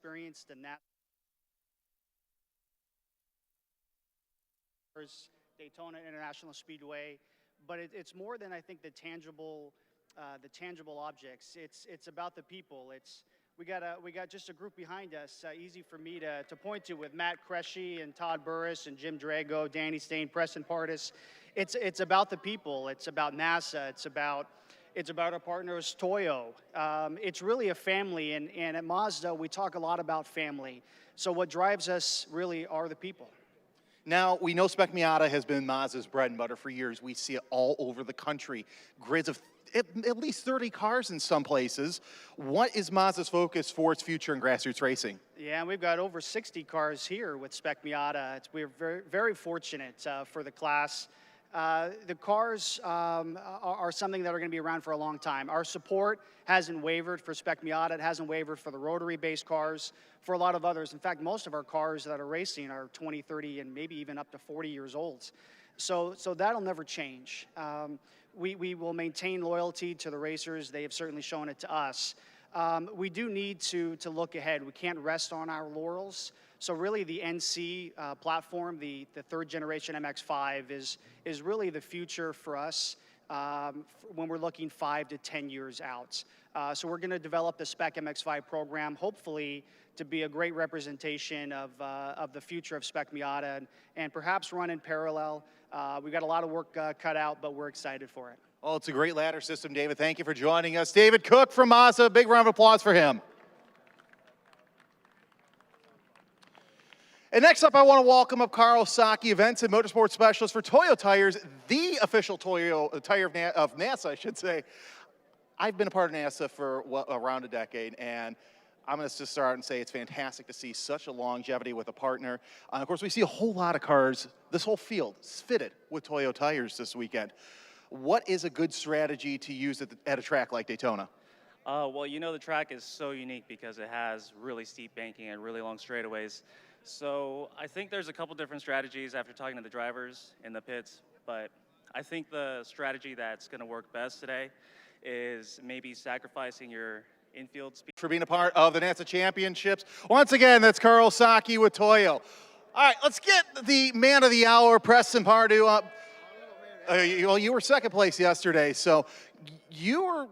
experienced the Daytona International Speedway, but it's more than I think the tangible objects. It's about the people. We got just a group behind us, easy for me to point to, with Matt Cresci and Todd Burris and Jim Drago, Danny Stain, Preston Pardis. It's about the people. It's about NASA. It's about our partners, Toyo. It's really a family, and at Mazda, we talk a lot about family. So what drives us really are the people. Now, we know Spec Miata has been Mazda's bread and butter for years. We see it all over the country. Grids of at least 30 cars in some places. What is Mazda's focus for its future in grassroots racing? Yeah, and we've got over 60 cars here with Spec Miata. We're very, very fortunate for the class. The cars are something that are going to be around for a long time. Our support hasn't wavered for Spec Miata. It hasn't wavered for the rotary-based cars, for a lot of others. In fact, most of our cars that are racing are 20, 30, and maybe even up to 40 years old. So that'll never change. We will maintain loyalty to the racers. They have certainly shown it to us. We do need to look ahead. We can't rest on our laurels. So really the NC platform, the third generation MX-5 is really the future for us when we're looking 5 to 10 years out. So we're going to develop the Spec MX-5 program, hopefully to be a great representation of the future of Spec Miata and perhaps run in parallel. We've got a lot of work cut out, but we're excited for it. Well, it's a great ladder system, David. Thank you for joining us. David Cook from Mazda, big round of applause for him. And next up, I want to welcome up Carl Saki, Events and Motorsports Specialist for Toyo Tires, the official Toyo tire of NASA, I should say. I've been a part of NASA for around a decade, and I'm going to just start and say it's fantastic to see such a longevity with a partner. Of course, we see a whole lot of cars, this whole field is fitted with Toyo tires this weekend. What is a good strategy to use at a track like Daytona? Well, you know the track is so unique because it has really steep banking and really long straightaways. So I think there's a couple different strategies after talking to the drivers in the pits, but I think the strategy that's going to work best today is maybe sacrificing your infield speed. For being a part of the NASA Championships. Once again, that's Carl Saki with Toyo. All right, let's get the man of the hour, Preston Pardue, up. Well, you were second place yesterday, so you were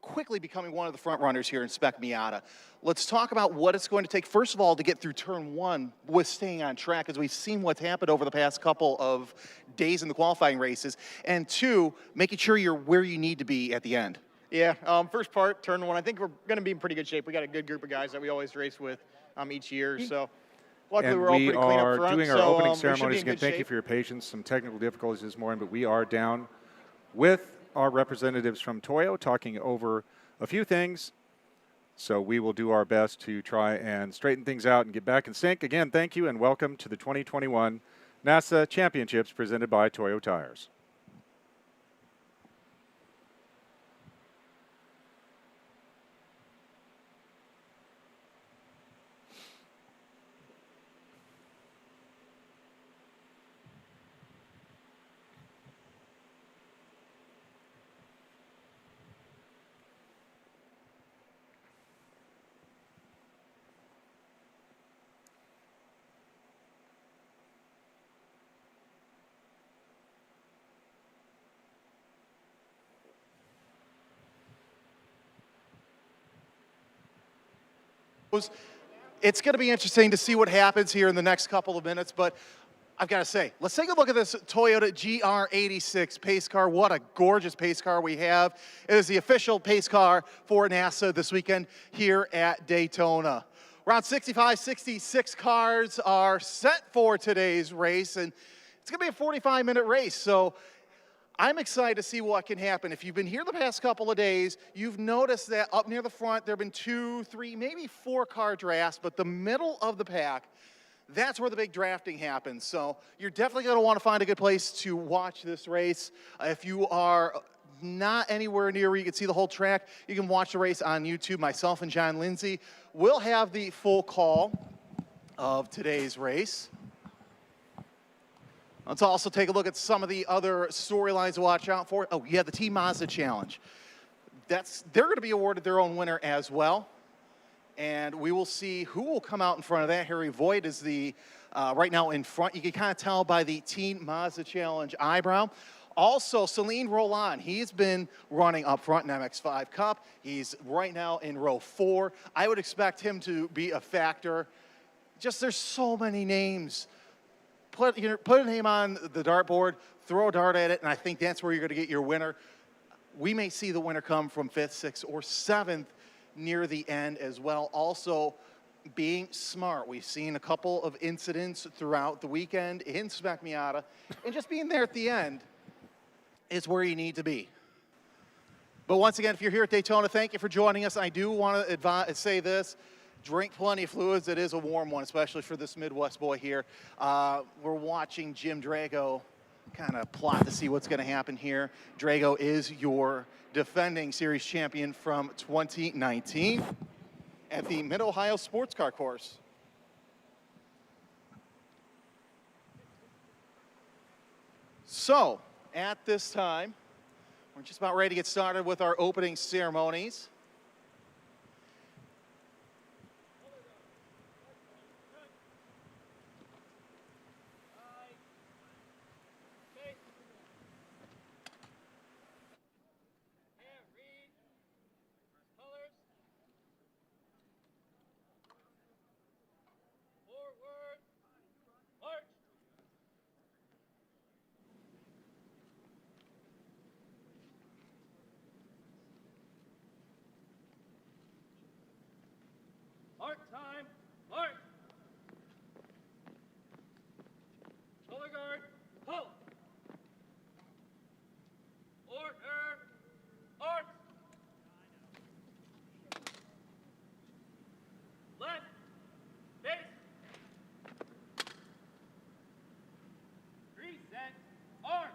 quickly becoming one of the front runners here in Spec Miata. Let's talk about what it's going to take, first of all, to get through turn one with staying on track, as we've seen what's happened over the past couple of days in the qualifying races, and two, making sure you're where you need to be at the end. Yeah, first part, turn one, I think we're going to be in pretty good shape. We got a good group of guys that we always race with each year, so luckily and we're all pretty clean up front. We are doing our opening ceremonies again. Thank shape. you for your patience. Some technical difficulties this morning, but we are down with our representatives from Toyo talking over a few things. So we will do our best to try and straighten things out and get back in sync. Again, thank you and welcome to the 2021 NASA Championships presented by Toyo Tires. It's going to be interesting to see what happens here in the next couple of minutes, but I've got to say, let's take a look at this Toyota GR86 pace car. What a gorgeous pace car we have. It is the official pace car for NASA this weekend here at Daytona. Around 65, 66 cars are set for today's race, and it's going to be a 45-minute race, so I'm excited to see what can happen. If you've been here the past couple of days, you've noticed that up near the front, there have been 2, 3, maybe 4 car drafts, but the middle of the pack, that's where the big drafting happens. So you're definitely going to want to find a good place to watch this race. If you are not anywhere near where you can see the whole track, you can watch the race on YouTube. Myself and John Lindsay will have the full call of today's race. Let's also take a look at some of the other storylines to watch out for. Oh, yeah, the Team Mazda Challenge. They're going to be awarded their own winner as well. and we will see who will come out in front of that. Harry Voigt is the right now in front. You can kind of tell by the Teen Mazda Challenge eyebrow. Also, Celine Roland, he's been running up front in MX5 Cup. He's right now in row 4. I would expect him to be a factor. Just there's so many names. Put a name on the dartboard, throw a dart at it, and I think that's where you're going to get your winner. We may see the winner come from 5th, 6th, or 7th near the end as well. Also, being smart. We've seen a couple of incidents throughout the weekend in Spec Miata, and just being there at the end is where you need to be. But once again, if you're here at Daytona, thank you for joining us. I do want to say this. Drink plenty of fluids. It is a warm one, especially for this Midwest boy here. We're watching Jim Drago kind of plot to see what's going to happen here. Drago is your defending series champion from 2019 at the Mid-Ohio Sports Car Course. So, at this time, we're just about ready to get started with our opening ceremonies. Mark time. Mark. Color guard. Halt. Order. Arms. Left. Base. Reset. Arms.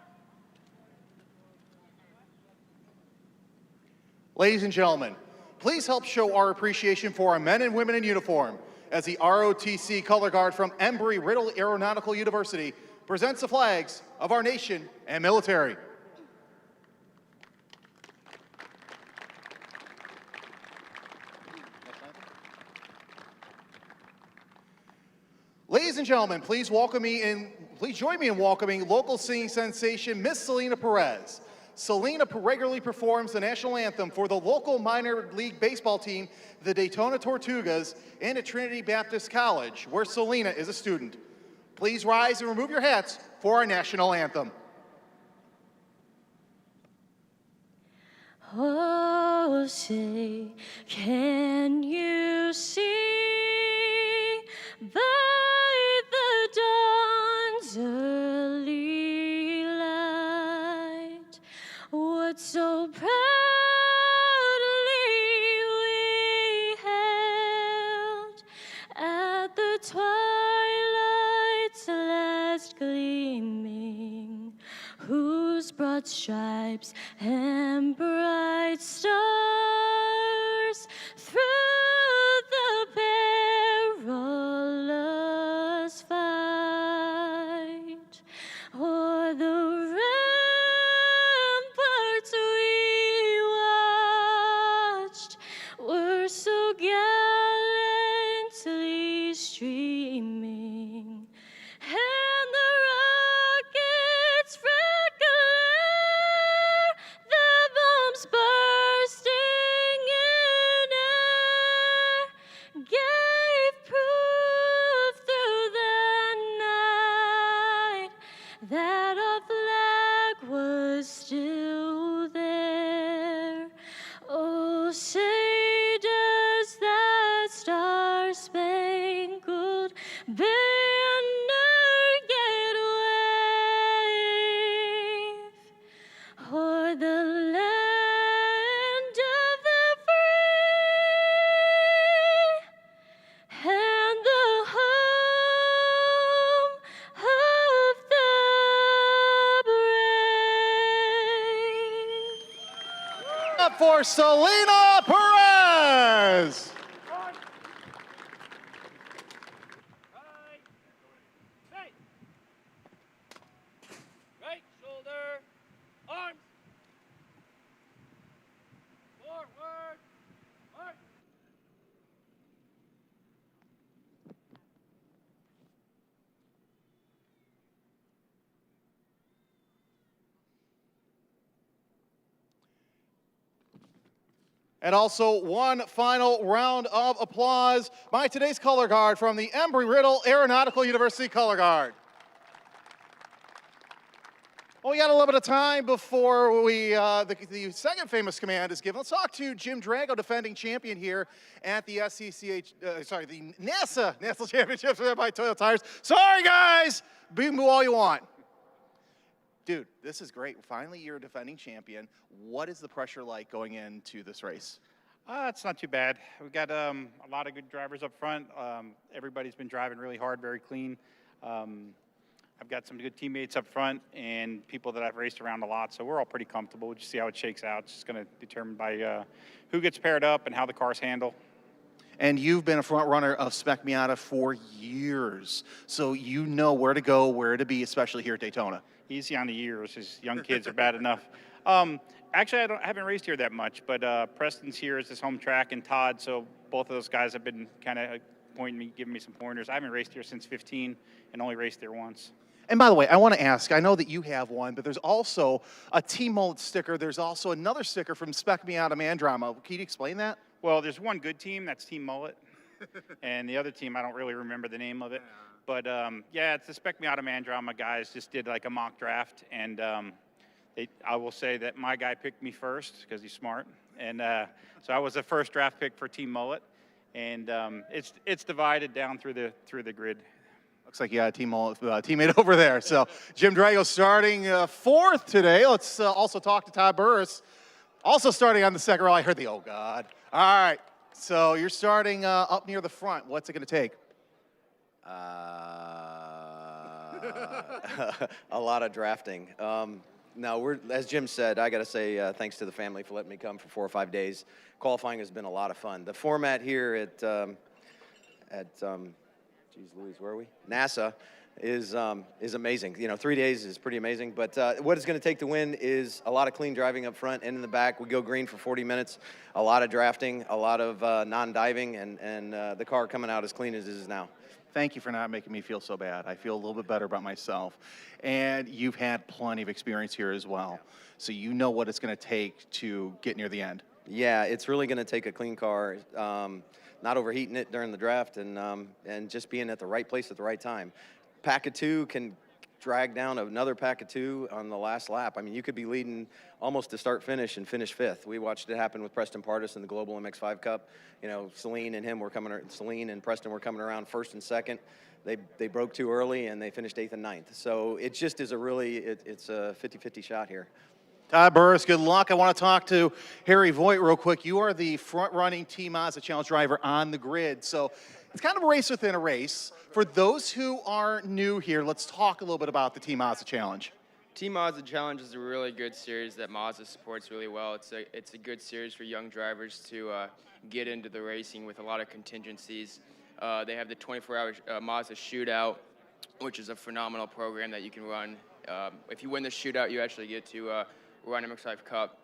Ladies and gentlemen, please help show our appreciation for our men and women in uniform as the ROTC Color Guard from Embry-Riddle Aeronautical University presents the flags of our nation and military. Ladies and gentlemen, please join me in welcoming local singing sensation Miss Selena Perez. Selena regularly performs the national anthem for the local minor league baseball team, the Daytona Tortugas, and at Trinity Baptist College, where Selena is a student. Please rise and remove your hats for our national anthem. Oh, say, can you see by the dawn's early light what so proudly we held at the twilight's last gleaming, whose broad stripes and bright stars through the perilous fight o'er the ramparts we watched were so gallantly streaming, and the rocket's red glare, the bombs bursting in air, gave proof through the night that our flag was still there. Oh, say does that star-spangled banner yet wave o'er the land of the free and the home of the brave? Up for Selena Perez. Right. Hey. Right shoulder. Arms. Forward. March. And also one final round of applause by today's color guard from the Embry-Riddle Aeronautical University Color Guard. Well, we got a little bit of time before the second famous command is given. Let's talk to Jim Drago, defending champion here at the the NASA Championships by Toyo Tires. Sorry, guys. Boo all you want. Dude, this is great. Finally, you're a defending champion. What is the pressure like going into this race? It's not too bad. We've got a lot of good drivers up front. Everybody's been driving really hard, very clean. I've got some good teammates up front and people that I've raced around a lot, so we're all pretty comfortable. We'll just see how it shakes out. It's just going to determine by who gets paired up and how the cars handle. And you've been a front runner of Spec Miata for years, so you know where to go, where to be, especially here at Daytona. Easy on the years. His young kids are bad enough. Actually, I haven't raced here that much, but Preston's here as his home track, and Todd, so both of those guys have been kind of pointing me, giving me some pointers. I haven't raced here since 15 and only raced there once. And by the way, I want to ask, I know that you have one, but there's also a Team Mullet sticker. There's also another sticker from Spec Miata Mandrama. Can you explain that? Well, there's one good team, that's Team Mullet, and the other team, I don't really remember the name of it. But, yeah, it's the Spec Miata Mandrama guys just did like a mock draft, and I will say that my guy picked me first because he's smart, and so I was the first draft pick for Team Mullet, and it's divided down through the grid. Looks like you got a teammate over there. So Jim Drago starting fourth today. Let's also talk to Todd Burris, also starting on the second row. I heard the oh God. All right, so you're starting up near the front. What's it going to take? A lot of drafting. Now, as Jim said, I got to say thanks to the family for letting me come for 4 or 5 days. Qualifying has been a lot of fun. The format here at geez Louise, where are we? NASA is amazing. You know, 3 days is pretty amazing. But what it's going to take to win is a lot of clean driving up front and in the back. We go green for 40 minutes. A lot of drafting, a lot of non-diving, and the car coming out as clean as it is now. Thank you for not making me feel so bad. I feel a little bit better about myself. And you've had plenty of experience here as well. So you know what it's going to take to get near the end. Yeah, it's really going to take a clean car, not overheating it during the draft, and just being at the right place at the right time. Pack of two can drag down another pack of two on the last lap. I mean, you could be leading almost to start finish and finish fifth. We watched it happen with Preston Pardus in the Global MX5 Cup. You know, Celine and Preston were coming around first and second. They broke too early and they finished 8th and 9th. So it just is it's a 50-50 shot here. Todd Burris, good luck. I want to talk to Harry Voigt real quick. You are the front-running Team Mazda Challenge driver on the grid. So it's kind of a race within a race. For those who are new here, let's talk a little bit about the Team Mazda Challenge. Team Mazda Challenge is a really good series that Mazda supports really well. It's a good series for young drivers to get into the racing with a lot of contingencies. They have the 24-hour Mazda Shootout, which is a phenomenal program that you can run. If you win the shootout, you actually get to run MX5 Cup.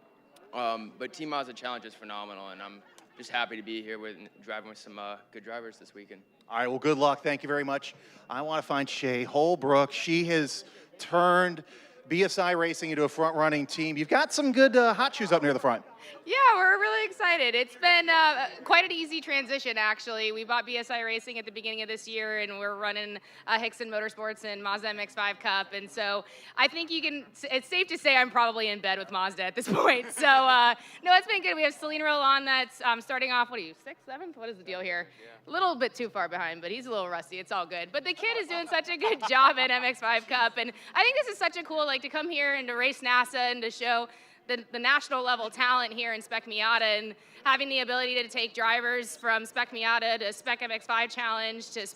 But Team Mazda Challenge is phenomenal, and I'm just happy to be here driving with some good drivers this weekend. All right, well, good luck. Thank you very much. I want to find Shay Holbrook. She has turned BSI Racing into a front-running team. You've got some good hot shoes up near the front. Yeah, we're really excited. It's been quite an easy transition, actually. We bought BSI Racing at the beginning of this year, and we're running Hickson Motorsports and Mazda MX-5 Cup. And so I think it's safe to say I'm probably in bed with Mazda at this point. So, no, it's been good. We have Celine Roland that's starting off, what are you, 6th, 7th? What is the deal here? A little bit too far behind, but he's a little rusty. It's all good. But the kid is doing such a good job at MX-5 Cup. And I think this is such a cool, to come here and to race NASA and to show the national level talent here in Spec Miata, and having the ability to take drivers from Spec Miata to Spec MX5 Challenge to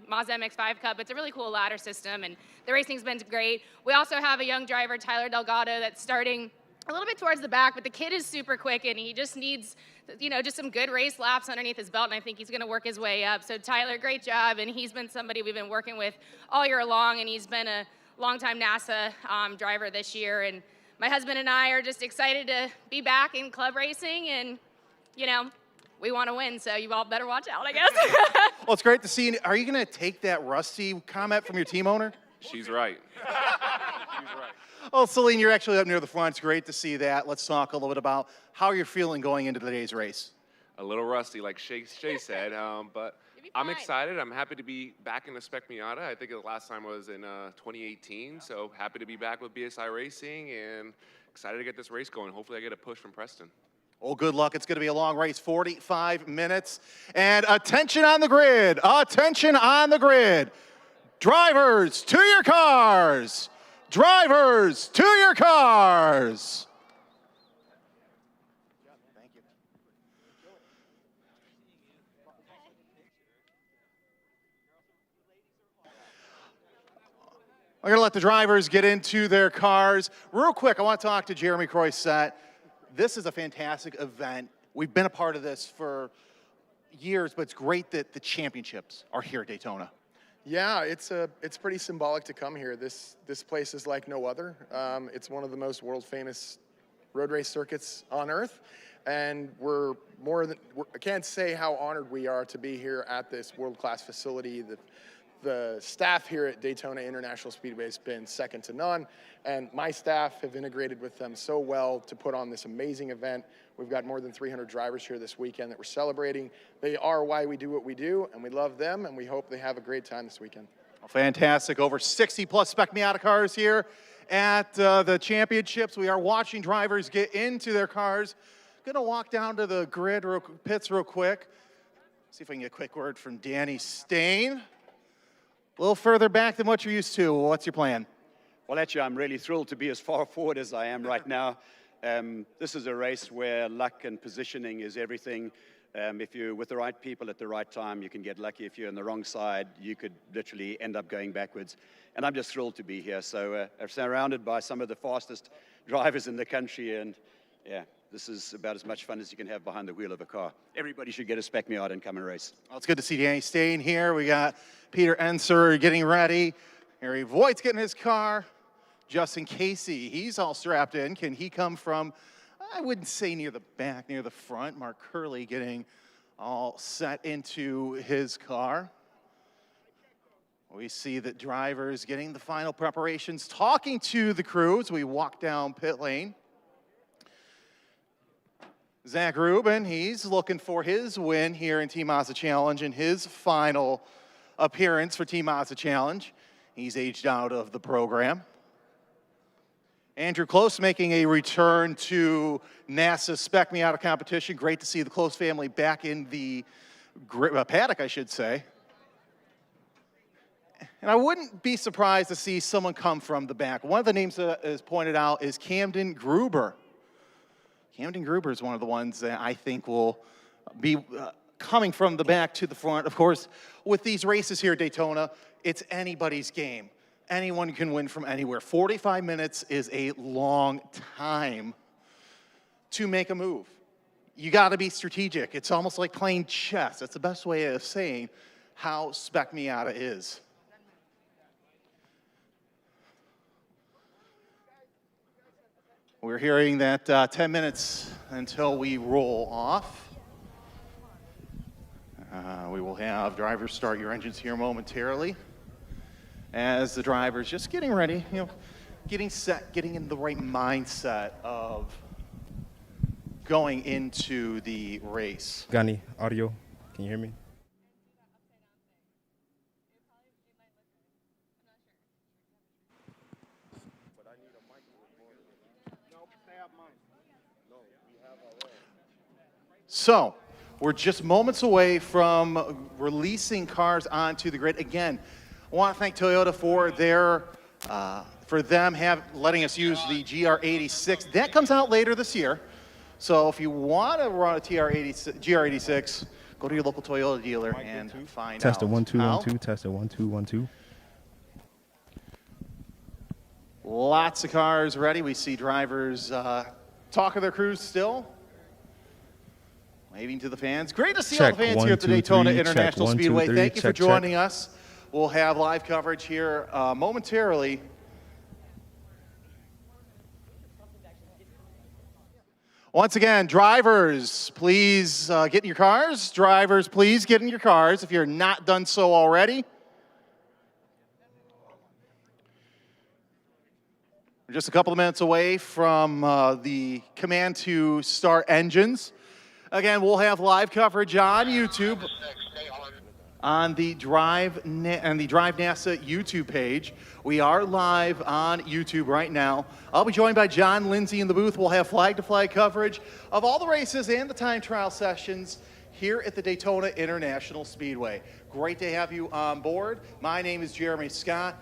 Mazda MX5 Cup. It's a really cool ladder system, and the racing's been great. We also have a young driver, Tyler Delgado, that's starting a little bit towards the back, but the kid is super quick, and he just needs just some good race laps underneath his belt, and I think he's going to work his way up. So Tyler, great job, and he's been somebody we've been working with all year long, and he's been a longtime NASA driver this year. And my husband and I are just excited to be back in club racing, and, we want to win, so you all better watch out, I guess. Well, it's great to see you. Are you going to take that rusty comment from your team owner? She's right. She's right. Oh, Celine, you're actually up near the front. It's great to see that. Let's talk a little bit about how you're feeling going into today's race. A little rusty, like Shay said, but I'm excited. I'm happy to be back in the Spec Miata. I think the last time was in 2018, so happy to be back with BSI Racing and excited to get this race going. Hopefully I get a push from Preston. Well, good luck. It's going to be a long race, 45 minutes. And attention on the grid. Attention on the grid. Drivers, to your cars. Drivers, to your cars. Thank you. I'm going to let the drivers get into their cars. Real quick, I want to talk to Jeremy Croisset. This is a fantastic event. We've been a part of this for years, but it's great that the championships are here at Daytona. Yeah, it's pretty symbolic to come here. This place is like no other. It's one of the most world famous road race circuits on earth, and I can't say how honored we are to be here at this world-class facility. The staff here at Daytona International Speedway has been second to none, and my staff have integrated with them so well to put on this amazing event. We've got more than 300 drivers here this weekend that we're celebrating. They are why we do what we do, and we love them, and we hope they have a great time this weekend. Well, fantastic. Over 60-plus Spec Miata cars here at the championships. We are watching drivers get into their cars. Going to walk down to the grid, pits real quick. See if I can get a quick word from Danny Stain. A little further back than what you're used to. What's your plan? Well, actually, I'm really thrilled to be as far forward as I am right now. This is a race where luck and positioning is everything. If you're with the right people at the right time, you can get lucky. If you're on the wrong side, you could literally end up going backwards. And I'm just thrilled to be here. So I'm surrounded by some of the fastest drivers in the country. And yeah, this is about as much fun as you can have behind the wheel of a car. Everybody should get a Spec Miata and come and race. Well, it's good to see Danny Stain here. We got Peter Enser getting ready. Harry Voigt's getting his car. Justin Casey, he's all strapped in. Can he come from, I wouldn't say near the back, near the front. Mark Curley getting all set into his car. We see the drivers getting the final preparations, talking to the crew as we walk down pit lane. Zach Rubin, he's looking for his win here in Team Mazda Challenge and his final appearance for Team Mazda Challenge. He's aged out of the program. Andrew Close making a return to NASA's Spec Miata competition. Great to see the Close family back in the paddock, I should say. And I wouldn't be surprised to see someone come from the back. One of the names that is pointed out is Camden Gruber. Camden Gruber is one of the ones that I think will be coming from the back to the front. Of course, with these races here at Daytona, it's anybody's game. Anyone can win from anywhere. 45 minutes is a long time to make a move. You got to be strategic. It's almost like playing chess. That's the best way of saying how Spec Miata is. We're hearing that 10 minutes until we roll off. We will have drivers start your engines here momentarily as the drivers just getting ready, getting set, getting in the right mindset of going into the race. Got any audio? Can you hear me? So, we're just moments away from releasing cars onto the grid. Again, I want to thank Toyota for letting us use the GR86. That comes out later this year. So if you want to run a GR86, go to your local Toyota dealer and find out. Test it 1 2 1 2. Test it 1 2 1 2. Lots of cars ready. We see drivers talking to their crews still. Waving to the fans. Great to see all the fans here at the Daytona International Speedway. Thank you for joining us. We'll have live coverage here momentarily. Once again, drivers, please get in your cars. Drivers, please get in your cars if you're not done so already. We're just a couple of minutes away from the command to start engines. Again, we'll have live coverage on YouTube on the Drive NASA YouTube page. We are live on YouTube right now. I'll be joined by John Lindsay in the booth. We'll have flag-to-flag coverage of all the races and the time trial sessions here at the Daytona International Speedway. Great to have you on board. My name is Jeremy Scott.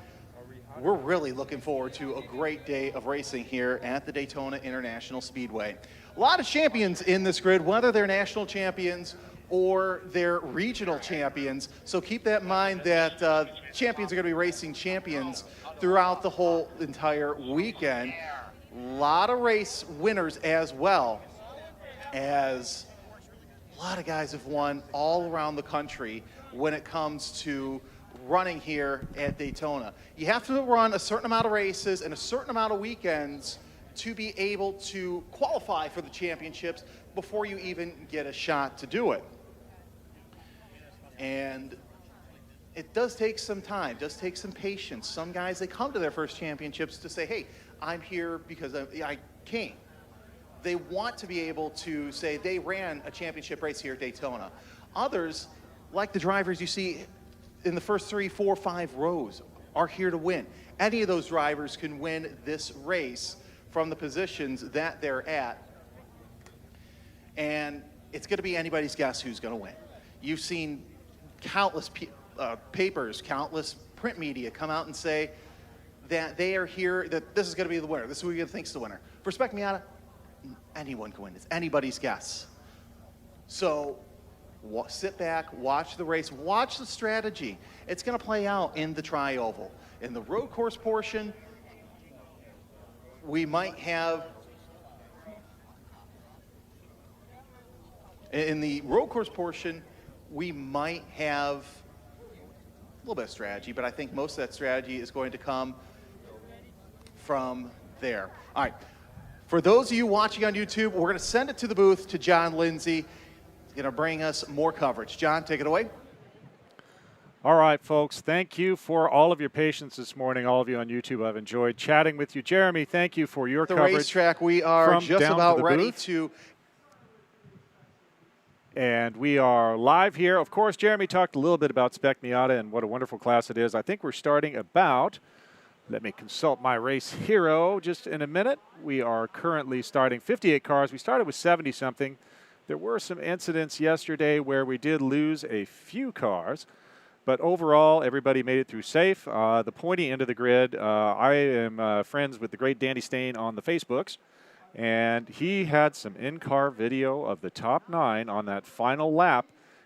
We're really looking forward to a great day of racing here at the Daytona International Speedway. A lot of champions in this grid, whether they're national champions or they're regional champions. So keep that in mind that champions are going to be racing champions throughout the whole entire weekend. A lot of race winners as well, as a lot of guys have won all around the country when it comes to running here at Daytona. You have to run a certain amount of races and a certain amount of weekends to be able to qualify for the championships before you even get a shot to do it. And it does take some time, does take some patience. Some guys, they come to their first championships to say, hey, I'm here because I came. They want to be able to say they ran a championship race here at Daytona. Others, like the drivers you see in the first 3, 4, 5 rows, are here to win. Any of those drivers can win this race from the positions that they're at. And it's going to be anybody's guess who's going to win. You've seen countless papers, countless print media come out and say that they are here, that this is going to be the winner. This is who you think's the winner. For Spec Miata, anyone can win. It's anybody's guess. So sit back, watch the race, watch the strategy. It's going to play out in the tri-oval. In the road course portion, we might have, we might have a little bit of strategy, but I think most of that strategy is going to come from there. All right. For those of you watching on YouTube, we're going to send it to the booth to John Lindsay. He's going to bring us more coverage. John, take it away. All right, folks. Thank you for all of your patience this morning. All of you on YouTube, I've enjoyed chatting with you. Jeremy, thank you for your coverage. The racetrack, we are just about ready to. And we are live here. Of course, Jeremy talked a little bit about Spec Miata and what a wonderful class it is. I think we're starting about, let me consult my race hero just in a minute. We are currently starting 58 cars. We started with 70-something. There were some incidents yesterday where we did lose a few cars, but overall, everybody made it through safe. The pointy end of the grid, I am friends with the great Danny Stain on the Facebooks, and he had some in-car video of the top 9 on that final lap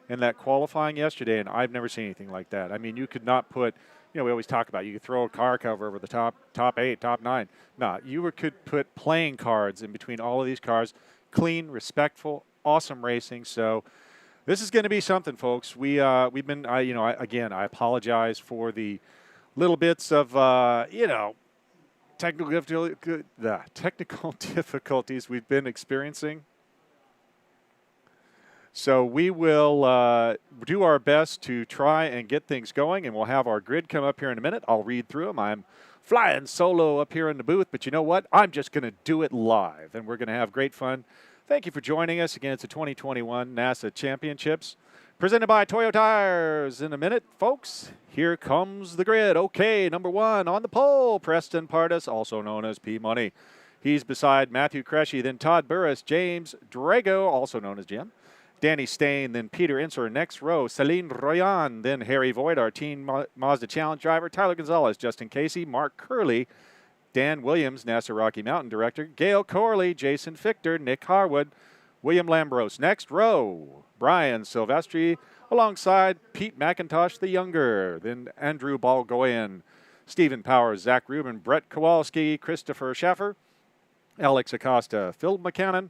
in that qualifying yesterday, and I've never seen anything like that. I mean, you could not put, you know, we always talk about you could throw a car cover over the top 8, top 9. No, you could put playing cards in between all of these cars. Clean, respectful, awesome racing. So this is going to be something, folks. We've been, again, I apologize for the little bits of, technical difficulties we've been experiencing. So we will do our best to try and get things going, and we'll have our grid come up here in a minute. I'll read through them. I'm flying solo up here in the booth, but you know what? I'm just going to do it live, and we're going to have great fun. Thank you for joining us. Again, it's the 2021 NASA Championships presented by Toyo Tires. In a minute, folks, here comes the grid. Okay, number 1 on the pole, Preston Pardus, also known as P-Money. He's beside Matthew Cresci, then Todd Burris, James Drago, also known as Jim, Danny Stain, then Peter Inser. Next row, Celine Royan, then Harry Voigt, our Team Mazda Challenge driver, Tyler Gonzalez, Justin Casey, Mark Curley, Dan Williams, NASA Rocky Mountain Director, Gail Corley, Jason Fichter, Nick Harwood, William Lambros. Next row, Brian Silvestri, alongside Pete McIntosh the Younger, then Andrew Balgoyan, Stephen Powers, Zach Rubin, Brett Kowalski, Christopher Schaffer, Alex Acosta, Phil McCannon,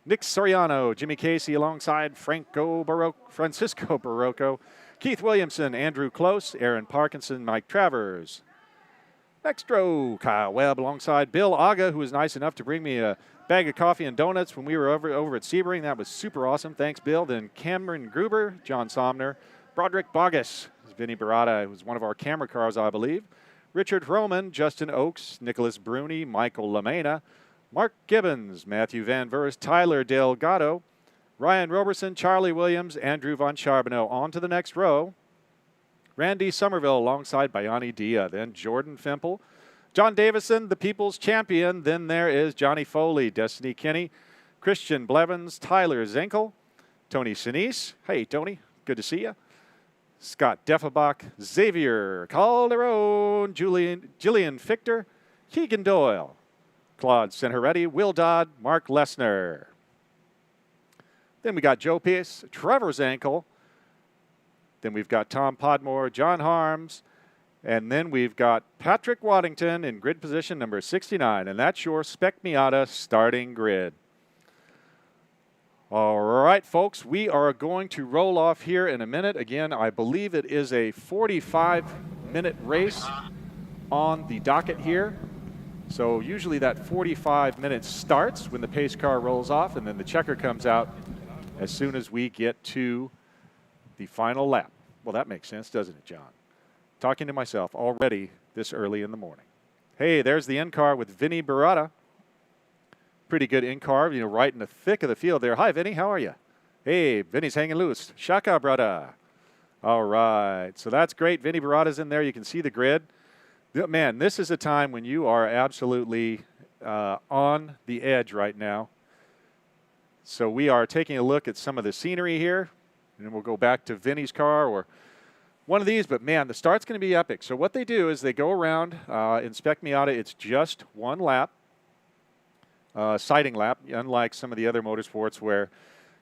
Nick Soriano, Jimmy Casey, alongside Francisco Barocco, Keith Williamson, Andrew Close, Aaron Parkinson, Mike Travers. Next row, Kyle Webb alongside Bill Aga, who was nice enough to bring me a bag of coffee and donuts when we were over at Sebring. That was super awesome. Thanks, Bill. Then Cameron Gruber, John Somner, Broderick Bogus, Vinny Barata, who was one of our camera cars, I believe. Richard Hroman, Justin Oakes, Nicholas Bruni, Michael Lamena, Mark Gibbons, Matthew Van Verst, Tyler Delgado, Ryan Roberson, Charlie Williams, Andrew Von Charbonneau. On to the next row. Randy Somerville alongside Bayani Dia. Then Jordan Fimple, John Davison, the People's Champion. Then there is Johnny Foley, Destiny Kinney, Christian Blevins, Tyler Zenkel, Tony Sinise. Hey, Tony, good to see you. Scott Deffenbach, Xavier Calderon, Gillian Fichter, Keegan Doyle, Claude Senheretti, Will Dodd, Mark Lesnar. Then we got Joe Pearce, Trevor Zankel. Then we've got Tom Podmore, John Harms. And then we've got Patrick Waddington in grid position number 69. And that's your Spec Miata starting grid. All right, folks, we are going to roll off here in a minute. Again, I believe it is a 45-minute race on the docket here. So usually that 45 minutes starts when the pace car rolls off, and then the checker comes out as soon as we get to the final lap. Well, that makes sense, doesn't it, John? Talking to myself already this early in the morning. Hey, there's the in-car with Vinny Barata. Pretty good in-car, right in the thick of the field there. Hi, Vinny, how are you? Hey, Vinny's hanging loose. Shaka, brother. All right, so that's great. Vinny Barata's in there. You can see the grid. Man, this is a time when you are absolutely on the edge right now. So we are taking a look at some of the scenery here, and then we'll go back to Vinny's car or one of these. But, man, the start's going to be epic. So what they do is they go around in Spec Miata. It's just one lap, sighting lap, unlike some of the other motorsports where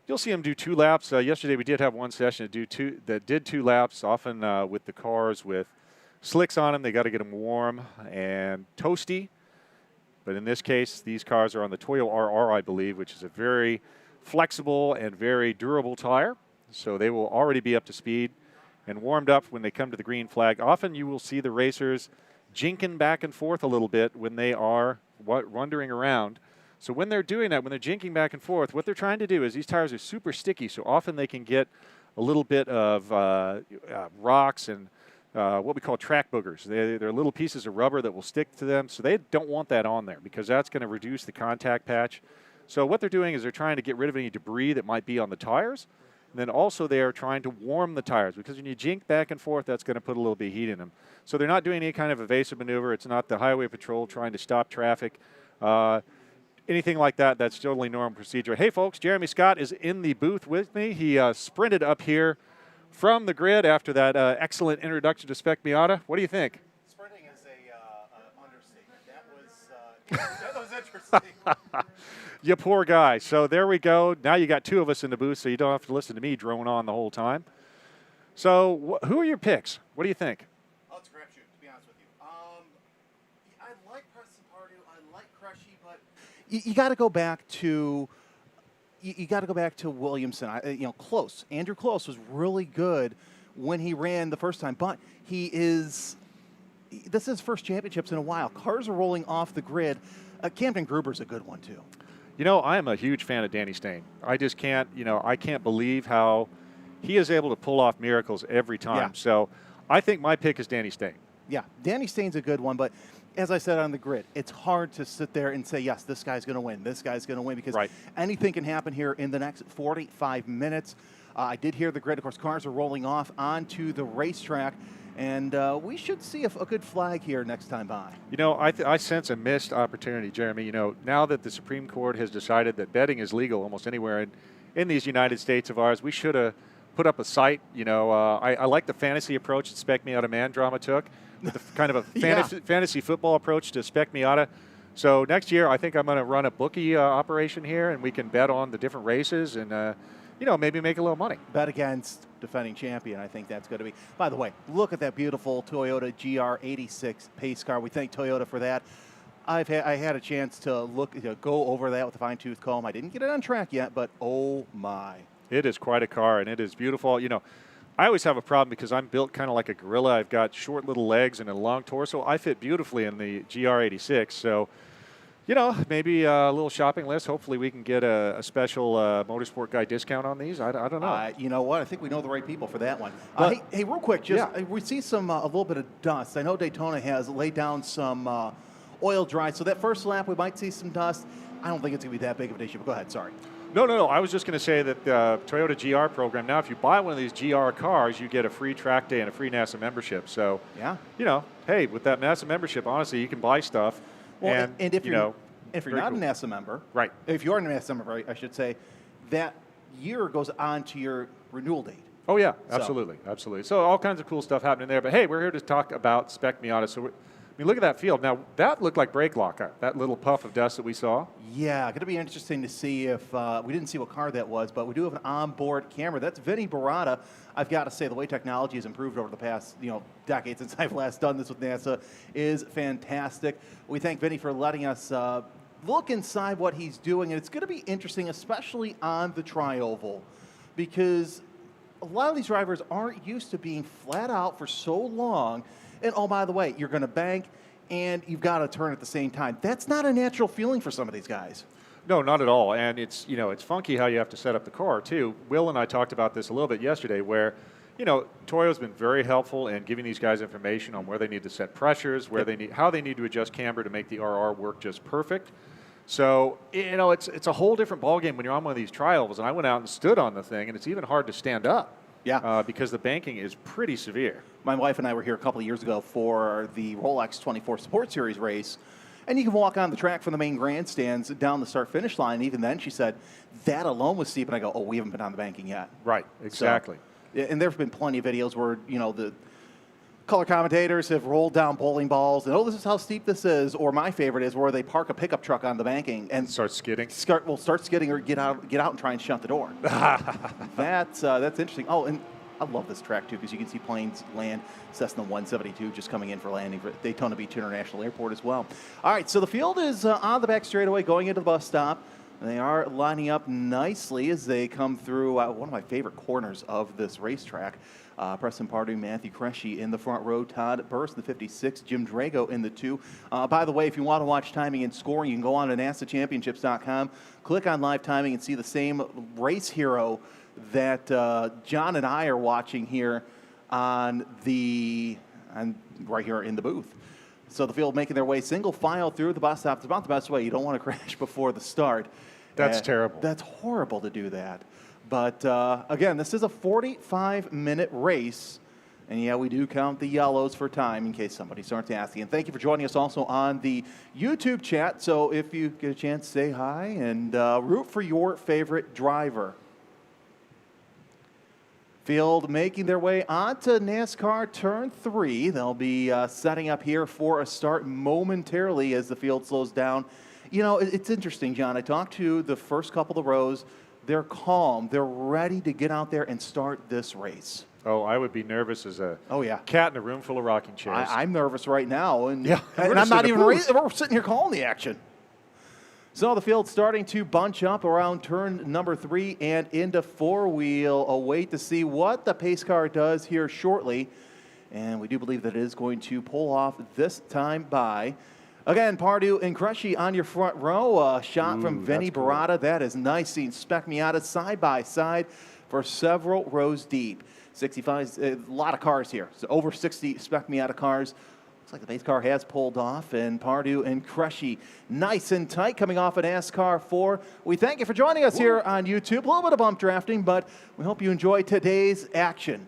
you'll see them do 2 laps. Yesterday we did have one session that did 2 laps, often with the cars with slicks on them. They got to get them warm and toasty. But in this case, these cars are on the Toyo RR, I believe, which is a very flexible and very durable tire. So they will already be up to speed and warmed up when they come to the green flag. Often you will see the racers jinking back and forth a little bit when they are wandering around. So when they're doing that, when they're jinking back and forth, what they're trying to do is these tires are super sticky, so often they can get a little bit of rocks and what we call track boogers. They're little pieces of rubber that will stick to them, so they don't want that on there because that's going to reduce the contact patch. So what they're doing is they're trying to get rid of any debris that might be on the tires. And then also they are trying to warm the tires because when you jink back and forth, that's going to put a little bit of heat in them. So they're not doing any kind of evasive maneuver. It's not the highway patrol trying to stop traffic. Anything like that, that's totally normal procedure. Hey, folks, Jeremy Scott is in the booth with me. He sprinted up here from the grid after that excellent introduction to Spec Miata. What do you think? Sprinting is a understatement. That was interesting. You poor guy. So there we go. Now you got 2 of us in the booth, so you don't have to listen to me drone on the whole time. So who are your picks? What do you think? Oh, it's a crapshoot, to be honest with you. I like Preston Pardue. I like Crushy, but you got to go back to Williamson. Close. Andrew Close was really good when he ran the first time, but this is his first championships in a while. Cars are rolling off the grid. Camden Gruber's a good one too. I am a huge fan of Danny Stain. I just can't, I can't believe how he is able to pull off miracles every time. Yeah. So I think my pick is Danny Stain. Yeah, Danny Stain's a good one, but as I said on the grid, it's hard to sit there and say, yes, this guy's going to win, this guy's going to win, because anything can happen here in the next 45 minutes. I did hear the grid. Of course, cars are rolling off onto the racetrack, and we should see a good flag here next time by. I sense a missed opportunity, Jeremy. Now that the Supreme Court has decided that betting is legal almost anywhere in these United States of ours, we should have put up a site. I like the fantasy approach that Spec Miata Man Drama took, with the kind of a fantasy football approach to Spec Miata. So next year, I think I'm going to run a bookie operation here, and we can bet on the different races and, maybe make a little money. Bet against defending champion. I think that's going to be. By the way, look at that beautiful Toyota GR86 pace car. We thank Toyota for that. I had a chance to go over that with a fine-tooth comb. I didn't get it on track yet, but oh my. It is quite a car, and it is beautiful. I always have a problem because I'm built kind of like a gorilla. I've got short little legs and a long torso. I fit beautifully in the GR86. So, you know, maybe a little shopping list. Hopefully we can get a special motorsport guy discount on these. I don't know. You know what? I think we know the right people for that one. But- hey, real quick, just Yeah. we see some a little bit of dust. I know Daytona has laid down some oil dry, so that first lap we might see some dust. I don't think it's going to be that big of an issue, but go ahead, sorry. No. I was just going to say that the Toyota GR program, now if you buy one of these GR cars, you get a free track day and a free NASA membership. So, Yeah. you know, hey, with that NASA membership, honestly, you can buy stuff. Well, and, if you you're, know, if you're very not cool. a NASA member, Right. if you are a NASA member, I should say, that year goes on to your renewal date. Oh, yeah, So- absolutely. So all kinds of cool stuff happening there. But, hey, we're here to talk about Spec Miata. So, I mean, look at that field. Now, that looked like brake lock, that little puff of dust that we saw. Yeah, going to be interesting to see if we didn't see what car that was, but we do have an onboard camera. That's Vinny Barada. I've got to say the way technology has improved over the past decade since I've last done this with NASA is fantastic. We thank Vinny for letting us look inside what he's doing, and it's going to be interesting, especially on the tri-oval, because a lot of these drivers aren't used to being flat out for so long. And oh, by the way, you're going to bank and you've got to turn at the same time. That's not a natural feeling for some of these guys. No, not at all. And it's funky how you have to set up the car too. Will and I talked about this a little bit yesterday, where Toyo's been very helpful in giving these guys information on where they need to set pressures, how they need to adjust camber to make the RR work just perfect. So it's a whole different ballgame when you're on one of these tri-ovals. And I went out and stood on the thing, and it's even hard to stand up. Yeah. Because the banking is pretty severe. My wife and I were here a couple of years ago for the Rolex 24 Sport Series race, and you can walk on the track from the main grandstands down the start-finish line. Even then, she said, that alone was steep, and I go, oh, we haven't been on the banking yet. Right, exactly. So, and there have been plenty of videos where, the color commentators have rolled down bowling balls, and, oh, this is how steep this is. Or my favorite is where they park a pickup truck on the banking and start skidding. Start skidding or get out and try and shunt the door. That's interesting. Oh, and I love this track too, because you can see planes land. Cessna 172 just coming in for landing for Daytona Beach International Airport as well. All right, so the field is on the back straightaway going into the bus stop. They are lining up nicely as they come through one of my favorite corners of this racetrack. Preston Pardue, Matthew Cresci in the front row, Todd Burst, the 56, Jim Drago in the 2. By the way, if you want to watch timing and scoring, you can go on to NASAChampionships.com, click on live timing, and see the same race hero that John and I are watching here right here in the booth. So the field making their way single file through the bus stop. It's about the best way. You don't want to crash before the start. That's terrible. That's horrible to do that. But again, this is a 45-minute race. And yeah, we do count the yellows for time in case somebody starts asking. And thank you for joining us also on the YouTube chat. So if you get a chance, say hi and root for your favorite driver. Field making their way onto NASCAR Turn 3. They'll be setting up here for a start momentarily as the field slows down. It's interesting, John. I talked to the first couple of rows. They're calm. They're ready to get out there and start this race. Oh, I would be nervous as a yeah. cat in a room full of rocking chairs. I'm nervous right now. And yeah, and I'm not even ready. We're sitting here calling the action. So the field's starting to bunch up around turn number 3 and into 4. We'll await to see what the pace car does here shortly. And we do believe that it is going to pull off this time by. Again, Pardue and Cresci on your front row. Shot from Vinny Barada. Cool. That is nice seeing Spec Miata side by side for several rows deep. 65, a lot of cars here. So over 60 Spec Miata cars. Looks like the pace car has pulled off, and Pardue and Cresci nice and tight coming off an NASCAR 4. We thank you for joining us here on YouTube. A little bit of bump drafting, but we hope you enjoy today's action.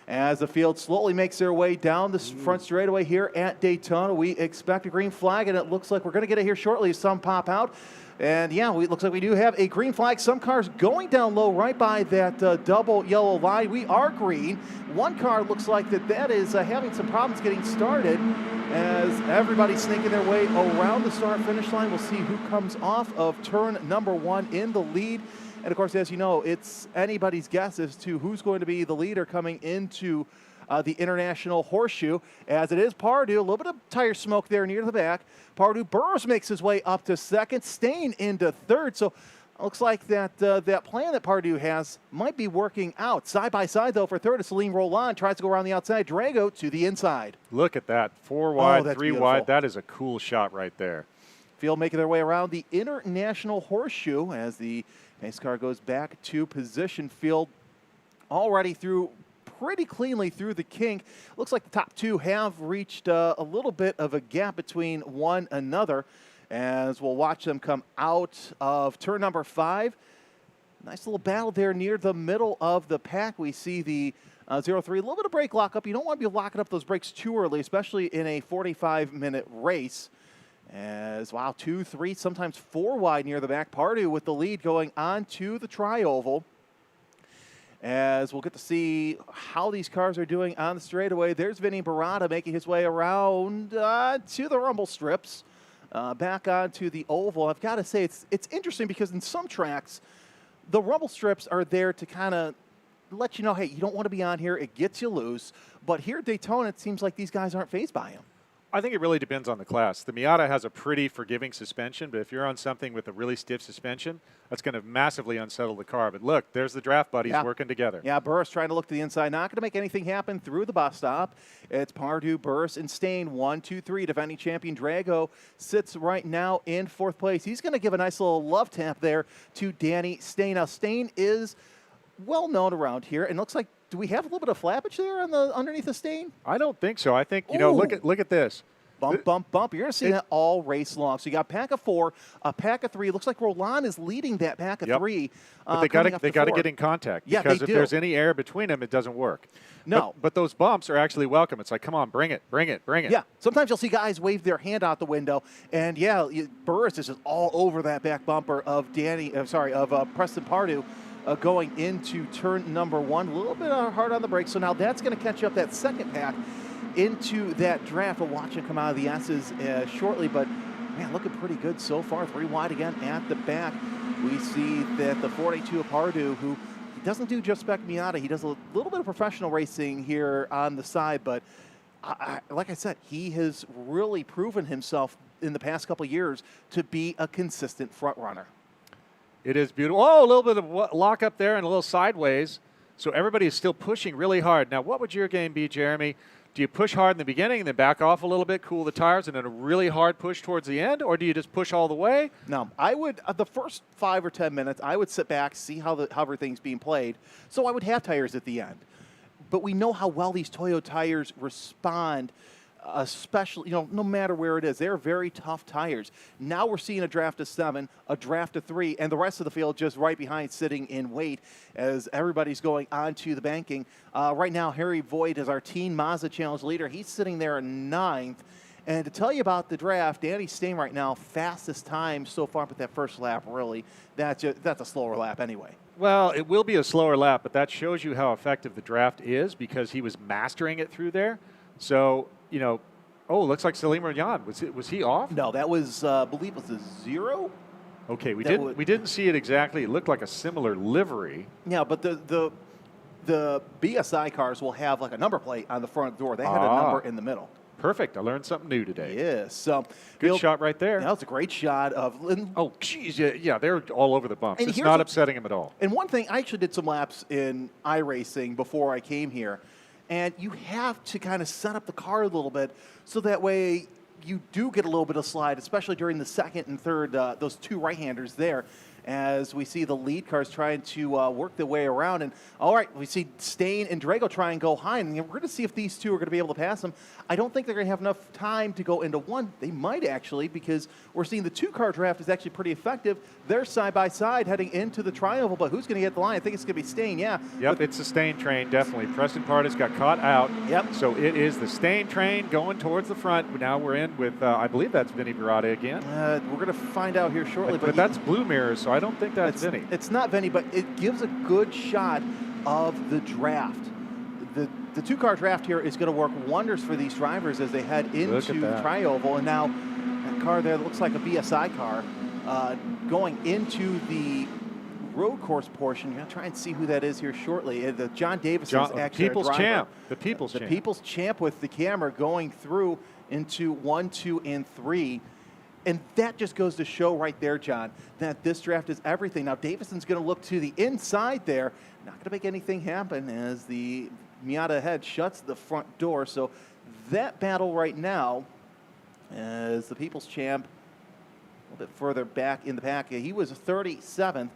As the field slowly makes their way down the front straightaway here at Daytona, we expect a green flag, and it looks like we're going to get it here shortly as some pop out. And yeah, it looks like we do have a green flag. Some cars going down low right by that double yellow line. We are green. One car looks like that is having some problems getting started as everybody's sneaking their way around the start-finish line. We'll see who comes off of turn number 1 in the lead. And of course, as you know, it's anybody's guess as to who's going to be the leader coming into the International Horseshoe, as it is Pardue. A little bit of tire smoke there near the back. Pardue Burrs makes his way up to second, staying into third. So it looks like that plan that Pardue has might be working out. Side by side, though, for third is Celine Roland. Tries to go around the outside. Drago to the inside. Look at that. 4 wide, that's 3 beautiful. wide. That is a cool shot right there. field making their way around the International Horseshoe as the pace car goes back to position. Field already through pretty cleanly through the kink. Looks like the top two have reached a little bit of a gap between one another as we'll watch them come out of turn number 5. Nice little battle there near the middle of the pack. We see the 0-3, a little bit of brake lockup. You don't want to be locking up those brakes too early, especially in a 45-minute race. As, wow, 2, 3, sometimes 4 wide near the back. Pardue with the lead going on to the tri-oval. As we'll get to see how these cars are doing on the straightaway. There's Vinny Barada making his way around to the rumble strips, back onto the oval. I've got to say, it's interesting because in some tracks, the rumble strips are there to kind of let you know, hey, you don't want to be on here. It gets you loose. But here at Daytona, it seems like these guys aren't fazed by him. I think it really depends on the class. The Miata has a pretty forgiving suspension, but if you're on something with a really stiff suspension, that's going to massively unsettle the car. But look, there's the draft buddies working together. Yeah, Burris trying to look to the inside. Not going to make anything happen through the bus stop. It's Pardue, Burris, and Stain. 1, 2, 3. Defending champion Drago sits right now in 4th place. He's going to give a nice little love tap there to Danny Stain. Now, Stain is well known around here, and looks like, do we have a little bit of flappage there on the underneath the Stain? I don't think so. I think, you know, look at this. Bump, bump, bump. You're going to see that all race long. So you got pack of 4, a pack of 3. Looks like Roland is leading that pack of 3. But they got to get in contact. Yeah, because they if do. there's any air between them, it doesn't work. No. But those bumps are actually welcome. It's like, come on, bring it, bring it, bring it. Yeah. Sometimes you'll see guys wave their hand out the window, and Burris is just all over that back bumper of Preston Pardue. Going into turn number 1, a little bit hard on the brakes. So now that's going to catch up that second pack into that draft. We'll watch it come out of the S's shortly, but man, looking pretty good so far. 3 wide again at the back. We see that the 42 of Pardue, who he doesn't do just spec Miata, he does a little bit of professional racing here on the side, but like I said, he has really proven himself in the past couple of years to be a consistent front runner. It is beautiful. Oh, a little bit of lock up there and a little sideways. So everybody is still pushing really hard. Now, what would your game be, Jeremy? Do you push hard in the beginning and then back off a little bit, cool the tires, and then a really hard push towards the end? Or do you just push all the way? No, I would, the first 5 or 10 minutes, I would sit back, see how everything's being played. So I would have tires at the end. But we know how well these Toyo tires respond, especially, no matter where it is. They're very tough tires. Now we're seeing a draft of 7, a draft of 3, and the rest of the field just right behind sitting in wait as everybody's going on to the banking. Right now, Harry Voigt is our Teen Mazda Challenge leader. He's sitting there in 9th. And to tell you about the draft, Danny Stain right now, fastest time so far, but that first lap, really, that's a slower lap anyway. Well, it will be a slower lap, but that shows you how effective the draft is because he was mastering it through there. So, looks like Salim Ryan. Was he off? No, that was, I believe it was a 0. Okay, we didn't see it exactly. It looked like a similar livery. Yeah, but the BSI cars will have like a number plate on the front door. They had a number in the middle. Perfect. I learned something new today. Yes. So good shot right there. That was a great shot of. Oh, geez. Yeah, they're all over the bumps. It's not upsetting him at all. And one thing, I actually did some laps in iRacing before I came here. And you have to kind of set up the car a little bit so that way you do get a little bit of slide, especially during the second and third, those 2 right-handers there, as we see the lead cars trying to work their way around. And all right, we see Stain and Drago try and go high, and we're going to see if these 2 are going to be able to pass them. I don't think they're going to have enough time to go into 1. They might actually, because we're seeing the 2-car draft is actually pretty effective. They're side by side heading into the tri-oval, but who's going to get the line? I think it's going to be Stain, yeah. Yep, it's the Stain train, definitely. Preston Partis got caught out. Yep. So it is the Stain train going towards the front. Now we're in with, I believe that's Vinny Barada again. We're going to find out here shortly. But that's blue mirrors, so I don't think that's Vinny. It's not Vinny, but it gives a good shot of the draft. The 2-car draft here is going to work wonders for these drivers as they head into the tri-oval. And now that car there looks like a BSI car going into the road course portion. You're going to try and see who that is here shortly. The John Davis is actually People's champ. The People's champ with the camera going through into 1, 2, and 3. And that just goes to show right there, John, that this draft is everything. Now, Davison's going to look to the inside there. Not going to make anything happen as the Miata head shuts the front door. So that battle right now as the People's Champ little bit further back in the pack. He was 37th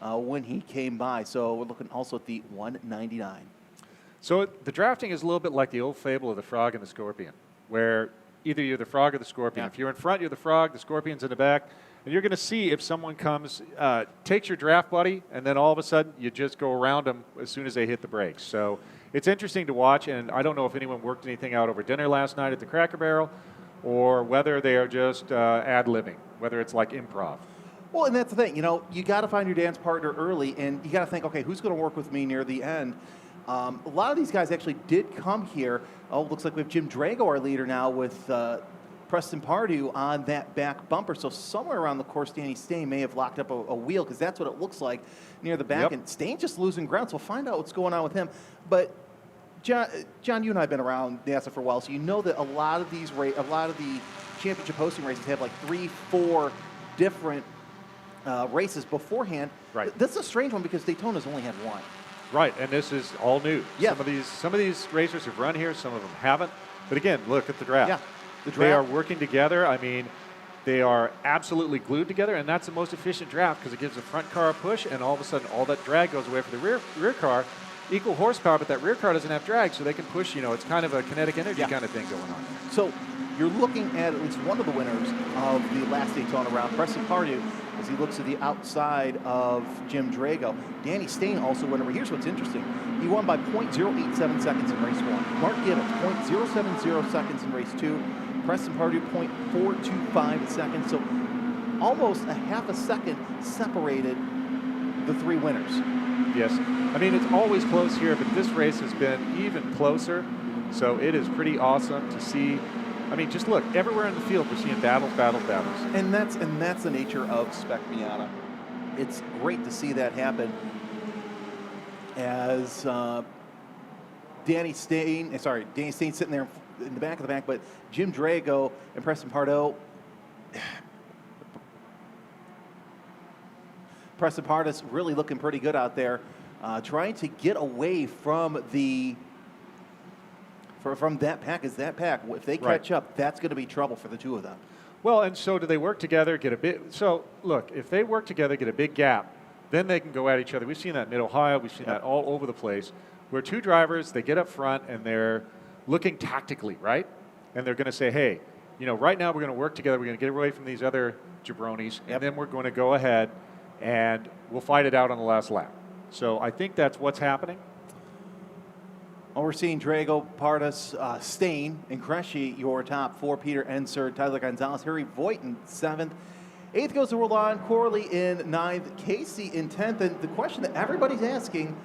when he came by. So we're looking also at the 199. So the drafting is a little bit like the old fable of the frog and the scorpion, where either you're the frog or the scorpion. Yeah. If you're in front, you're the frog, the scorpion's in the back, and you're going to see if someone comes, takes your draft buddy, and then all of a sudden you just go around them as soon as they hit the brakes. So it's interesting to watch, and I don't know if anyone worked anything out over dinner last night at the Cracker Barrel, or whether they are just ad-libbing, whether it's like improv. Well, and that's the thing. You got to find your dance partner early, and you got to think, okay, who's going to work with me near the end? A lot of these guys actually did come here. Oh, looks like we have Jim Drago, our leader now, with Preston Pardue on that back bumper. So somewhere around the course, Danny Stain may have locked up a wheel, because that's what it looks like near the back. Yep. And Stain just losing ground, so we'll find out what's going on with him. But John, you and I have been around NASA for a while, so you know that a lot of the championship hosting races have like 3-4 different races beforehand. Right. This is a strange one because Daytona's only had one. Right, and this is all new. Yeah. Some of these racers have run here, some of them haven't. But again, look at the draft. Yeah, the They are draft. working together. I mean, they are absolutely glued together, and that's the most efficient draft because it gives the front car a push, and all of a sudden all that drag goes away for the rear car. Equal horsepower, but that rear car doesn't have drag, so they can push. It's kind of a kinetic energy kind of thing going on. So you're looking at least one of the winners of the last Daytona round, Preston Pardue, as he looks to the outside of Jim Drago. Danny Stain also went over. Here's what's interesting. He won by 0.087 seconds in race 1. Mark Gibbons, 0.070 seconds in race 2. Preston Pardue, 0.425 seconds. So almost a half a second separated the three winners. Yes. I mean, it's always close here, but this race has been even closer. So it is pretty awesome to see. I mean, just look, everywhere in the field we're seeing battles. And that's the nature of Spec Miata. It's great to see that happen. As Danny Stain sitting there in the back of the back, but Jim Drago and Preston Pardue. Preston Pardue's really looking pretty good out there, trying to get away from from that pack. If they catch up, that's going to be trouble for the two of them. Well, and so do they work together, get a bit. So, look, if they work together, get a big gap, then they can go at each other. We've seen that in Mid-Ohio. We've seen that all over the place, where two drivers, they get up front, and they're looking tactically, right? And they're going to say, hey, right now we're going to work together. We're going to get away from these other jabronis, and then we're going to go ahead, and we'll fight it out on the last lap. So I think that's what's happening. Well, we're seeing Drago, Pardus, Stain, and Cresci, your top four. Peter Enser, Tyler Gonzalez, Harry Voigt in 7th. 8th goes to Roland Corley in 9th, Casey in 10th. And the question that everybody's asking,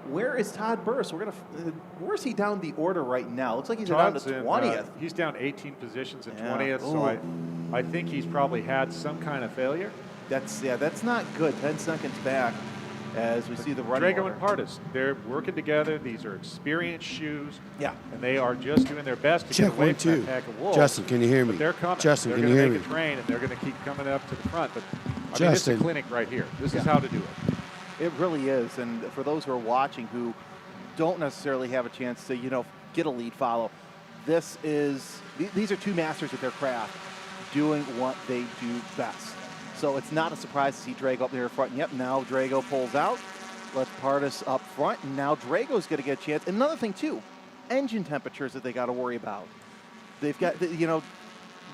where is Todd Burris? Where's he down the order right now? Looks like he's down to 20th. He's down 18 positions in 20th, so I think he's probably had some kind of failure. That's not good. 10 seconds back as we see the running Drago order. and Pardus, they're working together. These are experienced shoes. Yeah. And they are just doing their best to get away from that pack of wolves. Justin, can you hear me? But they're coming. Justin, they're can you hear me? They're going to make a train, and they're going to keep coming up to the front. But I mean, it's a Justin. clinic right here. This is how to do it. It really is. And for those who are watching who don't necessarily have a chance to, get a lead follow, these are two masters at their craft doing what they do best. So it's not a surprise to see Drago up there in front. Yep, now Drago pulls out. Let's Pardus up front, and now Drago's going to get a chance. Another thing, too, engine temperatures that they got to worry about. They've got,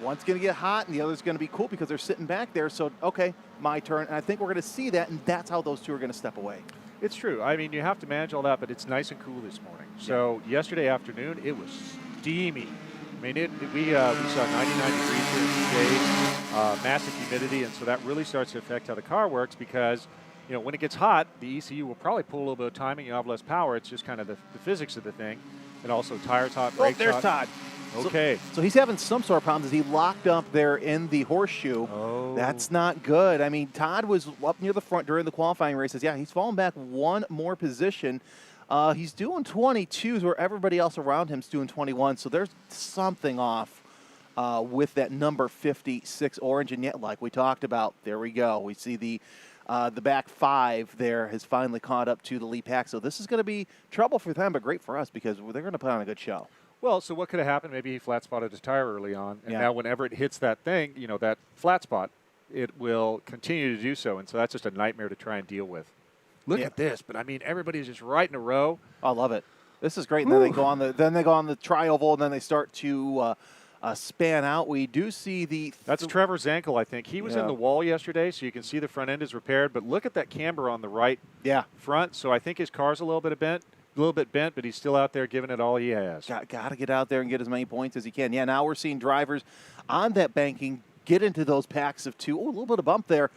one's going to get hot, and the other's going to be cool because they're sitting back there. So, okay, my turn. And I think we're going to see that, and that's how those two are going to step away. It's true. I mean, you have to manage all that, but it's nice and cool this morning. So yesterday afternoon, it was steamy. I mean, we saw 99 degrees here in the shade, massive humidity, and so that really starts to affect how the car works because, when it gets hot, the ECU will probably pull a little bit of timing. You have less power. It's just kind of the physics of the thing. And also tires hot, brakes there's hot. Todd. Okay. So he's having some sort of problems as he locked up there in the horseshoe. Oh. That's not good. I mean, Todd was up near the front during the qualifying races. Yeah, he's fallen back one more position. He's doing 22s where everybody else around him's doing 21. So there's something off with that number 56 orange. And yet, like we talked about, there we go. We see the back five there has finally caught up to the lead pack. So this is going to be trouble for them, but great for us because they're going to put on a good show. Well, so what could have happened? Maybe he flat spotted his tire early on, and now whenever it hits that thing, that flat spot, it will continue to do so. And so that's just a nightmare to try and deal with. Look Yeah. at this. But, I mean, everybody's just right in a row. I love it. This is great. And then they go on the tri-oval, and then they start to span out. We do see the That's Trevor Zankel, I think. He was in the wall yesterday, so you can see the front end is repaired. But look at that camber on the right front. So I think his car's a little bit bent, but he's still out there giving it all he has. Got to get out there and get as many points as he can. Yeah, now we're seeing drivers on that banking get into those packs of 2. Oh, a little bit of bump there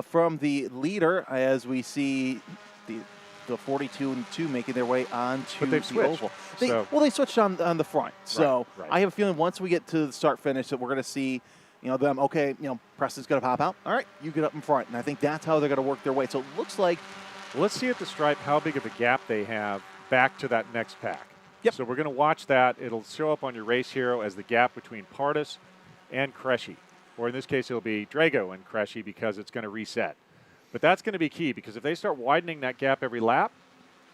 from the leader as we see the 42 and 2 making their way onto But they've the switched, oval. so- They switched on the front. So right. I have a feeling once we get to the start finish that we're going to see them. Okay, Preston's going to pop out. All right, you get up in front, and I think that's how they're going to work their way. So it looks like. Well, let's see at the stripe how big of a gap they have back to that next pack. Yep. So we're going to watch that. It'll show up on your race hero as the gap between Pardus and Cresci. Or in this case, it'll be Drago and Cresci because it's going to reset. But that's going to be key because if they start widening that gap every lap,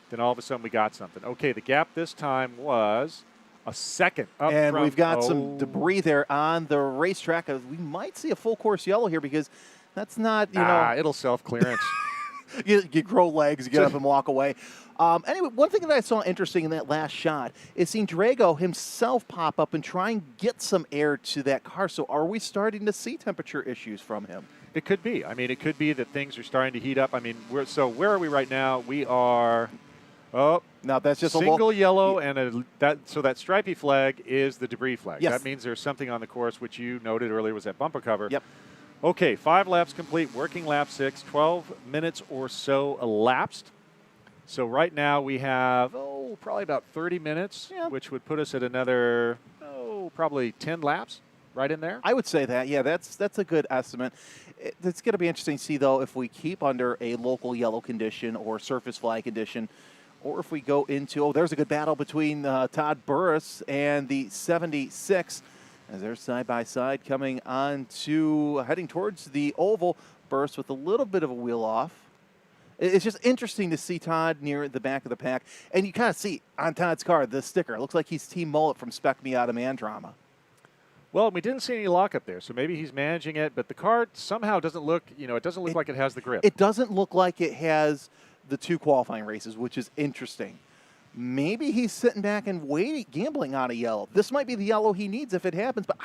then all of a sudden we got something. Okay, the gap this time was a second up And from, we've got some debris there on the racetrack. We might see a full course yellow here because that's not, it'll self-clearance. you grow legs, you get up and walk away. Anyway, one thing that I saw interesting in that last shot is seeing Drago himself pop up and try and get some air to that car. So are we starting to see temperature issues from him? It could be. I mean, it could be that things are starting to heat up. I mean, where are we right now? We are... Oh, no, that's just single yellow, and so that stripy flag is the debris flag. Yes. That means there's something on the course, which you noted earlier was that bumper cover. Yep. Okay, 5 laps complete, working lap 6, 12 minutes or so elapsed. So right now we have, probably about 30 minutes, which would put us at another, probably 10 laps right in there. I would say that, yeah, that's a good estimate. It's going to be interesting to see, though, if we keep under a local yellow condition or surface flag condition, or if we go into, there's a good battle between Todd Burris and the 76 as they're side-by-side coming on to heading towards the oval. Burris with a little bit of a wheel off. It's just interesting to see Todd near the back of the pack. And you kind of see on Todd's car the sticker. It looks like he's Team Mullet from Spec Miata Man Drama. Well, we didn't see any lockup there, so maybe he's managing it, but the car somehow doesn't look, it doesn't look like it has the grip. It doesn't look like it has the 2 qualifying races, which is interesting. Maybe he's sitting back and waiting, gambling on a yellow. This might be the yellow he needs if it happens, but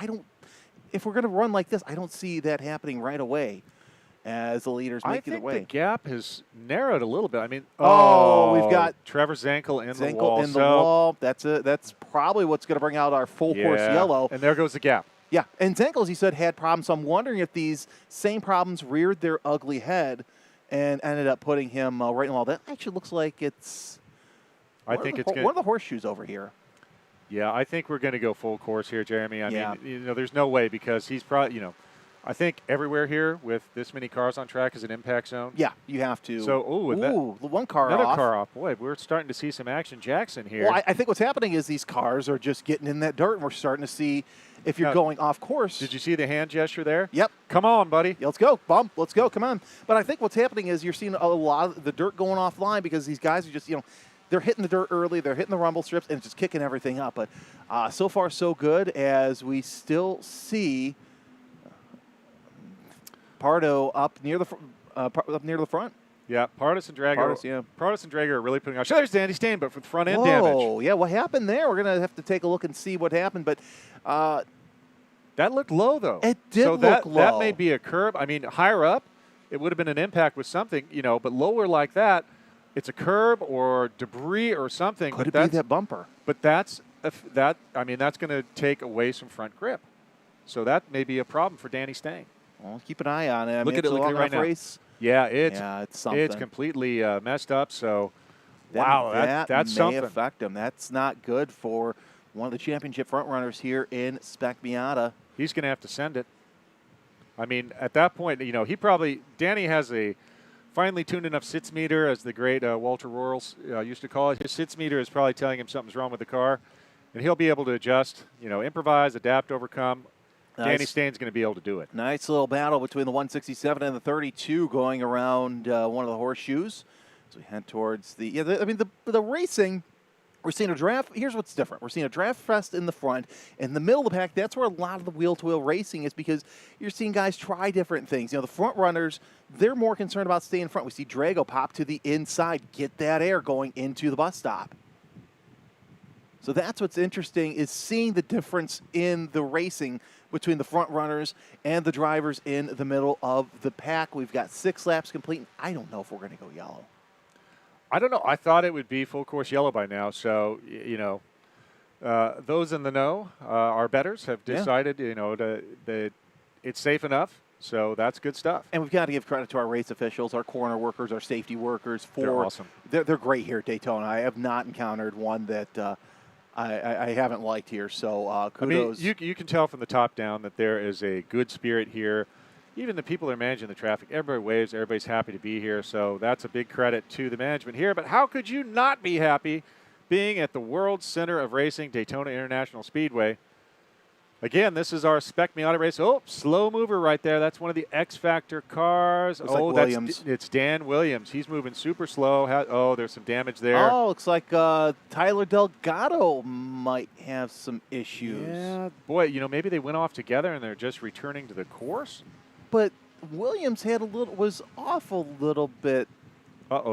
if we're going to run like this, I don't see that happening right away as the leaders make it away. I think the gap has narrowed a little bit. I mean, we've got Trevor Zankel in the wall. The wall. That's probably what's going to bring out our full course yellow. And there goes the gap. Yeah, and Zankel, as he said, had problems. So I'm wondering if these same problems reared their ugly head and ended up putting him right in the wall. That actually looks like it's one of the horseshoes over here. Yeah, I think we're going to go full course here, Jeremy. I mean, there's no way because he's probably, I think everywhere here with this many cars on track is an impact zone. Yeah, you have to. So, one car another off. car off. Boy, we're starting to see some action. Jackson here. Well, I think what's happening is these cars are just getting in that dirt, and we're starting to see if you're going off course. Did you see the hand gesture there? Yep. Come on, buddy. Yeah, let's go. Bump. Let's go. Come on. But I think what's happening is you're seeing a lot of the dirt going offline because these guys are just, they're hitting the dirt early. They're hitting the rumble strips, and it's just kicking everything up. But so far, so good as we still see Pardo up near the front. Yeah, Pardus and Drago. Pardus and Drago are really putting on. There's Danny Stain, but for the front end damage. Oh, yeah. What happened there? We're gonna have to take a look and see what happened. But that looked low, though. It did look low. That may be a curb. I mean, higher up, it would have been an impact with something, but lower like that, it's a curb or debris or something. Could it be that bumper? But that's going to take away some front grip. So that may be a problem for Danny Stain. Well, keep an eye on it. Look at it right now. Race. Yeah, it's something. It's completely messed up. So, that's may something. Affect him. That's not good for one of the championship front runners here in Spec Miata. He's going to have to send it. I mean, at that point, Danny has a finely tuned enough sits meter, as the great Walter Royals used to call it. His sits meter is probably telling him something's wrong with the car, and he'll be able to adjust, improvise, adapt, overcome. Nice. Danny Stain's going to be able to do it. Nice little battle between the 167 and the 32 going around one of the horseshoes as we head towards the racing We're seeing a draft. Here's what's different. We're seeing a draft fest in the front. In the middle of the pack, that's where a lot of the wheel-to-wheel racing is because you're seeing guys try different things. The front runners, they're more concerned about staying in front. We see Drago pop to the inside, get that air going into the bus stop. So that's what's interesting is seeing the difference in the racing between the front runners and the drivers in the middle of the pack. We've got 6 laps complete. I don't know if we're going to go yellow. I don't know. I thought it would be full course yellow by now. So, those in the know, our bettors, have decided, that it's safe enough. So that's good stuff. And we've got to give credit to our race officials, our corner workers, our safety workers. They're awesome. They're great here at Daytona. I have not encountered one that I haven't liked here. So kudos. I mean, you can tell from the top down that there is a good spirit here. Even the people that are managing the traffic, everybody waves, everybody's happy to be here. So that's a big credit to the management here. But how could you not be happy being at the World Center of Racing, Daytona International Speedway? Again, this is our Spec Miata race. Oh, slow mover right there. That's one of the X Factor cars. Looks like Williams. It's Dan Williams. He's moving super slow. There's some damage there. Oh, looks like Tyler Delgado might have some issues. Yeah, boy, maybe they went off together and they're just returning to the course. But Williams was off a little bit.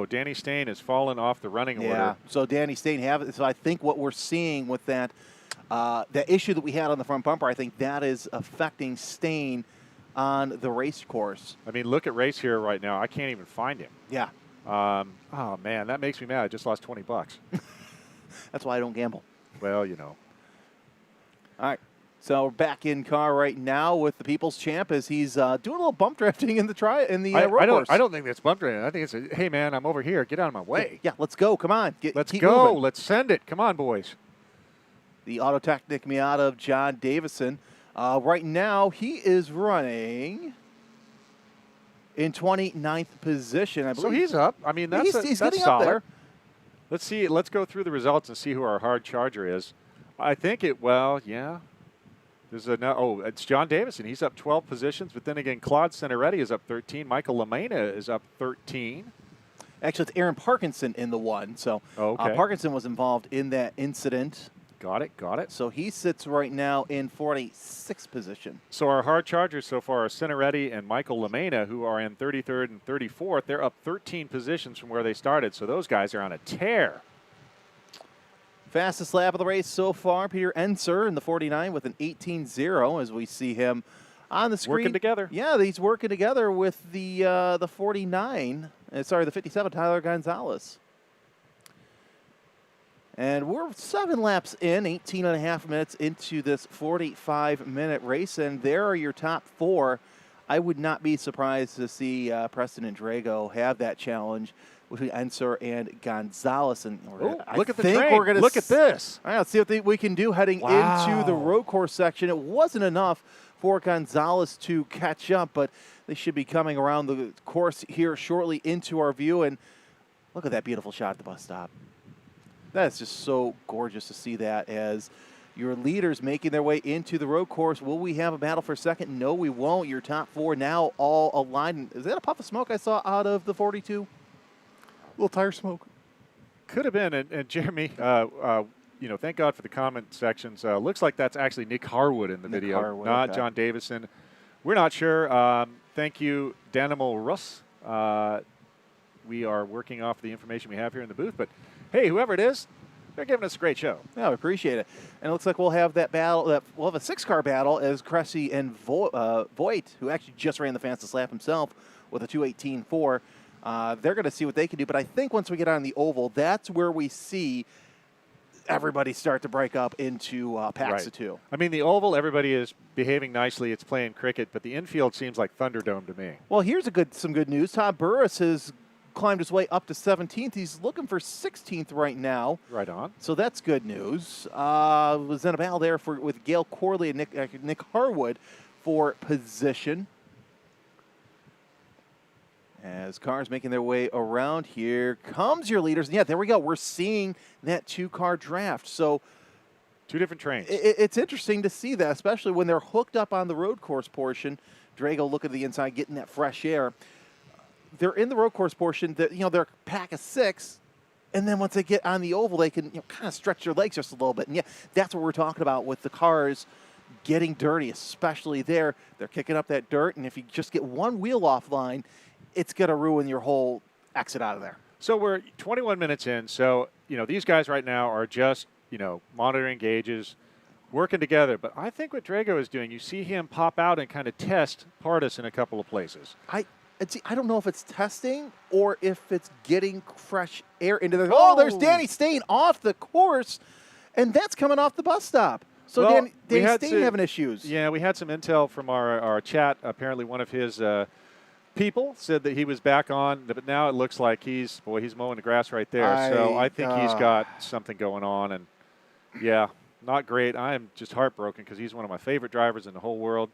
Danny Stain has fallen off the running order. Yeah, so Danny Stain So I think what we're seeing with that issue that we had on the front bumper, I think that is affecting Stain on the race course. I mean, look at race here right now. I can't even find him. Yeah. Oh, man, that makes me mad. I just lost $20. That's why I don't gamble. Well, All right. So we're back in car right now with the People's Champ as he's doing a little bump drafting in the road course. I don't think it's bump drafting. I think it's hey, man, I'm over here. Get out of my way. Yeah, let's go. Come on. Let's keep go. moving. Let's send it. Come on, boys. The Autotechnic Miata of John Davison. Right now, he is running in 29th position, I believe. So he's up. I mean, that's he's that's getting solid. up there. Let's see. Let's go through the results and see who our hard charger is. I think yeah. It's John Davison. He's up 12 positions, but then again, Claude Cineretti is up 13. Michael Lamena is up 13. Actually, it's Aaron Parkinson in the one. So Parkinson was involved in that incident. Got it. So he sits right now in 46th position. So our hard chargers so far are Cineretti and Michael Lamena, who are in 33rd and 34th. They're up 13 positions from where they started, so those guys are on a tear. Fastest lap of the race so far, Peter Enser in the 49 with an 18.0 as we see him on the screen. Working together. Yeah, he's working together with the 49. The 57, Tyler Gonzalez. And we're 7 laps in, 18 and a half minutes into this 45-minute race, and there are your top 4. I would not be surprised to see Preston and Drago have that challenge between Enser and Gonzalez. And look at the train. Look at this. All right, let's see what we can do heading into the road course section. It wasn't enough for Gonzalez to catch up, but they should be coming around the course here shortly into our view. And look at that beautiful shot at the bus stop. That is just so gorgeous to see that as your leaders making their way into the road course. Will we have a battle for second? No, we won't. Your top 4 now all aligned. Is that a puff of smoke I saw out of the 42? Little tire smoke. Could have been. And Jeremy, thank God for the comment sections. Looks like that's actually Nick Harwood in the video, Harwood, not okay. John Davison. We're not sure. Thank you, Danimal Russ. We are working off the information we have here in the booth. But, hey, whoever it is, they're giving us a great show. Yeah, we appreciate it. And it looks like we'll have that battle. We'll have a 6-car battle as Cressy and Voigt, who actually just ran the fastest lap himself with a 2:18.4. They're going to see what they can do. But I think once we get on the oval, that's where we see everybody start to break up into packs of 2. I mean, the oval, everybody is behaving nicely. It's playing cricket. But the infield seems like Thunderdome to me. Well, here's some good news. Todd Burris has climbed his way up to 17th. He's looking for 16th right now. Right on. So that's good news. Was in a battle there with Gail Corley and Nick Harwood for position. As cars making their way around, here comes your leaders. Yeah, there we go. We're seeing that 2-car draft. So 2 different trains. It's interesting to see that, especially when they're hooked up on the road course portion. Drago looking at the inside, getting that fresh air. They're in the road course portion. They're a pack of 6. And then once they get on the oval, they can kind of stretch their legs just a little bit. And yeah, that's what we're talking about with the cars getting dirty, especially there. They're kicking up that dirt, and if you just get one wheel offline, it's going to ruin your whole exit out of there. So we're 21 minutes in. So, these guys right now are just, monitoring gauges, working together. But I think what Drago is doing, you see him pop out and kind of test Pardus in a couple of places. I don't know if it's testing or if it's getting fresh air into the. Oh, there's Danny Stain off the course, and that's coming off the bus stop. So well, Danny Stain having issues. Yeah, we had some intel from our chat. Apparently one of his people said that he was back on, but now it looks like he's mowing the grass right there. So I think he's got something going on, and yeah, not great. I am just heartbroken because he's one of my favorite drivers in the whole world.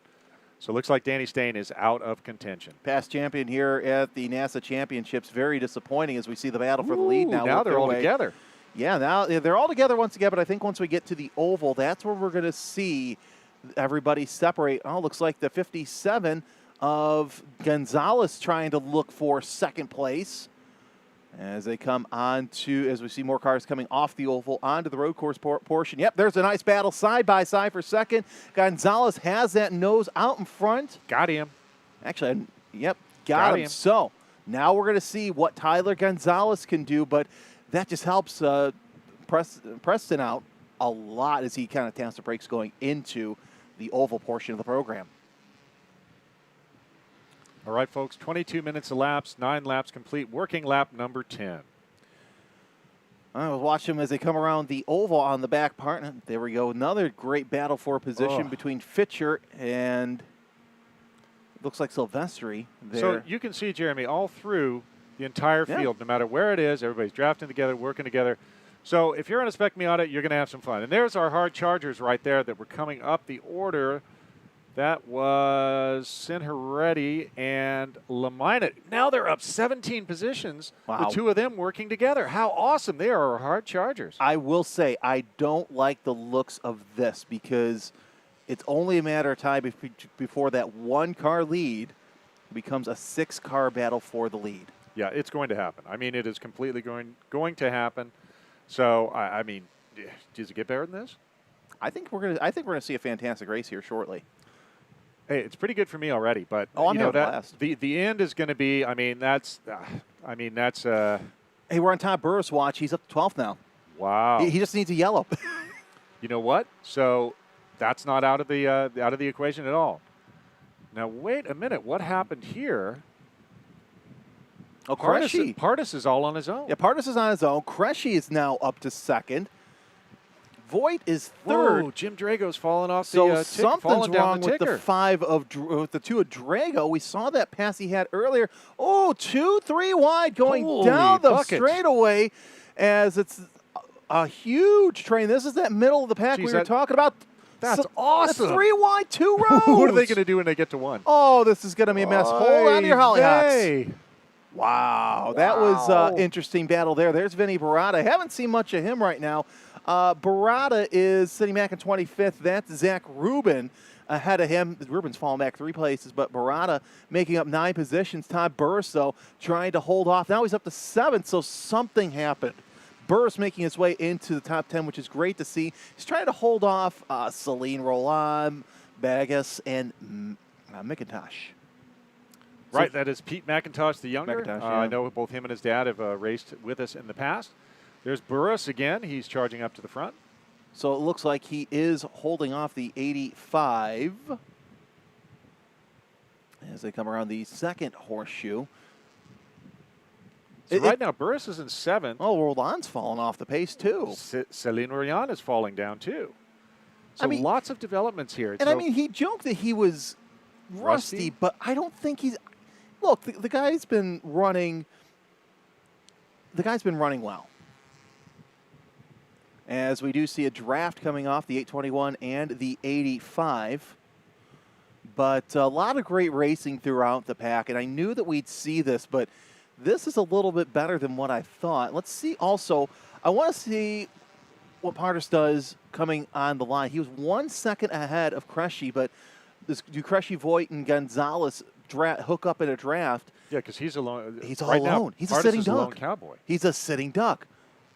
So it looks like Danny Stain is out of contention. Past champion here at the NASA Championships. Very disappointing as we see the battle for the lead now. Now they're all together. Yeah, now they're all together once again, but I think once we get to the oval, that's where we're going to see everybody separate. Oh, looks like the 57 of Gonzalez trying to look for second place as they come on to, as we see more cars coming off the oval onto the road course portion. Yep, there's a nice battle side by side for second. Gonzalez has that nose out in front. Got him. Actually, yep, got him. So now we're going to see what Tyler Gonzalez can do, but that just helps Preston out a lot as he kind of taps the brakes going into the oval portion of the program. All right, folks, 22 minutes elapsed, 9 laps complete, working lap number 10. We'll watch them as they come around the oval on the back part. There we go. Another great battle for position between Fitcher and looks like Silvestri there. So you can see, Jeremy, all through the entire field, no matter where it is, everybody's drafting together, working together. So if you're in a Spec Miata, you're going to have some fun. And there's our hard chargers right there that were coming up the order. That was Sinharetti and Lamina. Now they're up 17 positions. Wow. The two of them working together. How awesome. They are our hard chargers. I will say I don't like the looks of this because it's only a matter of time before that one-car lead becomes a 6-car battle for the lead. Yeah, it's going to happen. I mean, it is completely going to happen. So, I mean, does it get better than this? I think we're gonna see a fantastic race here shortly. Hey, it's pretty good for me already, but I'm having a blast. The end is going to be. That's. Hey, we're on Tom Burris' watch. He's up to 12th now. Wow. He just needs a yellow. You know what? So that's not out of the equation at all. Now wait a minute. What happened here? Oh, Cressy. Pardus is all on his own. Yeah, Pardus is on his own. Cressy is now up to second. Voigt is third. Whoa, Jim Drago's falling off so something's wrong with the two of Drago. We saw that pass he had earlier. Oh, 2-3 wide going down the straightaway as it's a huge train. This is that middle of the pack we were talking about. That's awesome. That's 3 wide, 2 rows. What are they going to do when they get to 1? Oh, this is going to be a mess. Hold on to your hollyhocks. Wow, that was an interesting battle there. There's Vinny Barada. I haven't seen much of him right now. Barada is sitting back in 25th. That's Zach Rubin ahead of him. Rubin's falling back 3 places, but Barada making up 9 positions. Todd Burris, though, trying to hold off. Now he's up to 7th, so something happened. Burris making his way into the top 10, which is great to see. He's trying to hold off Celine Roland, Bagas, and McIntosh. Right, that is Pete McIntosh, the younger. McIntosh, I know both him and his dad have raced with us in the past. There's Burris again. He's charging up to the front. So it looks like he is holding off the 85 as they come around the second horseshoe. So right now, Burris is in 7th. Oh, Roland's falling off the pace, too. Celine Roland is falling down, too. So lots of developments here. And, he joked that he was rusty, but I don't think he's... Look, the guy's been running... The guy's been running well. As we do see a draft coming off the 821 and the 85. But a lot of great racing throughout the pack, and I knew that we'd see this, but this is a little bit better than what I thought. Let's see also, I want to see what Pardus does coming on the line. He was 1 second ahead of Cressy, but do Cressy, Voigt, and Gonzalez hook up in a draft? Yeah, because he's alone. He's all alone. He's a sitting duck. Lone cowboy. He's a sitting duck.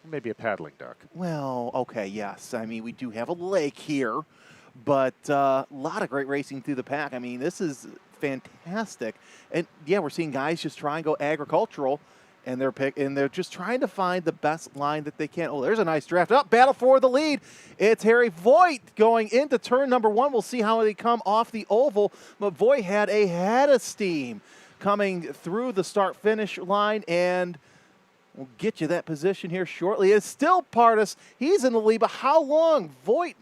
Maybe a paddling duck. Well, okay, yes. I mean, we do have a lake here, but a lot of great racing through the pack. I mean, this is fantastic. And yeah, we're seeing guys just try and go agricultural, and they're just trying to find the best line that they can. Oh, there's a nice draft. Up, battle for the lead. It's Harry Voigt going into turn number 1. We'll see how they come off the oval. But Voigt had a head of steam coming through the start-finish line, and we'll get you that position here shortly. It's still Pardus. He's in the lead, but how long? Voigt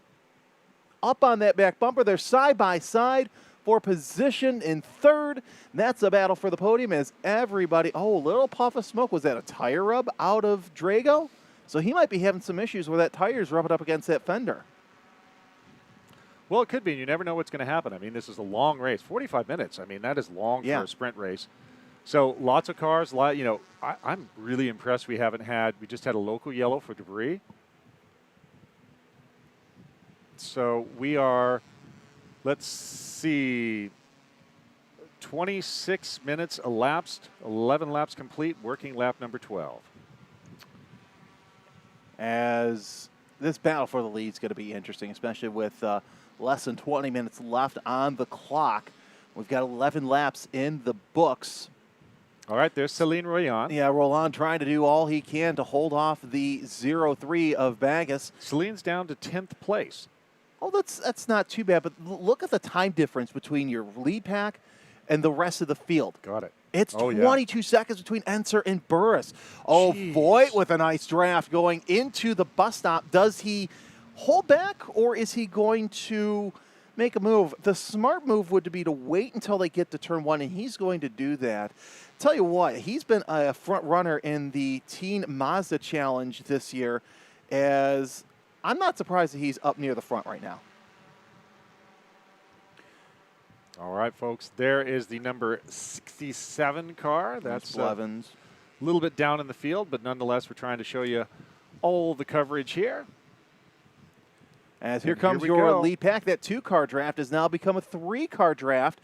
up on that back bumper. They're side by side for position in third. That's a battle for the podium as everybody, oh, a little puff of smoke. Was that a tire rub out of Drago? So he might be having some issues where that tire's rubbing up against that fender. Well, it could be. You never know what's going to happen. I mean, this is a long race, 45 minutes. I mean, that is long for a sprint race. So lots of cars. I'm really impressed. We just had a local yellow for debris. So we are, let's see, 26 minutes elapsed, 11 laps complete, working lap number 12. As this battle for the lead is going to be interesting, especially with less than 20 minutes left on the clock. We've got 11 laps in the books. All right, there's Celine Royan. Yeah, Roland trying to do all he can to hold off the 0-3 of Bagus. Celine's down to 10th place. Oh, that's not too bad, but look at the time difference between your lead pack and the rest of the field. Got it. It's 22 seconds between Enser and Burris. Oh, Voigt with a nice draft going into the bus stop. Does he hold back, or is he going to make a move? The smart move would be to wait until they get to turn 1, and he's going to do that. Tell you what, he's been a front runner in the Teen Mazda Challenge this year, as I'm not surprised that he's up near the front right now. All right, folks, there is the number 67 car. That's Blevins. A little bit down in the field, but nonetheless, we're trying to show you all the coverage here. As here comes your lead pack. That 2-car draft has now become a 3-car draft.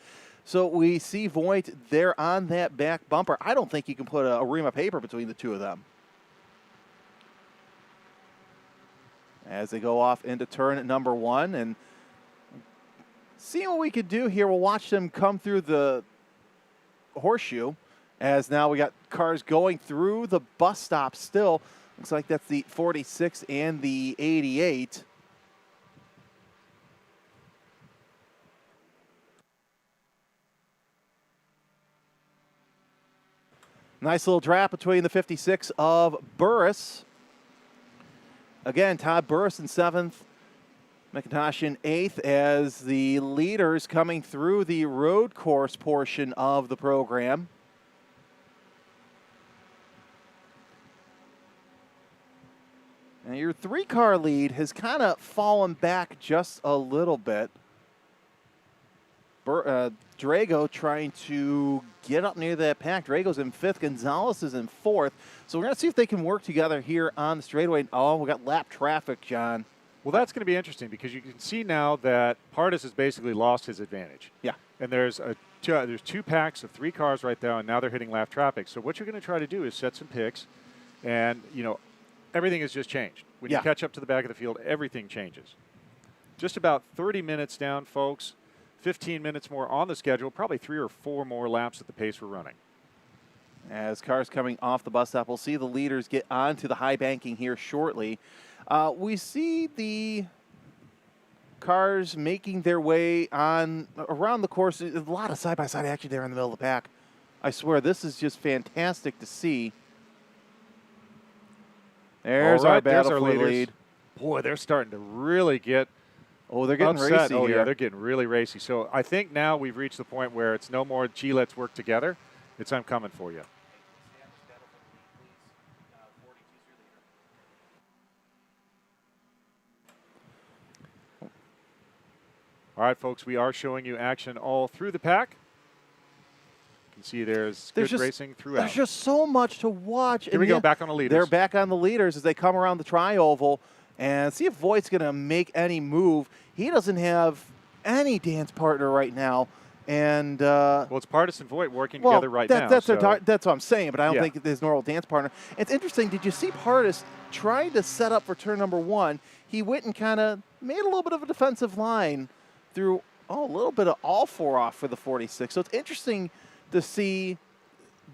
So we see Voigt there on that back bumper. I don't think you can put a ream of paper between the two of them. As they go off into turn number 1 and seeing what we could do here, we'll watch them come through the horseshoe. As now we got cars going through the bus stop still. Looks like that's the 46 and the 88. Nice little draft between the 56 of Burris. Again, Todd Burris in 7th, McIntosh in 8th as the leaders coming through the road course portion of the program. And your 3-car lead has kind of fallen back just a little bit. Drago trying to get up near that pack. Drago's in 5th. Gonzalez is in 4th. So we're going to see if they can work together here on the straightaway. Oh, we got lap traffic, John. Well, that's going to be interesting because you can see now that Pardus has basically lost his advantage. Yeah. And there's 2 packs of 3 cars right there, and now they're hitting lap traffic. So what you're going to try to do is set some picks, and, everything has just changed. When you catch up to the back of the field, everything changes. Just about 30 minutes down, folks. 15 minutes more on the schedule, probably 3 or 4 more laps at the pace we're running. As cars coming off the bus stop, we'll see the leaders get onto the high banking here shortly. We see the cars making their way on around the course. A lot of side-by-side action there in the middle of the pack. I swear, this is just fantastic to see. There's our battle for the lead. Boy, they're starting to really get they're getting upset. racy here. Yeah, they're getting really racy. So I think now we've reached the point where it's no more, gee, let's work together. It's I'm coming for you. All right, folks, we are showing you action all through the pack. You can see there's good racing throughout. There's just so much to watch. Here we go, back on the leaders. They're back on the leaders as they come around the tri-oval. And see if Voigt's going to make any move. He doesn't have any dance partner right now And well, it's Pardus and Voigt working together right now. That's so. that's what I'm saying, but I don't Yeah. think his normal dance partner. It's interesting. Did you see Pardus trying to set up for turn number 1? He went and kind of made a little bit of a defensive line through a little bit of all 4 off for the 46. So it's interesting to see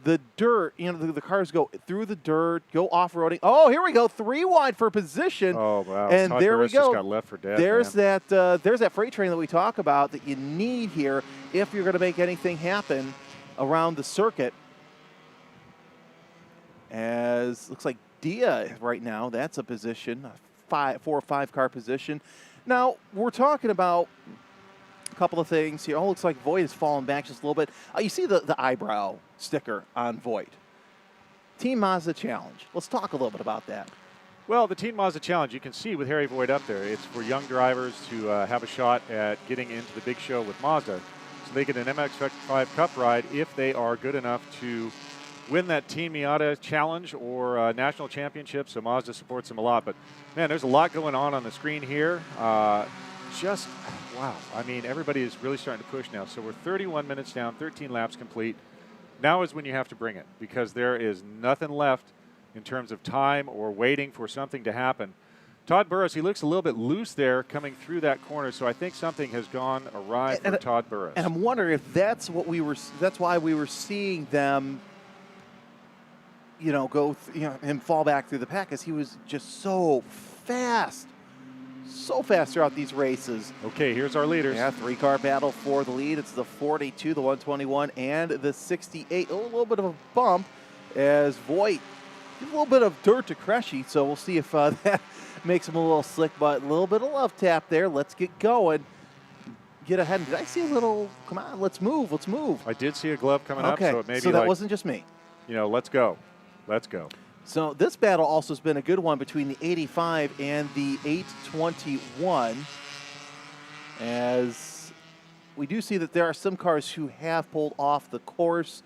the dirt, the cars go through the dirt, go off-roading. Oh, here we go, 3 wide for position. Oh, wow. And Todd there Burris we go. just got left for dead, there's man. there's that freight train that we talk about that you need here if you're going to make anything happen around the circuit. As looks like Dia right now, that's a position, a 4 or 5 car position. Now, we're talking about a couple of things here. Oh, looks like Voigt has fallen back just a little bit. You see the eyebrow sticker on Voigt. Team Mazda Challenge. Let's talk a little bit about that. Well, the Team Mazda Challenge, you can see with Harry Voigt up there, it's for young drivers to have a shot at getting into the big show with Mazda. So they get an MX-5 Cup ride if they are good enough to win that Team Miata Challenge or National Championship. So Mazda supports them a lot. But, man, there's a lot going on the screen here. Just, wow. I mean, everybody is really starting to push now. So we're 31 minutes down, 13 laps complete. Now is when you have to bring it because there is nothing left in terms of time or waiting for something to happen. Todd Burris, he looks a little bit loose there coming through that corner, so I think something has gone awry for Todd Burris. And I'm wondering if that's why we were seeing them, go, him fall back through the pack, because he was just so fast throughout these races. Okay, here's our leaders. Yeah, 3-car battle for the lead. It's the 42, the 121, and the 68. A little bit of a bump as Voigt, a little bit of dirt to Cressy, so we'll see if that makes him a little slick, but a little bit of love tap there. Let's get going. Get ahead. Did I see a little, come on, let's move. I did see a glove coming up, so it may be so that wasn't just me. Let's go. Let's go. So this battle also has been a good one between the 85 and the 821, as we do see that there are some cars who have pulled off the course.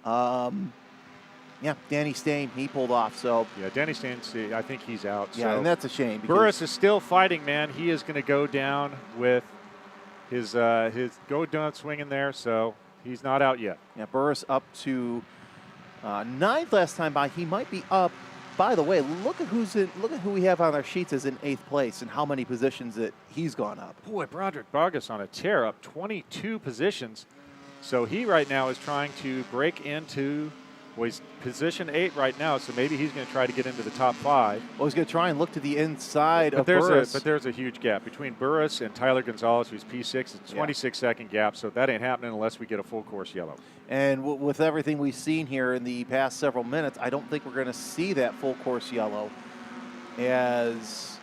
Yeah, Danny Stain, he pulled off. So yeah, Danny Stain, I think he's out. Yeah, so and that's a shame. Burris is still fighting, man. He is going to go down with his go down swinging there, so he's not out yet. Yeah, Burris up to 9th last time by. He might be up. By the way, look at who we have on our sheets as in 8th place and how many positions that he's gone up. Boy, Broderick Vargas on a tear, up 22 positions. So he right now is trying to break into, well, he's position 8 right now, so maybe he's going to try to get into the top 5. Well, he's going to try and look to the inside of Burris. But there's a huge gap between Burris and Tyler Gonzalez, who's P6. It's a 26-second gap, so that ain't happening unless we get a full course yellow. And with everything we've seen here in the past several minutes, I don't think we're going to see that full course yellow. As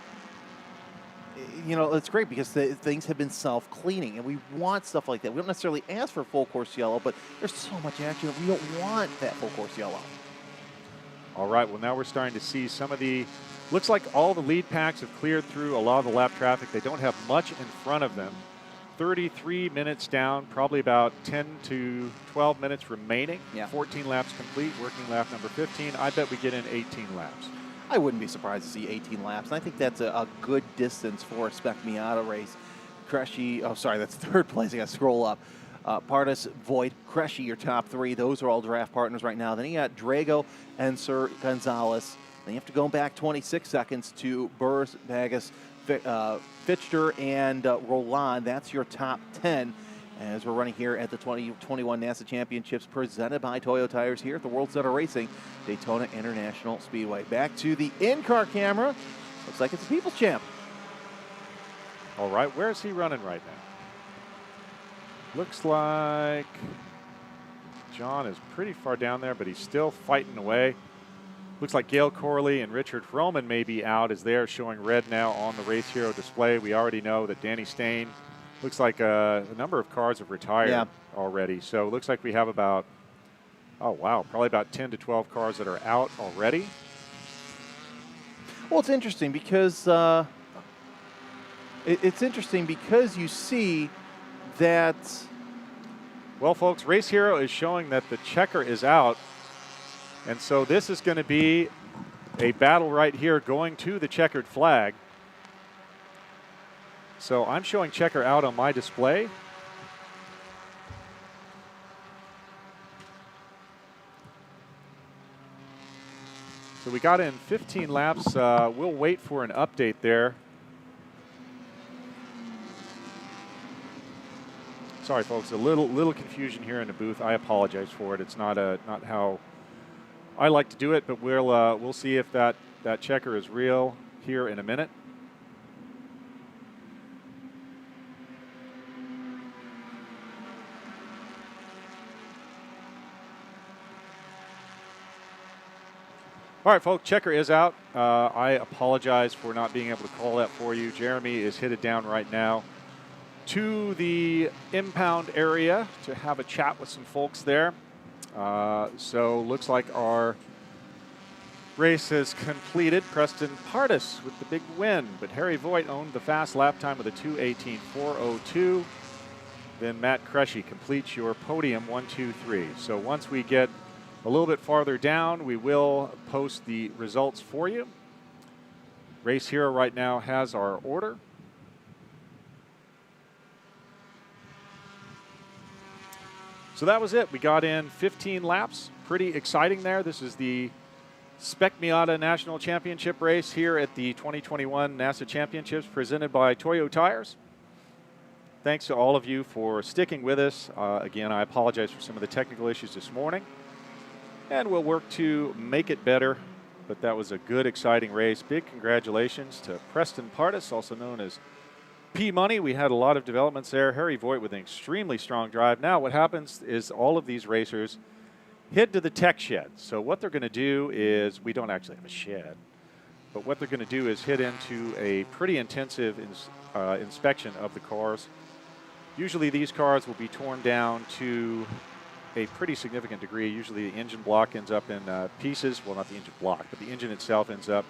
it's great because things have been self-cleaning, and we want stuff like that. We don't necessarily ask for full course yellow, but there's so much action that we don't want that full course yellow. All right, well, now we're starting to see some of the, looks like all the lead packs have cleared through a lot of the lap traffic. They don't have much in front of them. 33 minutes down, probably about 10 to 12 minutes remaining. Yeah. 14 laps complete, working lap number 15. I bet we get in 18 laps. I wouldn't be surprised to see 18 laps. And I think that's a good distance for a Spec Miata race. Cressy, oh, sorry, that's 3rd place. I got to scroll up. Pardus, Voigt, Cressy, your top 3. Those are all draft partners right now. Then you got Drago and Sir Gonzalez. Then you have to go back 26 seconds to Burris, Vargas, Fichter, and Roland. That's your top 10 as we're running here at the 2021 NASA Championships presented by Toyo Tires here at the World Center Racing, Daytona International Speedway. Back to the in-car camera. Looks like it's a People's Champ. All right, where is he running right now? Looks like John is pretty far down there, but he's still fighting away. Looks like Gail Corley and Richard Froman may be out as they're showing red now on the Race Hero display. We already know that Danny Stain, looks like a number of cars have retired already. So it looks like we have about, oh wow, probably about 10 to 12 cars that are out already. Well, it's interesting because you see that. Well, folks, Race Hero is showing that the checker is out. And so this is going to be a battle right here going to the checkered flag. So I'm showing checker out on my display. So we got in 15 laps. We'll wait for an update there. Sorry, folks, a little confusion here in the booth. I apologize for it. It's not how I like to do it, but we'll see if that checker is real here in a minute. All right, folks, checker is out. I apologize for not being able to call that for you. Jeremy is headed down right now to the impound area to have a chat with some folks there. So looks like our race is completed. Preston Pardus with the big win, but Harry Voigt owned the fast lap time with a 2:18.402. Then Matt Crushy completes your podium 1, 2, 3. So once we get a little bit farther down, we will post the results for you. Race Hero right now has our order. So that was it. We got in 15 laps. Pretty exciting there. This is the Spec Miata National Championship race here at the 2021 NASA Championships presented by Toyo Tires. Thanks to all of you for sticking with us. Again, I apologize for some of the technical issues this morning, and we'll work to make it better. But that was a good, exciting race. Big congratulations to Preston Pardus, also known as P-Money. We had a lot of developments there. Harry Voigt with an extremely strong drive. Now what happens is all of these racers head to the tech shed. So what they're going to do is, we don't actually have a shed, but what they're going to do is head into a pretty intensive inspection of the cars. Usually these cars will be torn down to a pretty significant degree. Usually the engine block ends up in pieces. Well, not the engine block, but the engine itself ends up.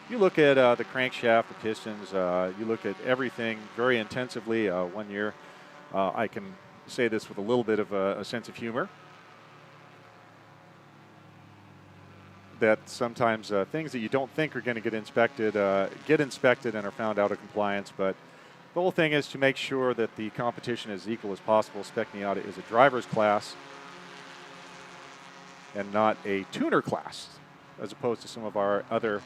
You look at the crankshaft, the pistons, you look at everything very intensively. One year, I can say this with a little bit of a sense of humor, that sometimes things that you don't think are going to get inspected and are found out of compliance. But the whole thing is to make sure that the competition is equal as possible. Spec Miata is a driver's class and not a tuner class, as opposed to some of our other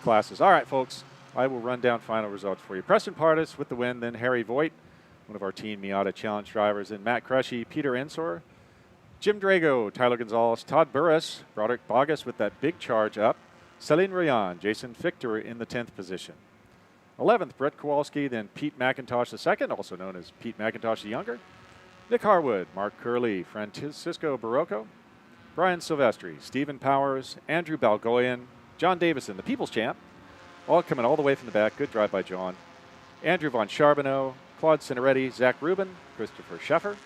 classes. All right, folks, I will run down final results for you. Preston Pardus with the win, then Harry Voigt, one of our Team Miata Challenge drivers, then Matt Crushy, Peter Ensor, Jim Drago, Tyler Gonzalez, Todd Burris, Broderick Bogus with that big charge up, Celine Rayan, Jason Fichter in the 10th position. 11th, Brett Kowalski, then Pete McIntosh II, also known as Pete McIntosh the Younger, Nick Harwood, Mark Curley, Francisco Barroco, Brian Silvestri, Stephen Powers, Andrew Balgoyan, John Davison, the People's Champ, all coming all the way from the back. Good drive by John. Andrew Von Charbonneau, Claude Cineretti, Zach Rubin, Christopher Sheffer,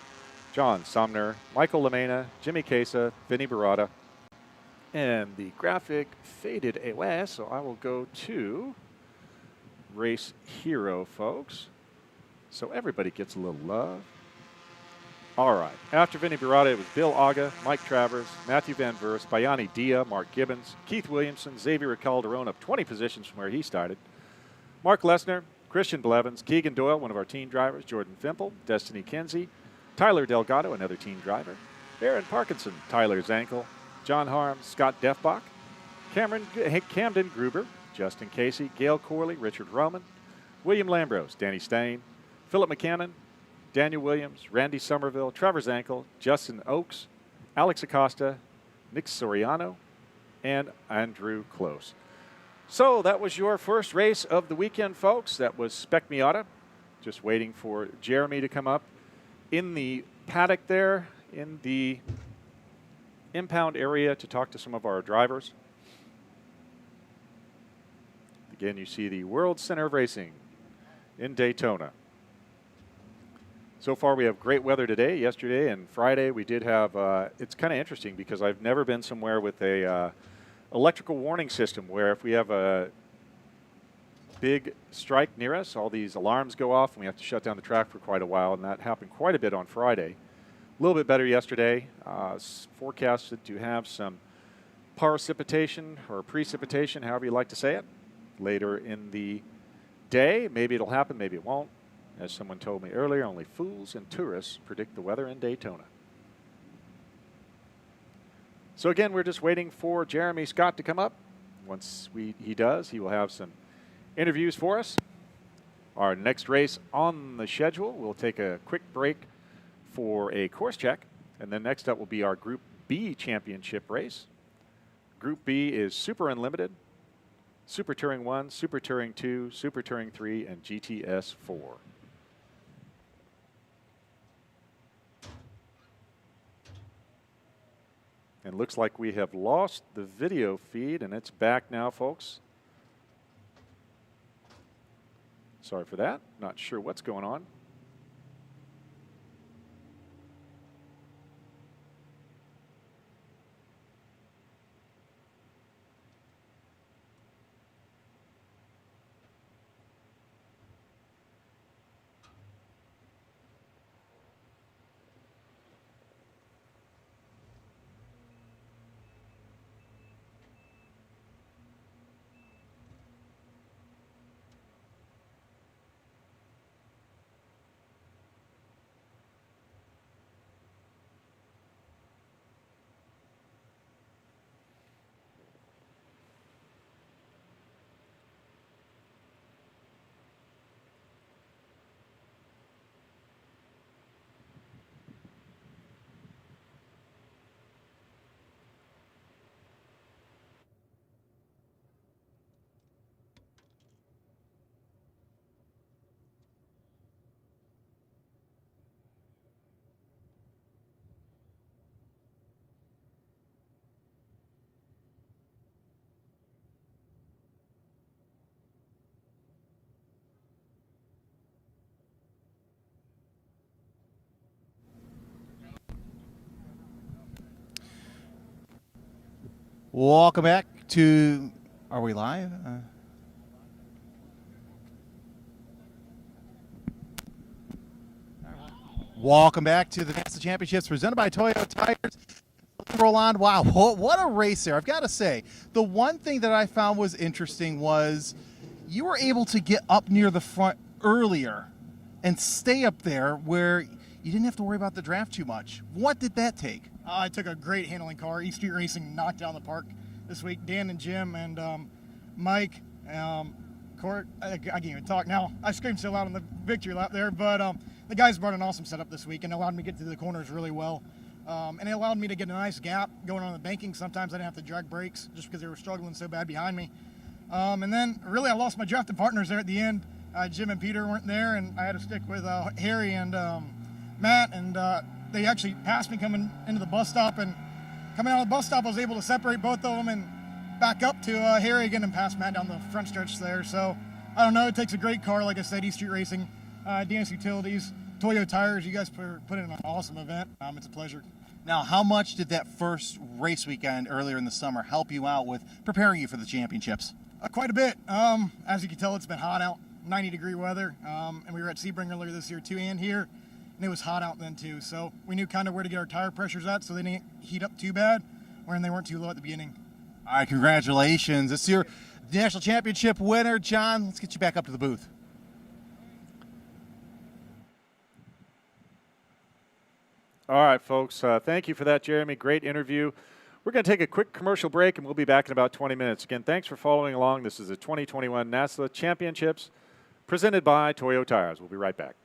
John Sumner, Michael Lamena, Jimmy Casa, Vinny Barada, and the graphic faded away, so I will go to Race Hero, folks. So everybody gets a little love. All right. After Vinny Barada, it was Bill Aga, Mike Travers, Matthew Van Verst, Bayani Dia, Mark Gibbons, Keith Williamson, Xavier Calderon up 20 positions from where he started. Mark Lesnar, Christian Blevins, Keegan Doyle, one of our team drivers, Jordan Fimple, Destiny Kinsey, Tyler Delgado, another team driver, Aaron Parkinson, Tyler Zankel, John Harms, Scott Defbach, Camden Gruber, Justin Casey, Gail Corley, Richard Roman, William Lambros, Danny Stain, Philip McCannon, Daniel Williams, Randy Somerville, Trevor Zankel, Justin Oakes, Alex Acosta, Nick Soriano, and Andrew Close. So that was your first race of the weekend, folks. That was Spec Miata. Just waiting for Jeremy to come up in the paddock there in the impound area to talk to some of our drivers. Again, you see the World Center of Racing in Daytona. So far, we have great weather today. Yesterday and Friday, we did have, it's kind of interesting because I've never been somewhere with a electrical warning system where if we have a big strike near us, all these alarms go off and we have to shut down the track for quite a while, and that happened quite a bit on Friday. A little bit better yesterday. Forecasted to have some precipitation or precipitation, however you like to say it, later in the day. Maybe it'll happen, maybe it won't. As someone told me earlier, only fools and tourists predict the weather in Daytona. So again, we're just waiting for Jeremy Scott to come up Once he does, he will have some interviews for us. Our next race on the schedule, we'll take a quick break for a course check, and then next up will be our Group B championship race. Group B is Super Unlimited, Super Touring 1, Super Touring 2, Super Touring 3, and GTS 4. And looks like we have lost the video feed, and it's back now, folks. Sorry for that. Not sure what's going on. Welcome back to, are we live? Welcome back to the NASA Championships presented by Toyo Tires. Roll on. Wow, what a race there. I've got to say, the one thing that I found was interesting was you were able to get up near the front earlier and stay up there where you didn't have to worry about the draft too much. What did that take? I took a great handling car. East Street Racing knocked down the park this week. Dan and Jim and Mike, Court, I can't even talk now. I screamed so loud on the victory lap there, but the guys brought an awesome setup this week and allowed me to get to the corners really well. And it allowed me to get a nice gap going on the banking. Sometimes I didn't have to drag brakes just because they were struggling so bad behind me. And then really I lost my drafted partners there at the end. Jim and Peter weren't there, and I had to stick with Harry and Matt, and they actually passed me coming into the bus stop, and coming out of the bus stop I was able to separate both of them and back up to Harry again and pass Matt down the front stretch there. So I don't know, it takes a great car, like I said, East Street Racing, DNS Utilities, Toyo Tires. You guys put in an awesome event. It's a pleasure. Now, how much did that first race weekend earlier in the summer help you out with preparing you for the championships? Quite a bit. As you can tell, it's been hot out, 90-degree weather, and we were at Sebring earlier this year too, and here, and it was hot out then too. So we knew kind of where to get our tire pressures at so they didn't heat up too bad, when they weren't too low at the beginning. All right, congratulations. This is your national championship winner, John. Let's get you back up to the booth. All right, folks. Thank you for that, Jeremy. Great interview. We're going to take a quick commercial break, and we'll be back in about 20 minutes. Again, thanks for following along. This is the 2021 NASA Championships presented by Toyo Tires. We'll be right back.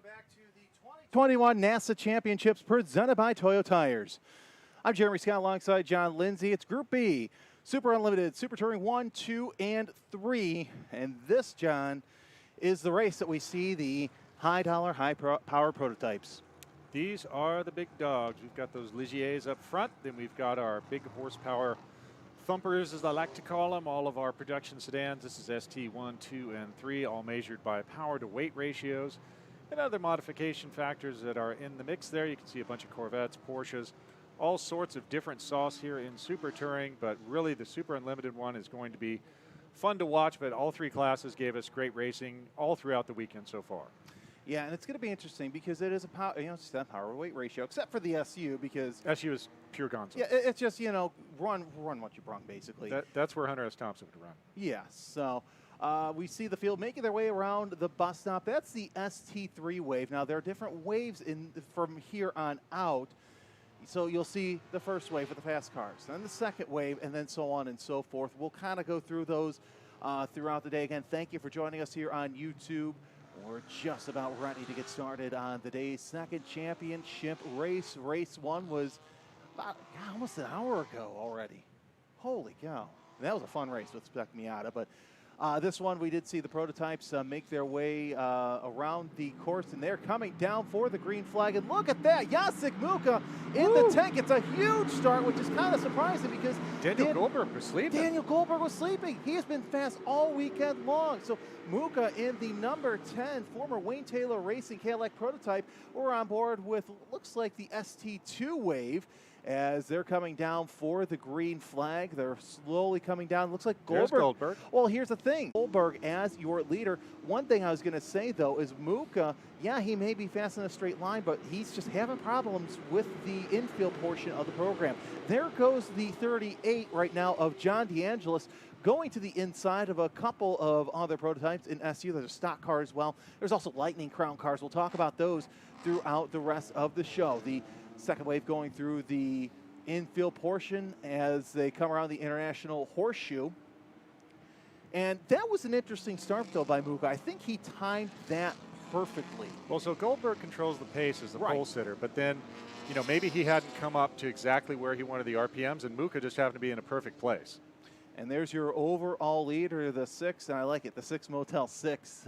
back to the 2021 NASA Championships presented by Toyo Tires. I'm Jeremy Scott alongside John Lindsay. It's Group B, Super Unlimited, Super Touring 1, 2, and 3. And this, John, is the race that we see the high-dollar, high-power prototypes. These are the big dogs. We've got those Ligiers up front. Then we've got our big horsepower thumpers, as I like to call them, all of our production sedans. This is ST 1, 2, and 3, all measured by power to weight ratios and other modification factors that are in the mix there. You can see a bunch of Corvettes, Porsches, all sorts of different sauce here in Super Touring, but really the Super Unlimited one is going to be fun to watch, but all three classes gave us great racing all throughout the weekend so far. Yeah, and it's going to be interesting because it is a power, it's that power weight ratio, except for the SU because SU is pure gonzo. Yeah, it's just run what you brung basically. That's where Hunter S. Thompson would run. Yeah, so we see the field making their way around the bus stop. That's the ST3 wave. Now there are different waves from here on out. So you'll see the first wave with the fast cars, then the second wave, and then so on and so forth. We'll kind of go through those throughout the day. Again, thank you for joining us here on YouTube. We're just about ready to get started on the day's second championship race. Race 1 was about almost an hour ago already. Holy cow. That was a fun race with Spec Miata, but this one we did see the prototypes make their way around the course, and they're coming down for the green flag. And look at that, Jacek Muka in the tank. It's a huge start, which is kind of surprising because Daniel Goldberg was sleeping. Daniel Goldberg was sleeping. He has been fast all weekend long. So Muka in the number 10, former Wayne Taylor Racing Cadillac prototype. We're on board with, looks like the ST2 wave, as they're coming down for the green flag. They're slowly coming down. Looks like Goldberg. There's Goldberg. Well, here's the thing. Goldberg as your leader. One thing I was going to say, though, is Muka, yeah, he may be fast in a straight line, but he's just having problems with the infield portion of the program. There goes the 38 right now of John DeAngelis, going to the inside of a couple of other prototypes in SU. There's a stock car as well. There's also Lightning Crown cars. We'll talk about those throughout the rest of the show. The second wave going through the infield portion as they come around the International Horseshoe. And that was an interesting start, though, by Muka. I think he timed that perfectly. Well, so Goldberg controls the pace as the pole sitter, but then, maybe he hadn't come up to exactly where he wanted the RPMs, and Muka just happened to be in a perfect place. And there's your overall leader, the 6, and I like it, the 6 Motel 6.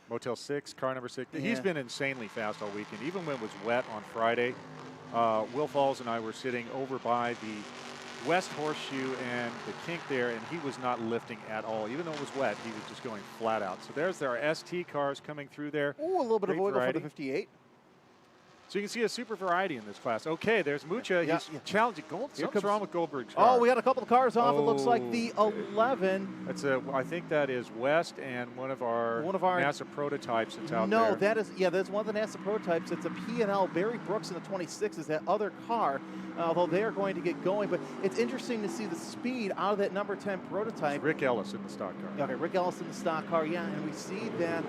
Motel 6, car number 6. Yeah. He's been insanely fast all weekend, even when it was wet on Friday. Will Falls and I were sitting over by the West Horseshoe and the kink there, and he was not lifting at all. Even though it was wet, he was just going flat out. So there's our ST cars coming through there. Ooh, a little bit of a wiggle for variety. the 58. So you can see a super variety in this class. Okay, there's Mucha. He's challenging Gold. Something's wrong with Goldberg's car. Oh, we got a couple of cars off. It looks like the 11. That's I think that is West and one of our NASA prototypes that's out there. No, that's one of the NASA prototypes. It's a P&L. Barry Brooks in the 26 is that other car, although they are going to get going. But it's interesting to see the speed out of that number 10 prototype. It's Rick Ellis in the stock car. Okay, Rick Ellis in the stock car, yeah. And we see that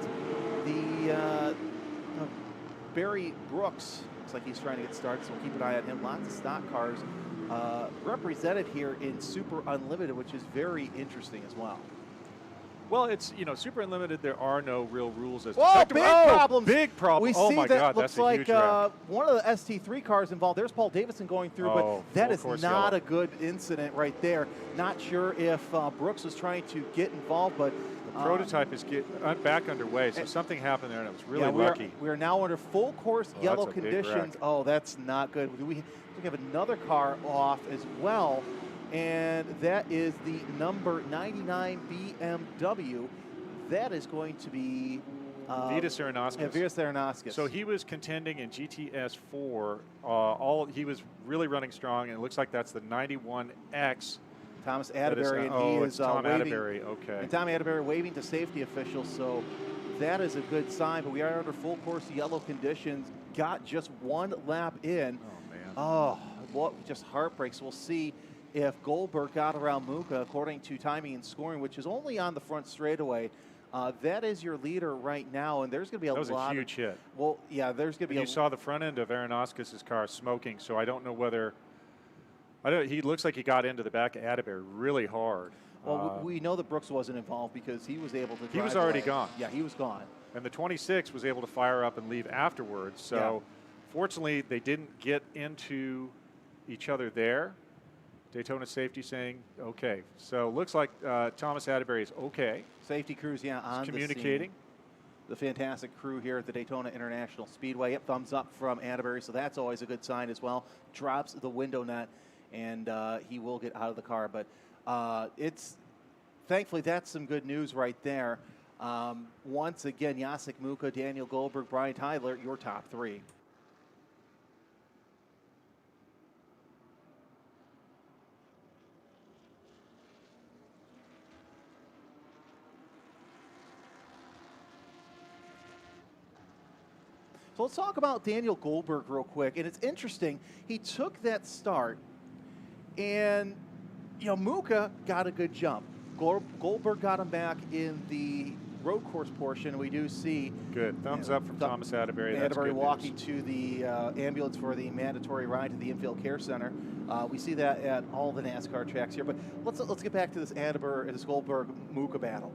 the Barry Brooks looks like he's trying to get started, so we'll keep an eye on him. Lots of stock cars represented here in Super Unlimited, which is very interesting as well. Well, it's, Super Unlimited, there are no real rules as to Whoa, big problems. Big problem. We oh see my that God, looks that's a like huge wreck. one of the ST3 cars involved. There's Paul Davidson going through, but that is not a good incident right there. Not sure if Brooks was trying to get involved, but the prototype is back underway, so something happened there, and it was really lucky. We are now under full course yellow that's a big conditions. wreck. Oh, that's not good. We have another car off as well, and that is the number 99 BMW. That is going to be Vitas Aeronauskis. Yeah, Vitas Aeronauskis. So he was contending in GTS4. He was really running strong, and it looks like that's the 91X. Thomas Atterbury, and he is Tom waving, Atterbury, okay. And Tom Atterbury waving to safety officials, so that is a good sign. But we are under full course yellow conditions. Got just one lap in. Oh man. Oh, what just heartbreaks. We'll see if Goldberg got around Muka according to timing and scoring, which is only on the front straightaway. That is your leader right now, and there's going to be a lot. That was a huge hit. Well, yeah, there's going to be. You saw the front end of Aeronauskis' car smoking, so I don't know whether. He looks like he got into the back of Atterbury really hard. Well, we know that Brooks wasn't involved because he was able to drive He was already away. gone. Yeah, he was gone. And the 26 was able to fire up and leave afterwards. So fortunately, they didn't get into each other there. Daytona safety saying, okay. So looks like Thomas Atterbury is okay. Safety crews, on communicating. The fantastic crew here at the Daytona International Speedway. Yep, thumbs up from Atterbury, so that's always a good sign as well. Drops the window net, and he will get out of the car. But thankfully, that's some good news right there. Once again, Jacek Muka, Daniel Goldberg, Brian Tyler, your top three. So let's talk about Daniel Goldberg real quick. And it's interesting, he took that start, and Muka got a good jump. Goldberg got him back in the road course portion. We do see good thumbs up from Thomas Atterbury. That's Atterbury good walking news. to the ambulance for the mandatory ride to the infield care center. We see that at all the NASCAR tracks here. But let's get back to this Goldberg Muka battle.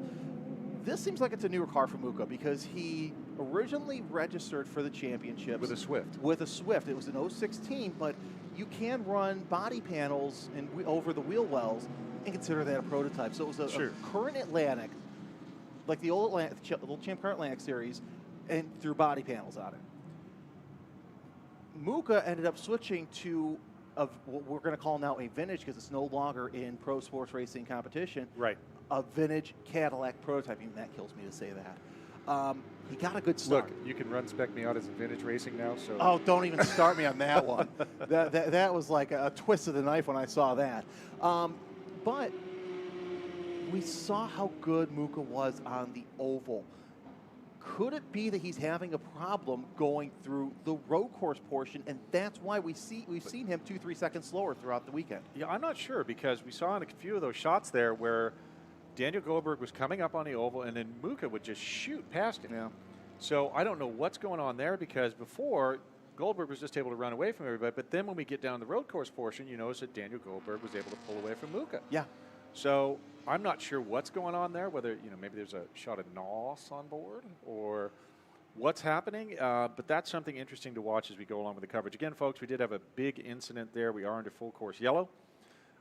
This seems like it's a newer car for Muka because he originally registered for the championship with a Swift. With a Swift, it was an 016, but you can run body panels and over the wheel wells and consider that a prototype. So it was a current Atlantic, like the old Champ Car Atlantic series, and threw body panels on it. Muka ended up switching to what we're going to call now a vintage because it's no longer in pro sports racing competition. Right. A vintage Cadillac prototype. Even that kills me to say that. He got a good start. Look, you can run Spec Miata as a vintage racing now. So oh, don't even start me on that one. That was like a twist of the knife when I saw that. But we saw how good Muka was on the oval. Could it be that he's having a problem going through the road course portion, and that's why we've seen him 2-3 seconds slower throughout the weekend? Yeah, I'm not sure because we saw in a few of those shots there where Daniel Goldberg was coming up on the oval, and then Muka would just shoot past him. Yeah. So I don't know what's going on there because before Goldberg was just able to run away from everybody, but then when we get down the road course portion, you notice that Daniel Goldberg was able to pull away from Muka. Yeah. So I'm not sure what's going on there, whether maybe there's a shot of NOS on board or what's happening, but that's something interesting to watch as we go along with the coverage. Again, folks, we did have a big incident there. We are under full course yellow.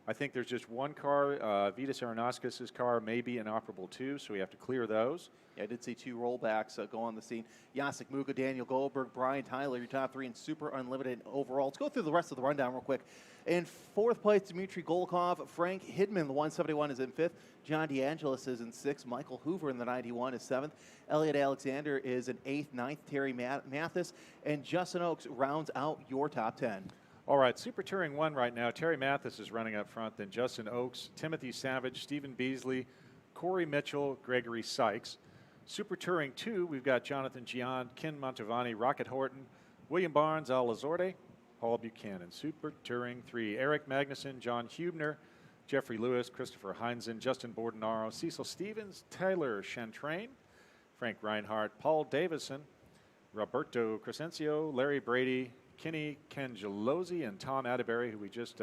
I think there's just one car. Vitas Aronakis' car may be inoperable too, so we have to clear those. Yeah, I did see two rollbacks go on the scene. Jacek Muka, Daniel Goldberg, Brian Tyler, your top three in Super Unlimited overall. Let's go through the rest of the rundown real quick. In fourth place, Dmitry Golikov. Frank Hidman, the 171, is in fifth. John DeAngelis is in sixth. Michael Hoover in the 91 is seventh. Elliot Alexander is in eighth. Ninth, Terry Mathis. And Justin Oaks rounds out your top 10. All right, Super Touring 1 right now. Terry Mathis is running up front, then Justin Oaks, Timothy Savage, Stephen Beasley, Corey Mitchell, Gregory Sykes. Super Touring 2, we've got Jonathan Gian, Ken Montavani, Rocket Horton, William Barnes, Al Lazorde, Paul Buchanan. Super Touring 3, Eric Magnuson, John Hubner, Jeffrey Lewis, Christopher Heinzen, Justin Bordenaro, Cecil Stevens, Tyler Chantrain, Frank Reinhardt, Paul Davison, Roberto Crescencio, Larry Brady, Kenny Cangelozzi, and Tom Atterbury, who we just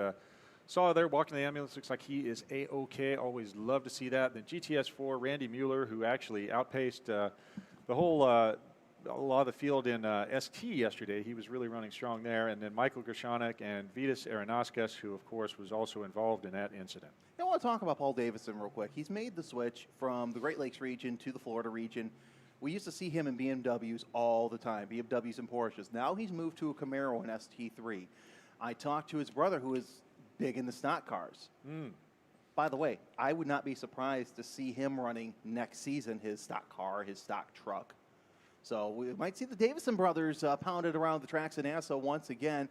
saw there walking the ambulance. Looks like he is A-OK. Always love to see that. Then GTS4, Randy Mueller, who actually outpaced the whole a lot of the field in ST yesterday. He was really running strong there. And then Michael Gershonik and Vitas Aronakis, who, of course, was also involved in that incident. I want to talk about Paul Davison real quick. He's made the switch from the Great Lakes region to the Florida region. We used to see him in BMWs all the time, BMWs and Porsches. Now he's moved to a Camaro and ST3. I talked to his brother, who is big in the stock cars. By the way, I would not be surprised to see him running next season his stock car, his stock truck. So we might see the Davison brothers pounded around the tracks in Nassau once again.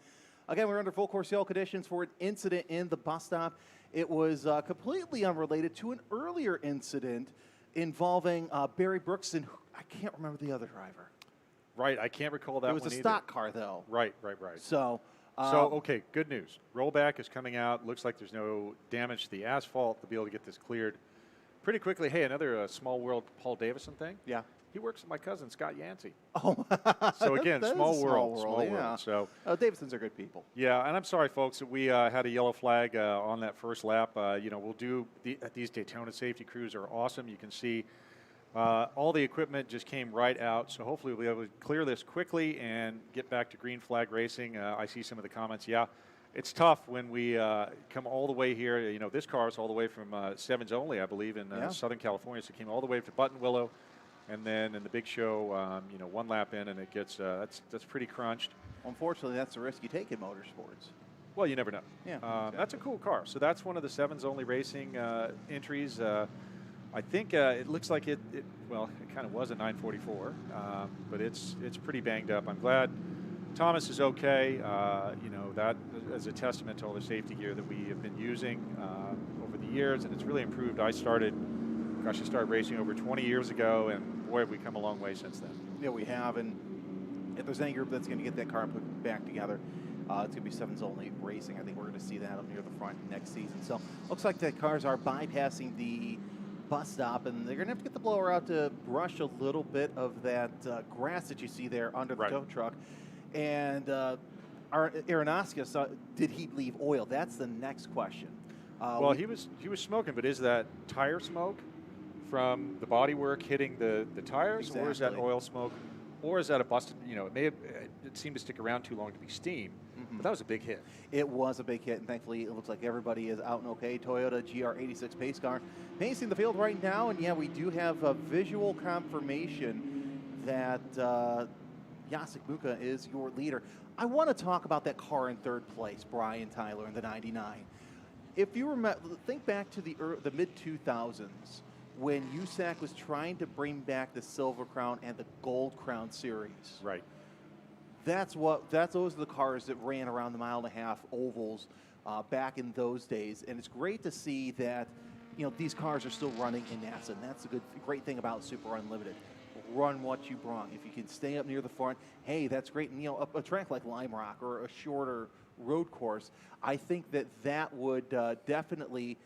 Again, we're under full course yellow conditions for an incident in the bus stop. It was completely unrelated to an earlier incident involving Barry Brooks and I can't remember the other driver. Right, I can't recall that one. It was a either. stock car, though. Right. So, okay, good news. Rollback is coming out. Looks like there's no damage to the asphalt. They'll be able to get this cleared Pretty quickly, hey, another small world Paul Davison thing. Yeah. He works with my cousin, Scott Yancey. Oh, So again, that is small a world, small small yeah. world. So Davidsons are good people. yeah, and I'm sorry, folks, that we had a yellow flag on that first lap. We'll do these Daytona safety crews are awesome. You can see all the equipment just came right out. So hopefully we'll be able to clear this quickly and get back to green flag racing. I see some of the comments. Yeah, it's tough when we come all the way here. This car is all the way from Sevens Only, I believe, in Southern California. So it came all the way to Buttonwillow. And then in the big show, one lap in, and it gets that's pretty crunched. Unfortunately, that's the risk you take in motorsports. Well, you never know. Yeah, exactly. That's a cool car. So that's one of the Sevens Only Racing entries. I think it looks like it kind of was a 944, but it's pretty banged up. I'm glad Thomas is okay. That is a testament to all the safety gear that we have been using over the years, and it's really improved. I started racing over 20 years ago, and boy, have we come a long way since then. Yeah, we have, and if there's any group that's going to get that car and put it back together, it's going to be Sevens Only Racing. I think we're going to see that up near the front next season. So looks like the cars are bypassing the bus stop, and they're going to have to get the blower out to brush a little bit of that grass that you see there under the tow truck. And our Aronofsky, did he leave oil? That's the next question. Well, he was smoking, but is that tire smoke from the bodywork hitting the tires, or is that oil smoke, or is that a busted? It seemed to stick around too long to be steam. But that was a big hit. It was a big hit, and thankfully it looks like everybody is out and okay. Toyota GR86 pace car pacing the field right now, and yeah, we do have a visual confirmation that Jacek Muka is your leader. I want to talk about that car in third place, Brian Tyler in the 99. If you remember, think back to the mid-2000s when USAC was trying to bring back the Silver Crown and the Gold Crown series. Right. Those are the cars that ran around the 1.5 ovals back in those days, and it's great to see that these cars are still running in NASA, and that's a great thing about Super Unlimited. Run what you brought. If you can stay up near the front, hey, that's great. And a track like Lime Rock or a shorter road course, I think that would definitely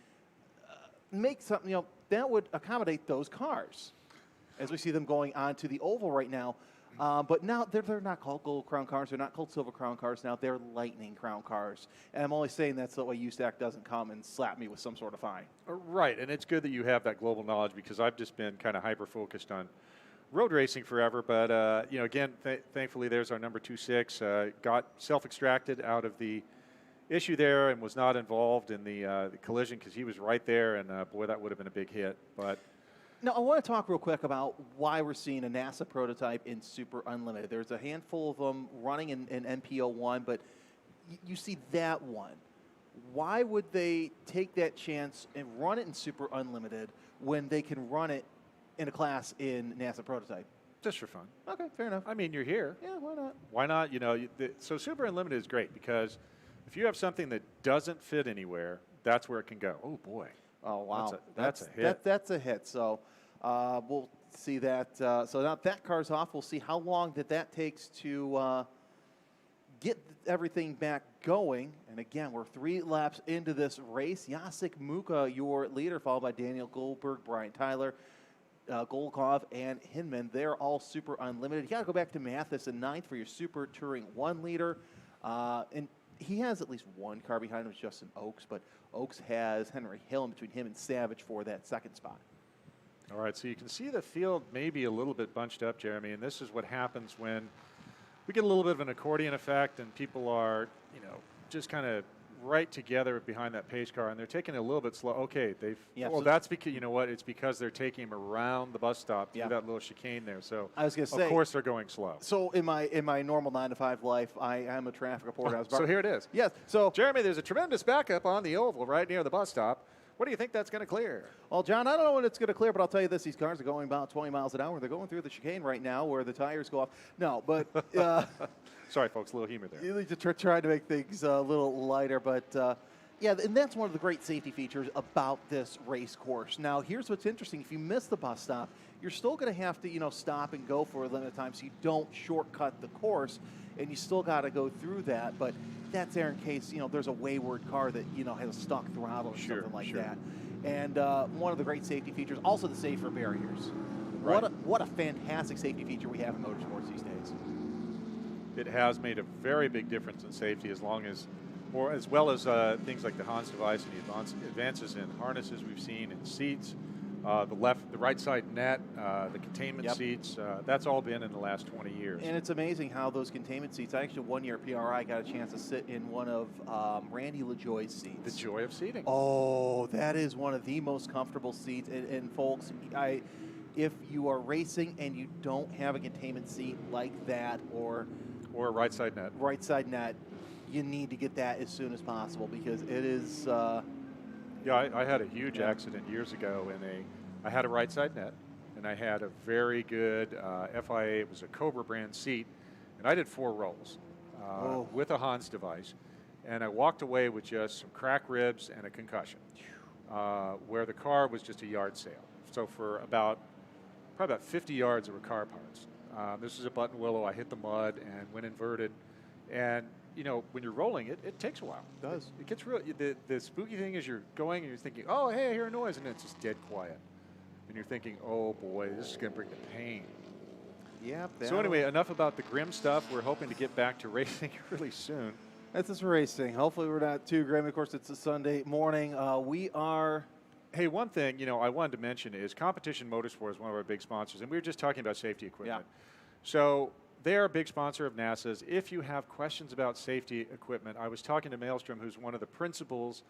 make something. That would accommodate those cars, as we see them going onto the oval right now. But now they're not called Gold Crown cars. They're not called Silver Crown cars now. They're Lightning Crown cars. And I'm only saying that so that way USAC doesn't come and slap me with some sort of fine. Right, and it's good that you have that global knowledge, because I've just been kind of hyper-focused on road racing forever. But, again, thankfully there's our number 26. Got self-extracted out of the issue there and was not involved in the collision because he was right there. And, boy, that would have been a big hit. But now, I want to talk real quick about why we're seeing a NASA prototype in Super Unlimited. There's a handful of them running in NPO1, but you see that one. Why would they take that chance and run it in Super Unlimited when they can run it in a class in NASA prototype? Just for fun. Okay, fair enough. I mean, you're here. Yeah, why not? Why not? So Super Unlimited is great because if you have something that doesn't fit anywhere, that's where it can go. Oh, boy. Oh, wow. That's a hit. That's a hit. So we'll see that. So now that car's off. We'll see how long that takes to get everything back going. And again, we're 3 laps into this race. Jacek Muka, your leader, followed by Daniel Goldberg, Brian Tyler, Golkov, and Hinman. They're all Super Unlimited. You got to go back to Mathis in 9th for your Super Touring 1 leader. And he has at least one car behind him, Justin Oaks, but Oaks has Henry Hill in between him and Savage for that 2nd spot. All right, so you can see the field maybe a little bit bunched up, Jeremy, and this is what happens when we get a little bit of an accordion effect and people are, just kind of right together behind that pace car, and they're taking it a little bit slow. Okay, that's because, it's because they're taking him around the bus stop through that little chicane there. So I was going to say, of course they're going slow. So in my normal 9-to-5 life, I am a traffic reporter. So here it is. Yes. So Jeremy, there's a tremendous backup on the oval right near the bus stop. What do you think that's going to clear? Well, John, I don't know when it's going to clear, but I'll tell you this. These cars are going about 20 miles an hour. They're going through the chicane right now where the tires go off. No, but sorry, folks, a little humor there. You need to try to make things a little lighter, but yeah, and that's one of the great safety features about this race course. Now, here's what's interesting. If you miss the bus stop, you're still going to have to, stop and go for a limited time so you don't shortcut the course, and you still got to go through that. But that's there in case, there's a wayward car that, has a stuck throttle or something like that. And one of the great safety features, also the safer barriers. Right. What a fantastic safety feature we have in motorsports these days. It has made a very big difference in safety, as well as things like the Hans device and the advances in harnesses we've seen in seats, the right side net, the containment seats. That's all been in the last 20 years. And it's amazing how those containment seats. I actually 1 year at PRI got a chance to sit in one of Randy LaJoy's seats. The joy of seating. Oh, that is one of the most comfortable seats. And folks, if you are racing and you don't have a containment seat like that, or a right side net, you need to get that as soon as possible, because it is. I had a huge accident years ago I had a right side net, and I had a very good FIA. It was a Cobra brand seat, and I did 4 rolls with a Hans device, and I walked away with just some cracked ribs and a concussion, where the car was just a yard sale. So for probably about 50 yards of car parts. This is a button willow. I hit the mud and went inverted. And, when you're rolling, it takes a while. It does. It gets real. The spooky thing is you're going and you're thinking, oh, hey, I hear a noise. And then it's just dead quiet. And you're thinking, oh, boy, this is going to bring the pain. Yeah. So anyway, enough about the grim stuff. We're hoping to get back to racing really soon. That's just racing. Hopefully we're not too grim. Of course, it's a Sunday morning. We are... Hey, one thing, I wanted to mention is Competition Motorsport is one of our big sponsors, and we were just talking about safety equipment. Yeah. So they're a big sponsor of NASA's. If you have questions about safety equipment, I was talking to Maelstrom, who's one of the principals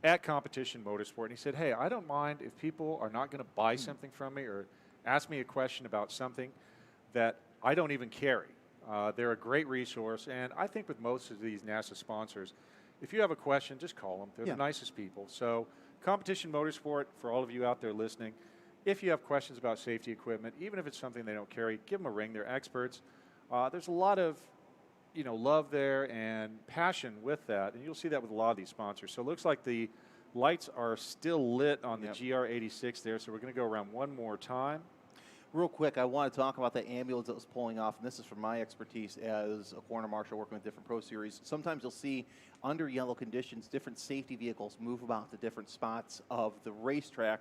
at Competition Motorsport, and he said, hey, I don't mind if people are not going to buy something from me or ask me a question about something that I don't even carry. They're a great resource, and I think with most of these NASA sponsors, if you have a question, just call them. They're the nicest people. So Competition Motorsport, for all of you out there listening, if you have questions about safety equipment, even if it's something they don't carry, give them a ring. They're experts. There's a lot of love there and passion with that, and you'll see that with a lot of these sponsors. So it looks like the lights are still lit on the GR86 there, so we're going to go around one more time. Real quick, I want to talk about the ambulance that was pulling off, and this is from my expertise as a corner marshal working with different Pro Series. Sometimes you'll see, under yellow conditions, different safety vehicles move about to different spots of the racetrack.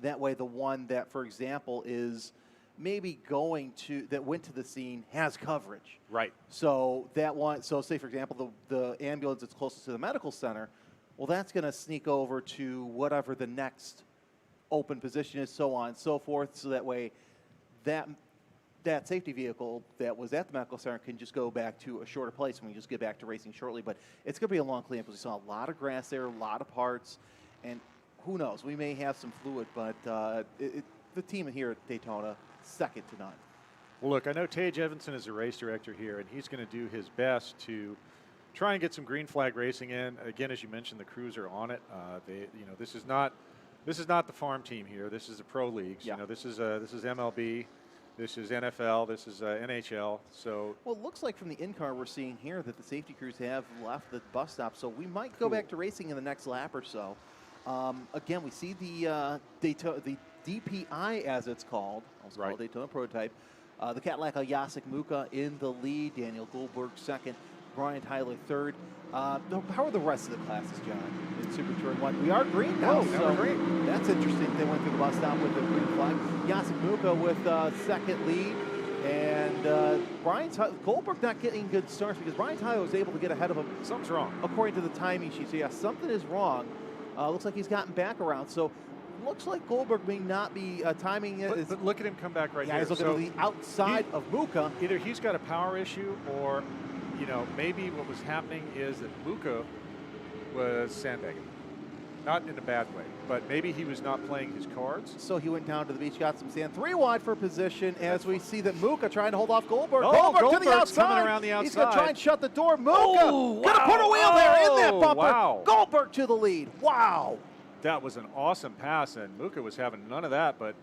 That way, the one that, for example, is maybe that went to the scene has coverage. Right. So that one, say, for example, the ambulance that's closest to the medical center, well, that's going to sneak over to whatever the next open position is, so on and so forth, so that way that safety vehicle that was at the medical center can just go back to a shorter place, and we just get back to racing shortly. But it's going to be a long cleanup, because we saw a lot of grass there, a lot of parts, and who knows, we may have some fluid, but the team here at Daytona, second to none. Well, look, I know Tage Evanson is the race director here, and he's going to do his best to try and get some green flag racing in. Again, as you mentioned, the crews are on it. This is not the farm team here. This is the pro leagues. Yeah. This is MLB. This is NFL. This is NHL. So, well, it looks like from the in-car we're seeing here that the safety crews have left the bus stop, so we might go back to racing in the next lap or so. Again, we see the DPI, as it's called, also called Daytona Prototype. The Cadillac of Jacek Muka in the lead, Daniel Goldberg second, Brian Tyler third. How are the rest of the classes, John, in Super Touring 1? We are green now, so green. That's interesting. They went through the bus stop with the green flag. Jacek Muka with second lead. And Brian Goldberg not getting good starts, because Brian Tyler was able to get ahead of him. Something's wrong. According to the timing sheet. So, yeah, something is wrong. Looks like he's gotten back around. So, looks like Goldberg may not be timing it. But look at him come back right here. here. He's looking to the outside of Muka. Either he's got a power issue, or, maybe what was happening is that Muka was sandbagging. Not in a bad way, but maybe he was not playing his cards. So he went down to the beach, got some sand. 3 wide for position as we see that Muka trying to hold off Goldberg. Oh, Goldberg to the outside. Coming around the outside. He's going to try and shut the door. Muka going to put a wheel there in that bumper. Wow. Goldberg to the lead. Wow. That was an awesome pass, and Muka was having none of that. But,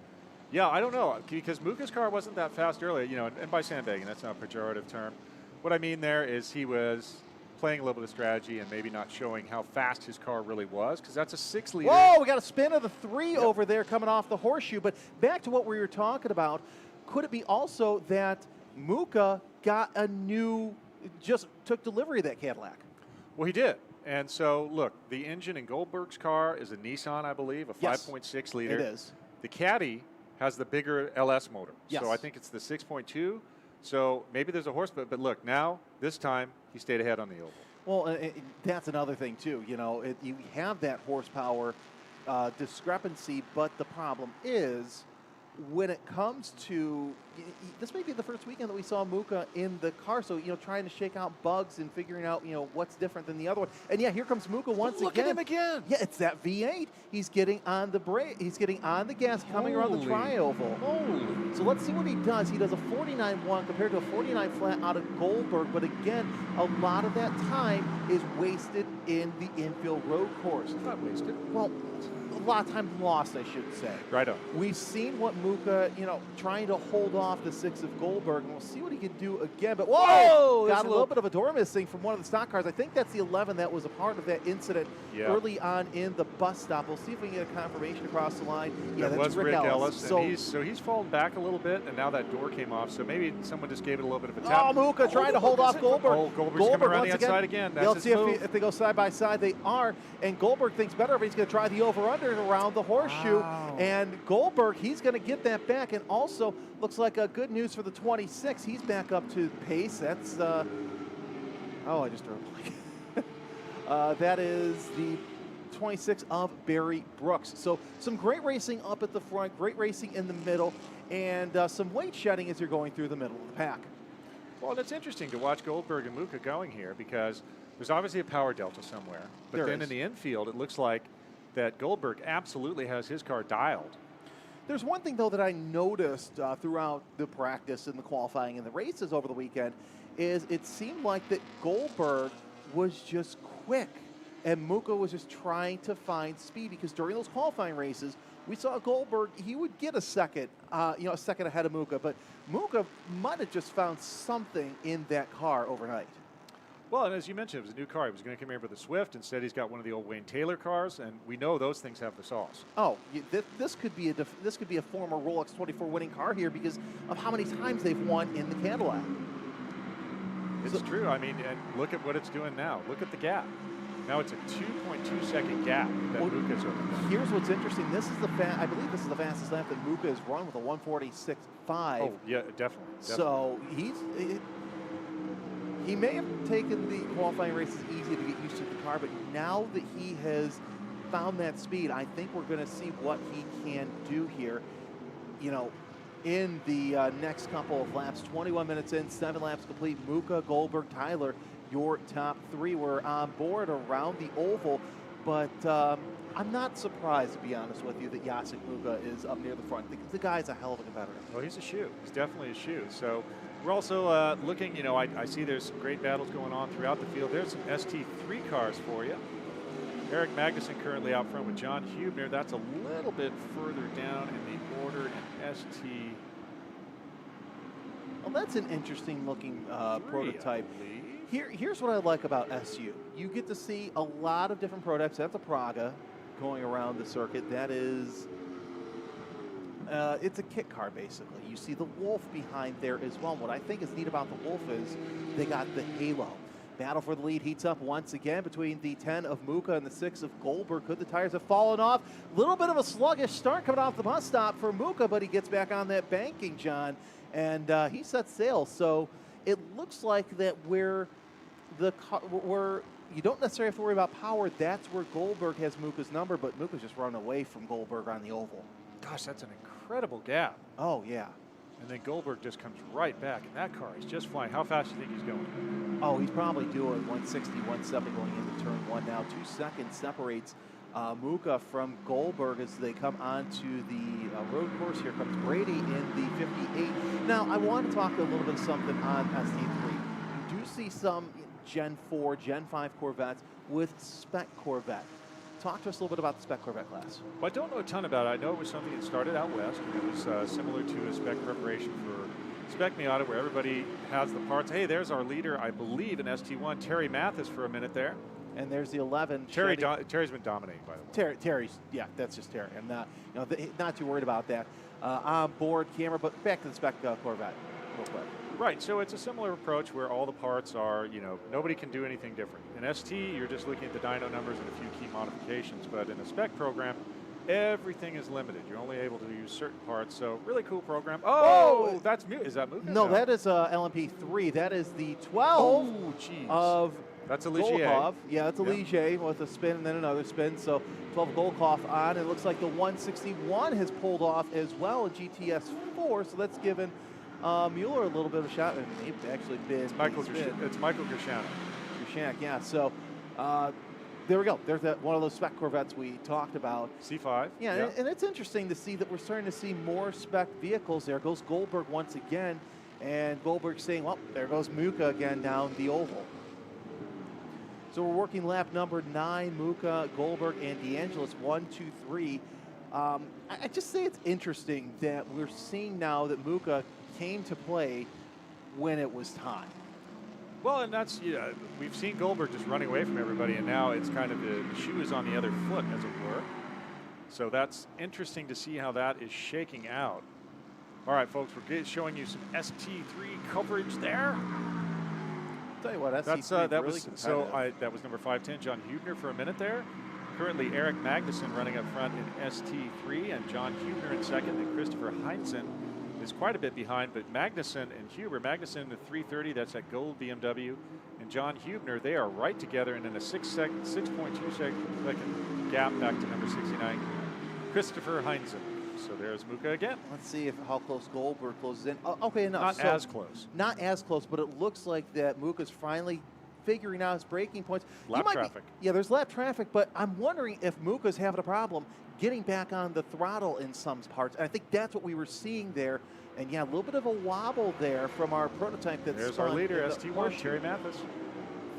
yeah, I don't know, because Muka's car wasn't that fast earlier. And by sandbagging, that's not a pejorative term. What I mean there is he was playing a little bit of strategy and maybe not showing how fast his car really was, because that's a 6-liter. Whoa, we got a spin of the 3 over there coming off the horseshoe. But back to what we were talking about, could it be also that Muka got just took delivery of that Cadillac? Well, he did. And so, look, the engine in Goldberg's car is a Nissan, I believe, a Yes, 5.6 liter. it is. The Caddy has the bigger LS motor. Yes. So I think it's the 6.2. So maybe there's a horsepower. But look, now, this time, he stayed ahead on the oval. Well, that's another thing, too. You know, you have that horsepower discrepancy, but the problem is when it comes to this may be the first weekend that we saw Muka in the car, so trying to shake out bugs and figuring out what's different than the other one. And yeah, here comes Muka once again. Look at him again. Yeah, it's that V8. He's getting on the brake. He's getting on the gas, coming around the tri-oval. Holy. So let's see what he does. He does a 49.1 compared to a 49 flat out of Goldberg, but again, a lot of that time is wasted in the infield road course. It's not wasted. Well, a lot of time lost, I should say. Right on. We've seen what Muka, trying to hold off the 6 of Goldberg, and we'll see what he can do again. But whoa! Got a little bit of a door missing from one of the stock cars. I think that's the 11 that was a part of that incident early on in the bus stop. We'll see if we can get a confirmation across the line. Yeah, That that's was Rick Ellis. So he's fallen back a little bit, and now that door came off. So maybe someone just gave it a little bit of a tap. Oh, Muka trying to hold off Goldberg. Oh, Goldberg's coming around the once outside again. That's Let's his see move. if they go side by side. They are, and Goldberg thinks better of it. He's going to try the over-under around the horseshoe. Wow. And Goldberg, he's going to get that back. And also, looks like good news for the 26. He's back up to pace. That's, I just drew a blank. That is the 26 of Barry Brooks. So some great racing up at the front, great racing in the middle, and some weight shedding as you're going through the middle of the pack. Well, it's interesting to watch Goldberg and Muka going here because there's obviously a power delta somewhere. But There then is. in the infield, it looks like that Goldberg absolutely has his car dialed. There's one thing, though, that I noticed throughout the practice and the qualifying and the races over the weekend is it seemed like that Goldberg was just quick and Muka was just trying to find speed because during those qualifying races, we saw Goldberg, he would get a second ahead of Muka, but Muka might have just found something in that car overnight. Well, and as you mentioned, it was a new car. He was going to come here with a Swift. Instead, he's got one of the old Wayne Taylor cars, and we know those things have the sauce. Oh, this could be a former Rolex 24 winning car here because of how many times they've won in the Cadillac. It's true. I mean, and look at what it's doing now. Look at the gap. Now it's a 2.2 second gap that Muka's over. Here's what's interesting. I believe this is the fastest lap that Muka has run with a 146.5. Oh, yeah, definitely. So he may have taken the qualifying races easy to get used to the car, but now that he has found that speed, I think we're going to see what he can do here. In the next couple of laps, 21 minutes in, 7 laps complete. Muka, Goldberg, Tyler, your top 3 were on board around the oval, but I'm not surprised, to be honest with you, that Jacek Muka is up near the front. The guy's a hell of a competitor. Well, he's a shoe. He's definitely a shoe. So we're also looking, I see there's some great battles going on throughout the field. There's some ST3 cars for you. Eric Magnuson currently out front with John Hubner. That's a little bit further down in the order in ST. Well, that's an interesting looking prototype. Here's what I like about SU. You get to see a lot of different prototypes. That's a Praga going around the circuit. That is, it's a kit car, basically. You see the Wolf behind there as well. What I think is neat about the Wolf is they got the halo. Battle for the lead heats up once again between the 10 of Muka and the 6 of Goldberg. Could the tires have fallen off? Little bit of a sluggish start coming off the bus stop for Muka, but he gets back on that banking, John, and he sets sail. So it looks like that where you don't necessarily have to worry about power. That's where Goldberg has Muka's number, but Muka's just run away from Goldberg on the oval. Gosh, that's an incredible gap. Oh, yeah. And then Goldberg just comes right back in that car. He's just flying. How fast do you think he's going? Oh, he's probably doing 160, 170 going into turn 1 now. 2 seconds separates Muka from Goldberg as they come onto the road course. Here comes Brady in the 58. Now, I want to talk a little bit of something on ST3. You do see some Gen 4, Gen 5 Corvettes with spec Corvette. Talk to us a little bit about the spec Corvette class. Well, I don't know a ton about it. I know it was something that started out west. It was similar to a spec preparation for Spec Miata, where everybody has the parts. Hey, there's our leader, I believe, in ST1, Terry Mathis for a minute there. And there's the 11. Terry's been dominating, by the way. Terry's, yeah, that's just Terry. I'm not, not too worried about that. On board camera, but back to the spec Corvette. real quick. Right, so it's a similar approach where all the parts are, nobody can do anything different. In ST, you're just looking at the dyno numbers and a few key modifications, but in a spec program, everything is limited. You're only able to use certain parts, so really cool program. Oh, that's Is that Muka? No, that is LMP3. That is the 12 of that's a Ligier. Golkov. Yeah, that's a Ligier with a spin and then another spin. So 12 Golkov on. It looks like the 161 has pulled off as well in GTS4, so that's given Mueller a little bit of a shot. And they've actually been. It's Michael Gershanek. Gershanek, yeah. So there we go. There's one of those spec Corvettes we talked about. C5. Yeah, and it's interesting to see that we're starting to see more spec vehicles. There goes Goldberg once again. And Goldberg saying, well, there goes Muka again down the oval. So we're working lap number 9, Muka, Goldberg, and DeAngelis, 1, 2, 3. I just say it's interesting that we're seeing now that Muka came to play when it was time. Well, and that's, we've seen Goldberg just running away from everybody, and now it's kind of the shoe is on the other foot, as it were. So that's interesting to see how that is shaking out. All right, folks, we're showing you some ST3 coverage there. Tell you what, that was number 510, John Hubner for a minute there. Currently, Eric Magnussen running up front in ST3, and John Hubner in second, and Christopher Heinzen is quite a bit behind, but Magnussen and Huber, Magnussen in the 330, that's that gold BMW, and John Hubner, they are right together, and in a 6.2 second gap back to number 69, Christopher Heinzen. So there's Muka again. Let's see how close Goldberg closes in. Okay, enough. Not as close. Not as close, but it looks like that Muka's finally figuring out his braking points. Lap traffic. There's lap traffic, but I'm wondering if Muka's having a problem getting back on the throttle in some parts. And I think that's what we were seeing there. And yeah, a little bit of a wobble there from our prototype. There's our leader, ST1, Terry Mathis.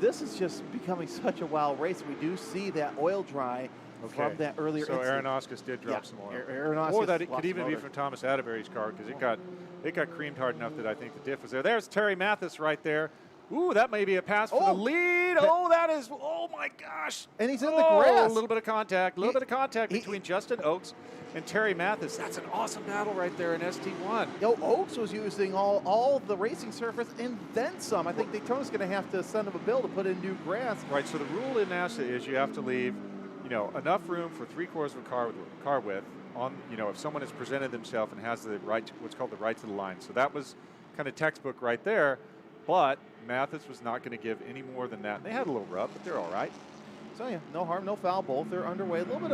This is just becoming such a wild race. We do see that oil dry from that earlier So Aeronauticus did drop some oil. Aeronauticus or that it could even be from Thomas Atterbury's car, because it got creamed hard enough that I think the diff was there. There's Terry Mathis right there. Ooh, that may be a pass for the lead. Oh my gosh. And he's in the grass. A little bit of contact. Between Justin Oakes and Terry Mathis. That's an awesome battle right there in ST1. Oakes was using all the racing surface and then some. I think Daytona's going to have to send him a bill to put in new grass. Right, so the rule in NASA is you have to leave enough room for 3/4 of a car width on, if someone has presented themselves and has the right, what's called the right to the line. So that was kind of textbook right there, but Mathis was not going to give any more than that. They had a little rub, but they're all right. So yeah, no harm, no foul. Both are underway. A little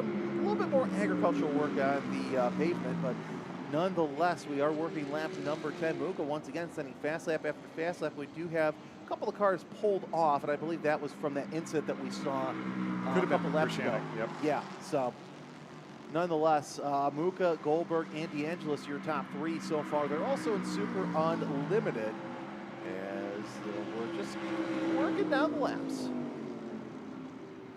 bit more agricultural work on the pavement, but nonetheless, we are working lap number 10. Muka once again sending fast lap after fast lap. We do have a couple of cars pulled off, and I believe that was from that incident that we saw a couple laps ago. Yep. Yeah. So nonetheless, Muka, Goldberg, and DeAngelis, your top 3 so far. They're also in Super Unlimited, as we're just working down the laps.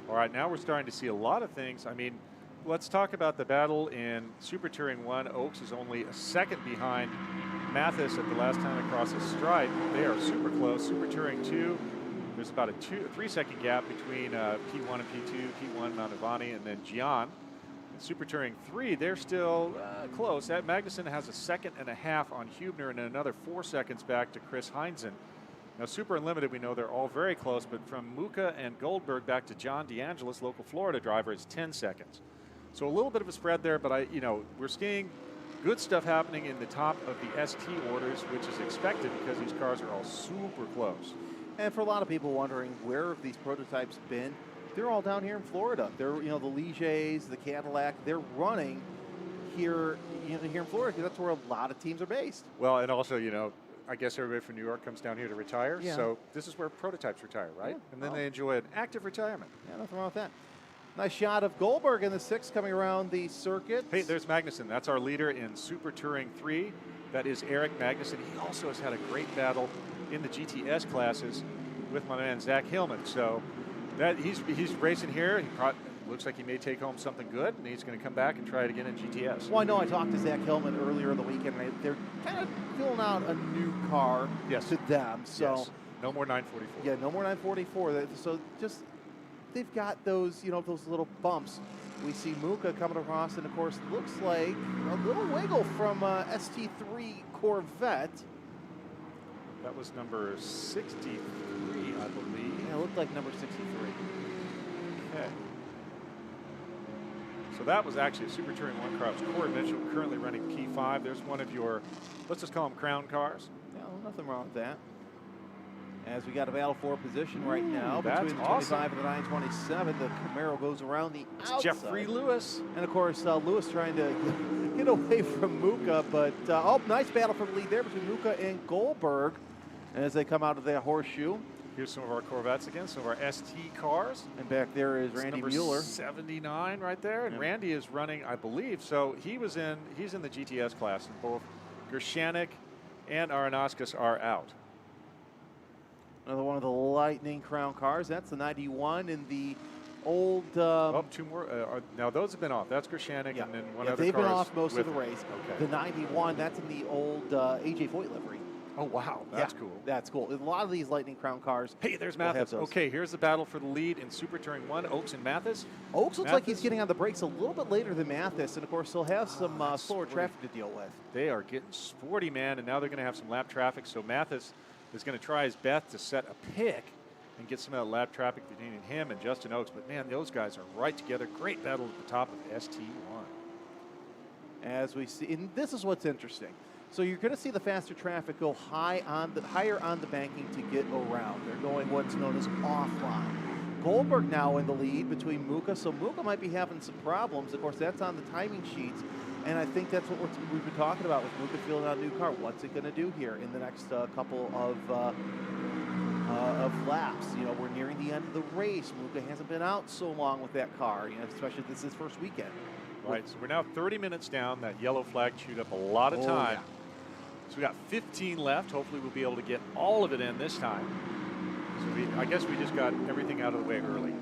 All right, now we're starting to see a lot of things. I mean, let's talk about the battle in Super Touring 1. Oakes is only a second behind Mathis at the last time across the stripe. They are super close. Super Touring 2, there's about a 3-second gap between P1 and P2, P1 Mantovani, and then Gian. In Super Touring 3, they're still close. That Magnussen has a 1.5 seconds on Hubner and another 4 seconds back to Chris Heinzen. Now, Super Unlimited, we know they're all very close, but from Muka and Goldberg back to John DeAngelis, local Florida driver, is 10 seconds. So a little bit of a spread there, but we're seeing good stuff happening in the top of the ST orders, which is expected because these cars are all super close. And for a lot of people wondering where have these prototypes been, they're all down here in Florida. They're, the Ligiers, the Cadillac, they're running here, here in Florida because that's where a lot of teams are based. Well, and also, I guess everybody from New York comes down here to retire. Yeah. So this is where prototypes retire, right? Yeah. And then they enjoy an active retirement. Yeah, nothing wrong with that. Nice shot of Goldberg in the 6 coming around the circuit. Hey, there's Magnussen. That's our leader in Super Touring 3. That is Eric Magnussen. He also has had a great battle in the GTS classes with my man Zach Hillman. So that he's racing here. Looks like he may take home something good, and he's going to come back and try it again in GTS. Well, I know I talked to Zach Hillman earlier in the weekend, and they're kind of filling out a new car to them. So yes. No more 944. Yeah, no more 944. So just they've got those, those little bumps. We see Muka coming across, and of course, looks like a little wiggle from ST3 Corvette. That was number 63, I believe. Yeah, it looked like number 63. Okay. So that was actually a Super Touring 1 car. It was Corey Mitchell, currently running P5. There's one of your, let's just call them crown cars. No, nothing wrong with that. As we got a battle for position right now that's between the awesome. 25 and the 927, the Camaro goes around the outside. Jeffrey Lewis. And of course, Lewis trying to get away from Muka, but oh, nice battle for the lead there between Muka and Goldberg as they come out of that horseshoe. Here's some of our Corvettes again, some of our ST cars. And back there is It's Randy number Mueller. 79 right there, and Yep. Randy is running, I believe, so he's in the GTS class, and both Gershanik and Aronofsky are out. Another one of the Lightning Crown cars. That's the 91 in the old. Two more. Now those have been off. That's Gershanik, and then one other they've car been is off most of with the it. race. Okay. The 91, that's in the old AJ Foyt livery. Oh wow, that's Yeah, cool. That's cool. A lot of these Lightning Crown cars. Hey, there's will have Mathis. those. Okay, here's the battle for the lead in Super Touring 1, Oaks and Mathis. Oaks looks like he's Mathis- getting on the brakes a little bit later than Mathis, and of course, he'll have some slower traffic to deal with. They are getting sporty, man, and now they're going to have some lap traffic. So Mathis is going to try his best to set a pick and get some of that lap traffic between him and Justin Oaks. But man, those guys are right together. Great battle at the top of ST1. As we see, and this is what's interesting. So you're going to see the faster traffic go higher on the banking to get around. They're going what's known as offline. Goldberg now in the lead between Muka, so Muka might be having some problems. Of course, that's on the timing sheets, and I think that's what we've been talking about with Muka fielding out a new car. What's it going to do here in the next couple of laps? You know, we're nearing the end of the race. Muka hasn't been out so long with that car, you know, especially this is his first weekend. Right, so we're now 30 minutes down. That yellow flag chewed up a lot of time. Yeah. So we got 15 left. Hopefully we'll be able to get all of it in this time. So I guess we just got everything out of the way early.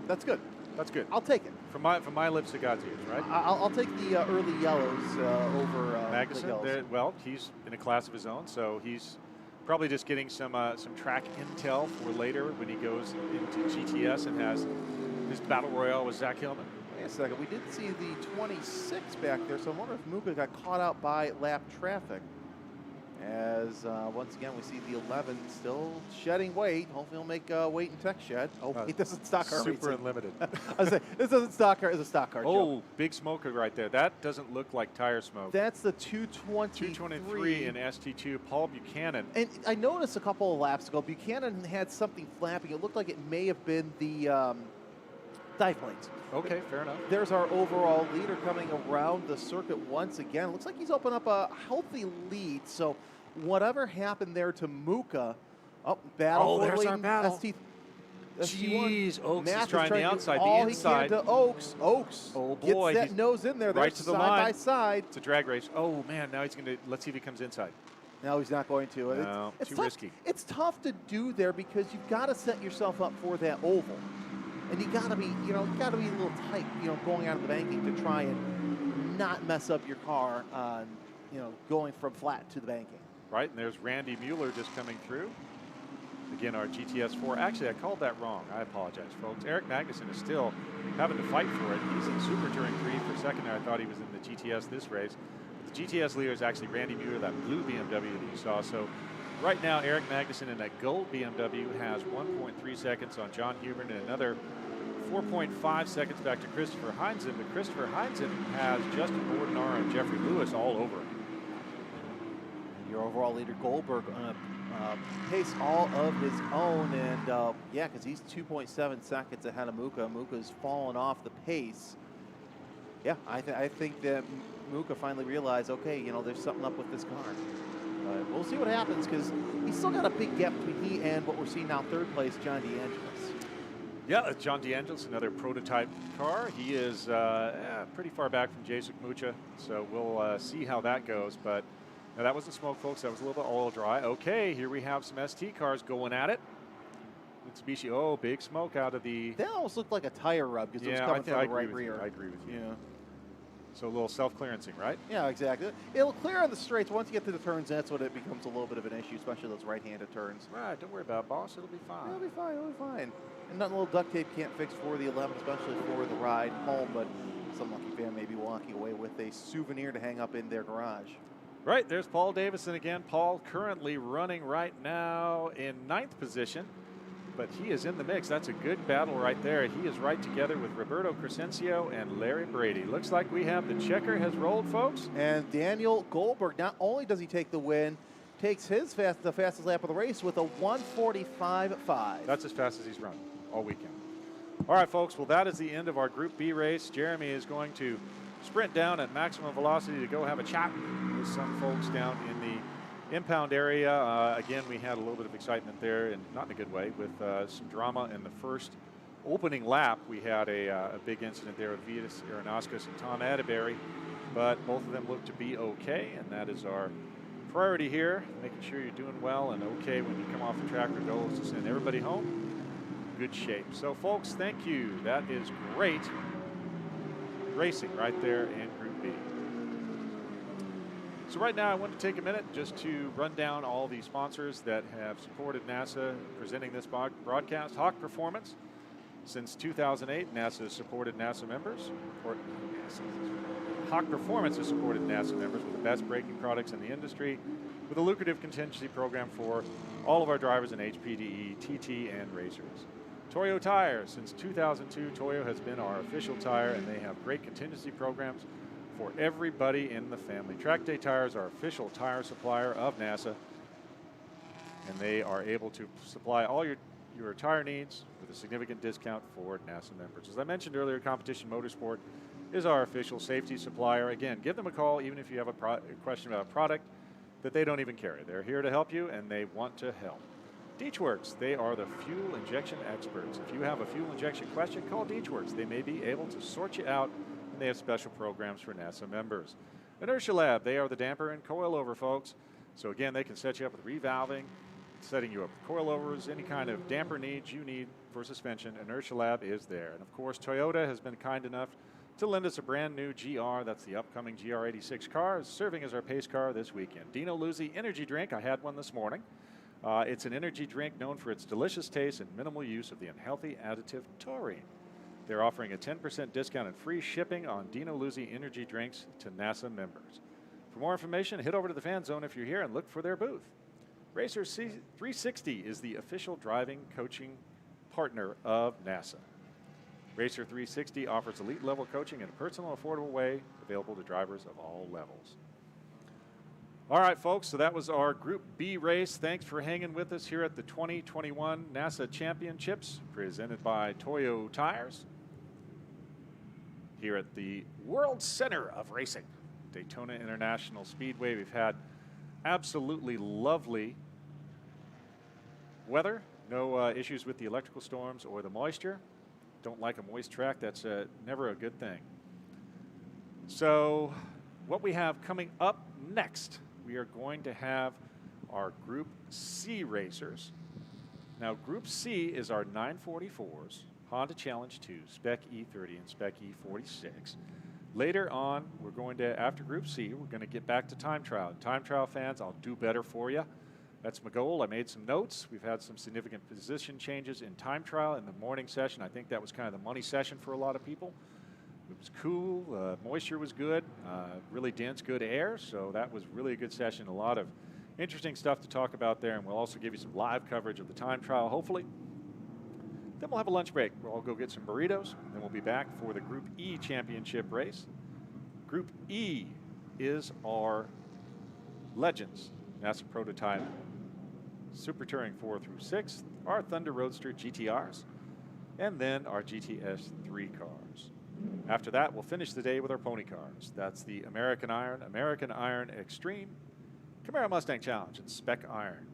That's good. That's good. I'll take it. From my lips to God's ears, right? I'll take the early yellows over Magnuson, the yellows. well, he's in a class of his own, so he's probably just getting some track intel for later when he goes into GTS and has his battle royale with Zach Hillman. Wait a second. We did see the 26 back there, so I wonder if Muka got caught out by lap traffic. As once again, we see the 11 still shedding weight. Hopefully, he'll make weight and tech shed. Oh, wait, this is stock car Super racing. Unlimited. I was saying, this isn't stock car. It's a stock car. Oh, Joe. big smoker right there. That doesn't look like tire smoke. That's the 223. 223 in ST2, Paul Buchanan. And I noticed a couple of laps ago, Buchanan had something flapping. It looked like it may have been the dive plates. Okay, fair enough. There's our overall leader coming around the circuit once again. It looks like he's opened up a healthy lead. So whatever happened there to Muka, battle. Oh, there's our battle. ST1. Jeez, Oaks Math is trying the to do outside, all the he inside. can to Oaks. Oaks Oh boy, gets that he's nose in there. They're right to the side line. by side. It's a drag race. Oh man, now he's going to, let's see if he comes inside. No, he's not going to. No, it's too tough. risky. It's tough to do there because you've got to set yourself up for that oval. And you got to be, you got to be a little tight, going out of the banking to try and not mess up your car on, going from flat to the banking. Right, and there's Randy Mueller just coming through. Again, our GTS 4. Actually, I called that wrong. I apologize, folks. Eric Magnuson is still having to fight for it. He's in Super Touring 3 for a second there. I thought he was in the GTS this race. But the GTS leader is actually Randy Mueller, that blue BMW that you saw. So right now, Eric Magnuson in that gold BMW has 1.3 seconds on John Hubert and another 4.5 seconds back to Christopher Heinzen. But Christopher Heinzen has Justin Bordenauer and Jeffrey Lewis all over him. Your overall leader, Goldberg, on a pace all of his own. And, because he's 2.7 seconds ahead of Muka. Muka's fallen off the pace. Yeah, I think that Muka finally realized, okay, there's something up with this car. But we'll see what happens because he's still got a big gap between he and what we're seeing now, third place, John DeAngelis. Yeah, John DeAngelis, another prototype car. He is pretty far back from Jason Mucha, so we'll see how that goes. But no, that wasn't smoke, folks. That was a little bit oil dry. Okay, here we have some ST cars going at it. Mitsubishi, big smoke out of the... That almost looked like a tire rub because it was coming from the right rear. I agree with you. Yeah. So a little self-clearancing, right? Yeah, exactly. It'll clear on the straights. Once you get to the turns, that's when it becomes a little bit of an issue, especially those right-handed turns. Right, don't worry about it, boss. It'll be fine. It'll be fine. It'll be fine. And nothing a little duct tape can't fix for the 11, especially for the ride home. But some lucky fan may be walking away with a souvenir to hang up in their garage. Right, there's Paul Davison again. Paul currently running right now in 9th position, but he is in the mix. That's a good battle right there. He is right together with Roberto Crescencio and Larry Brady. Looks like we have the checker has rolled, folks. And Daniel Goldberg, not only does he take the win, takes the fastest lap of the race with a 1:45.5. That's as fast as he's run all weekend. All right, folks, well, that is the end of our Group B race. Jeremy is going to sprint down at maximum velocity to go have a chat with some folks down in the impound area. Again, we had a little bit of excitement there, and not in a good way, with some drama in the first opening lap. We had a big incident there with Vitas Aronascus and Tom Atterbury, but both of them look to be okay, and that is our priority here, making sure you're doing well and okay when you come off the track. Our goal is to send everybody home in good shape. So, folks, thank you. That is great racing right there in Group B. So right now I want to take a minute just to run down all the sponsors that have supported NASA presenting this broadcast. Hawk Performance. Since 2008, NASA has supported NASA members. Hawk Performance has supported NASA members with the best braking products in the industry, with a lucrative contingency program for all of our drivers in HPDE, TT, and racers. Toyo Tires. Since 2002, Toyo has been our official tire, and they have great contingency programs for everybody in the family. Track Day Tires are official tire supplier of NASA, and they are able to supply all your tire needs with a significant discount for NASA members. As I mentioned earlier, Competition Motorsport is our official safety supplier. Again, give them a call even if you have a question about a product that they don't even carry. They're here to help you, and they want to help. Deechworks, they are the fuel injection experts. If you have a fuel injection question, call Deechworks. They may be able to sort you out, and they have special programs for NASA members. Inertia Lab, they are the damper and coilover folks. So again, they can set you up with revalving, setting you up with coilovers, any kind of damper needs you need for suspension. Inertia Lab is there. And of course, Toyota has been kind enough to lend us a brand new GR. That's the upcoming GR86 car, serving as our pace car this weekend. Dino Luzzi Energy Drink, I had one this morning. It's an energy drink known for its delicious taste and minimal use of the unhealthy additive taurine. They're offering a 10% discount and free shipping on Dino Luzzi energy drinks to NASA members. For more information, head over to the Fan Zone if you're here and look for their booth. Racer C360 is the official driving coaching partner of NASA. Racer 360 offers elite level coaching in a personal, affordable way, available to drivers of all levels. All right, folks, so that was our Group B race. Thanks for hanging with us here at the 2021 NASA Championships, presented by Toyo Tires, here at the World Center of Racing, Daytona International Speedway. We've had absolutely lovely weather, no issues with the electrical storms or the moisture. Don't like a moist track, that's never a good thing. So what we have coming up next, we are going to have our Group C racers. Now, Group C is our 944s, Honda Challenge 2, Spec E30 and Spec E46. Later on, we're going to, after Group C, we're going to get back to time trial. Time trial fans, I'll do better for you. That's my goal. I made some notes. We've had some significant position changes in time trial in the morning session. I think that was kind of the money session for a lot of people. It was cool, moisture was good, really dense, good air, so that was really a good session. A lot of interesting stuff to talk about there, and we'll also give you some live coverage of the time trial, hopefully. Then we'll have a lunch break. We'll all go get some burritos, and then we'll be back for the Group E championship race. Group E is our Legends NASA prototype Super Touring 4 through 6, our Thunder Roadster GTRs, and then our GTS 3 cars. After that, we'll finish the day with our pony cars. That's the American Iron Extreme, Camaro Mustang Challenge, and Spec Iron.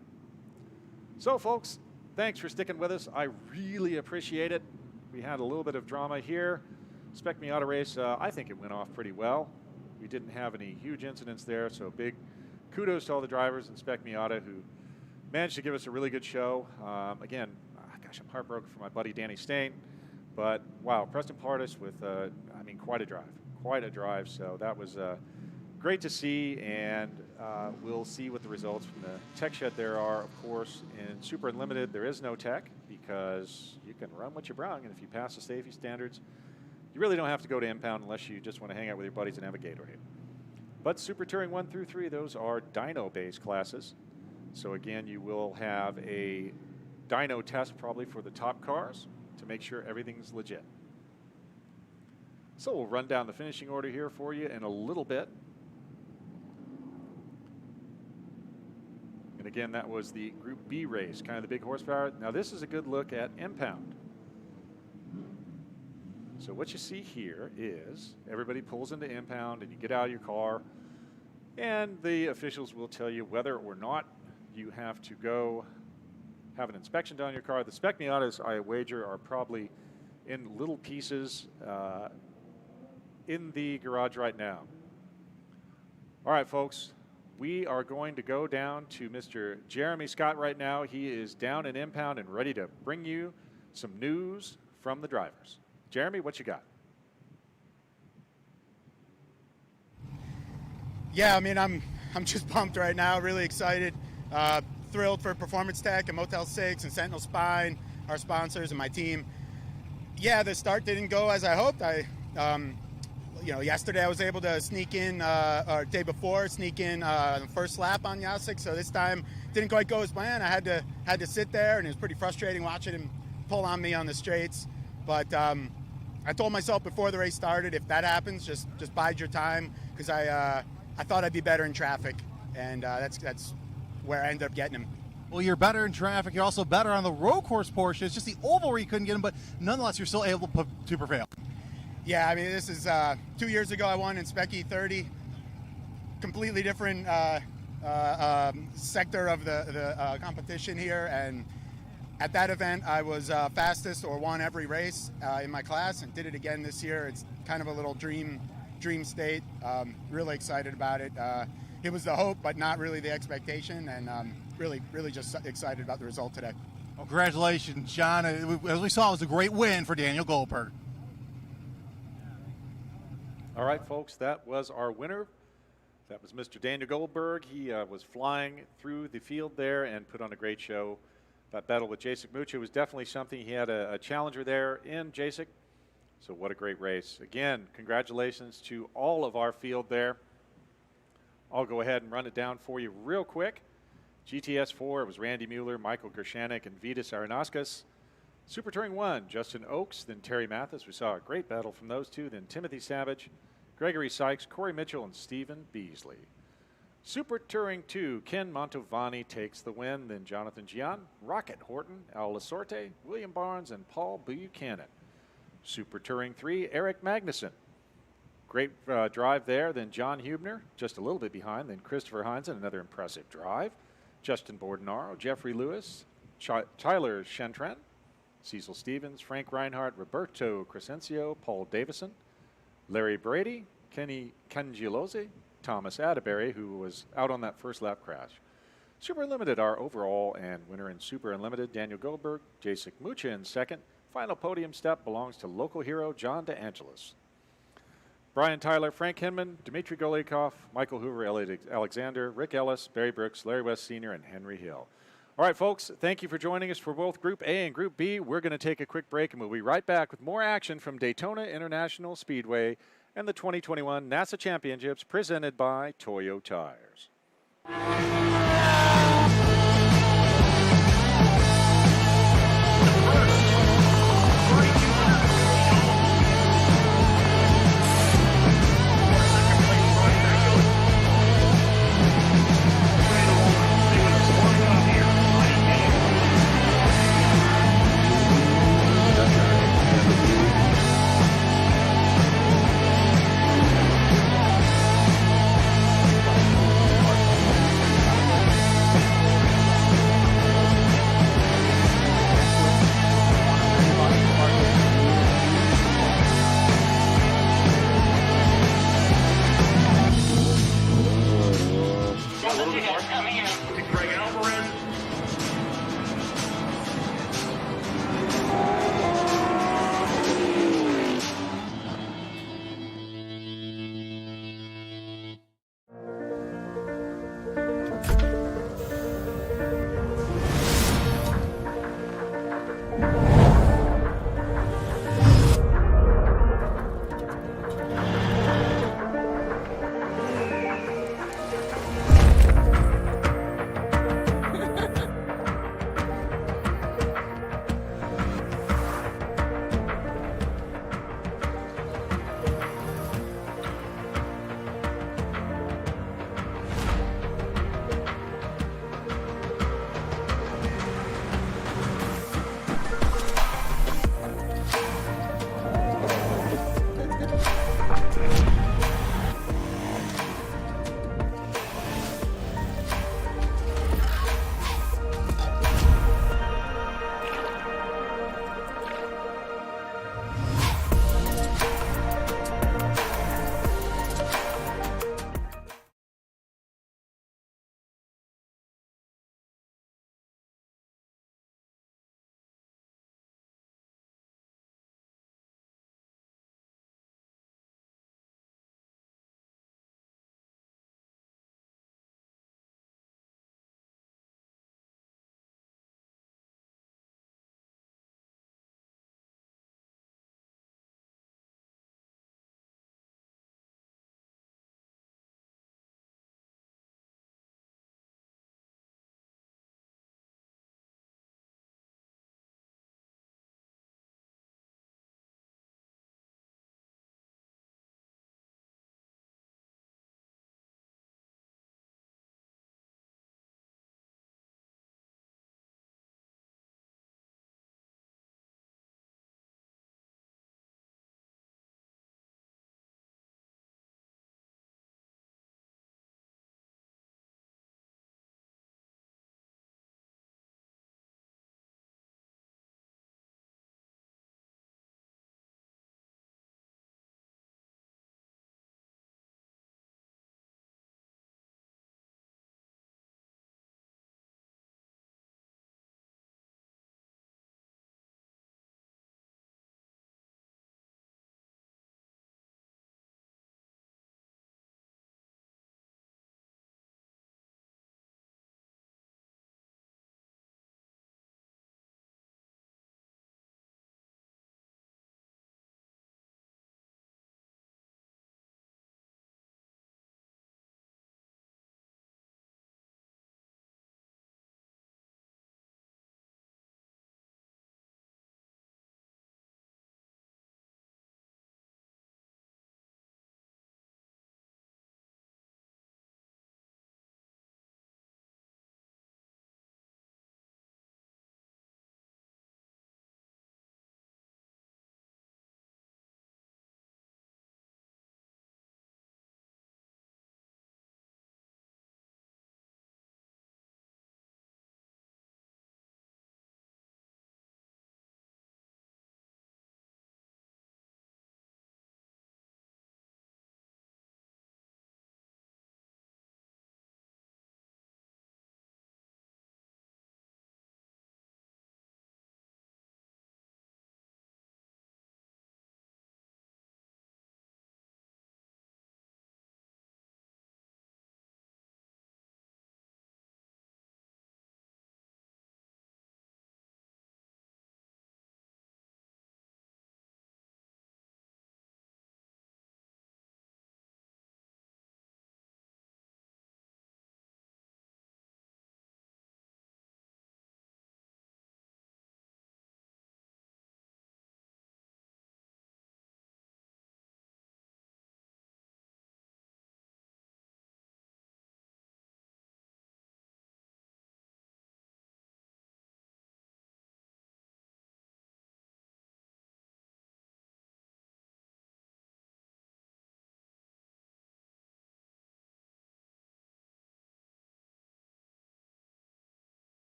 So, folks, thanks for sticking with us. I really appreciate it. We had a little bit of drama here. Spec Miata race, I think it went off pretty well. We didn't have any huge incidents there, so big kudos to all the drivers in Spec Miata who managed to give us a really good show. Again, gosh, I'm heartbroken for my buddy Danny Stain. But wow, Preston Pardis with, quite a drive. So that was great to see, and we'll see what the results from the tech shed there are. Of course, in Super Unlimited, there is no tech because you can run what you brung, and if you pass the safety standards, you really don't have to go to impound unless you just want to hang out with your buddies and have a Gatorade. But Super Touring 1 through 3, those are dyno-based classes. So again, you will have a dyno test probably for the top cars to make sure everything's legit. So we'll run down the finishing order here for you in a little bit. And again, that was the Group B race, kind of the big horsepower. Now this is a good look at impound. So what you see here is everybody pulls into impound and you get out of your car and the officials will tell you whether or not you have to go have an inspection done on your car. The Spec Miatas, I wager, are probably in little pieces in the garage right now. All right, folks, we are going to go down to Mr. Jeremy Scott right now. He is down in impound and ready to bring you some news from the drivers. Jeremy, what you got? Yeah, I mean, I'm just pumped right now, really excited. Thrilled for Performance Tech and Motel 6 and Sentinel Spine, our sponsors, and my team. Yeah, the start didn't go as I hoped. Yesterday I was able to sneak in, or day before, sneak in the first lap on Yasik. So this time didn't quite go as planned. I had to sit there, and it was pretty frustrating watching him pull on me on the straights. But I told myself before the race started, if that happens, just bide your time, because I thought I'd be better in traffic, and that's where I ended up getting him. Well, you're better in traffic. You're also better on the road course portion. It's just the oval where you couldn't get him, but nonetheless, you're still able to prevail. Yeah, I mean, this is 2 years ago I won in Spec E30. Completely different sector of the competition here, and at that event I was fastest or won every race in my class, and did it again this year. It's kind of a little dream state. Really excited about it. It was the hope, but not really the expectation, and really just excited about the result today. Well, congratulations, John. As we saw, it was a great win for Daniel Goldberg. All right, folks, that was our winner. That was Mr. Daniel Goldberg. He was flying through the field there and put on a great show. That battle with Jacek Mucha was definitely something. He had a challenger there in Jacek. So what a great race. Again, congratulations to all of our field there. I'll go ahead and run it down for you real quick. GTS 4, it was Randy Mueller, Michael Gershanik, and Vitas Aranaskas. Super Touring 1, Justin Oakes, then Terry Mathis. We saw a great battle from those two. Then Timothy Savage, Gregory Sykes, Corey Mitchell, and Stephen Beasley. Super Touring 2, Ken Montovani takes the win. Then Jonathan Gian, Rocket Horton, Al Lasorte, William Barnes, and Paul Buchanan. Super Touring 3, Eric Magnuson. Great drive there. Then John Hubner, just a little bit behind. Then Christopher Heinzen, another impressive drive. Justin Bordenaro, Jeffrey Lewis, Tyler Shentren, Cecil Stevens, Frank Reinhardt, Roberto Crescencio, Paul Davison, Larry Brady, Kenny Cangilosi, Thomas Atterbury, who was out on that first lap crash. Super Unlimited, our overall and winner in Super Unlimited, Daniel Goldberg, Jacek Mucha in second. Final podium step belongs to local hero John DeAngelis. Brian Tyler, Frank Hinman, Dmitry Golikov, Michael Hoover, Elliot Alexander, Rick Ellis, Barry Brooks, Larry West Sr., and Henry Hill. All right, folks, thank you for joining us for both Group A and Group B. We're going to take a quick break, and we'll be right back with more action from Daytona International Speedway and the 2021 NASA Championships presented by Toyo Tires.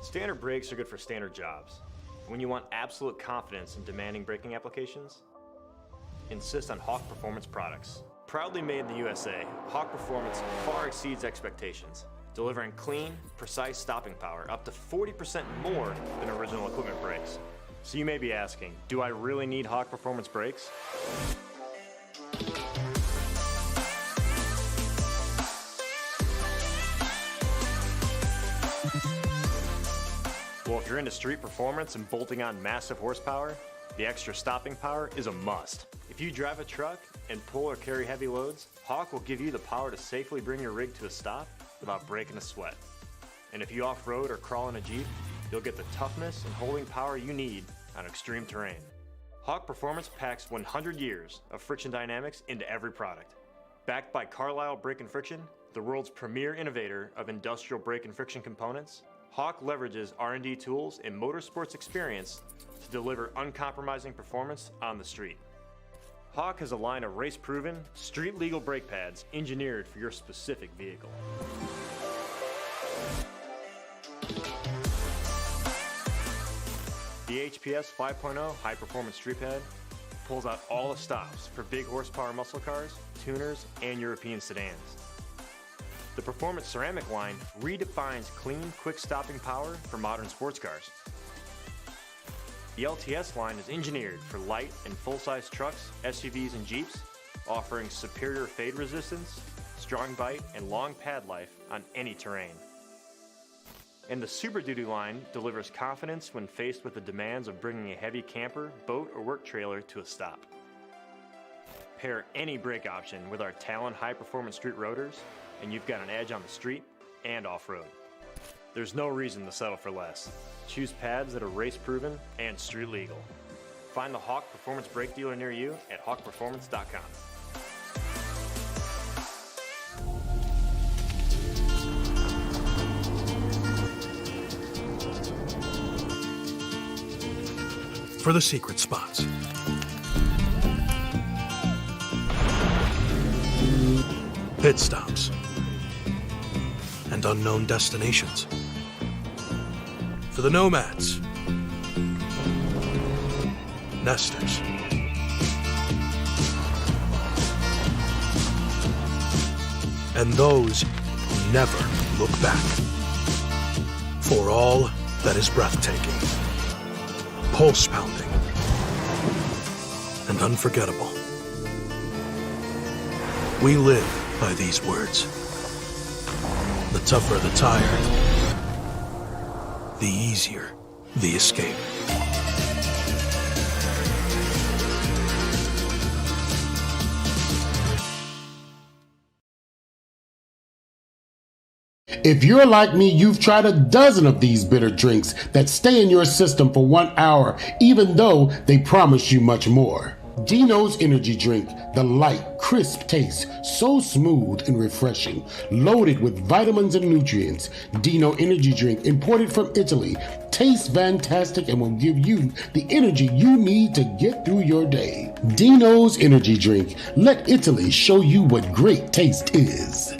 Standard brakes are good for standard jobs. When you want absolute confidence in demanding braking applications, insist on Hawk Performance products. Proudly made in the USA, Hawk Performance far exceeds expectations, delivering clean, precise stopping power up to 40% more than original equipment brakes. So you may be asking, do I really need Hawk Performance brakes? Well, if you're into street performance and bolting on massive horsepower, the extra stopping power is a must. If you drive a truck and pull or carry heavy loads, Hawk will give you the power to safely bring your rig to a stop without breaking a sweat. And if you off-road or crawl in a Jeep, you'll get the toughness and holding power you need on extreme terrain. Hawk Performance packs 100 years of friction dynamics into every product. Backed by Carlisle Brake and Friction, the world's premier innovator of industrial brake and friction components, Hawk leverages R&D tools and motorsports experience to deliver uncompromising performance on the street. Hawk has a line of race-proven, street-legal brake pads engineered for your specific vehicle. The HPS 5.0 high-performance street pad pulls out all the stops for big horsepower muscle cars, tuners, and European sedans. The Performance Ceramic line redefines clean, quick stopping power for modern sports cars. The LTS line is engineered for light and full-size trucks, SUVs, and Jeeps, offering superior fade resistance, strong bite, and long pad life on any terrain. And the Super Duty line delivers confidence when faced with the demands of bringing a heavy camper, boat, or work trailer to a stop. Pair any brake option with our Talon high-performance street rotors, and you've got an edge on the street and off-road. There's no reason to settle for less. Choose pads that are race-proven and street-legal. Find the Hawk Performance brake dealer near you at hawkperformance.com. For the secret spots. Pit stops. And unknown destinations. For the nomads. Nesters. And those who never look back. For all that is breathtaking, pulse-pounding, and unforgettable. We live by these words. The tougher the tire, the easier the escape. If you're like me, you've tried a dozen of these bitter drinks that stay in your system for 1 hour, even though they promise you much more. Dino's Energy Drink, the light, crisp taste, so smooth and refreshing, loaded with vitamins and nutrients. Dino Energy Drink, imported from Italy, tastes fantastic and will give you the energy you need to get through your day. Dino's Energy Drink, let Italy show you what great taste is.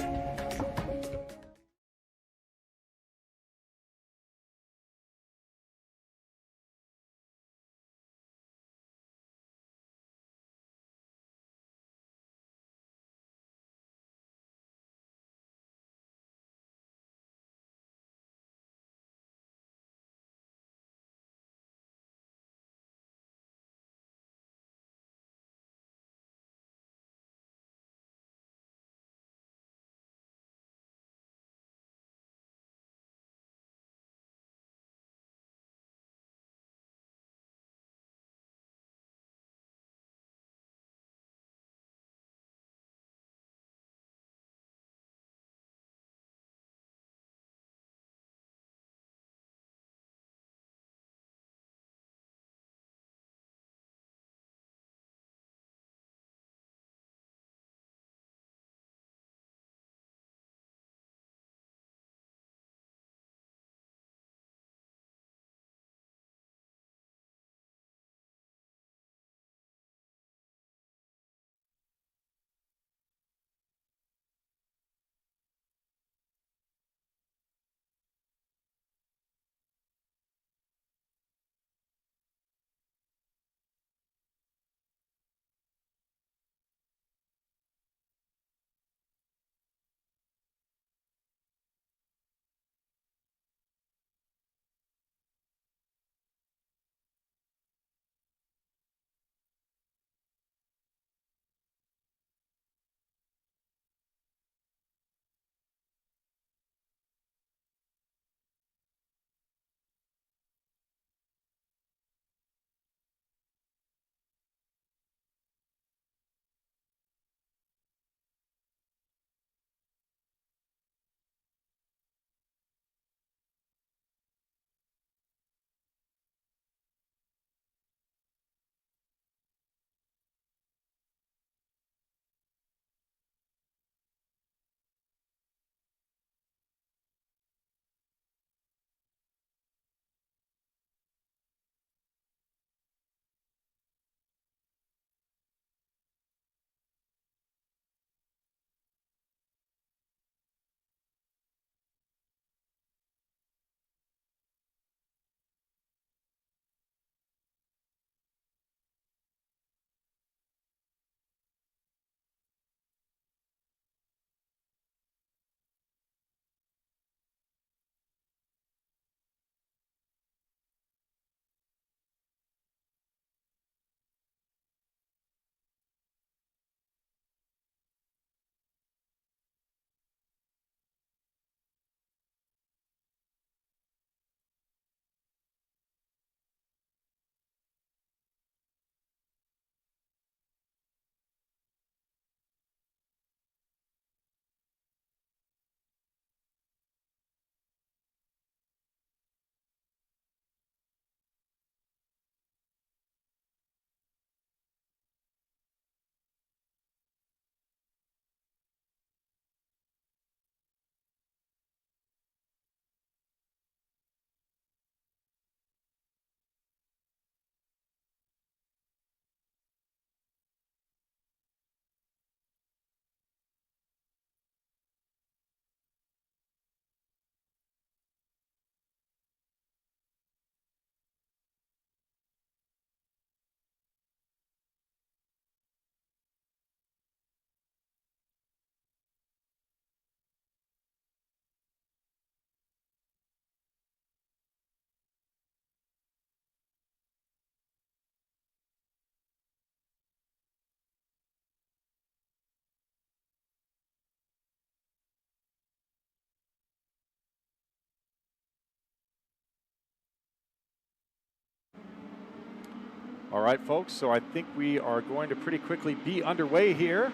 All right, folks, so I think we are going to pretty quickly be underway here.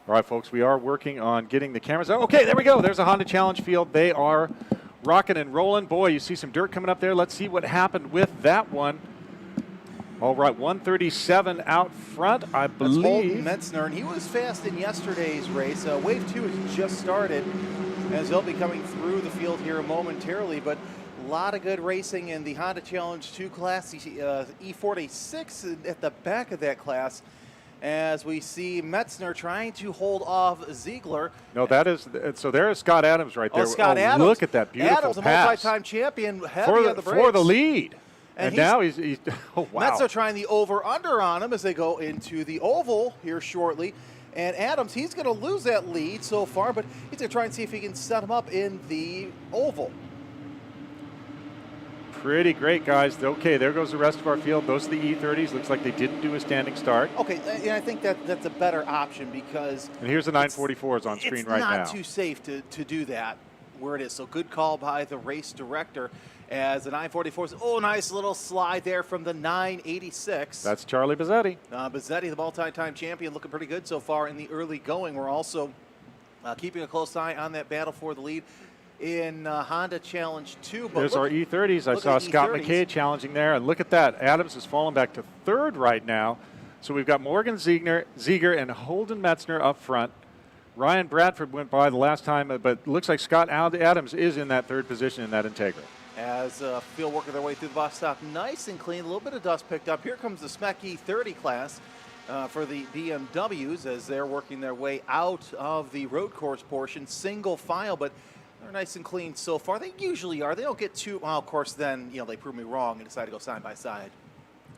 All right, folks, we are working on getting the cameras out. Okay, there we go. There's a Honda Challenge field. They are rocking and rolling. Boy, you see some dirt coming up there. Let's see what happened with that one. All right, 137 out front, I believe. That's Holden Metzner, and he was fast in yesterday's race. Wave 2 has just started, as they'll be coming through the field here momentarily, but a lot of good racing in the Honda Challenge 2 class, E46 at the back of that class, as we see Metzner trying to hold off Ziegler. No, that is, so there is Scott Adams right there. Scott Adams. Look at that beautiful Adams, pass. a multi-time champion, heavy on the brakes. For the lead. And now he's oh, wow. Metzner trying the over-under on him as they go into the oval here shortly. And Adams, he's going to lose that lead so far, but he's going to try and see if he can set him up in the oval. Pretty great, guys. Okay, there goes the rest of our field. Those are the E30s. Looks like they didn't do a standing start. Okay, and I think that's a better option because... And here's the 944s on screen right now. It's not too safe to do that where it is. So good call by the race director as the 944s. Oh, nice little slide there from the 986. That's Charlie Bizzetti. Bizzetti, the multi-time champion, looking pretty good so far in the early going. We're also keeping a close eye on that battle for the lead in Honda Challenge 2. But there's our E30s. I saw Scott McKay challenging there, and look at that. Adams has fallen back to third right now. So we've got Morgan Ziegler and Holden Metzner up front. Ryan Bradford went by the last time, but looks like Scott Adams is in that third position in that Integra. As field working their way through the box stop, nice and clean, a little bit of dust picked up. Here comes the Spec E30 class for the BMWs as they're working their way out of the road course portion, single file, but they're nice and clean so far. They usually are. They don't get too, well, of course, then, they prove me wrong and decide to go side by side.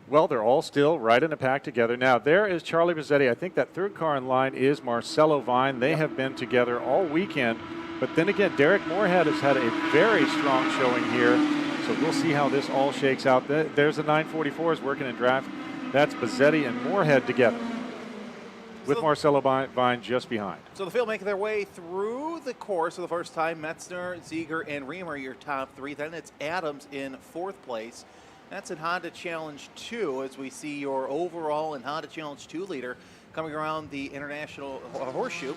Well, they're all still right in a pack together. Now, there is Charlie Bizzetti. I think that third car in line is Marcelo Vine. They have been together all weekend. But then again, Derek Moorhead has had a very strong showing here. So we'll see how this all shakes out. There's the 944s working in draft. That's Bizzetti and Moorhead together, with Marcelo Vine just behind. So the field making their way through the course for the first time. Metzner, Ziegler, and Reamer, your top three. Then it's Adams in fourth place. That's in Honda Challenge 2 as we see your overall in Honda Challenge 2 leader coming around the International Horseshoe.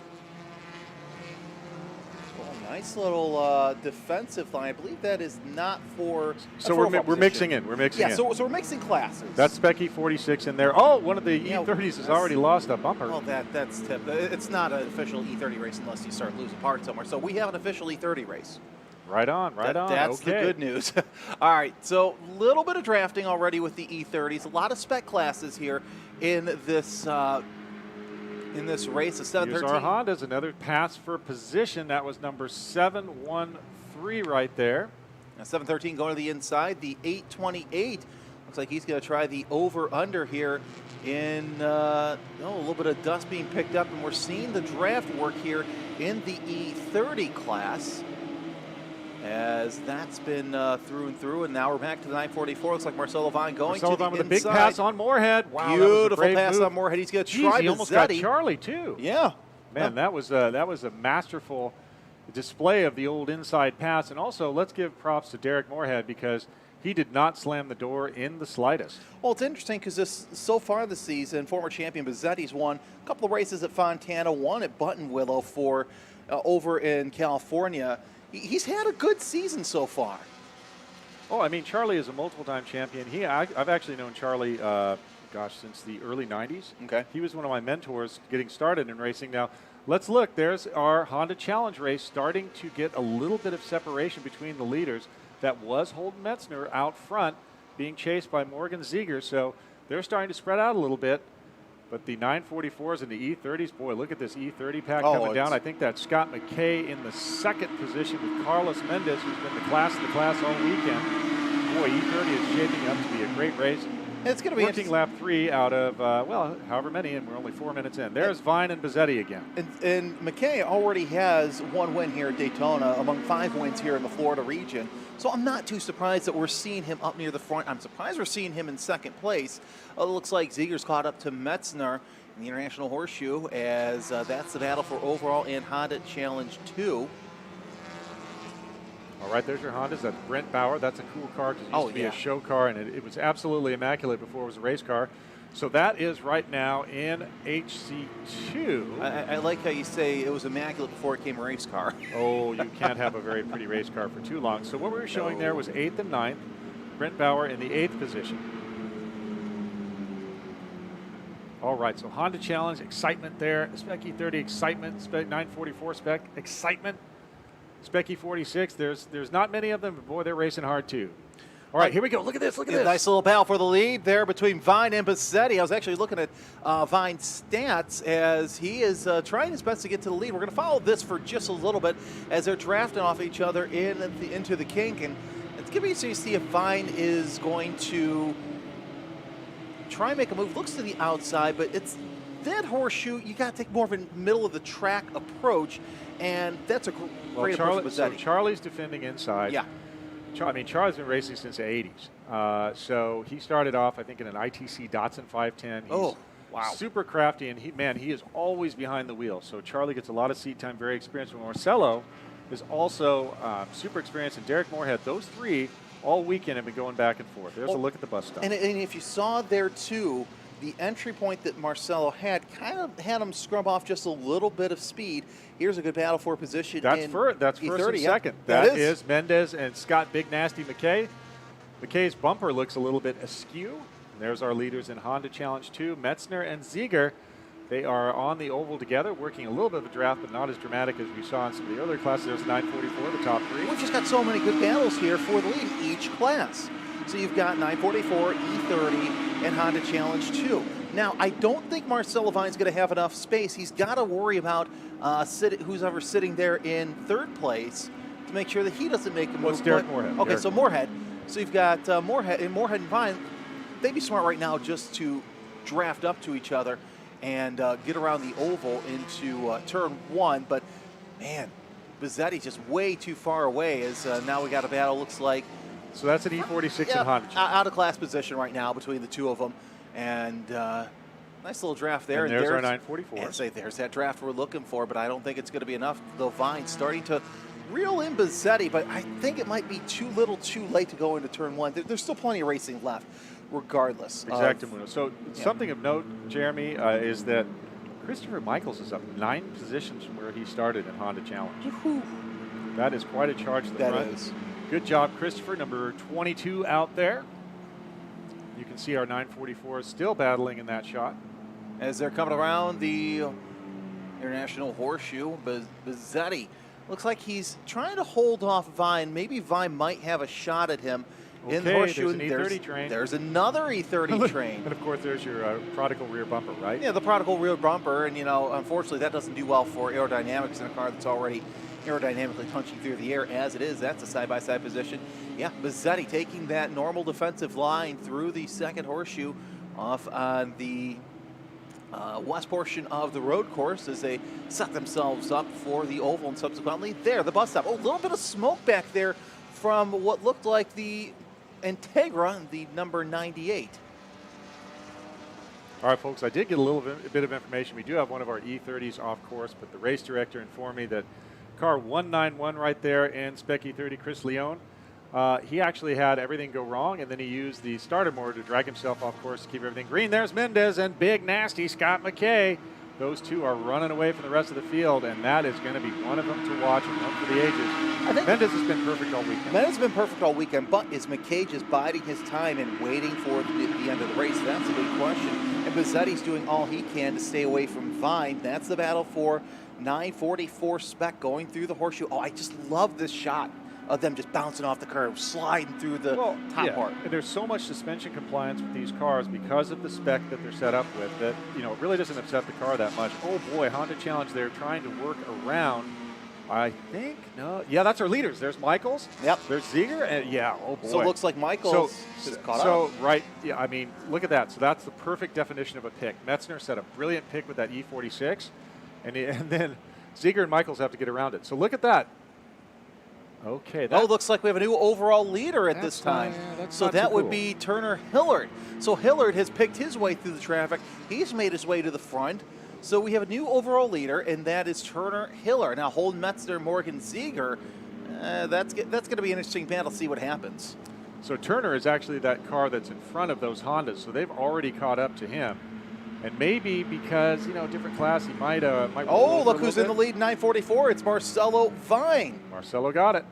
Oh, nice little defensive line. I believe that is not for... So we're mixing in. We're mixing in. Yeah, so we're mixing classes. That's Spec E46 in there. Oh, one of the E30s has already lost a bumper. Well, that's tip. It's not an official E30 race unless you start losing parts somewhere. So we have an official E30 race. Right on, right on. That's the good news. All right, so a little bit of drafting already with the E30s. A lot of spec classes here in this race. The 713. Here's our Hondas, another pass for position. That was number 713 right there. Now 713 going to the inside. The 828 looks like he's going to try the over/under here in a little bit of dust being picked up, and we're seeing the draft work here in the E30 class. As that's been through and through, and now we're back to the 944. Looks like Marcelo Vine going to the inside. With a big pass on Moorhead. Wow, beautiful pass on Moorhead. He's going to try he almost got Charlie too. Yeah, man, that was a masterful display of the old inside pass. And also, let's give props to Derek Moorhead because he did not slam the door in the slightest. Well, it's interesting because so far this season, former champion Bizzetti's won a couple of races at Fontana, one at Buttonwillow for over in California. He's had a good season so far. Oh, I mean, Charlie is a multiple-time champion. I've actually known Charlie, since the early 90s. Okay. He was one of my mentors getting started in racing. Now, let's look. There's our Honda Challenge race starting to get a little bit of separation between the leaders. That was Holden Metzner out front being chased by Morgan Ziegler. So they're starting to spread out a little bit. But the 944s and the E30s, boy, look at this E30 pack coming down. I think that's Scott McKay in the second position with Carlos Mendez, who's been the class of the class all weekend. Boy, E30 is shaping up to be a great race. It's going to be working lap 3 out of, well, however many, and we're only 4 minutes in. There's Vine and Bizzetti again. And McKay already has 1 win here at Daytona among 5 wins here in the Florida region. So I'm not too surprised that we're seeing him up near the front. I'm surprised we're seeing him in second place. It looks like Ziegler's caught up to Metzner in the International Horseshoe, as that's the battle for overall and Honda Challenge 2. All right, there's your Hondas. That's Brent Bauer. That's a cool car because it used to be a show car, and it was absolutely immaculate before it was a race car. So that is right now in HC2. I like how you say it was immaculate before it came a race car. Oh, you can't have a very pretty race car for too long. So what we were showing there was 8th and 9th. Brent Bauer in the 8th position. All right, so Honda Challenge, excitement there. Spec E30, excitement. Spec 944 spec, excitement. Spec E46, there's not many of them, but boy, they're racing hard too. All right, here we go. Look at this. Look at this. Nice little battle for the lead there between Vine and Bizzetti. I was actually looking at Vine's stats as he is trying his best to get to the lead. We're going to follow this for just a little bit as they're drafting off each other into the kink. And it's going to be interesting to see if Vine is going to try and make a move. Looks to the outside, but it's that horseshoe. You got to take more of a middle of the track approach, and that's a great approach for Bizzetti. So Charlie's defending inside. Yeah. I mean, Charlie's been racing since the 80s. So he started off, I think, in an ITC Datsun 510. He's super crafty, and he is always behind the wheel. So Charlie gets a lot of seat time, very experienced. Marcelo is also super experienced, and Derek Moorhead, those three all weekend have been going back and forth. There's a look at the bus stop. And if you saw there, too, the entry point that Marcelo had kind of had him scrub off just a little bit of speed. Here's a good battle for position. That's first and second. Yeah. That is Mendez and Scott Big Nasty McKay. McKay's bumper looks a little bit askew. And there's our leaders in Honda Challenge 2, Metzner and Ziegler. They are on the oval together, working a little bit of a draft, but not as dramatic as we saw in some of the other classes. There's 944, the top three. We've just got so many good battles here for the lead in each class. So you've got 944, E30, and Honda Challenge 2. Now, I don't think Marcelo Vine's going to have enough space. He's got to worry about who's ever sitting there in third place to make sure that he doesn't make a move. What's Derek Moorhead? Okay, so Moorhead. So you've got Moorhead and Vine. They'd be smart right now just to draft up to each other and get around the oval into turn 1. But, man, Bizzetti's just way too far away as now we got a battle, looks like. So that's an E46 and Honda. Out of class position right now between the two of them. And nice little draft there. And there's our 944. And say there's that draft we're looking for, but I don't think it's going to be enough. Though Vine starting to reel in Bizzetti, but I think it might be too little too late to go into turn 1. There's still plenty of racing left, regardless. Exactamundo. So something of note, Jeremy, is that Christopher Michaels is up 9 positions from where he started in Honda Challenge. That is quite a charge to the front. That is. Good job, Christopher, number 22 out there. You can see our 944 is still battling in that shot. As they're coming around the International Horseshoe, Bizzetti looks like he's trying to hold off Vine. Maybe Vine might have a shot at him in the horseshoe. There's an E30 train. There's another E30 train. And, of course, there's your prodigal rear bumper, right? Yeah, the prodigal rear bumper. And, unfortunately, that doesn't do well for aerodynamics in a car that's already aerodynamically punching through the air as it is. That's a side-by-side position. Yeah, Bizzetti taking that normal defensive line through the second horseshoe off on the west portion of the road course as they set themselves up for the oval and subsequently there, the bus stop. Oh, a little bit of smoke back there from what looked like the Integra, the number 98. All right, folks, I did get a bit of information. We do have one of our E30s off course, but the race director informed me that car 191 right there in Spec E30, Chris Leone, he actually had everything go wrong, and then he used the starter motor to drag himself off course to keep everything green. There's Mendez and Big Nasty Scott McKay. Those two are running away from the rest of the field, and that is going to be one of them to watch and one for the ages. I think Mendez has been perfect all weekend. Mendez has been perfect all weekend, but is McKay just biding his time and waiting for the end of the race? That's a big question. And Bizzetti's doing all he can to stay away from Vine. That's the battle for 944 spec going through the horseshoe. Oh, I just love this shot of them just bouncing off the curb, sliding through the top part. And there's so much suspension compliance with these cars because of the spec that they're set up with that, it really doesn't upset the car that much. Oh boy, Honda Challenge, they're trying to work around I think, no. Yeah, that's our leaders. There's Michaels. Yep. There's Ziegler. And yeah, oh boy. So it looks like Michaels is caught so, up. right, yeah, I mean, look at that. So that's the perfect definition of a pick. Metzner set a brilliant pick with that E46, and then Ziegler and Michaels have to get around it. So look at that. Okay. Oh, looks like we have a new overall leader at this time. So that would be Turner Hillard. So Hillard has picked his way through the traffic. He's made his way to the front. So we have a new overall leader, and that is Turner Hillard. Now, Holden Metzner, Morgan Ziegler, that's going to be an interesting battle. See what happens. So Turner is actually that car that's in front of those Hondas, so they've already caught up to him. And maybe because, different class, he might Oh, look who's in the lead, 944. It's Marcelo Vine. Marcelo got it.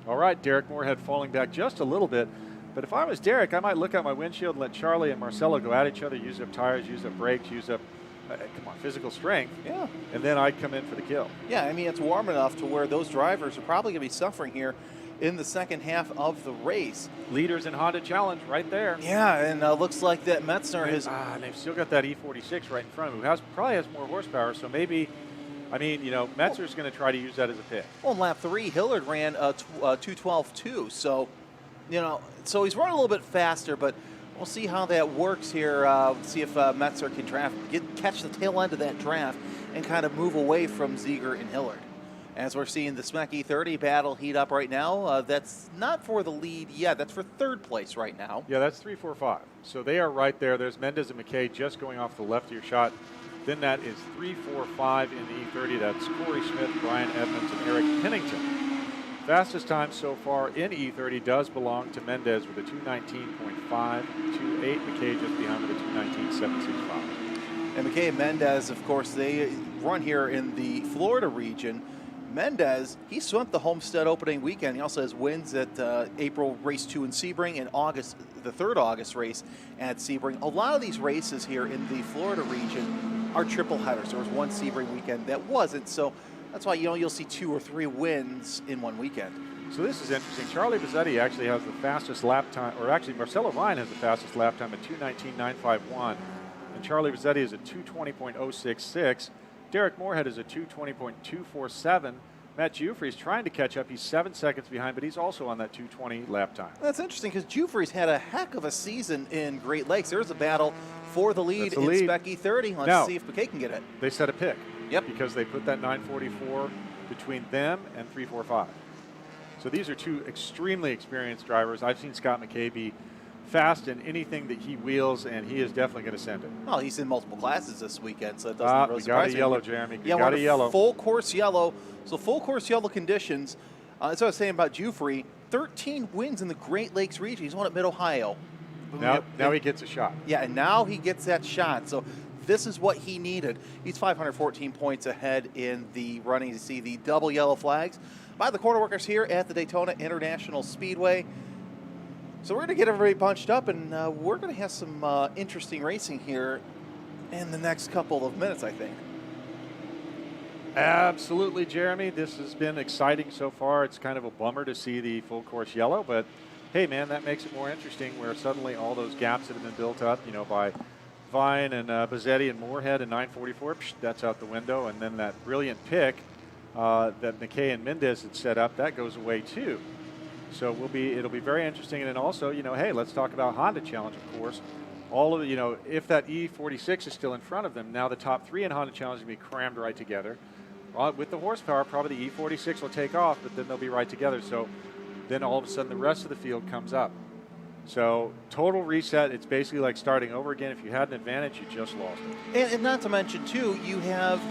All right, Derek Moorhead falling back just a little bit. But if I was Derek, I might look out my windshield and let Charlie and Marcelo go at each other, use up tires, use up brakes, use up, physical strength. Yeah. And then I'd come in for the kill. Yeah, I mean, it's warm enough to where those drivers are probably going to be suffering here in the second half of the race. Leaders in Honda Challenge right there. Yeah, and looks like that Metzner has... and they've still got that E46 right in front of him, who probably has more horsepower, so maybe... Metzner's going to try to use that as a pick. Well, in lap 3, Hillard ran 2:12.2, so, so he's running a little bit faster, but we'll see how that works here. See if Metzner can catch the tail end of that draft and kind of move away from Ziegler and Hillard. As we're seeing the Spec E30 battle heat up right now, that's not for the lead yet. That's for third place right now. Yeah, that's 3, 4, 5. So they are right there. There's Mendez and McKay just going off the left of your shot. Then that is 3, 4, 5 in the E30. That's Corey Smith, Brian Edmonds, and Eric Pennington. Fastest time so far in E30 does belong to Mendez with a 2:19.5, 2:8. McKay just behind with a 2:19.765. And McKay and Mendez, of course, they run here in the Florida region. Mendez, he swept the Homestead opening weekend. He also has wins at April race 2 in Sebring and August, the 3rd August race at Sebring. A lot of these races here in the Florida region are triple headers. There was one Sebring weekend that wasn't, so that's why you'll see 2 or 3 wins in one weekend. So this is interesting. Charlie Bazzetti actually has the fastest lap time, or actually Marcelo Vine has the fastest lap time at 2:19.951, and Charlie Bazzetti is at 2:20.066. Derek Moorhead is at 2:20.247. Matt Jufrey's trying to catch up. He's 7 seconds behind, but he's also on that 2:20 lap time. That's interesting because Jufrey's had a heck of a season in Great Lakes. There's a battle for the lead in Spec E30. Let's see if McKay can get it. They set a pick. Yep. Because they put that 944 between them and 345. So these are two extremely experienced drivers. I've seen Scott McKay be fast in anything that he wheels, and he is definitely going to send it. Well, he's in multiple classes this weekend, so it doesn't really surprise me. We got a yellow, Jeremy. We got a yellow. Full course yellow. So full course yellow conditions. That's what I was saying about Jufrey. 13 wins in the Great Lakes region. He's won at Mid-Ohio. Now he gets a shot. Yeah, and now he gets that shot. So this is what he needed. He's 514 points ahead in the running. You see the double yellow flags by the corner workers here at the Daytona International Speedway. So we're going to get everybody bunched up, and we're going to have some interesting racing here in the next couple of minutes, I think. Absolutely, Jeremy. This has been exciting so far. It's kind of a bummer to see the full course yellow, but hey, man, that makes it more interesting where suddenly all those gaps that have been built up, by Vine and Bazzetti and Moorhead and 944, that's out the window. And then that brilliant pick that McKay and Mendez had set up, that goes away too. So it'll be very interesting. And then also, hey, let's talk about Honda Challenge, of course. All of if that E46 is still in front of them, now the top 3 in Honda Challenge will be crammed right together. With the horsepower, probably the E46 will take off, but then they'll be right together. So then all of a sudden the rest of the field comes up. So total reset, it's basically like starting over again. If you had an advantage, you just lost it. And not to mention, too, you have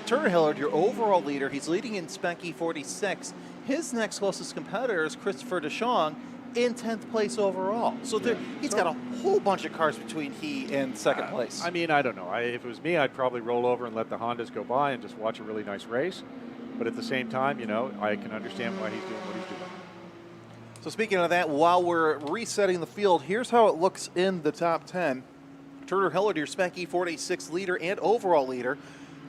Turner Hillard, your overall leader. He's leading in Spec E46. His next closest competitor is Christopher DeShong in 10th place overall. So he's got a whole bunch of cars between he and second place. I mean, I don't know. If it was me, I'd probably roll over and let the Hondas go by and just watch a really nice race. But at the same time, I can understand why he's doing what he's doing. So speaking of that, while we're resetting the field, here's how it looks in the top 10. Turner Hillard, your Spec E46 leader and overall leader.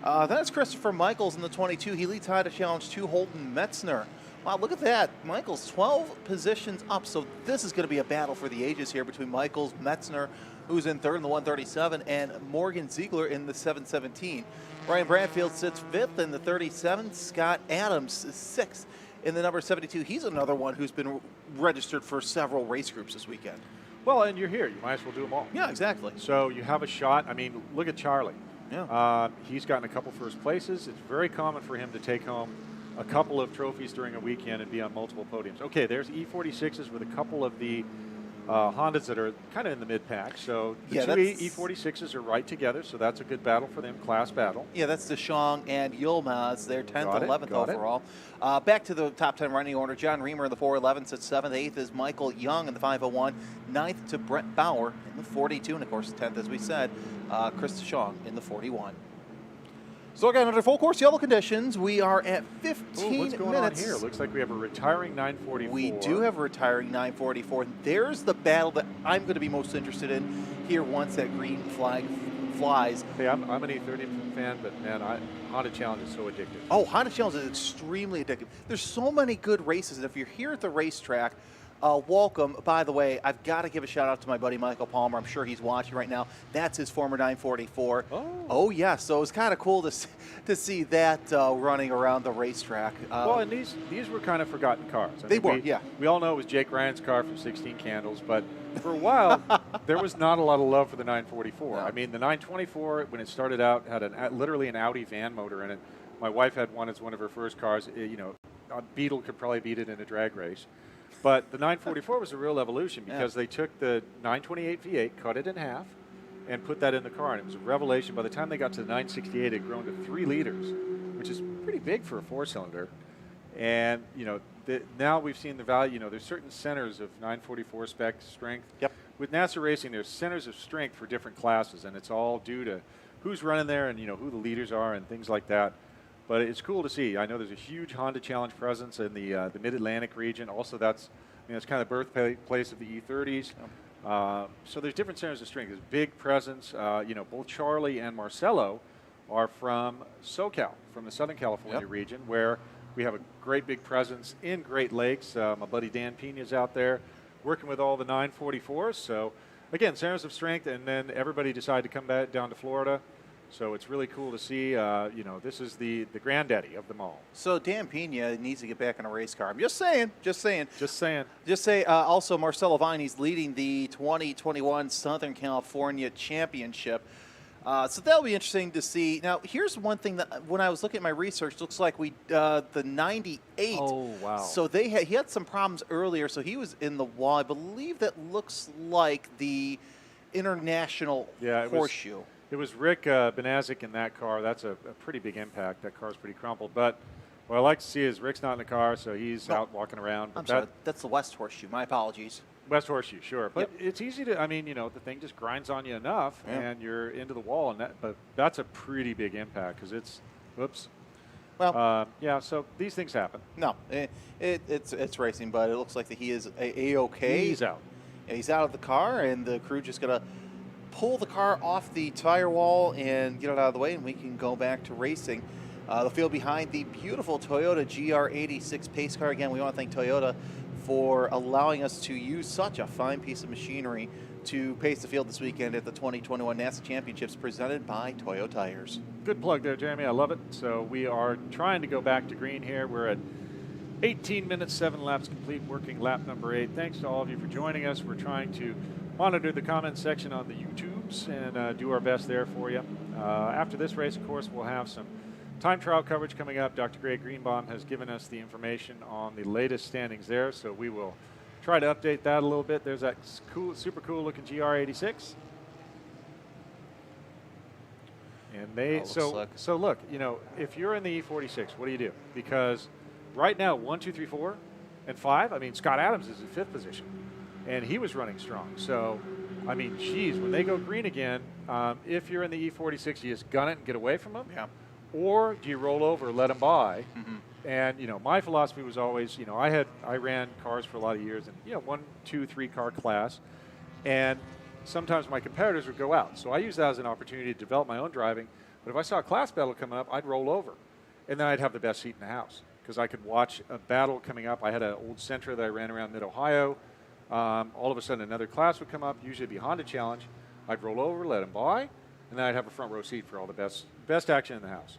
That's Christopher Michaels in the 22. He leads Honda Challenge 2, Holden Metzner. Wow, look at that. Michaels 12 positions up. So this is going to be a battle for the ages here between Michaels, Metzner, who's in third in the 137, and Morgan Ziegler in the 717. Ryan Bradfield sits 5th in the 37. Scott Adams is 6th in the number 72. He's another one who's been registered for several race groups this weekend. Well, and you're here. You might as well do them all. Yeah, exactly. So you have a shot. I mean, look at Charlie. Yeah. He's gotten a couple first places. It's very common for him to take home a couple of trophies during a weekend and be on multiple podiums. Okay, there's E46s with a couple of the Hondas that are kind of in the mid-pack. So the two E46s are right together, so that's a good battle for them, class battle. Yeah, that's DeShong and Yilmaz. They're 10th and 11th got it. overall. Back to the top 10 running order. John Reamer in the 411 sits 7th. 8th is Michael Young in the 501. 9th to Brett Bauer in the 42. And, of course, 10th, as we said, Chris DeShong in the 41. So again, under full course yellow conditions, we are at 15 what's going minutes. on here? Looks like we have a retiring 944. We do have a retiring 944. There's the battle that I'm going to be most interested in here once that green flag flies. Hey, I'm an E30 fan, but man, Honda Challenge is so addictive. Oh, Honda Challenge is extremely addictive. There's so many good races, and if you're here at the racetrack, welcome. By the way, I've got to give a shout out to my buddy Michael Palmer. I'm sure he's watching right now. That's his former 944. Oh yeah. So it's kind of cool to see that running around the racetrack. Well, and these were kind of forgotten cars. They were, yeah. We all know it was Jake Ryan's car from 16 Candles, but for a while there was not a lot of love for the 944. I mean, the 924 when it started out had literally an Audi van motor in it. My wife had one as one of her first cars. You know, a Beetle could probably beat it in a drag race. But the 944 was a real evolution because they took the 928 V8, cut it in half, and put that in the car. And it was a revelation. By the time they got to the 968, it had grown to 3 liters, which is pretty big for a 4-cylinder. And, you know, now we've seen the value. You know, there's certain centers of 944 spec strength. Yep. With NASA Racing, there's centers of strength for different classes, and it's all due to who's running there and, you know, who the leaders are and things like that. But it's cool to see. I know there's a huge Honda Challenge presence in the Mid-Atlantic region. Also, that's it's kind of the birthplace of the E30s. So there's different centers of strength. There's big presence. You know, both Charlie and Marcelo are from SoCal, from the Southern California region, where we have a great big presence in Great Lakes. My buddy Dan Pena's out there working with all the 944s. So again, centers of strength, and then everybody decided to come back down to Florida. So it's really cool to see, you know, this is the granddaddy of them all. So Dan Pena needs to get back in a race car. I'm just saying. Just say, also Marcelo Vine, he's leading the 2021 Southern California Championship. So that'll be interesting to see. Now, here's one thing that when I was looking at my research, looks like the 98. Oh, wow. So he had some problems earlier, so he was in the wall. I believe that looks like the International Horseshoe. It was Rick Benazik in that car. That's a pretty big impact. That car's pretty crumpled. But what I like to see is Rick's not in the car, so he's out walking around. But I'm sorry, that's the West Horseshoe. My apologies. West Horseshoe, sure. But it's easy to, I mean, you know, the thing just grinds on you enough, and you're into the wall. But that's a pretty big impact because it's, whoops. Well, yeah, so these things happen. No, it's racing, but it looks like that he is A-okay. He's out. Yeah, he's out of the car, and the crew just going to pull the car off the tire wall and get it out of the way, and we can go back to racing. The field behind the beautiful Toyota GR86 pace car. Again, we want to thank Toyota for allowing us to use such a fine piece of machinery to pace the field this weekend at the 2021 NASA Championships presented by Toyo Tires. Good plug there, Jeremy. I love it. So we are trying to go back to green here. We're at 18 minutes, 7 laps complete, working lap number 8. Thanks to all of you for joining us. We're trying to monitor the comment section on the YouTubes and do our best there for you. After this race, of course, we'll have some time trial coverage coming up. Dr. Greg Greenbaum has given us the information on the latest standings there, so we will try to update that a little bit. There's that cool, super cool looking GR86. And they, so look, you know, if you're in the E46, what do? Because right now, 1, 2, 3, 4, and 5, I mean, Scott Adams is in 5th position. And he was running strong. So, I mean, geez, when they go green again, if you're in the E46, you just gun it and get away from them. Yeah. Or do you roll over, let them by? And, you know, my philosophy was always, you know, I ran cars for a lot of years and, you know, 1, 2, 3 car class. And sometimes my competitors would go out. So I used that as an opportunity to develop my own driving. But if I saw a class battle coming up, I'd roll over. And then I'd have the best seat in the house because I could watch a battle coming up. I had an old Sentra that I ran around Mid-Ohio. All of a sudden, another class would come up, usually it'd be Honda Challenge. I'd roll over, let them by, and then I'd have a front row seat for all the best action in the house.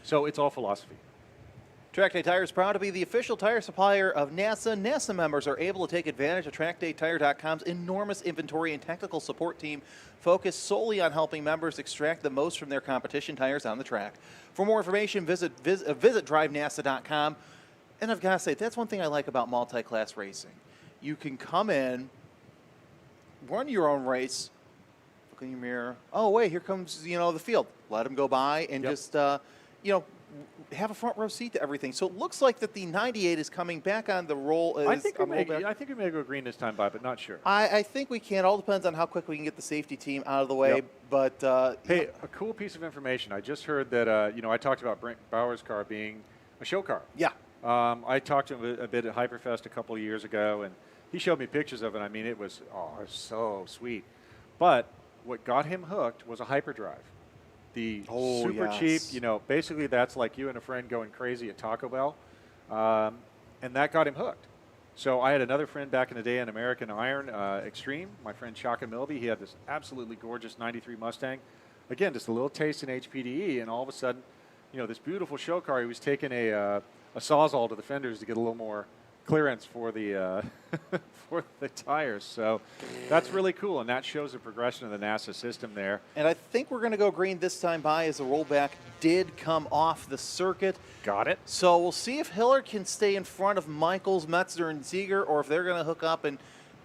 So it's all philosophy. Track Day Tire is proud to be the official tire supplier of NASA. NASA members are able to take advantage of TrackDayTire.com's enormous inventory and technical support team focused solely on helping members extract the most from their competition tires on the track. For more information, visit DriveNASA.com. And I've got to say, that's one thing I like about multi-class racing. You can come in, run your own race, look in your mirror. Oh, wait, here comes, the field. Let them go by and just, have a front row seat to everything. So it looks like that the 98 is coming back on the roll. I think we may go green this time, but not sure. I think we can. All depends on how quick we can get the safety team out of the way. Yep. But hey, a cool piece of information. I just heard that I talked about Brent Bauer's car being a show car. Yeah. I talked to him a bit at Hyperfest a couple of years ago, and he showed me pictures of it. I mean, it was so sweet. But what got him hooked was a hyperdrive. The super cheap, basically that's like you and a friend going crazy at Taco Bell. And that got him hooked. So I had another friend back in the day in American Iron Extreme, my friend Shaka Milby. He had this absolutely gorgeous 93 Mustang. Again, just a little taste in HPDE, and all of a sudden, this beautiful show car, he was taking a Sawzall to the fenders to get a little more clearance for the for the tires. So that's really cool, and that shows the progression of the NASA system there. And I think we're going to go green this time by as the rollback did come off the circuit. Got it. So we'll see if Hillard can stay in front of Michaels, Metzger, and Ziegler, or if they're going to hook up and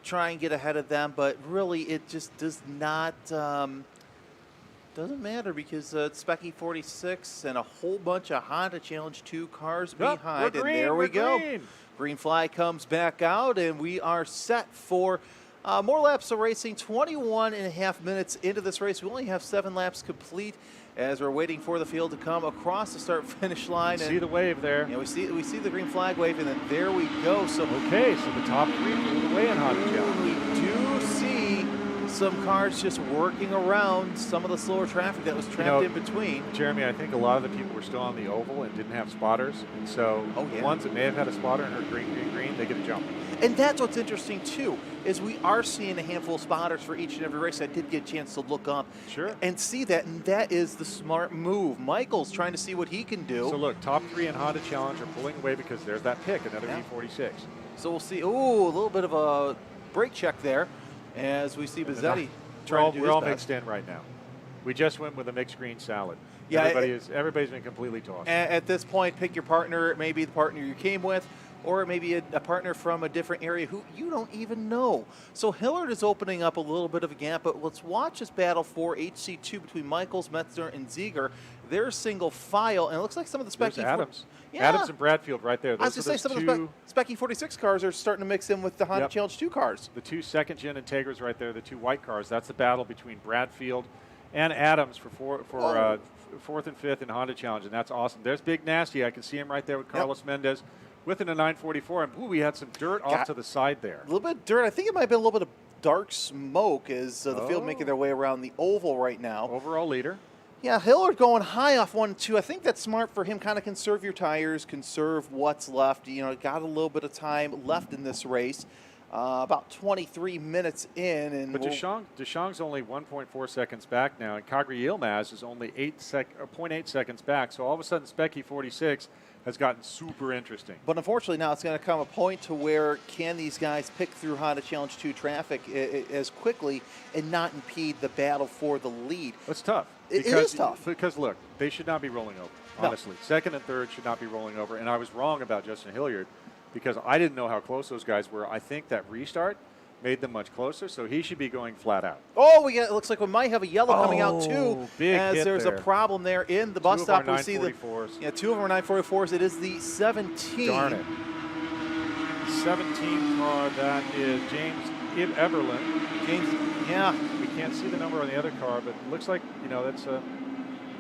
try and get ahead of them. But really, it just does not doesn't matter because it's Specky 46 and a whole bunch of Honda Challenge 2 cars behind. We're green, and there we go. Green. Green flag comes back out, and we are set for more laps of racing. 21 and a half minutes into this race. We only have 7 laps complete as we're waiting for the field to come across the start-finish line. See the wave there. Yeah, we see the green flag wave, and then there we go. So okay, so the top 3 pulled away in Honda Challenge. We do see some cars just working around some of the slower traffic that was trapped in between. Jeremy, I think a lot of the people were still on the oval and didn't have spotters, and so the ones that may have had a spotter and heard green, they get a jump. And that's what's interesting too, is we are seeing a handful of spotters for each and every race. I did get a chance to look up and see that, and that is the smart move. Michael's trying to see what he can do. So look, top 3 in Honda Challenge are pulling away because there's that pick, another E46. So we'll see. Ooh, a little bit of a brake check there as we see Bizzetti trying to do his We're all best. mixed in right now. We just went with a mixed green salad. Yeah, everybody's been completely tossed. At this point, pick your partner. Maybe the partner you came with, or maybe a partner from a different area who you don't even know. So Hillard is opening up a little bit of a gap, but let's watch this battle for HC2 between Michaels, Metzger, and Ziegler. They're single file, and it looks like some of the Specky Adams. Adams and Bradfield right there. I was going to say some of the Specky 46 cars are starting to mix in with the Honda Challenge 2 cars. The 2 second-gen Integras right there, the 2 white cars. That's the battle between Bradfield and Adams for fourth and fifth in Honda Challenge, and that's awesome. There's Big Nasty. I can see him right there with Carlos Mendez within a 944, and we had some dirt off to the side there. A little bit of dirt. I think it might be a little bit of dark smoke as the field making their way around the oval right now. Overall leader. Yeah, Hillard going high off 1-2. I think that's smart for him. Kind of conserve your tires, conserve what's left. Got a little bit of time left in this race. About 23 minutes in. And but Deschang's only 1.4 seconds back now, and Kagri Yilmaz is only 0.8 seconds back. So all of a sudden, Specky 46 has gotten super interesting. But unfortunately, now it's going to come a point to where can these guys pick through Honda Challenge 2 traffic as quickly and not impede the battle for the lead. That's tough. It is tough. Because, look, they should not be rolling over, honestly. No. Second and third should not be rolling over. And I was wrong about Justin Hilliard because I didn't know how close those guys were. I think that restart made them much closer, so he should be going flat out. Oh, it looks like we might have a yellow coming out too, as there's a problem there in the bus stop. We see the 2 of them are 944s. It is the 17. Darn it. 17 car, that is James Eberlin. We can't see the number on the other car, but it looks like, that's a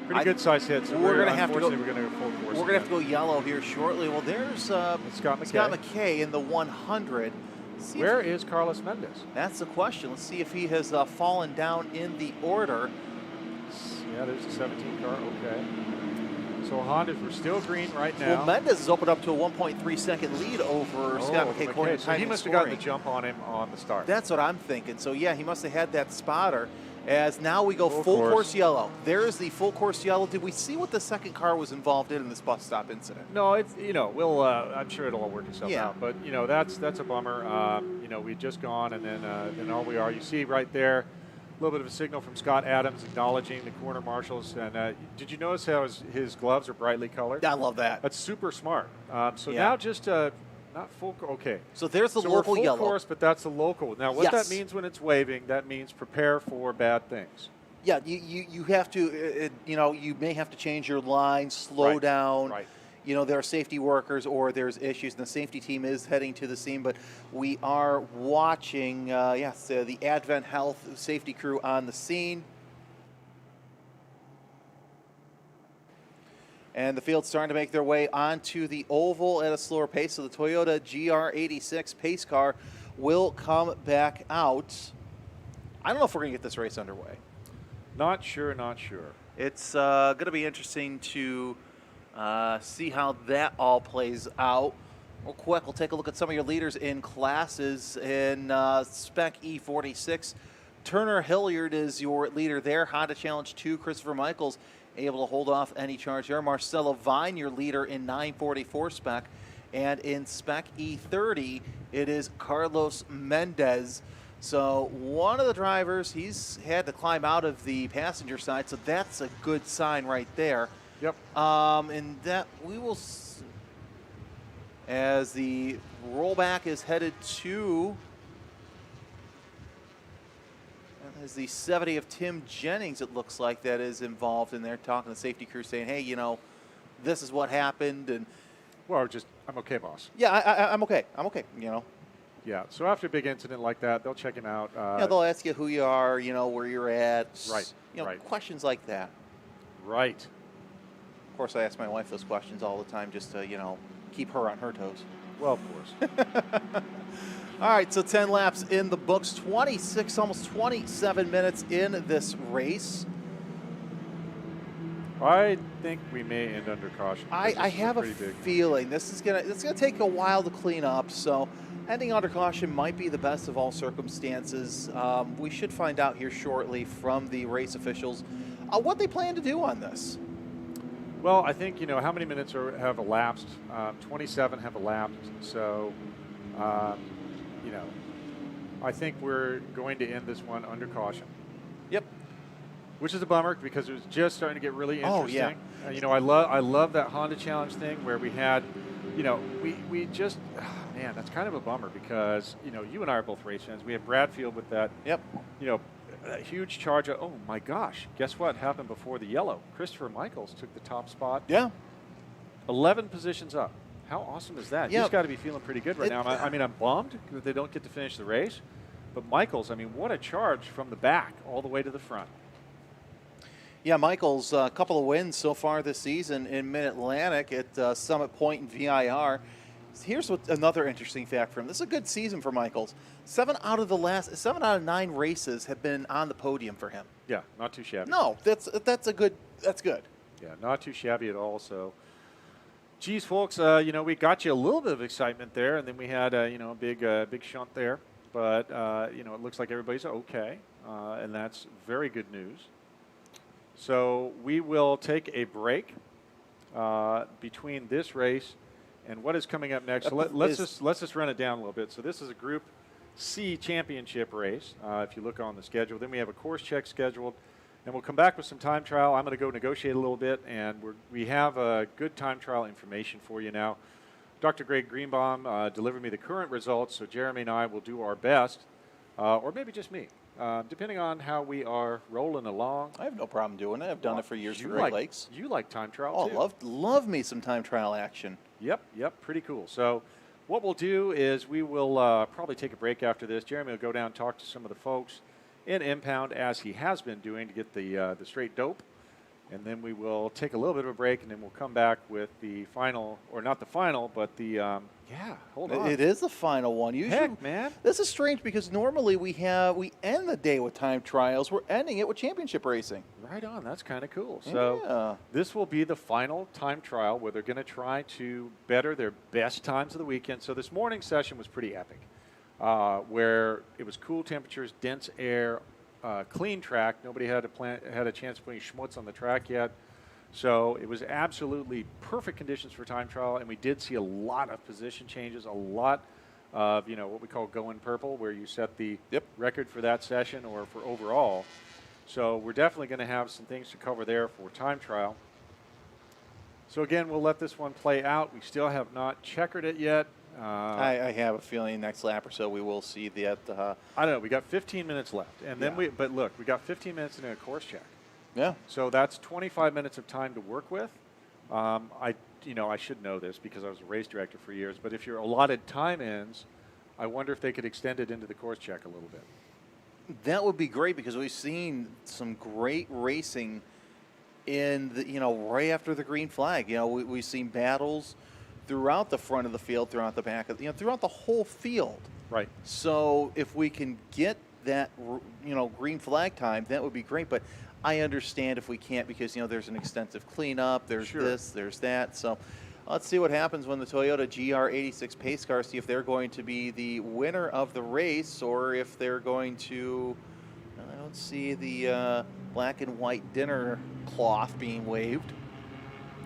pretty good size hit. So we're going to have to go. We're going to go full course. We're going to have to go yellow here shortly. Well, there's Scott McKay in the 100. Where is Carlos Mendez? That's the question. Let's see if he has fallen down in the order. Yeah, there's the 17 car. Okay. So Hondas, we're still green right now. Well, Mendez has opened up to a 1.3 second lead over Scott McKay. So he must have gotten the jump on him on the start. That's what I'm thinking. So, yeah, he must have had that spotter. As now we go full course. course yellow. There is the full course yellow. Did we see what the second car was involved in this bus stop incident? No, it's we'll. I'm sure it'll all work itself Yeah. out. But that's a bummer. We'd just gone, and then all we are. You see right there, a little bit of a signal from Scott Adams acknowledging the corner marshals. And did you notice how his gloves are brightly colored? I love that. That's super smart. So Yeah. now just not full. Okay. So there's the so local we're full yellow. course, but that's the local. Now what Yes. that means when it's waving, that means prepare for bad things. Yeah, you have to, you may have to change your line, slow Right, down. right. There are safety workers or there's issues, and the safety team is heading to the scene, but we are watching, the Advent Health safety crew on the scene. And the field's starting to make their way onto the oval at a slower pace, so the Toyota GR86 pace car will come back out. I don't know if we're going to get this race underway. Not sure. It's going to be interesting to see how that all plays out. Real quick, we'll take a look at some of your leaders in classes in Spec E46. Turner Hilliard is your leader there. Honda Challenge 2, Christopher Michaels able to hold off any charge there. Marcelo Vine, your leader in 944 Spec. And in Spec E30, it is Carlos Mendez. So one of the drivers, he's had to climb out of the passenger side, so that's a good sign right there. Yep. And that we will, as the rollback is headed to, as the 70 of Tim Jennings, it looks like that is involved in there, talking to the safety crew, saying, hey, this is what happened, and Well, I'm okay, boss. yeah, I'm okay. I'm okay. Yeah. So after a big incident like that, they'll check him out. They'll ask you who you are, where you're at. Right, right. Questions like that. Right. Of course, I ask my wife those questions all the time just to, keep her on her toes. Well, of course. All right, so 10 laps in the books, 26, almost 27 minutes in this race. I think we may end under caution. I have a feeling it's gonna take a while to clean up. So ending under caution might be the best of all circumstances. We should find out here shortly from the race officials what they plan to do on this. Well, I think how many minutes have elapsed. 27 have elapsed. So, I think we're going to end this one under caution. Yep. Which is a bummer because it was just starting to get really interesting. Oh, yeah. I love that Honda Challenge thing where we had, we just, man, that's kind of a bummer because, you and I are both race fans. We have Bradfield with that, yep, a huge charge. Oh my gosh, guess what happened before the yellow? Christopher Michaels took the top spot. Yeah. 11 positions up. How awesome is that? Yeah. He's got to be feeling pretty good right now. I'm bummed that they don't get to finish the race. But Michaels, what a charge from the back all the way to the front. Yeah, Michaels, a couple of wins so far this season in Mid-Atlantic at Summit Point and VIR. Here's another interesting fact for him. This is a good season for Michaels. 7 out of 9 races have been on the podium for him. Yeah, not too shabby. No, that's good. Yeah, not too shabby at all. So, geez, folks, we got you a little bit of excitement there, and then we had a big shunt there. But it looks like everybody's okay, and that's very good news. So we will take a break between this race and what is coming up next. So let's just run it down a little bit. So this is a Group C championship race. If you look on the schedule, then we have a course check scheduled, and we'll come back with some time trial. I'm going to go negotiate a little bit, and we have good time trial information for you now. Dr. Greg Greenbaum delivered me the current results, so Jeremy and I will do our best, or maybe just me. Depending on how we are rolling along. I have no problem doing it. I've done it for years for Great Lakes. You like time trial, too. Oh, love me some time trial action. Yep, pretty cool. So what we'll do is we will probably take a break after this. Jeremy will go down and talk to some of the folks in Impound, as he has been doing, to get the straight dope. And then we will take a little bit of a break, and then we'll come back with the final, or not the final, but the, hold on. It is the final one. Usually, Heck, man. This is strange because normally we end the day with time trials. We're ending it with championship racing. Right on. That's kind of cool. So this will be the final time trial where they're going to try to better their best times of the weekend. So this morning's session was pretty epic, where it was cool temperatures, dense air, clean track. Nobody had a chance of putting schmutz on the track yet. So it was absolutely perfect conditions for time trial, and we did see a lot of position changes, a lot of what we call going purple, where you set the record for that session or for overall. So we're definitely going to have some things to cover there for time trial. So again, we'll let this one play out. We still have not checkered it yet. I have a feeling next lap or so we will see that. I don't know. We got 15 minutes left, and then but look, we got 15 minutes in a course check. Yeah. So that's 25 minutes of time to work with. I should know this because I was a race director for years. But if your allotted time ends, I wonder if they could extend it into the course check a little bit. That would be great because we've seen some great racing in the, right after the green flag. We've seen battles throughout the front of the field, throughout the back of, throughout the whole field. Right. So if we can get that, green flag time, that would be great. But I understand if we can't because, there's an extensive cleanup, there's this, there's that. So let's see what happens when the Toyota GR86 pace car, see if they're going to be the winner of the race or if they're going to, I don't see the black and white dinner cloth being waved.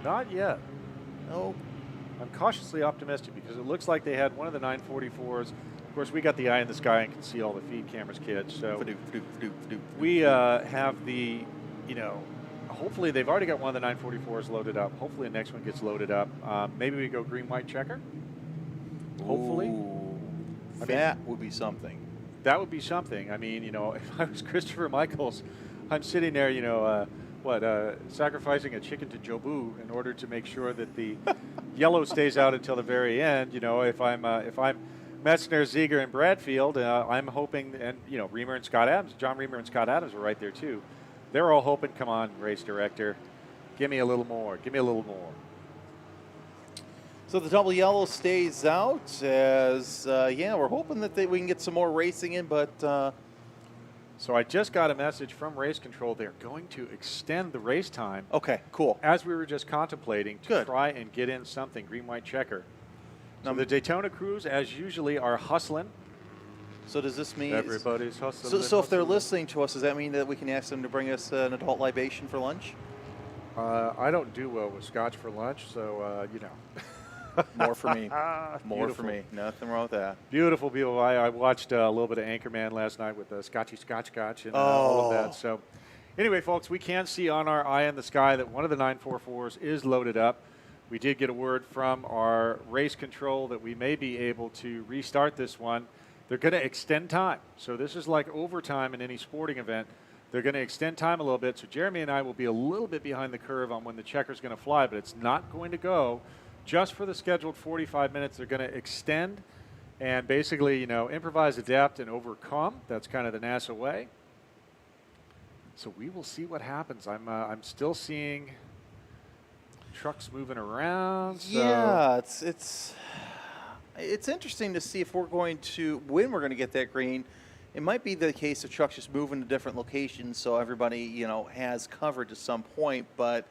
Not yet. No. I'm cautiously optimistic because it looks like they had one of the 944s. Of course, we got the eye in the sky and can see all the feed cameras, kids. So we have the, hopefully they've already got one of the 944s loaded up. Hopefully the next one gets loaded up. Maybe we go green, white checker. Hopefully. That would be something. That would be something. I mean, if I was Christopher Michaels, I'm sitting there, sacrificing a chicken to Jobu in order to make sure that the yellow stays out until the very end. If I'm Metzner, Ziegler, and Bradfield, I'm hoping, and Reamer and Scott Adams, John Reamer and Scott Adams are right there too. They're all hoping, come on, race director, give me a little more, give me a little more. So the double yellow stays out as, we're hoping that we can get some more racing in, but... So I just got a message from race control. They're going to extend the race time. Okay, cool. As we were just contemplating to try and get in something, green, white checker. So the Daytona crews, as usually, are hustling. So does this mean... Everybody's hustling. So if they're listening to us, does that mean that we can ask them to bring us an adult libation for lunch? I don't do well with scotch for lunch, so, More for me. More Beautiful. for me. Nothing wrong with that. Beautiful, beautiful. I watched a little bit of Anchorman last night with Scotch and all of that. So anyway, folks, we can see on our eye in the sky that one of the 944s is loaded up. We did get a word from our race control that we may be able to restart this one. They're going to extend time. So this is like overtime in any sporting event. They're going to extend time a little bit. So Jeremy and I will be a little bit behind the curve on when the checker's going to fly, but it's not going to go just for the scheduled 45 minutes. They're going to extend and basically, improvise, adapt, and overcome. That's kind of the NASA way. So we will see what happens. I'm still seeing trucks moving around. So. Yeah, it's interesting to see if we're going to, when we're going to get that green. It might be the case of trucks just moving to different locations so everybody, has covered to some point, but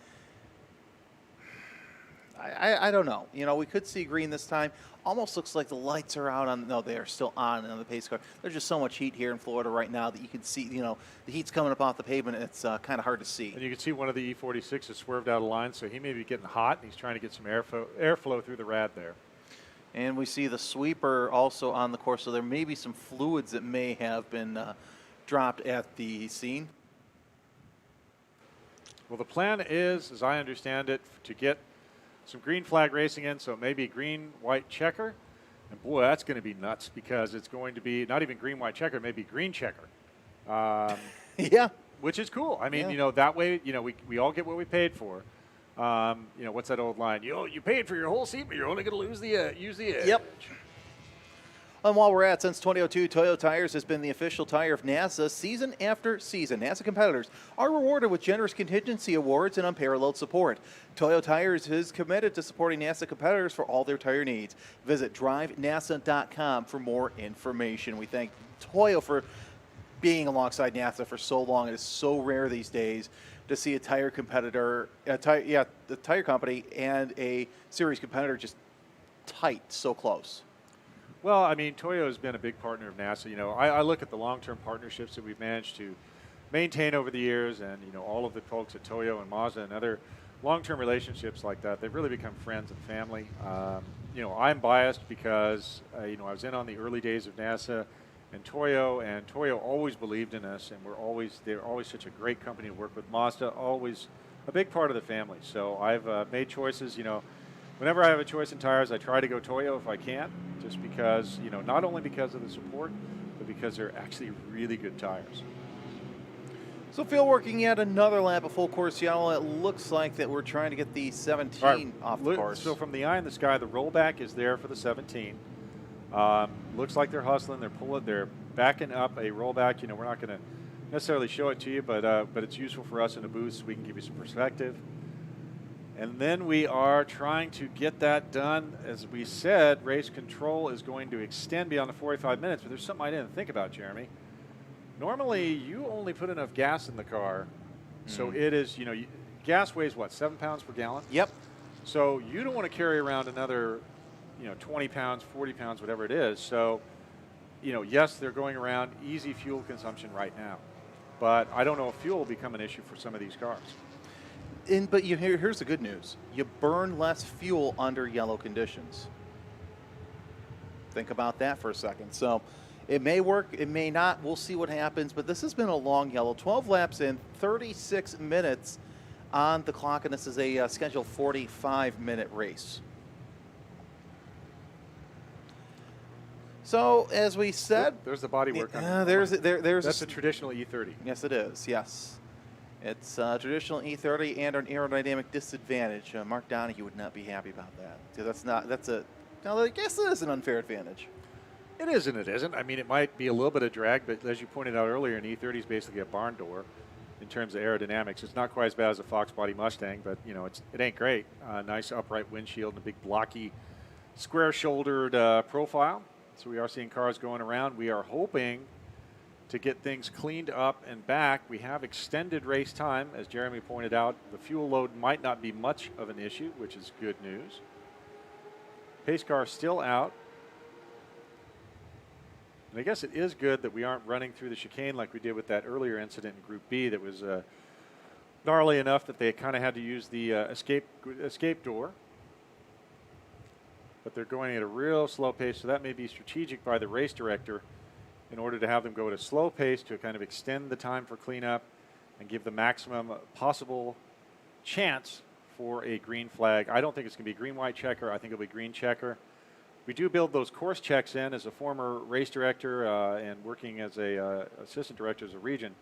I don't know. We could see green this time. Almost looks like the lights are out on, no, they are still on the pace car. There's just so much heat here in Florida right now that you can see, the heat's coming up off the pavement. It's kind of hard to see. And you can see one of the E46s swerved out of line, so he may be getting hot, and he's trying to get some airflow through the rad there. And we see the sweeper also on the course, so there may be some fluids that may have been dropped at the scene. Well, the plan is, as I understand it, to get some green flag racing in, so it may be green, white checker. And boy, that's going to be nuts because it's going to be not even green, white checker, maybe green checker. Yeah. Which is cool. I mean, that way, we all get what we paid for. What's that old line? You paid for your whole seat, but you're only going to use the edge. Yep. And while we're at, since 2002, Toyo Tires has been the official tire of NASA season after season. NASA competitors are rewarded with generous contingency awards and unparalleled support. Toyo Tires is committed to supporting NASA competitors for all their tire needs. Visit drivenasa.com for more information. We thank Toyo for being alongside NASA for so long. It is so rare these days to see a tire competitor, the tire company and a series competitor just tight, so close. Well, I mean, Toyo has been a big partner of NASA. I look at the long-term partnerships that we've managed to maintained over the years, and all of the folks at Toyo and Mazda and other long-term relationships like that, they've really become friends and family. I'm biased because I was in on the early days of NASA and Toyo always believed in us, and they're always such a great company to work with. Mazda, always a big part of the family. So I've made choices. Whenever I have a choice in tires, I try to go Toyo if I can, just because not only because of the support, but because they're actually really good tires. So Phil, working yet another lap of full course yellow. It looks like that we're trying to get the 17 off the course. So from the eye in the sky, the rollback is there for the 17. Looks like they're hustling. They're backing up a rollback. We're not going to necessarily show it to you, but it's useful for us in a booth so we can give you some perspective. And then we are trying to get that done. As we said, race control is going to extend beyond the 45 minutes, but there's something I didn't think about, Jeremy. Normally, you only put enough gas in the car, so it is, gas weighs what, 7 pounds per gallon? Yep. So you don't want to carry around another 20 pounds, 40 pounds, whatever it is. So, yes, they're going around easy fuel consumption right now. But I don't know if fuel will become an issue for some of these cars. But here's the good news. You burn less fuel under yellow conditions. Think about that for a second. So it may work, it may not. We'll see what happens. But this has been a long yellow. 12 laps in, 36 minutes on the clock, and this is a scheduled 45-minute race. So, as we said, there's the bodywork. There's that's a traditional E30. Yes, it is. Yes, it's a traditional E30 and an aerodynamic disadvantage. Mark Donahue would not be happy about that. So now I guess it is an unfair advantage. It is and it isn't. I mean, it might be a little bit of drag, but as you pointed out earlier, an E30 is basically a barn door in terms of aerodynamics. It's not quite as bad as a Fox body Mustang, but it ain't great. Nice upright windshield and a big blocky, square-shouldered profile. So we are seeing cars going around. We are hoping to get things cleaned up and back. We have extended race time. As Jeremy pointed out, the fuel load might not be much of an issue, which is good news. Pace car still out. And I guess it is good that we aren't running through the chicane like we did with that earlier incident in Group B that was gnarly enough that they kind of had to use the escape door. But they're going at a real slow pace, so that may be strategic by the race director in order to have them go at a slow pace to kind of extend the time for cleanup and give the maximum possible chance for a green flag. I don't think it's going to be green-white checker. I think it'll be green checker. We do build those course checks in as a former race director and working as a assistant director as a region.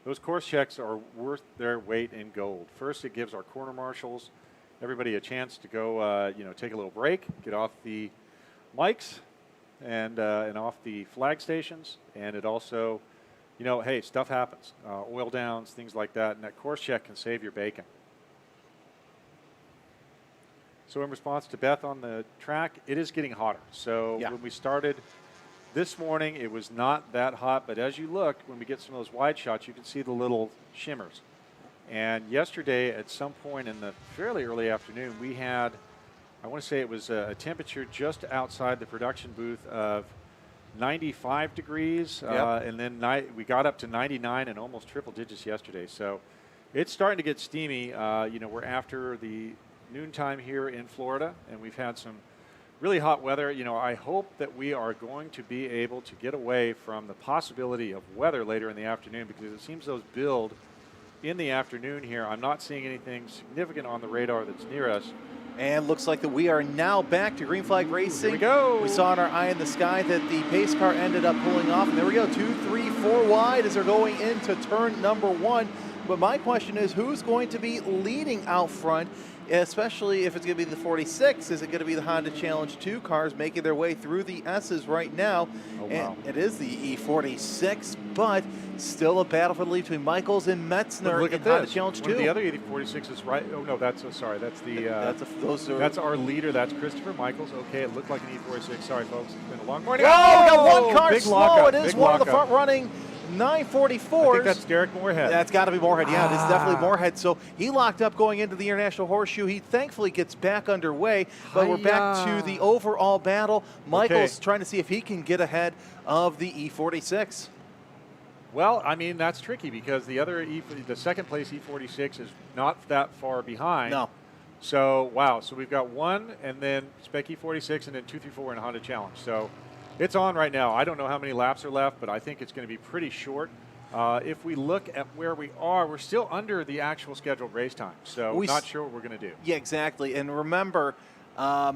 Those course checks are worth their weight in gold. First, it gives our corner marshals, everybody a chance to go, take a little break, get off the mics and off the flag stations. And it also, hey, stuff happens. Oil downs, things like that. And that course check can save your bacon. So in response to Beth on the track, it is getting hotter. So when we started this morning, it was not that hot. But as you look, when we get some of those wide shots, you can see the little shimmers. And yesterday, at some point in the fairly early afternoon, we had, I want to say it was a temperature just outside the production booth of 95 degrees. And then we got up to 99 and almost triple digits yesterday. So it's starting to get steamy. We're after the noontime here in Florida, and we've had some really hot weather. I hope that we are going to be able to get away from the possibility of weather later in the afternoon, because it seems those build in the afternoon here. I'm not seeing anything significant on the radar that's near us. And looks like that we are now back to green flag racing. Here we go. We saw in our eye in the sky that the pace car ended up pulling off. And there we go, 2, 3, 4 wide as they're going into turn number 1. But my question is, who's going to be leading out front, especially if it's going to be the 46? Is it going to be the Honda Challenge 2 cars making their way through the S's right now? Oh, wow. And it is the E46, but still a battle for the lead between Michaels and Metzner Look in at Honda this. Challenge 2. One of the other E46 is right. Oh, no, that's the that's our leader. That's Christopher Michaels. Okay, it looked like an E46. Sorry, folks. It's been a long morning. Oh, we got one car big slow. lockup, It is big one of the lockup. front-running 944s. I think that's Derek Moorhead. That's got to be Moorhead. Yeah, it is definitely Moorhead. So he locked up going into the International Horseshoe. He thankfully gets back underway, but we're back to the overall battle. Michael's trying to see if he can get ahead of the E46. Well, I mean, that's tricky because the second place E46 is not that far behind. No. So, wow. So we've got one and then Spec E46 and then 2, 3, 4 in a Honda Challenge. So it's on right now. I don't know how many laps are left, but I think it's going to be pretty short. If we look at where we are, we're still under the actual scheduled race time. So not sure what we're going to do. Yeah, exactly. And remember, I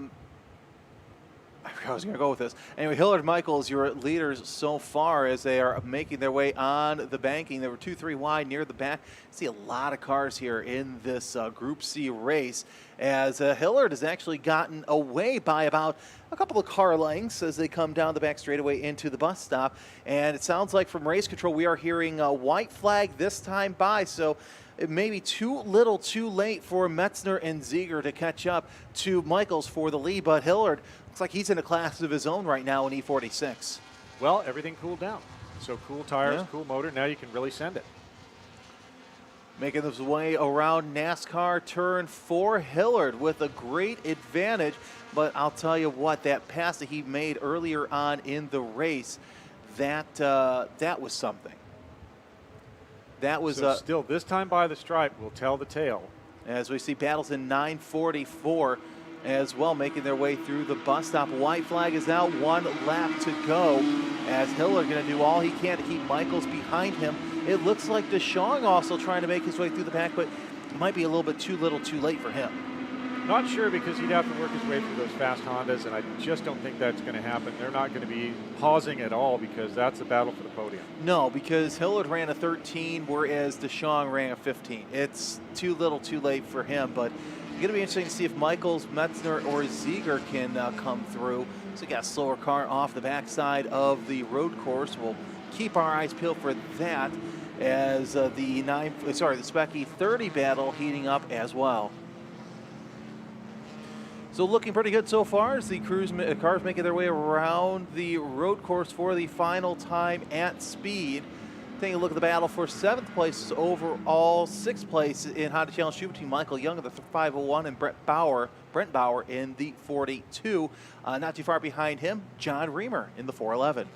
was going to go with this. Anyway, Hillard Michaels, your leaders so far as they are making their way on the banking. They were 2-3 wide near the back. See a lot of cars here in this Group C race as Hillard has actually gotten away by about a couple of car lengths as they come down the back straightaway into the bus stop. And it sounds like from race control we are hearing a white flag this time by. So it may be too little too late for Metzner and Ziegler to catch up to Michaels for the lead. But Hillard looks like he's in a class of his own right now in E46. Well, everything cooled down. So cool tires, cool motor. Now you can really send it. Making his way around NASCAR turn 4, Hillard with a great advantage. But I'll tell you what, that pass that he made earlier on in the race, that was something. That was so still this time by the stripe will tell the tale. As we see battles in 9:44 as well, making their way through the bus stop. White flag is out, 1 lap to go. As Hillard going to do all he can to keep Michaels behind him. It looks like DeShong also trying to make his way through the pack, but it might be a little bit too little too late for him. Not sure because he'd have to work his way through those fast Hondas, and I just don't think that's going to happen. They're not going to be pausing at all because that's a battle for the podium. No, because Hillard ran a 13, whereas DeShong ran a 15. It's too little too late for him, but it's going to be interesting to see if Michaels, Metzner, or Ziegler can come through. So we got a slower car off the backside of the road course. We'll keep our eyes peeled for that as the Spec E30 battle heating up as well. So looking pretty good so far as the cars making their way around the road course for the final time at speed. Taking a look at the battle for 7th place overall, 6th place in Honda Challenge 2 between Michael Young of the 501 and Brent Bauer in the 42. Not too far behind him, John Reamer in the 411.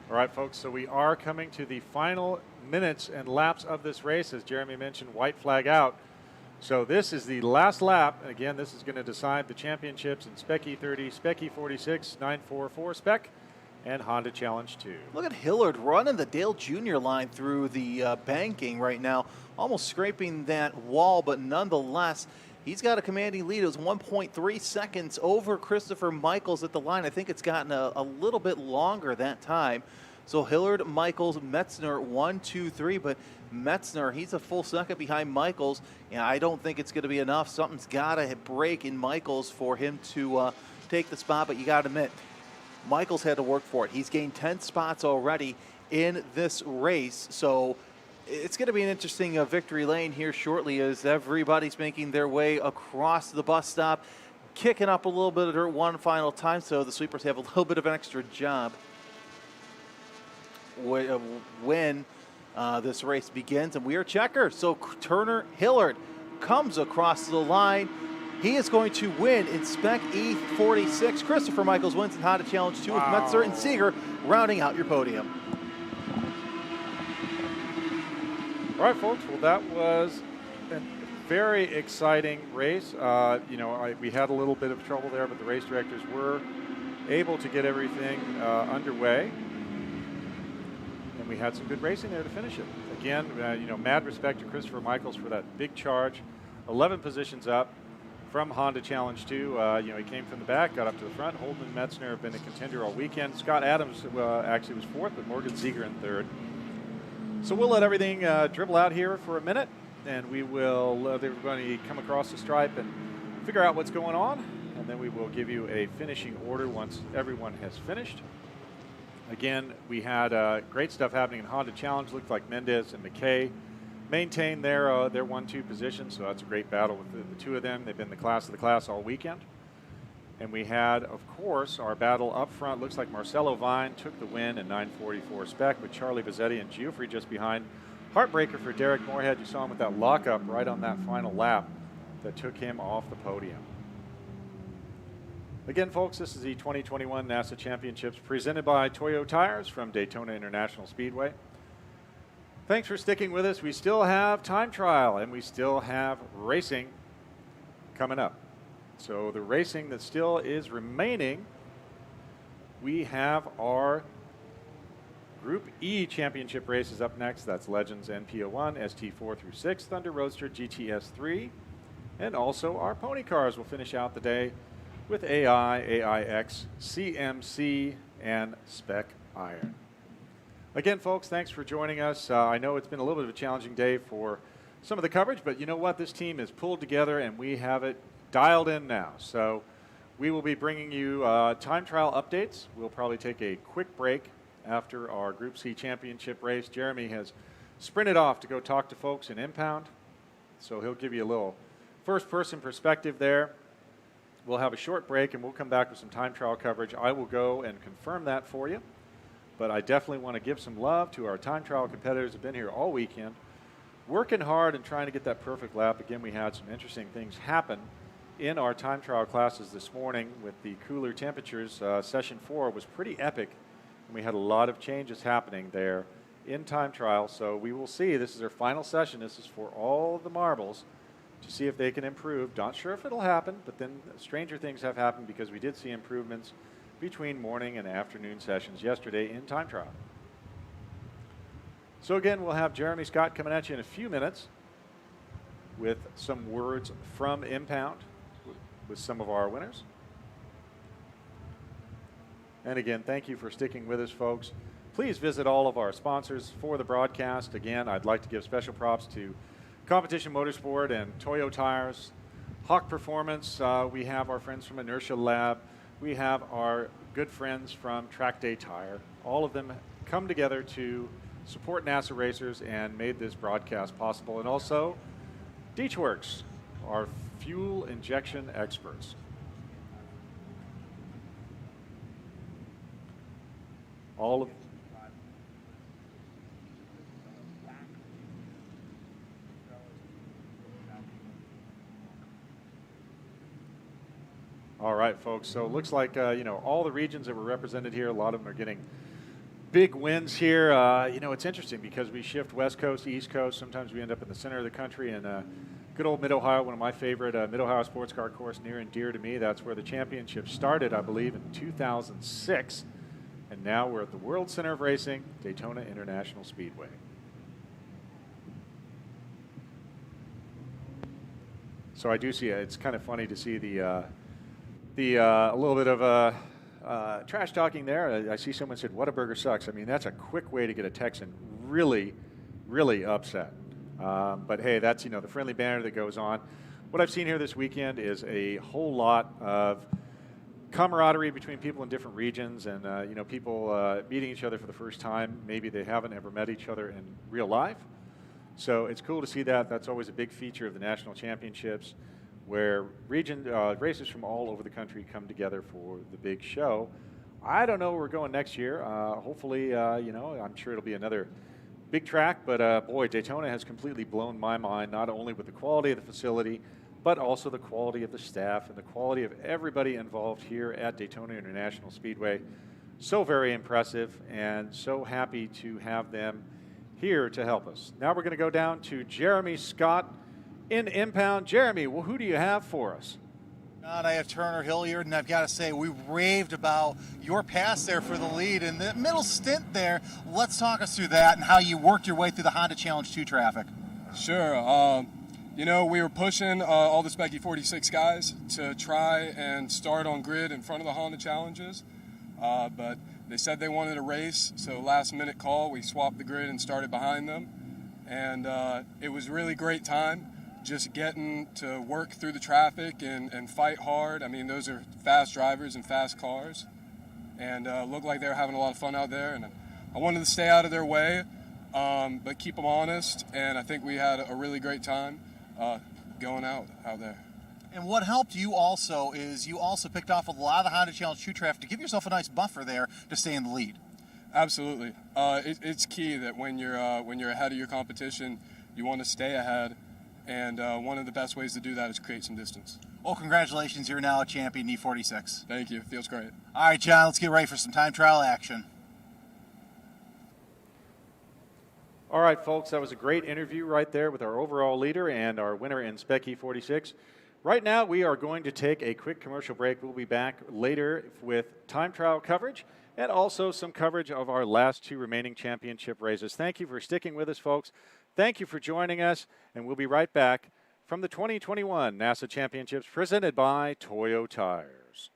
All right, folks, so we are coming to the final minutes and laps of this race. As Jeremy mentioned, white flag out. So this is the last lap. Again, this is going to decide the championships in Spec E30, Spec E46, 944 Spec, and Honda Challenge 2. Look at Hillard running the Dale Jr. line through the banking right now, almost scraping that wall, but nonetheless, he's got a commanding lead. It was 1.3 seconds over Christopher Michaels at the line. I think it's gotten a little bit longer that time. So Hillard, Michaels, Metzner, 1, 2, 3, but Metzner, he's a full second behind Michaels, and I don't think it's going to be enough. Something's got to break in Michaels for him to take the spot, but you got to admit, Michaels had to work for it. He's gained 10 spots already in this race, so it's going to be an interesting victory lane here shortly as everybody's making their way across the bus stop, kicking up a little bit of dirt one final time, so the sweepers have a little bit of an extra job when this race begins, and we are checkers. So Turner Hillard comes across the line. He is going to win in Spec E46. Christopher Michaels wins in Honda Challenge 2 with Metzner and Seeger rounding out your podium. All right, folks. Well, that was a very exciting race. We had a little bit of trouble there, but the race directors were able to get everything underway. And we had some good racing there to finish it. Again, mad respect to Christopher Michaels for that big charge. 11 positions up from Honda Challenge 2. He came from the back, got up to the front. Holden and Metzner have been a contender all weekend. Scott Adams actually was 4th, but Morgan Ziegler in 3rd. So we'll let everything dribble out here for a minute, and we will, they're going to come across the stripe and figure out what's going on, and then we will give you a finishing order once everyone has finished. Again, we had great stuff happening in Honda Challenge. Looked like Mendez and McKay maintained their 1-2 position, so that's a great battle with the two of them. They've been the class of the class all weekend. And we had, of course, our battle up front. Looks like Marcelo Vine took the win in 944 Spec with Charlie Bazzetti and Giuffre just behind. Heartbreaker for Derek Moorhead. You saw him with that lockup right on that final lap that took him off the podium. Again, folks, this is the 2021 NASA Championships presented by Toyo Tires from Daytona International Speedway. Thanks for sticking with us. We still have time trial and we still have racing coming up. So the racing that still is remaining, we have our Group E championship races up next. That's Legends NPO1, ST4 through 6, Thunder Roadster GTS 3, and also our pony cars will finish out the day with AI, AIX, CMC, and Spec Iron. Again, folks, thanks for joining us. I know it's been a little bit of a challenging day for some of the coverage, but you know what? This team is pulled together and we have it dialed in now. So we will be bringing you time trial updates. We'll probably take a quick break after our Group C championship race. Jeremy has sprinted off to go talk to folks in Impound, so he'll give you a little first-person perspective there. We'll have a short break, and we'll come back with some time trial coverage. I will go and confirm that for you, but I definitely want to give some love to our time trial competitors who have been here all weekend, working hard and trying to get that perfect lap. Again, we had some interesting things happen in our time trial classes this morning with the cooler temperatures. Session 4 was pretty epic. And we had a lot of changes happening there in time trial. So we will see. This is our final session. This is for all of the marbles to see if they can improve. Not sure if it'll happen, but then stranger things have happened because we did see improvements between morning and afternoon sessions yesterday in time trial. So again, we'll have Jeremy Scott coming at you in a few minutes with some words from Impound with some of our winners. And again, thank you for sticking with us, folks. Please visit all of our sponsors for the broadcast. Again, I'd like to give special props to Competition Motorsport and Toyo Tires, Hawk Performance. We have our friends from Inertia Lab. We have our good friends from Track Day Tire. All of them come together to support NASA racers and made this broadcast possible. And also, Deechworks, our fuel injection experts. All of All right, folks. So it looks like all the regions that were represented here, a lot of them are getting big wins here. It's interesting because we shift West Coast, East Coast. Sometimes we end up in the center of the country. And good old Mid-Ohio, one of my favorite Mid-Ohio sports car course, near and dear to me. That's where the championship started, I believe, in 2006. And now we're at the World Center of Racing, Daytona International Speedway. So I do see it's kind of funny to see a little bit of trash talking there. I see someone said, "Whataburger sucks." I mean, that's a quick way to get a Texan really, really upset. But hey, that's the friendly banner that goes on. What I've seen here this weekend is a whole lot of camaraderie between people in different regions, and people meeting each other for the first time. Maybe they haven't ever met each other in real life. So it's cool to see that. That's always a big feature of the national championships, where racers from all over the country come together for the big show. I don't know where we're going next year. Hopefully, I'm sure it'll be another big track. But boy, Daytona has completely blown my mind, not only with the quality of the facility, but also the quality of the staff and the quality of everybody involved here at Daytona International Speedway. So very impressive, and so happy to have them here to help us. Now we're going to go down to Jeremy Scott in Impound. Jeremy, well, who do you have for us? I have Turner Hilliard, and I've got to say, we raved about your pass there for the lead in the middle stint there. Let's talk us through that and how you worked your way through the Honda Challenge 2 traffic. Sure. We were pushing all the Specky 46 guys to try and start on grid in front of the Honda Challenges, but they said they wanted a race, so last minute call, we swapped the grid and started behind them, and it was really great time just getting to work through the traffic and fight hard. I mean, those are fast drivers and fast cars, and looked like they were having a lot of fun out there, and I wanted to stay out of their way, but keep them honest, and I think we had a really great time going out there. And what helped you also is you also picked off a lot of the Honda Challenge 2 traffic to give yourself a nice buffer there to stay in the lead. Absolutely. It's key that when you're ahead of your competition, you want to stay ahead, and one of the best ways to do that is create some distance. Well, congratulations, you're now a champion E46. Thank you, feels great. All right, John, let's get ready for some time trial action. All right, folks, that was a great interview right there with our overall leader and our winner in Spec E46. Right now, we are going to take a quick commercial break. We'll be back later with time trial coverage and also some coverage of our last 2 remaining championship races. Thank you for sticking with us, folks. Thank you for joining us, and we'll be right back from the 2021 NASA Championships presented by Toyo Tires.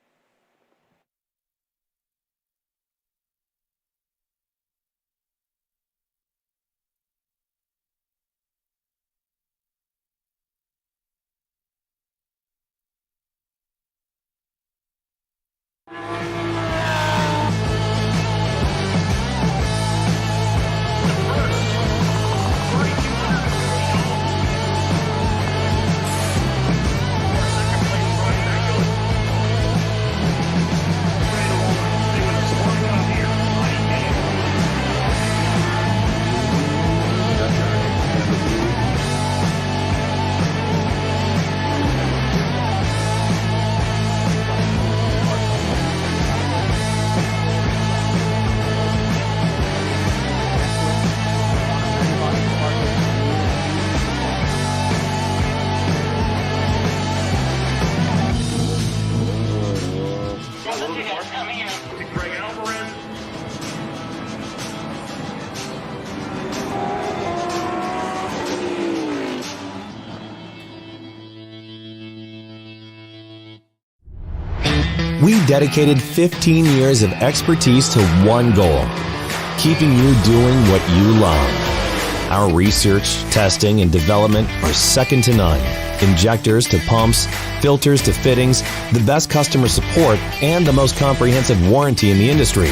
We dedicated 15 years of expertise to one goal, keeping you doing what you love. Our research, testing, and development are second to none. Injectors to pumps, filters to fittings, the best customer support, and the most comprehensive warranty in the industry.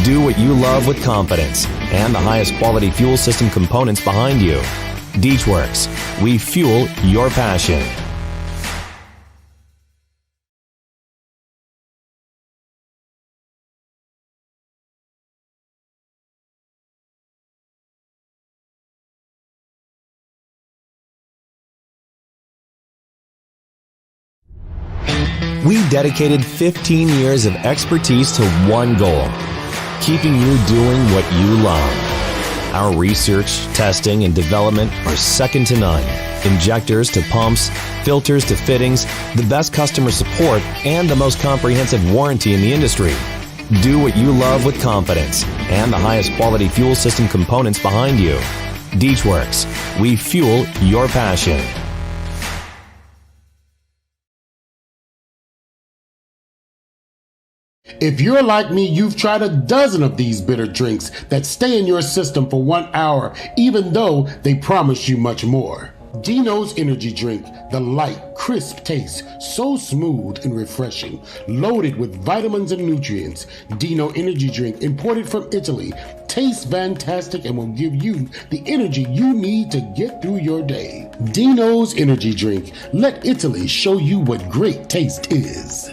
Do what you love with confidence and the highest quality fuel system components behind you. Deechworks, we fuel your passion. We dedicated 15 years of expertise to one goal, keeping you doing what you love. Our research, testing, and development are second to none. Injectors to pumps, filters to fittings, the best customer support, and the most comprehensive warranty in the industry. Do what you love with confidence and the highest quality fuel system components behind you. Deechworks, we fuel your passion. If you're like me, you've tried a dozen of these bitter drinks that stay in your system for 1 hour, even though they promise you much more. Dino's Energy Drink, the light, crisp taste, so smooth and refreshing, loaded with vitamins and nutrients. Dino Energy Drink, imported from Italy, tastes fantastic and will give you the energy you need to get through your day. Dino's Energy Drink, let Italy show you what great taste is.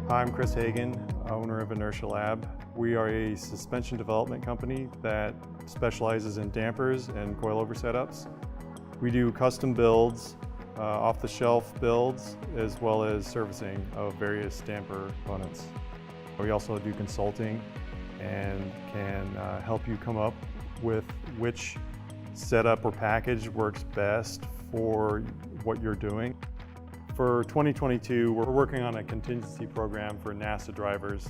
Hi, I'm Chris Hagan, owner of Inertia Lab. We are a suspension development company that specializes in dampers and coilover setups. We do custom builds, off-the-shelf builds, as well as servicing of various damper components. We also do consulting and can help you come up with which setup or package works best for what you're doing. For 2022, we're working on a contingency program for NASA drivers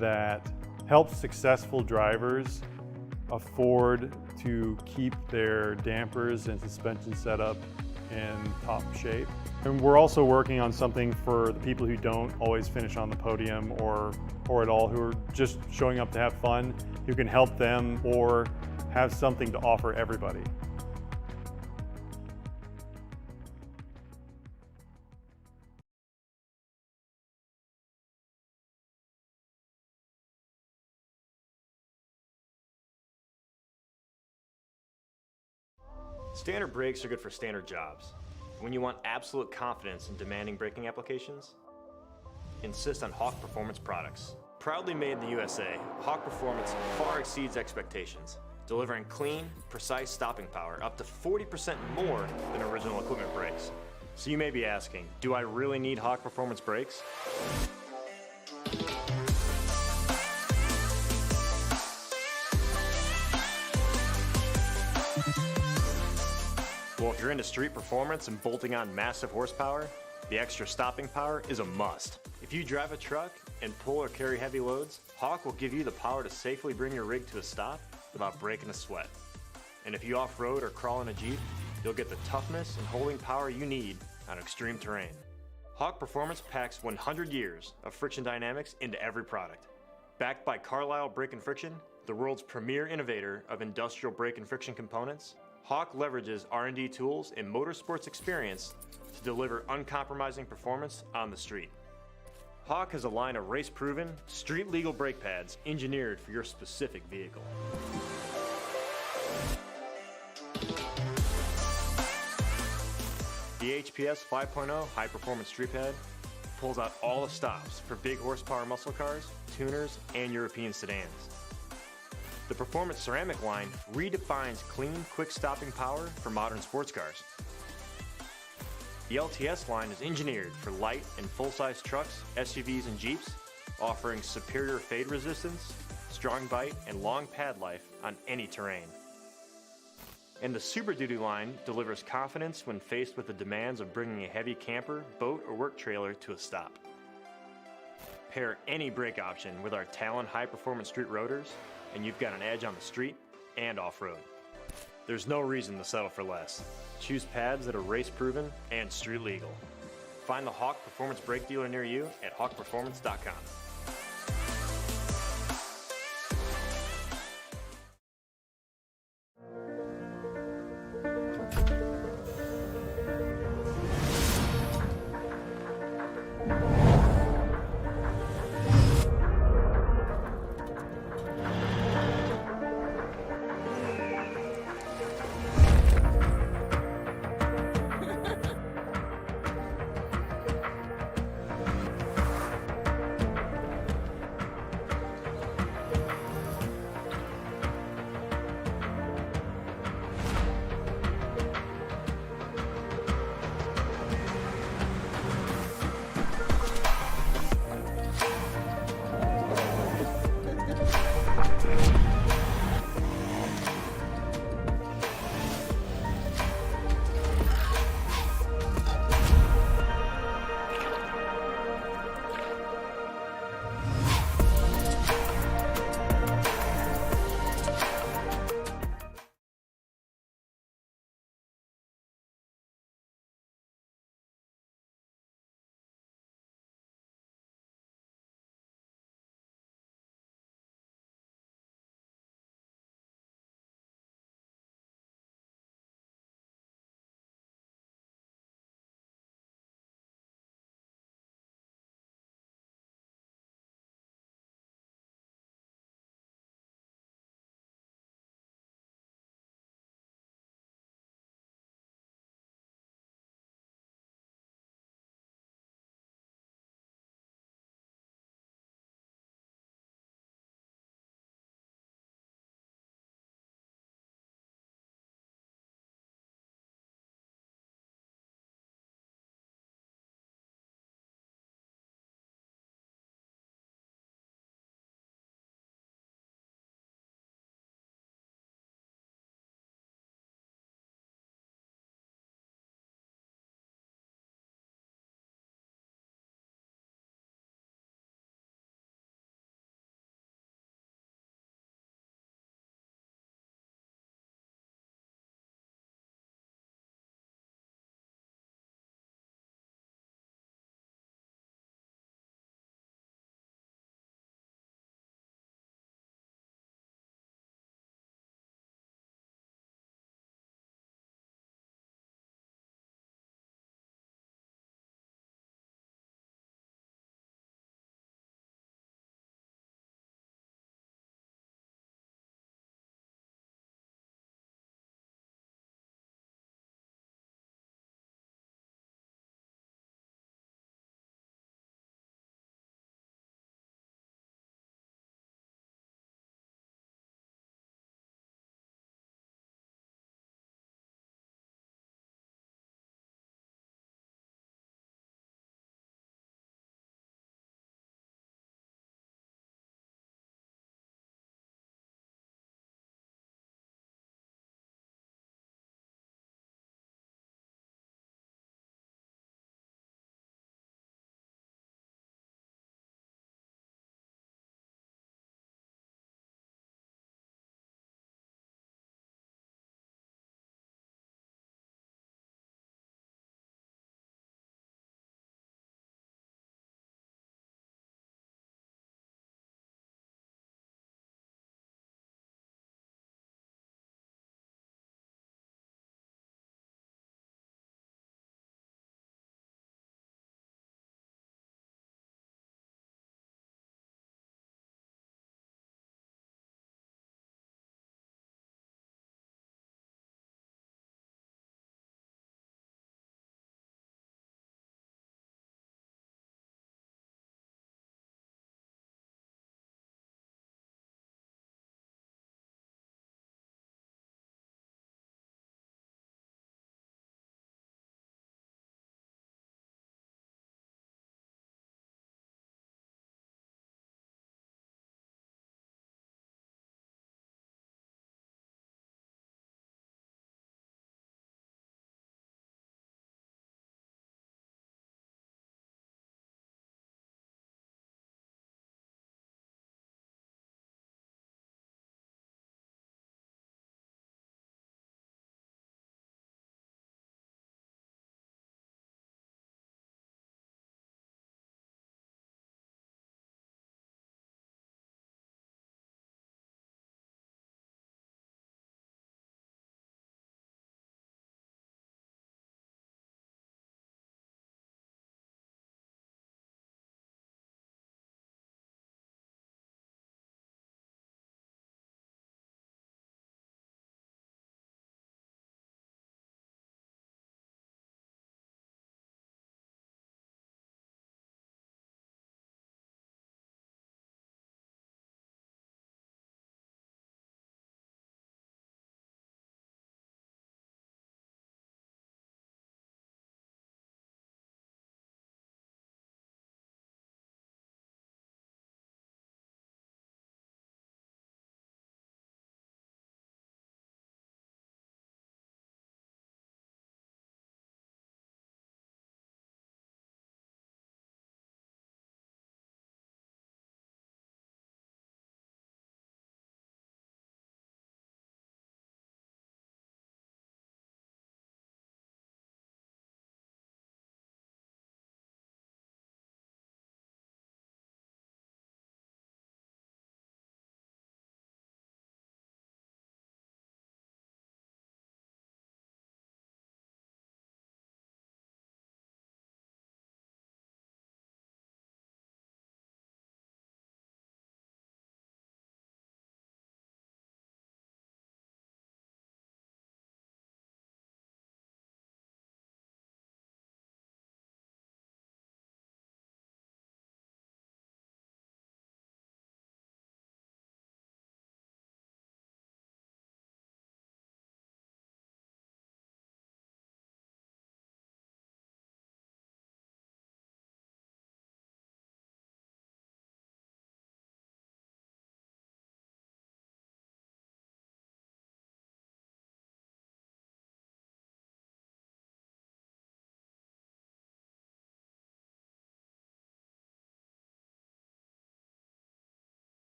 that helps successful drivers afford to keep their dampers and suspension setup in top shape. And we're also working on something for the people who don't always finish on the podium or at all, who are just showing up to have fun, who can help them or have something to offer everybody. Standard brakes are good for standard jobs. When you want absolute confidence in demanding braking applications, insist on Hawk Performance products. Proudly made in the USA, Hawk Performance far exceeds expectations, delivering clean, precise stopping power up to 40% more than original equipment brakes. So you may be asking, do I really need Hawk Performance brakes? Well, if you're into street performance and bolting on massive horsepower, the extra stopping power is a must. If you drive a truck and pull or carry heavy loads, Hawk will give you the power to safely bring your rig to a stop without breaking a sweat. And if you off-road or crawl in a Jeep, you'll get the toughness and holding power you need on extreme terrain. Hawk Performance packs 100 years of friction dynamics into every product. Backed by Carlisle Brake and Friction, the world's premier innovator of industrial brake and friction components, Hawk leverages R&D tools and motorsports experience to deliver uncompromising performance on the street. Hawk has a line of race-proven, street-legal brake pads engineered for your specific vehicle. The HPS 5.0 high-performance street pad pulls out all the stops for big horsepower muscle cars, tuners, and European sedans. The Performance Ceramic line redefines clean, quick stopping power for modern sports cars. The LTS line is engineered for light and full-size trucks, SUVs, and Jeeps, offering superior fade resistance, strong bite, and long pad life on any terrain. And the Super Duty line delivers confidence when faced with the demands of bringing a heavy camper, boat, or work trailer to a stop. Pair any brake option with our Talon high-performance street rotors, and you've got an edge on the street and off-road. There's no reason to settle for less. Choose pads that are race-proven and street-legal. Find the Hawk Performance brake dealer near you at hawkperformance.com.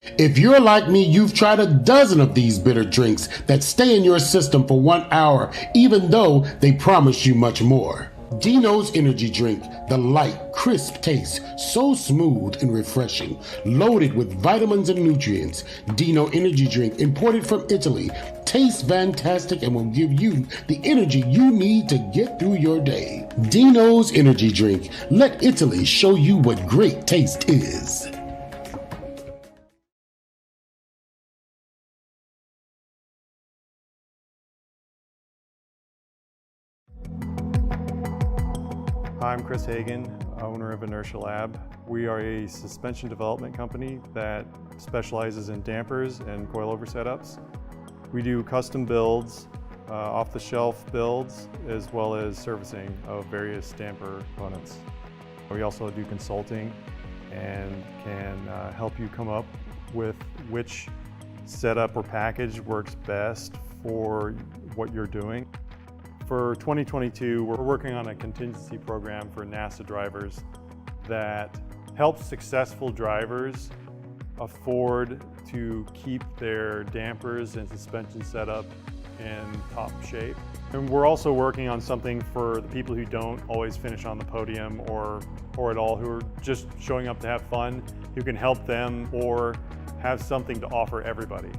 If you're like me, you've tried a dozen of these bitter drinks that stay in your system for 1 hour, even though they promise you much more. Dino's Energy Drink, the light, crisp taste, so smooth and refreshing, loaded with vitamins and nutrients. Dino Energy Drink, imported from Italy, tastes fantastic and will give you the energy you need to get through your day. Dino's Energy Drink, let Italy show you what great taste is. Hi, I'm Chris Hagan, owner of Inertia Lab. We are a suspension development company that specializes in dampers and coilover setups. We do custom builds, off-the-shelf builds, as well as servicing of various damper components. We also do consulting and can help you come up with which setup or package works best for what you're doing. For 2022, we're working on a contingency program for NASA drivers that helps successful drivers afford to keep their dampers and suspension setup in top shape. And we're also working on something for the people who don't always finish on the podium or at all, who are just showing up to have fun, who can help them or have something to offer everybody.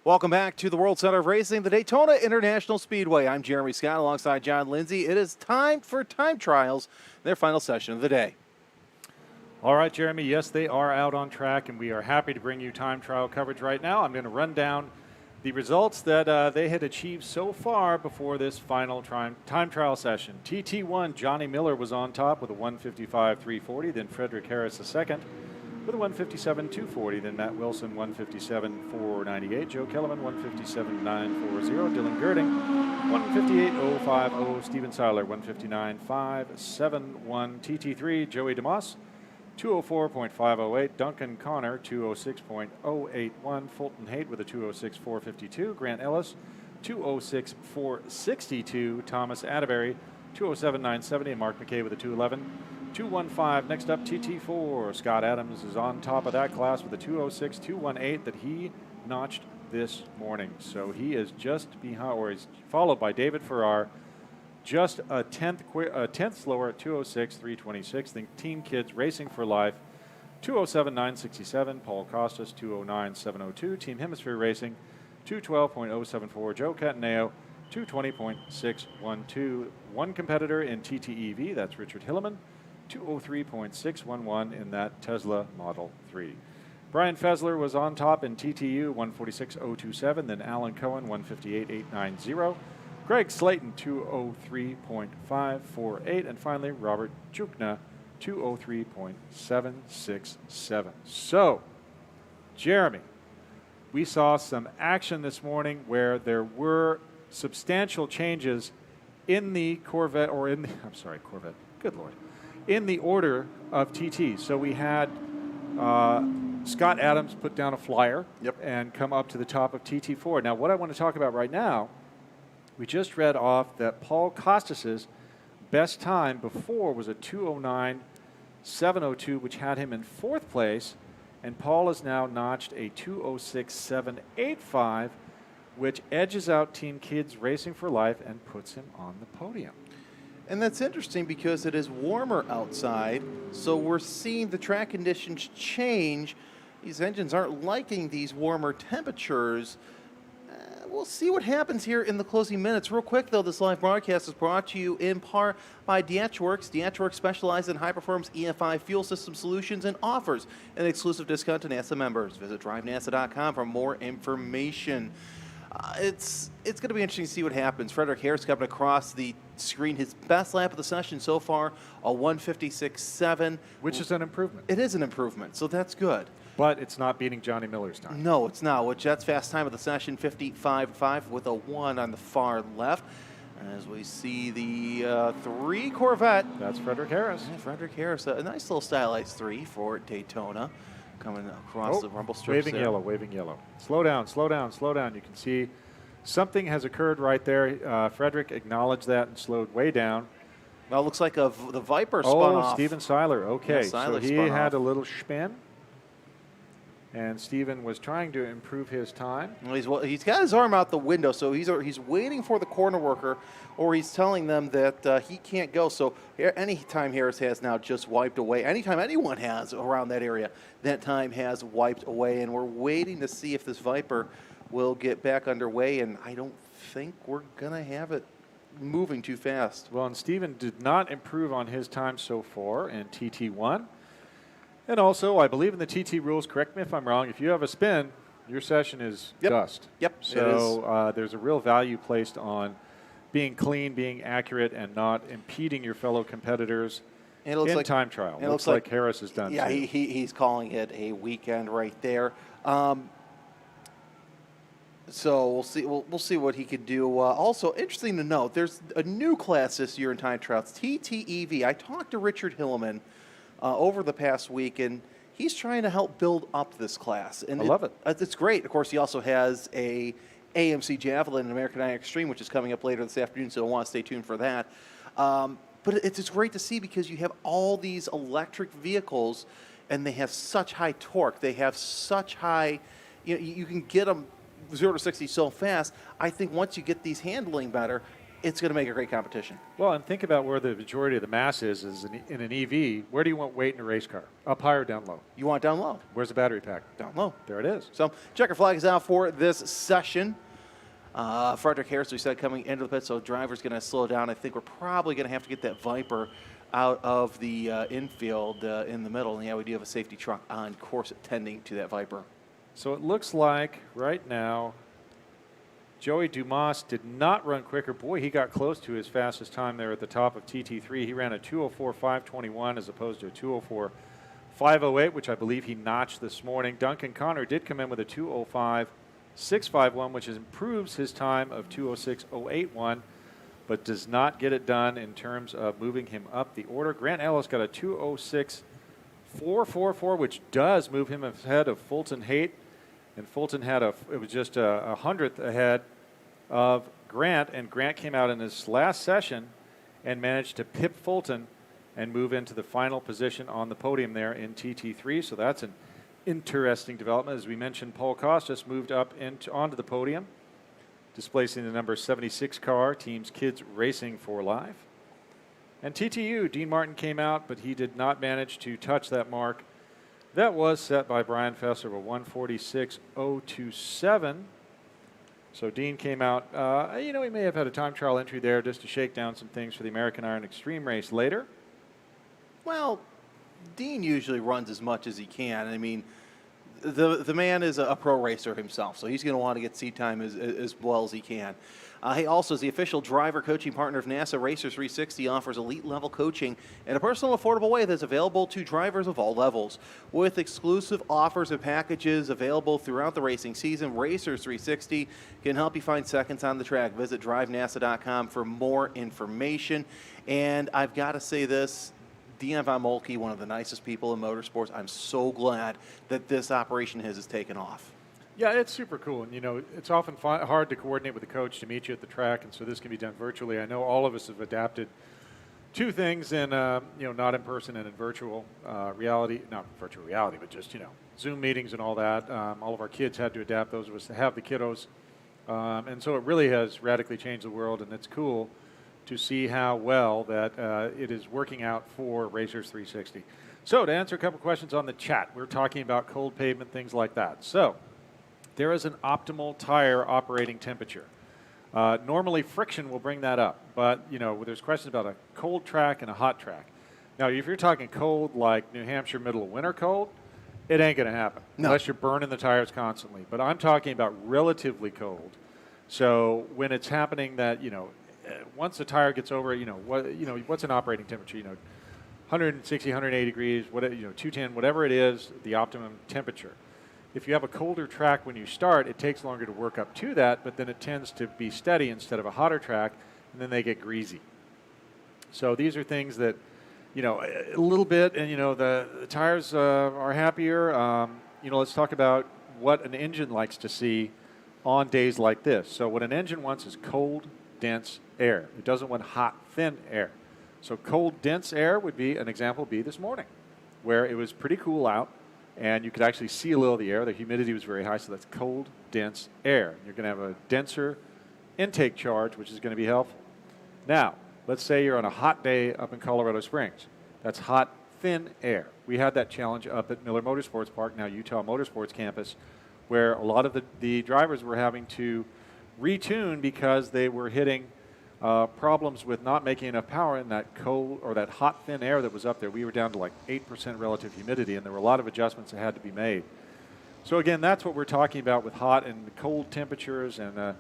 Welcome back to the World Center of Racing, the Daytona International Speedway. I'm Jeremy Scott alongside John Lindsay. It is time for time trials, their final session of the day. All right, Jeremy, yes, they are out on track, and we are happy to bring you time trial coverage right now. I'm going to run down the results that they had achieved so far before this final time trial session. TT1, Johnny Miller was on top with a 155.340, then Frederick Harris a second with a 157.240, then Matt Wilson 157.498, Joe Kellerman 157.940, Dylan Girding 158.050, Steven Seiler 159.571, TT3 Joey DeMoss 204.508, Duncan Connor 206.081, Fulton Haight with a 206.452, Grant Ellis 206.462, Thomas Atterbury 207.970, and Mark McKay with a 211.215. Next up, TT4. Scott Adams is on top of that class with a 206.218 that he notched this morning. So he is just behind, or he's followed by David Farrar, just a tenth slower at 206.326. The Team Kids Racing for Life, 207.967. Paul Costas, 209.702. Team Hemisphere Racing, 212.074. Joe Cataneo, 220.612. One competitor in TTEV, that's Richard Hilleman, 203.611 in that Tesla Model 3. Brian Fessler was on top in TTU, 146.027, then Alan Cohen, 158.890. Greg Slayton, 203.548, and finally Robert Chukna, 203.767. So, Jeremy, we saw some action this morning where there were substantial changes in the Corvette, or in the, I'm sorry, Corvette, good Lord, in the order of TT. So we had Scott Adams put down a flyer and come up to the top of TT4. Now, what I want to talk about right now, we just read off that Paul Costas's best time before was a 209.702, which had him in fourth place, and Paul has now notched a 206.785, which edges out Team Kids Racing for Life and puts him on the podium. And that's interesting because it is warmer outside, so we're seeing the track conditions change. These engines aren't liking these warmer temperatures. We'll see what happens here in the closing minutes. Real quick, though, this live broadcast is brought to you in part by DHWorks. DHWorks specializes in high-performance EFI fuel system solutions and offers an exclusive discount to NASA members. Visit drivenasa.com for more information. It's going to be interesting to see what happens. Frederick Harris coming across the screen, his best lap of the session so far, a 156.7. Which is an improvement. It is an improvement, so that's good. But it's not beating Johnny Miller's time. No, it's not. Which that's fast time of the session, 55.5 with a 1 on the far left. As we see the 3 Corvette. That's Frederick Harris. Yeah, Frederick Harris. A nice little stylized 3 for Daytona. Coming across the rumble strips waving yellow, waving yellow. Slow down, slow down, slow down. You can see something has occurred right there. Frederick acknowledged that and slowed way down. Well, it looks like the Viper spun off. Steven Seiler. Okay, Yeah, Seiler so he spun had off. a little spin. And Steven was trying to improve his time. Well, he's got his arm out the window, so he's waiting for the corner worker, or he's telling them that he can't go. So any time Harris has now just wiped away. Anytime anyone has around that area, that time has wiped away. And we're waiting to see if this Viper will get back underway, and I don't think we're going to have it moving too fast. Well, and Steven did not improve on his time so far in TT1. And also, I believe in the TT rules, correct me if I'm wrong, if you have a spin, your session is dust. Yep. So there's a real value placed on being clean, being accurate, and not impeding your fellow competitors And it looks in like time trial. It looks like Harris has done Yeah, too. he's calling it a weekend right there. So we'll see. We'll see what he can do. Also, interesting to note, there's a new class this year in time trials, TTEV. I talked to Richard Hilleman over the past week, and he's trying to help build up this class. And I love it. It's great. Of course, he also has a AMC Javelin and American Iron Extreme, which is coming up later this afternoon, so I want to stay tuned for that. But it's great to see because you have all these electric vehicles, and they have such high torque. They have such high, you can get them 0 to 60 so fast. I think once you get these handling better, it's going to make a great competition. Well, and think about where the majority of the mass is in an EV. Where do you want weight in a race car? Up high or down low? You want it down low. Where's the battery pack? Down low. There it is. So checker flag is out for this session. Frederick Harris, we said, coming into the pit, so driver's going to slow down. I think we're probably going to have to get that Viper out of the infield in the middle. And yeah, we do have a safety truck on course tending to that Viper. So it looks like right now Joey Dumas did not run quicker. Boy, he got close to his fastest time there at the top of TT3. He ran a 2:04.521 as opposed to a 2:04.508, which I believe he notched this morning. Duncan Connor did come in with a 2:05.651, which improves his time of 2:06.081, but does not get it done in terms of moving him up the order. Grant Ellis got a 2:06.444, which does move him ahead of Fulton Haight. And Fulton had it was just a hundredth ahead of Grant, and Grant came out in his last session and managed to pip Fulton and move into the final position on the podium there in TT3. So that's an interesting development. As we mentioned, Paul Costas moved up onto the podium, displacing the number 76 car, Teams Kids Racing for Life. And TTU, Dean Martin came out, but he did not manage to touch that mark. That was set by Brian Fessler of a 146.027. So Dean came out. He may have had a time trial entry there just to shake down some things for the American Iron Extreme race later. Well, Dean usually runs as much as he can. I mean, the man is a pro racer himself, so he's going to want to get seat time as well as he can. He also is the official driver coaching partner of NASA. Racer 360 offers elite-level coaching in a personal, affordable way that's available to drivers of all levels. With exclusive offers and packages available throughout the racing season, Racer 360 can help you find seconds on the track. Visit drivenasa.com for more information. And I've got to say this, Dean Von Moltke, one of the nicest people in motorsports. I'm so glad that this operation has taken off. Yeah, it's super cool. And, it's often hard to coordinate with the coach to meet you at the track, and so this can be done virtually. I know all of us have adapted to things in, not in person and in virtual reality, not virtual reality, but just, Zoom meetings and all that. All of our kids had to adapt, those of us that have the kiddos. And so it really has radically changed the world, and it's cool to see how well that it is working out for Racers 360. So to answer a couple questions on the chat, we're talking about cold pavement, things like that. So there is an optimal tire operating temperature. Normally friction will bring that up, but there's questions about a cold track and a hot track. Now, if you're talking cold like New Hampshire middle of winter cold, it ain't going to happen unless you're burning the tires constantly. But I'm talking about relatively cold. So when it's happening that, once the tire gets over, what's an operating temperature? 160, 180 degrees, 210, whatever it is, the optimum temperature. If you have a colder track when you start, it takes longer to work up to that, but then it tends to be steady instead of a hotter track. and then they get greasy. So these are things that, a little bit, and, the tires are happier. Let's talk about what an engine likes to see on days like this. So what an engine wants is cold, dense air. It doesn't want hot, thin air. So cold, dense air would be, an example would be this morning, where it was pretty cool out, and you could actually see a little of the air. The humidity was very high, so that's cold, dense air. You're going to have a denser intake charge, which is going to be helpful. Now, let's say you're on a hot day up in Colorado Springs. That's hot, thin air. We had that challenge up at Miller Motorsports Park, now Utah Motorsports Campus, where a lot of the drivers were having to retune because they were hitting problems with not making enough power in that cold or that hot, thin air that was up there. We were down to like 8% relative humidity, and there were a lot of adjustments that had to be made. So again, that's what we're talking about with hot and cold temperatures and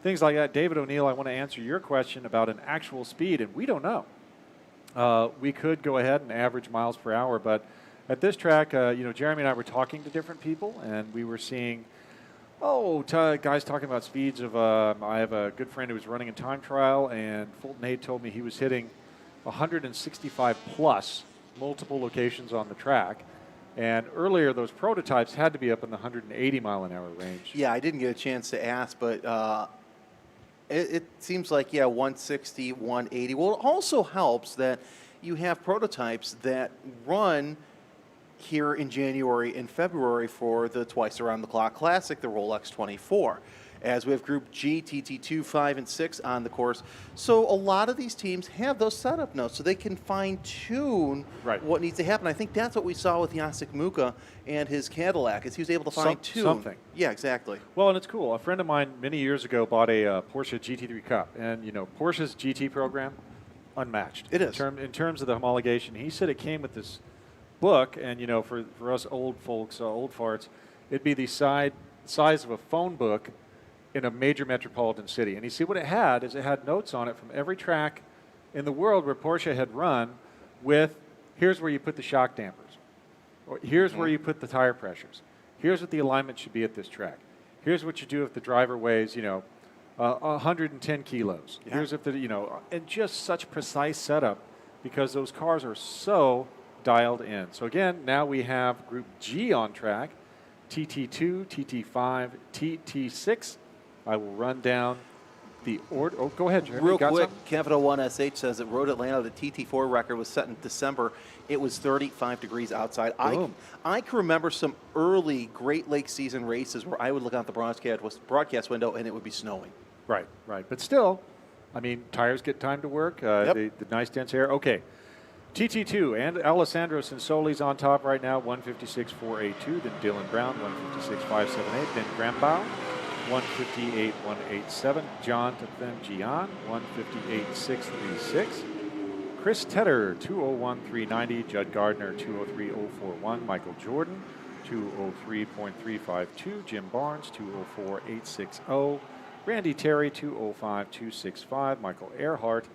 things like that. David O'Neill, I want to answer your question about an actual speed, and we don't know. We could go ahead and average miles per hour, but at this track, Jeremy and I were talking to different people, and we were seeing, guys talking about speeds of, I have a good friend who was running a time trial, and Fulton Hay told me he was hitting 165 plus multiple locations on the track. And earlier, those prototypes had to be up in the 180 mile an hour range. Yeah, I didn't get a chance to ask, but it seems like, 160, 180. Well, it also helps that you have prototypes that run here in January and February for the Twice Around the Clock Classic, the Rolex 24, as we have Group G, TT2, 5, and 6 on the course. So a lot of these teams have those setup notes so they can fine-tune what needs to happen. I think that's what we saw with Jacek Muka and his Cadillac, is he was able to fine-tune. Something. Yeah, exactly. Well, and it's cool. A friend of mine many years ago bought a Porsche GT3 Cup, and, Porsche's GT program, unmatched. It is. In terms of the homologation. He said it came with this book, and, for us old folks, old farts, it'd be the size of a phone book in a major metropolitan city. And you see what it had is it had notes on it from every track in the world where Porsche had run with, here's where you put the shock dampers, or here's where you put the tire pressures, here's what the alignment should be at this track, here's what you do if the driver weighs, 110 kilos, here's if the, and just such precise setup because those cars are so dialed in. So again, now we have Group G on track, TT2, TT5, TT6. I will run down the order. Oh, go ahead, Jeremy. Real quick, Capital One SH says that Road Atlanta, the TT4 record was set in December. It was 35 degrees outside. I can remember some early Great Lakes season races where I would look out the broadcast window and it would be snowing. Right. But still, tires get time to work. The nice dense air. Okay. TT2 and Alessandro Sinsoli's on top right now, 156.482. Then Dylan Brown, 156.578. Then Grambau, 158.187. John Tafem-Gian, 158.636. Chris Tedder, 201.390. Judd Gardner, 203.041. Michael Jordan, 203.352. Jim Barnes, 204.860. Randy Terry, 205.265. Michael Earhart,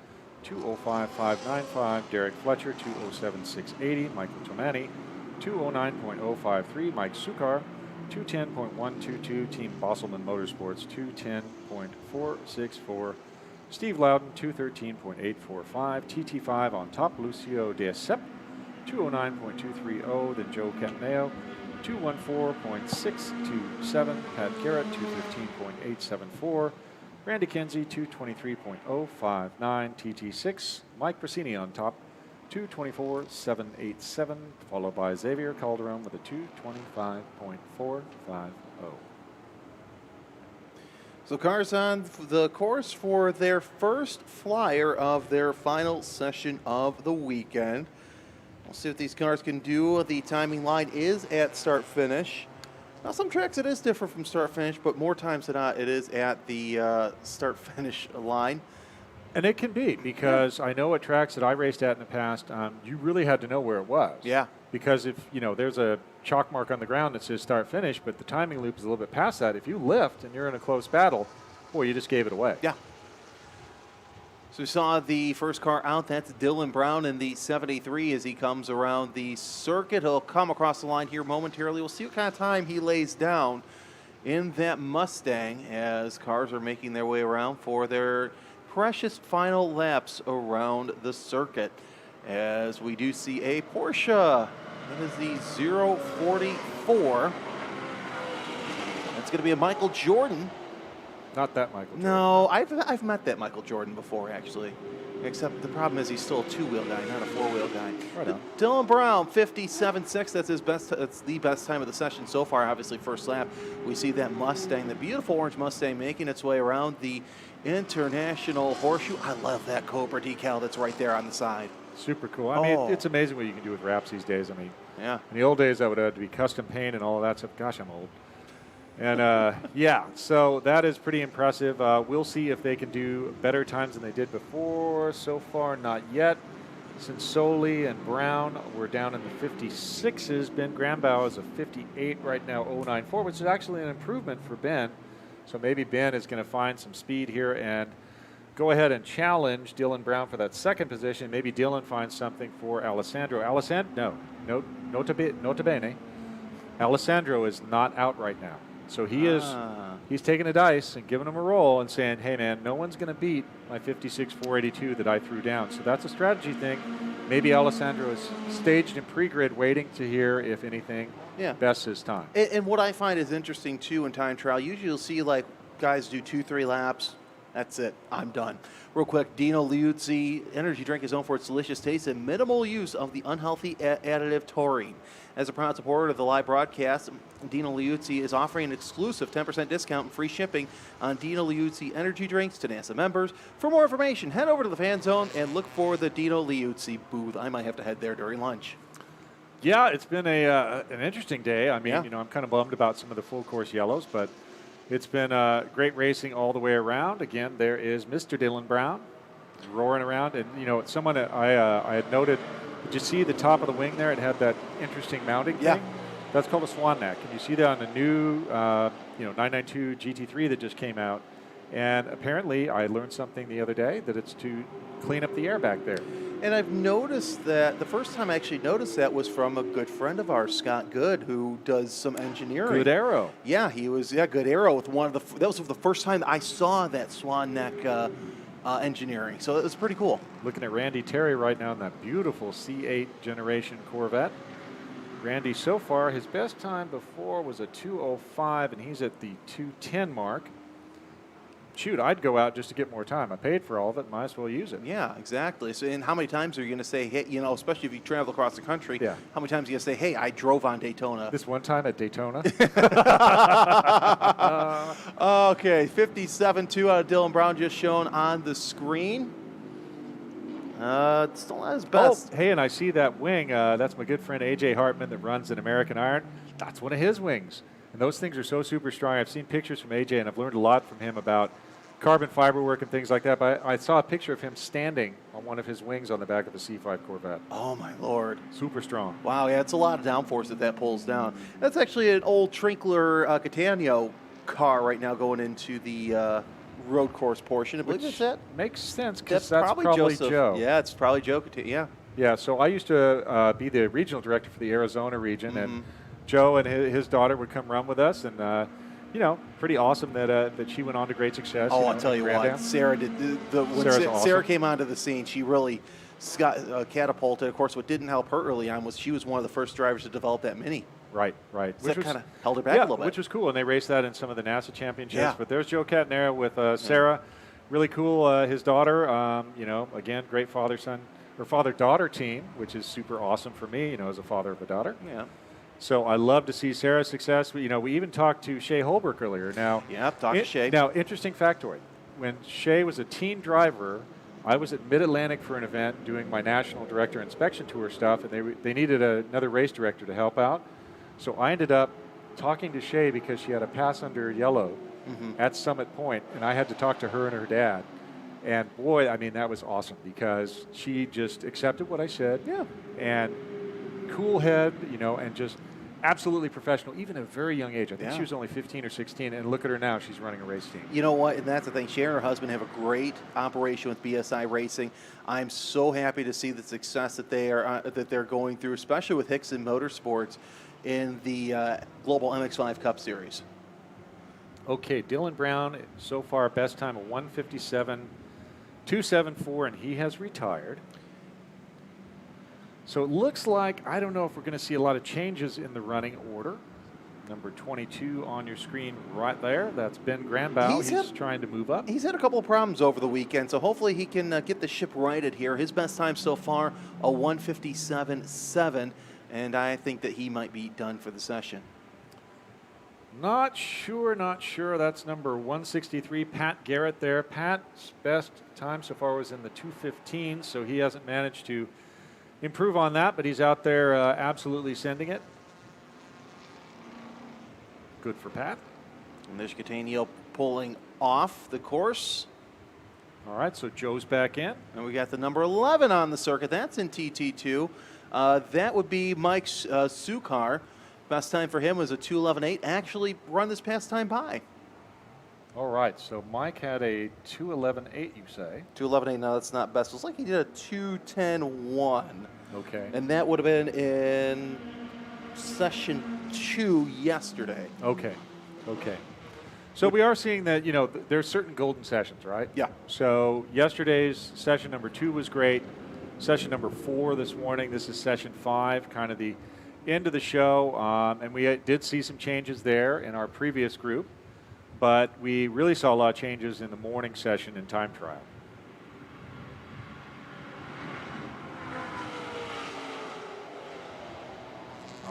205.595. Derek Fletcher, 207.680. Michael Tomani, 209.053. Mike Sukar, 210.122. Team Bosselman Motorsports, 210.464. Steve Loudon, 213.845. TT5 on top, Lucio Deacep, 209.230. Then Joe Cataneo, 214.627. Pat Garrett, 215.874. Randy Kinsey, 223.059. TT6, Mike Brasini on top, 224.787, followed by Xavier Calderon with a 225.450. So cars on the course for their first flyer of their final session of the weekend. We'll see what these cars can do. The timing line is at start-finish. Now, some tracks it is different from start-finish, but more times than not, it is at the start-finish line. And it can be, because I know at tracks that I raced at in the past, you really had to know where it was. Yeah. Because if, there's a chalk mark on the ground that says start-finish, but the timing loop is a little bit past that, if you lift and you're in a close battle, boy, you just gave it away. Yeah. So we saw the first car out. That's Dylan Brown in the 73 as he comes around the circuit. He'll come across the line here momentarily. We'll see what kind of time he lays down in that Mustang as cars are making their way around for their precious final laps around the circuit. As we do see a Porsche. That is the 044. That's going to be a Michael Jordan. Not that Michael Jordan. No, I've met that Michael Jordan before, actually. Except the problem is he's still a two-wheel guy, not a four-wheel guy. Right on. Dylan Brown, 57.6. That's his best. That's the best time of the session so far. Obviously, first lap, we see that Mustang, the beautiful orange Mustang, making its way around the International Horseshoe. I love that Cobra decal that's right there on the side. Super cool. I mean, it's amazing what you can do with wraps these days. I mean, yeah. In the old days, that would have to be custom paint and all of that stuff. Gosh, I'm old. And yeah, so that is pretty impressive. We'll see if they can do better times than they did before. So far, not yet. Since Soli and Brown were down in the 56s, Ben Grambow is a 58 right now, 094, which is actually an improvement for Ben. So maybe Ben is going to find some speed here and go ahead and challenge Dylan Brown for that second position. Maybe Dylan finds something for Alessandro. Nota bene. Alessandro is not out right now. So he's taking a dice and giving him a roll and saying, hey, man, no one's going to beat my 56.482 that I threw down. So that's a strategy thing. Maybe Alessandro is staged in pre-grid waiting to hear, if anything, bests his time. And what I find is interesting, too, in time trial, usually you'll see, like, guys do 2-3 laps. That's it. I'm done. Real quick, Dino Liuzzi, energy drink is known for its delicious taste and minimal use of the unhealthy additive taurine. As a proud supporter of the live broadcast, Dino Liuzzi is offering an exclusive 10% discount and free shipping on Dino Liuzzi energy drinks to NASA members. For more information, head over to the Fan Zone and look for the Dino Liuzzi booth. I might have to head there during lunch. Yeah, it's been an interesting day. I mean, I'm kind of bummed about some of the full course yellows, but it's been great racing all the way around. Again, there is Mr. Dylan Brown roaring around. And, someone I had noted, did you see the top of the wing there? It had that interesting mounting thing. That's called a swan neck. And you see that on the new 992 GT3 that just came out. And apparently, I learned something the other day, that it's to clean up the air back there. And I've noticed that the first time I actually noticed that was from a good friend of ours, Scott Good, who does some engineering. Good Arrow. Yeah, he was, Good Arrow with that was the first time I saw that swan neck engineering. So it was pretty cool. Looking at Randy Terry right now in that beautiful C8 generation Corvette. Randy, so far, his best time before was a 2:05, and he's at the 2:10 mark. Shoot, I'd go out just to get more time. I paid for all of it, might as well use it. Yeah, exactly. So, and how many times are you going to say, hey, especially if you travel across the country, how many times are you going to say, hey, I drove on Daytona? This one time at Daytona. Okay, 57.2 out of Dylan Brown just shown on the screen. It's still not his best. Oh, hey, and I see that wing. That's my good friend A.J. Hartman that runs an American Iron. That's one of his wings. And those things are so super strong. I've seen pictures from A.J., and I've learned a lot from him about carbon fiber work and things like that. But I saw a picture of him standing on one of his wings on the back of a C5 Corvette. Oh, my Lord. Super strong. Wow, yeah, it's a lot of downforce that pulls down. That's actually an old Trinkler Catania car right now going into the road course portion. I believe that's it. Makes sense, because that's probably Joe. Yeah, it's probably Joe Catania. Yeah, so I used to be the regional director for the Arizona region, and Joe and his daughter would come run with us, and pretty awesome that she went on to great success. Oh, I'll tell you what, Sarah did. When Sarah came onto the scene, she really got catapulted. Of course, what didn't help her early on was she was one of the first drivers to develop that Mini. Right. So that kind of held her back a little bit. Which was cool, and they raced that in some of the NASA championships. Yeah. But there's Joe Catanera with Sarah. Really cool. His daughter, again, great father-daughter team, which is super awesome for me, as a father of a daughter. Yeah. So I love to see Sarah's success. We even talked to Shea Holbrook earlier. Now, talked to Shea. Now, interesting factoid. When Shea was a teen driver, I was at Mid-Atlantic for an event doing my national director inspection tour stuff, and they needed another race director to help out. So I ended up talking to Shea because she had a pass under yellow at Summit Point, and I had to talk to her and her dad. And boy, I mean, that was awesome because she just accepted what I said. Yeah. And cool head, and just absolutely professional, even at a very young age. I think she was only 15 or 16, and look at her now. She's running a race team. You know what? And that's the thing. She and her husband have a great operation with BSI Racing. I'm so happy to see the success that they're going through, especially with Hickson Motorsports in the Global MX-5 Cup Series. Okay, Dylan Brown, so far best time of 1:57. 274, and he has retired. So it looks like, I don't know if we're going to see a lot of changes in the running order. Number 22 on your screen right there. That's Ben Granbow. He's trying to move up. He's had a couple of problems over the weekend, so hopefully he can get the ship righted here. His best time so far, a 1:57.7, and I think that he might be done for the session. Not sure. That's number 163, Pat Garrett there. Pat's best time so far was in the 2:15, so he hasn't managed to improve on that, but he's out there absolutely sending it. Good for Pat. And there's Catania pulling off the course. All right, so Joe's back in. And we got the number 11 on the circuit. That's in TT2. That would be Mike Sukar. Best time for him was a 2:11.8. Actually run this past time by. All right, so Mike had a 2:11.8, you say? 2:11.8, no, that's not best. It looks like he did a 2:10.1. Okay. And that would have been in session 2 yesterday. Okay. So we are seeing that, there's certain golden sessions, right? Yeah. So yesterday's session number 2 was great. Session number 4 this morning. This is session 5, kind of the end of the show. And we did see some changes there in our previous group. But we really saw a lot of changes in the morning session in time trial.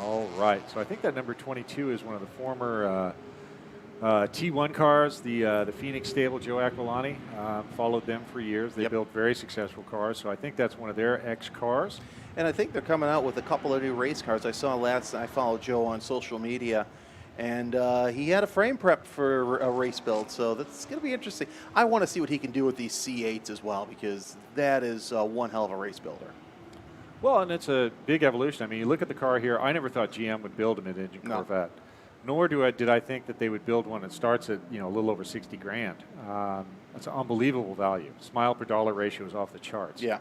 All right, so I think that number 22 is one of the former T1 cars, the Phoenix stable. Joe Aquilani followed them for years. They built very successful cars, so I think that's one of their ex-cars. And I think they're coming out with a couple of new race cars. I followed Joe on social media, and he had a frame prep for a race build, so that's going to be interesting. I want to see what he can do with these C8s as well, because that is one hell of a race builder. Well, and it's a big evolution. I mean, you look at the car here. I never thought GM would build a mid-engine Corvette, nor did I think that they would build one that starts at a little over 60 grand. That's an unbelievable value. Smile per dollar ratio is off the charts. Yeah.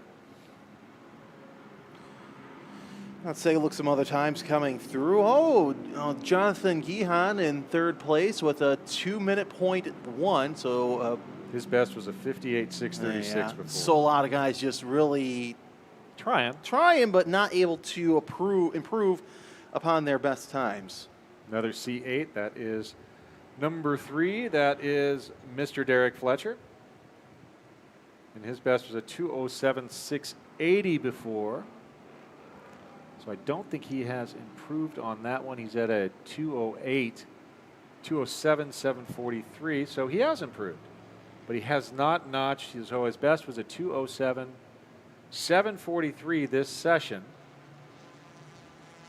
Let's take a look some other times coming through. Jonathan Gihan in third place with a 2:01. So his best was a 58.636 before. So a lot of guys just really trying, but not able to improve upon their best times. Another C8. That is number 3. That is Mr. Derek Fletcher, and his best was a 2:07.680 before. So I don't think he has improved on that one. He's at a 2:07.743. So he has improved, but he has not notched. So his best was a 2:07.743 this session,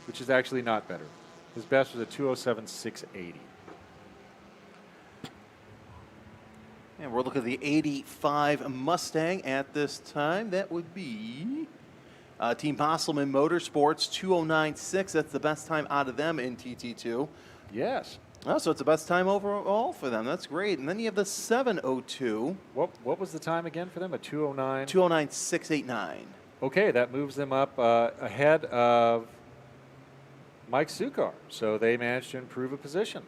which is actually not better. His best was a 2:07.680. And we're looking at the 85 Mustang at this time. That would be Team Bosselman Motorsports, 2:09.6. That's the best time out of them in TT2. Yes. Oh, so it's the best time overall for them. That's great. And then you have the 7:02. What was the time again for them? A 2:09? 2:09.689. Okay, that moves them up ahead of Mike Sukar. So they managed to improve a position.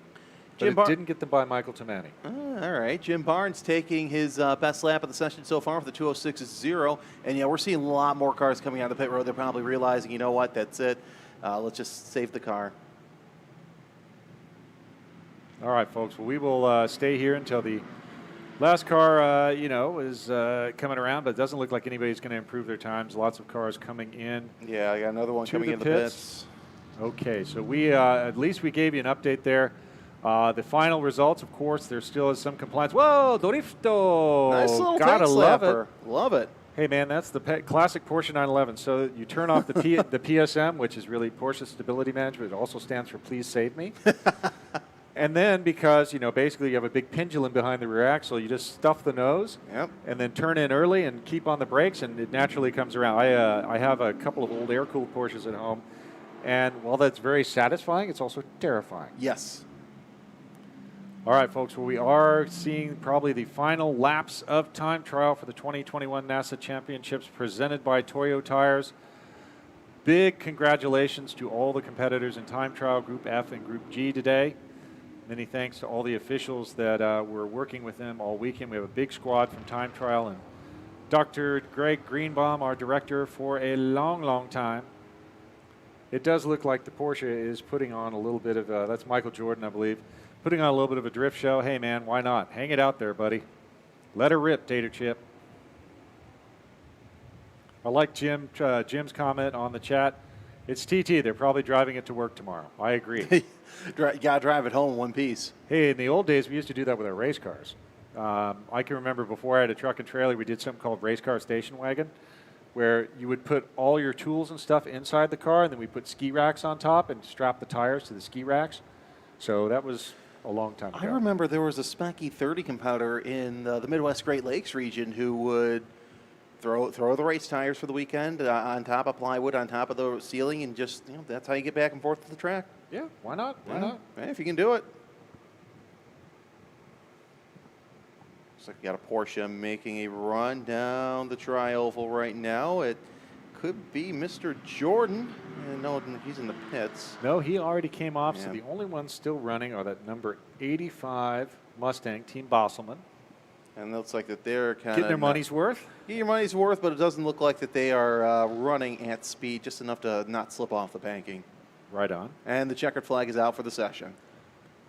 But it didn't get them by Michael Tomani. All right. Jim Barnes taking his best lap of the session so far with the 2:06.0. And, we're seeing a lot more cars coming out of the pit road. They're probably realizing, you know what, that's it. Let's just save the car. All right, folks. Well, we will stay here until the last car, is coming around, but it doesn't look like anybody's going to improve their times. Lots of cars coming in. Yeah, I got another one coming in the pits. Okay, so we at least we gave you an update there. The final results, of course, there still is some compliance. Whoa, Dorifto! Nice little Gotta tank love slapper. it. Love it. Hey, man, that's the classic Porsche 911. So you turn off the the PSM, which is really Porsche Stability Management. It also stands for Please Save Me. And then because, basically you have a big pendulum behind the rear axle, you just stuff the nose and then turn in early and keep on the brakes, and it naturally comes around. I have a couple of old air-cooled Porsches at home, and while that's very satisfying, it's also terrifying. Yes. All right, folks, well, we are seeing probably the final laps of time trial for the 2021 NASA Championships presented by Toyo Tires. Big congratulations to all the competitors in time trial, Group F and Group G today. Many thanks to all the officials that were working with them all weekend. We have a big squad from time trial and Dr. Greg Greenbaum, our director for a long, long time. It does look like the Porsche is putting on a little bit of, that's Michael Jordan, I believe, putting on a little bit of a drift show. Hey, man, why not? Hang it out there, buddy. Let her rip, Tater Chip. I like Jim's comment on the chat. It's TT. They're probably driving it to work tomorrow. I agree. You got to drive it home in one piece. Hey, in the old days, we used to do that with our race cars. I can remember before I had a truck and trailer, we did something called Race Car Station Wagon, where you would put all your tools and stuff inside the car, and then we put ski racks on top and strap the tires to the ski racks. So that was a long time ago. I remember there was a Specky 30 compounder in the Midwest Great Lakes region who would throw the race tires for the weekend on top of plywood, on top of the ceiling, and just, that's how you get back and forth to the track. Yeah, why not? Why not? Hey, if you can do it. Looks like we got a Porsche making a run down the tri-oval right now. It could be Mr. Jordan. No, he's in the pits. No, he already came off, Yeah. so the only ones still running are that number 85 Mustang, Team Bosselman. And it looks like that they're kind of getting their money's worth. Get your money's worth, but it doesn't look like that they are running at speed, just enough to not slip off the banking. Right on. And the checkered flag is out for the session.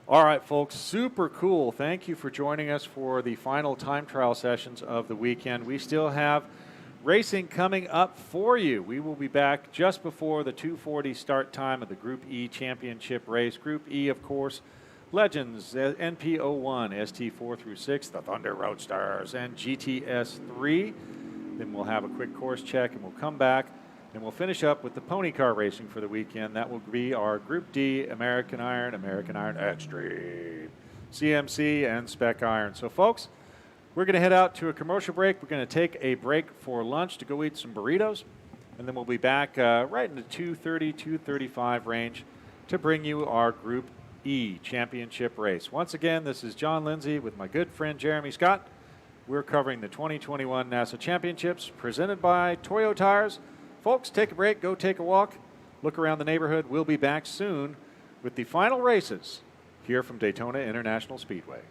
All right, folks, super cool. Thank you for joining us for the final time trial sessions of the weekend. We still have racing coming up for you. We will be back just before the 2:40 start time of the Group E Championship race. Group E, of course, Legends, NP01, ST4 through 6, the Thunder Roadsters, and GTS3. Then we'll have a quick course check, and we'll come back, and we'll finish up with the pony car racing for the weekend. That will be our Group D, American Iron Extreme, CMC, and Spec Iron. So, folks, we're going to head out to a commercial break. We're going to take a break for lunch to go eat some burritos, and then we'll be back right in the 2:30, 2:35 range to bring you our Group E Championship race. Once again, this is John Lindsay with my good friend Jeremy Scott. We're covering the 2021 NASA Championships presented by Toyo Tires. Folks, take a break, go take a walk, look around the neighborhood. We'll be back soon with the final races here from Daytona International Speedway.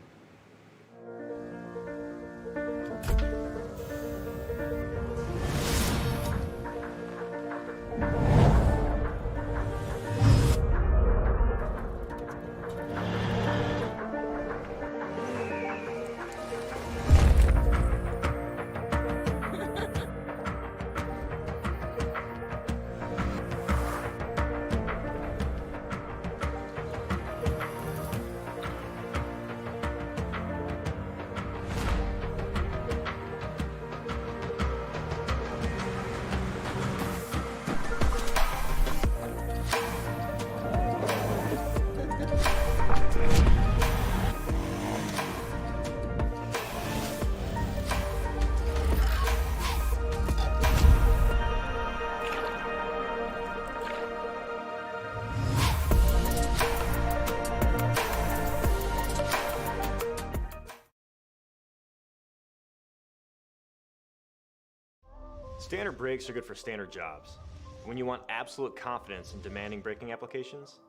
Standard brakes are good for standard jobs. When you want absolute confidence in demanding braking applications,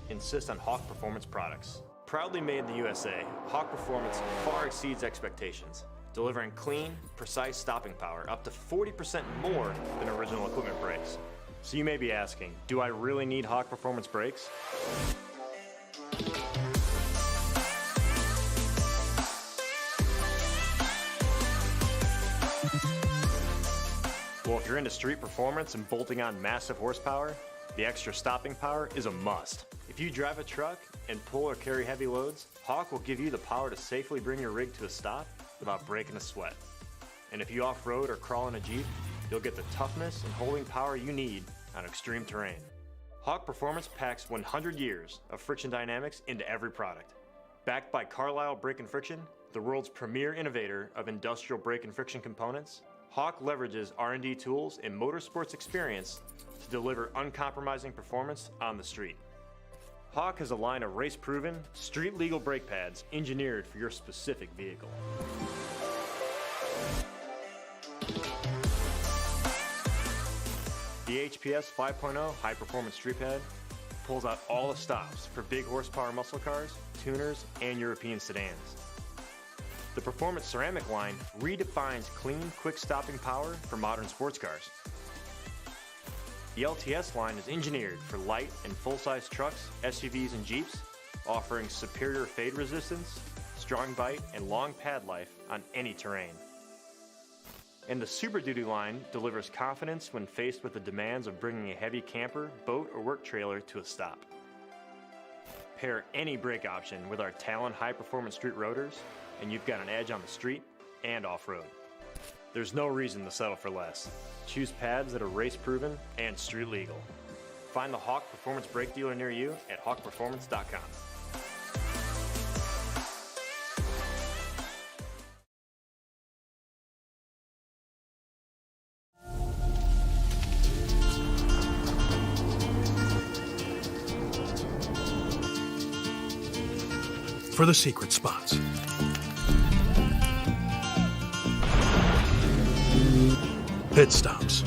insist on Hawk Performance products. Proudly made in the USA, Hawk Performance far exceeds expectations, delivering clean, precise stopping power up to 40% more than original equipment brakes. So you may be asking, do I really need Hawk Performance brakes? Well, if you're into street performance and bolting on massive horsepower, the extra stopping power is a must. If you drive a truck and pull or carry heavy loads, Hawk will give you the power to safely bring your rig to a stop without breaking a sweat. And if you off-road or crawl in a Jeep, you'll get the toughness and holding power you need on extreme terrain. Hawk Performance packs 100 years of friction dynamics into every product. Backed by Carlisle Brake and Friction, the world's premier innovator of industrial brake and friction components, Hawk leverages R&D tools and motorsports experience to deliver uncompromising performance on the street. Hawk has a line of race-proven, street-legal brake pads engineered for your specific vehicle. The HPS 5.0 high-performance street pad pulls out all the stops for big horsepower muscle cars, tuners, and European sedans. The Performance Ceramic line redefines clean, quick stopping power for modern sports cars. The LTS line is engineered for light and full-size trucks, SUVs, and Jeeps, offering superior fade resistance, strong bite, and long pad life on any terrain. And the Super Duty line delivers confidence when faced with the demands of bringing a heavy camper, boat, or work trailer to a stop. Pair any brake option with our Talon high-performance street rotors, and you've got an edge on the street and off-road. There's no reason to settle for less. Choose pads that are race-proven and street-legal. Find the Hawk Performance brake dealer near you at hawkperformance.com. For the secret spots. Pit stops.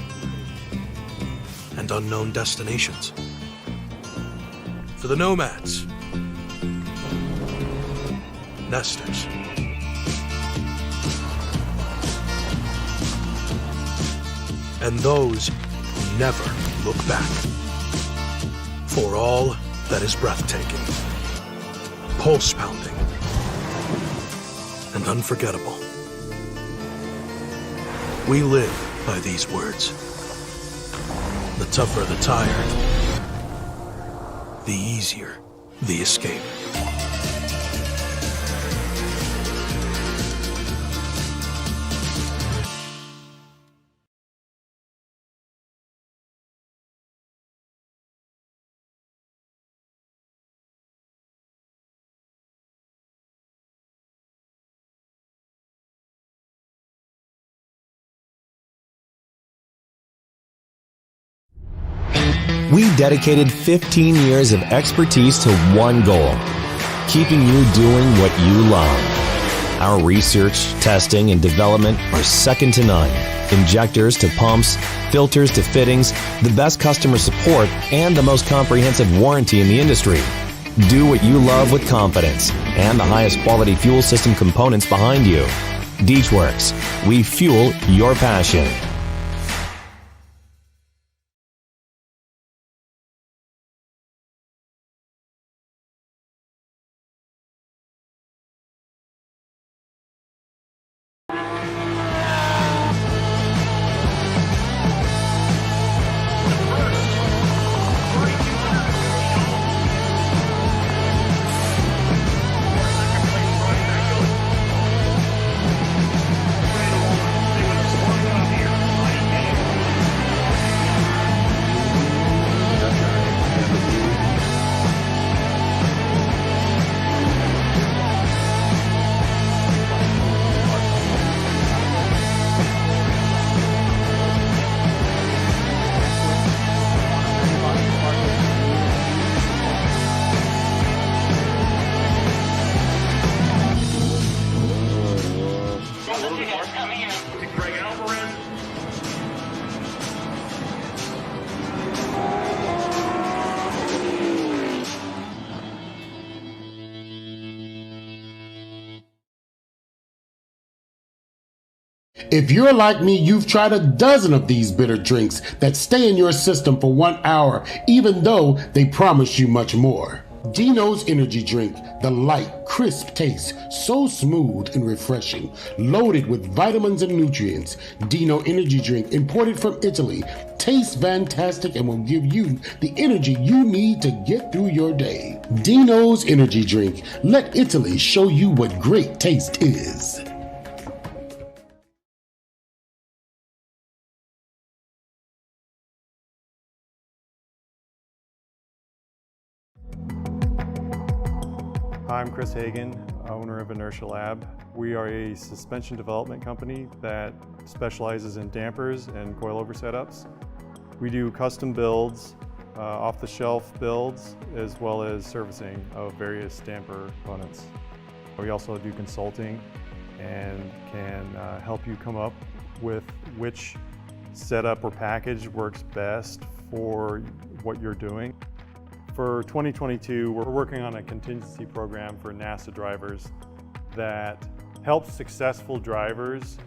And unknown destinations. For the nomads. Nesters. And those who never look back. For all that is breathtaking. Pulse-pounding, and unforgettable. We live by these words. The tougher the tire, the easier the escape. We dedicated 15 years of expertise to one goal, keeping you doing what you love. Our research, testing, and development are second to none. Injectors to pumps, filters to fittings, the best customer support, and the most comprehensive warranty in the industry. Do what you love with confidence and the highest quality fuel system components behind you. Deechworks, we fuel your passion. If you're like me, you've tried a dozen of these bitter drinks that stay in your system for 1 hour, even though they promise you much more. Dino's Energy Drink, the light, crisp taste, so smooth and refreshing, loaded with vitamins and nutrients. Dino Energy Drink, imported from Italy, tastes fantastic and will give you the energy you need to get through your day. Dino's Energy Drink, let Italy show you what great taste is. I'm Chris Hagan, owner of Inertia Lab. We are a suspension development company that specializes in dampers and coilover setups. We do custom builds, off-the-shelf builds, as well as servicing of various damper components. We also do consulting and can help you come up with which setup or package works best for what you're doing. For 2022, we're working on a contingency program for NASA drivers that helps successful drivers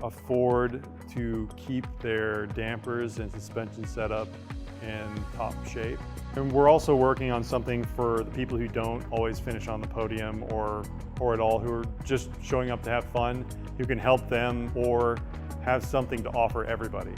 afford to keep their dampers and suspension setup in top shape. And we're also working on something for the people who don't always finish on the podium or at all, who are just showing up to have fun, who can help them or have something to offer everybody.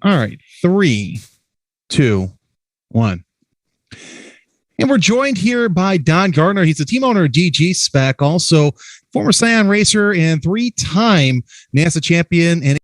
All right. 3, 2, 1. And we're joined here by Don Gardner. He's the team owner of DG Spec, also former Scion racer and 3-time NASA champion and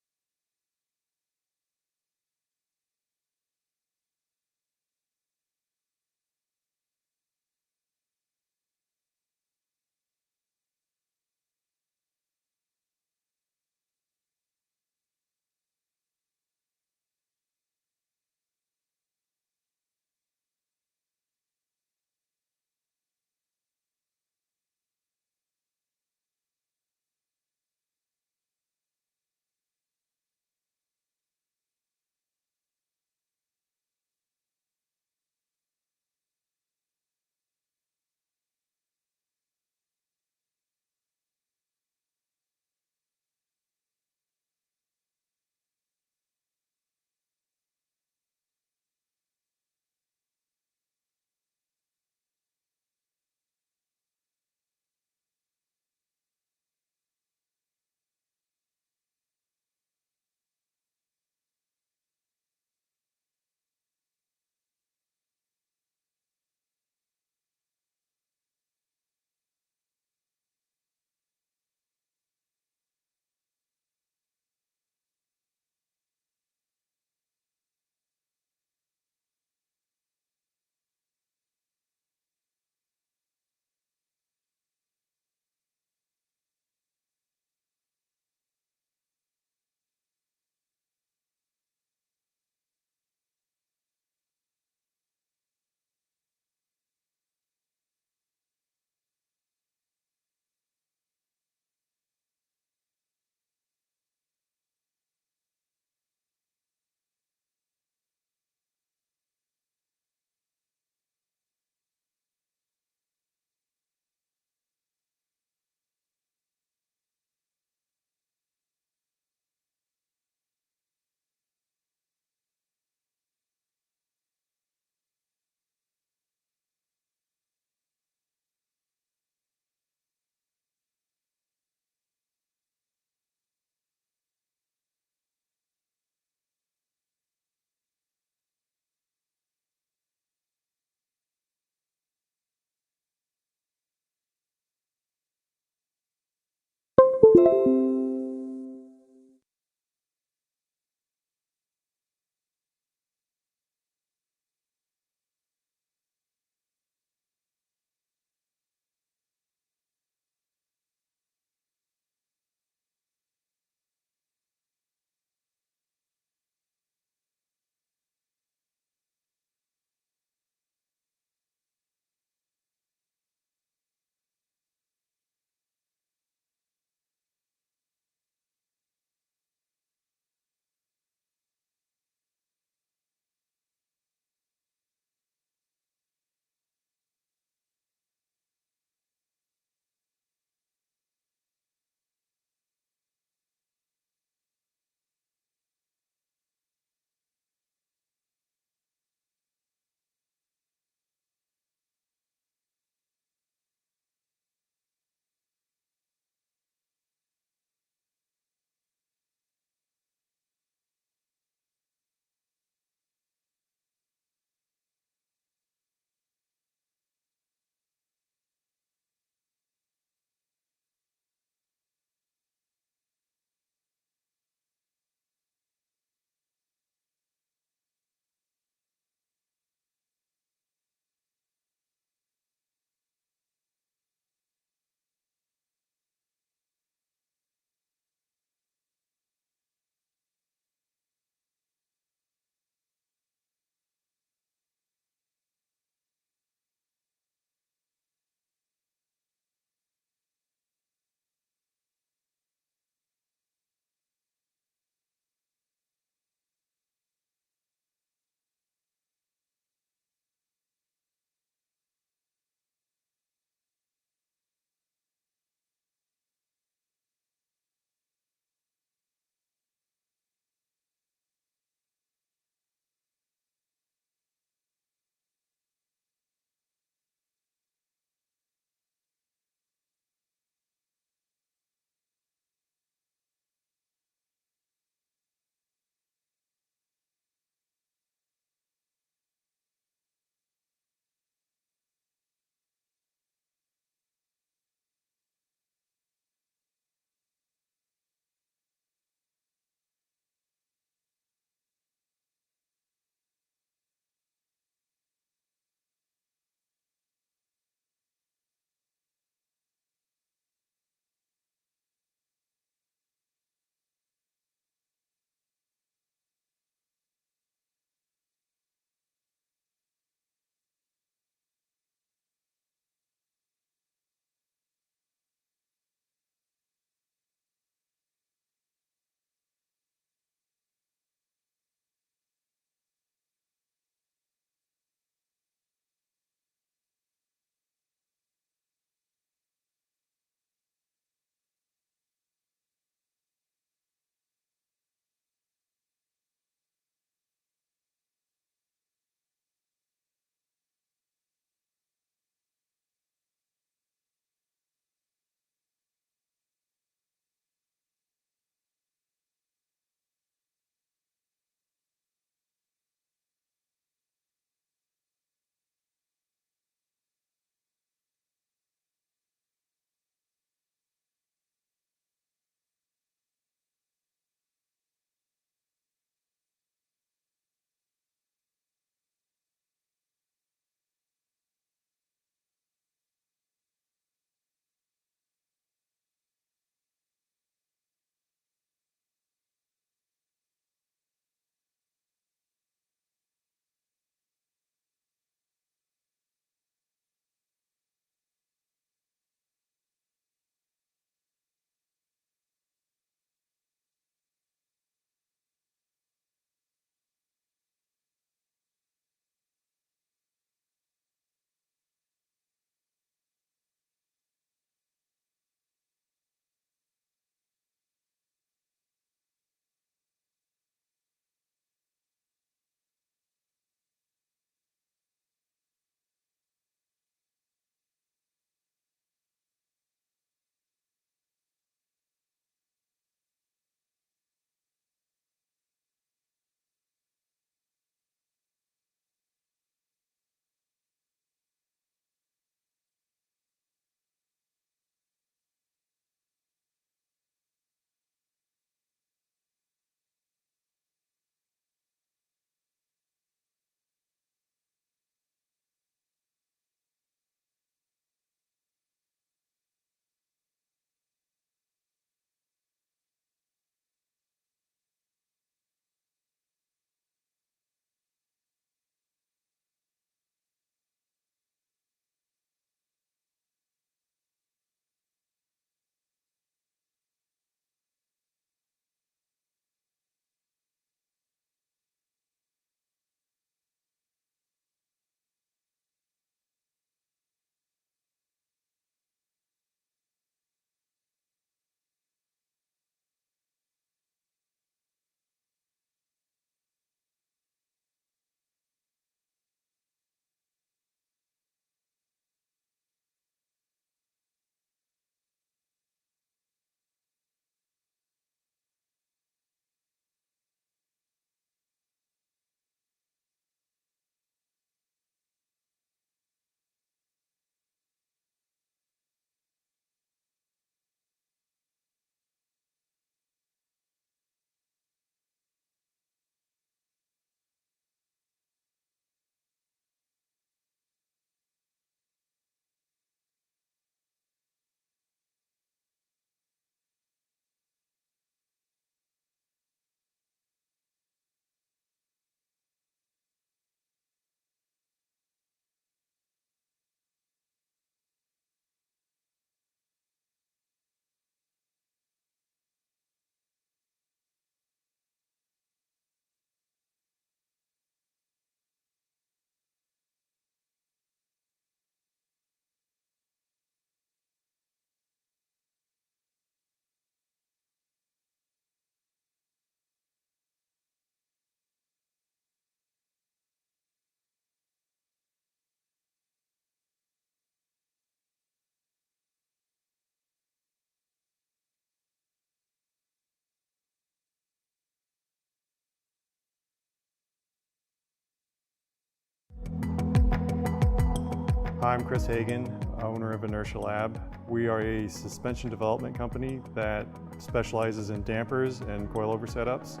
I'm Chris Hagan, owner of Inertia Lab. We are a suspension development company that specializes in dampers and coilover setups.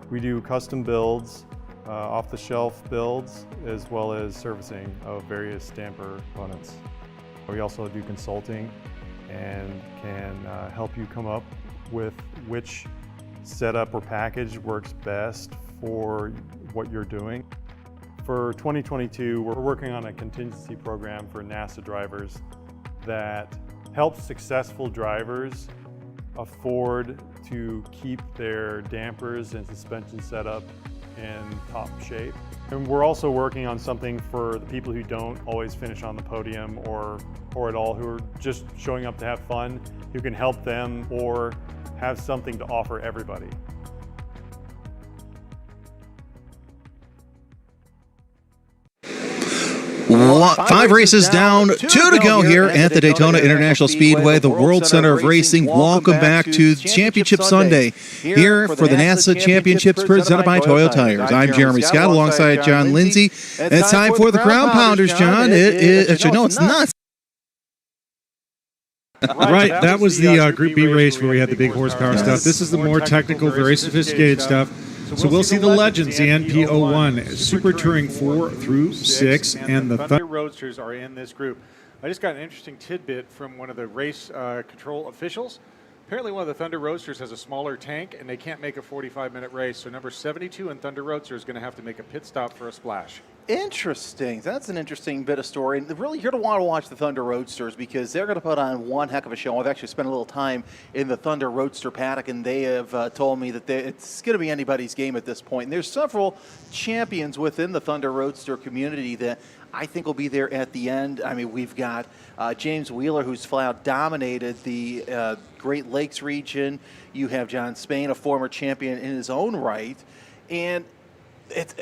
We do custom builds, off-the-shelf builds, as well as servicing of various damper components. We also do consulting and can help you come up with which setup or package works best for what you're doing. For 2022, we're working on a contingency program for NASA drivers that helps successful drivers afford to keep their dampers and suspension setup in top shape. And we're also working on something for the people who don't always finish on the podium or at all, who are just showing up to have fun, who can help them or have something to offer everybody. Five races down, 2 to go here at the Daytona International Speedway, the World Center of Racing. Welcome back to Championship Sunday here for the NASA Championships presented by Toyo Tires. I'm Jeremy Scott alongside John Lindsay. And it's time for the Crown Pounders, John. Actually, no, it's not. Right, that was the Group B race where we had the big horsepower stuff. This is the more technical, very sophisticated stuff. So we'll see the legends, the NP01, Super Touring 4 through 6, and the Thunder Roadsters are in this group. I just got an interesting tidbit from one of the race control officials. Apparently one of the Thunder Roadsters has a smaller tank, and they can't make a 45-minute race. So number 72 in Thunder Roadster is going to have to make a pit stop for a splash. Interesting. That's an interesting bit of story. And really, you're going to want to watch the Thunder Roadsters because they're going to put on one heck of a show. I've actually spent a little time in the Thunder Roadster paddock, and they have told me that it's going to be anybody's game at this point. And there's several champions within the Thunder Roadster community that I think will be there at the end. I mean, we've got James Wheeler, who's flat out dominated the Great Lakes region. You have John Spain, a former champion in his own right. And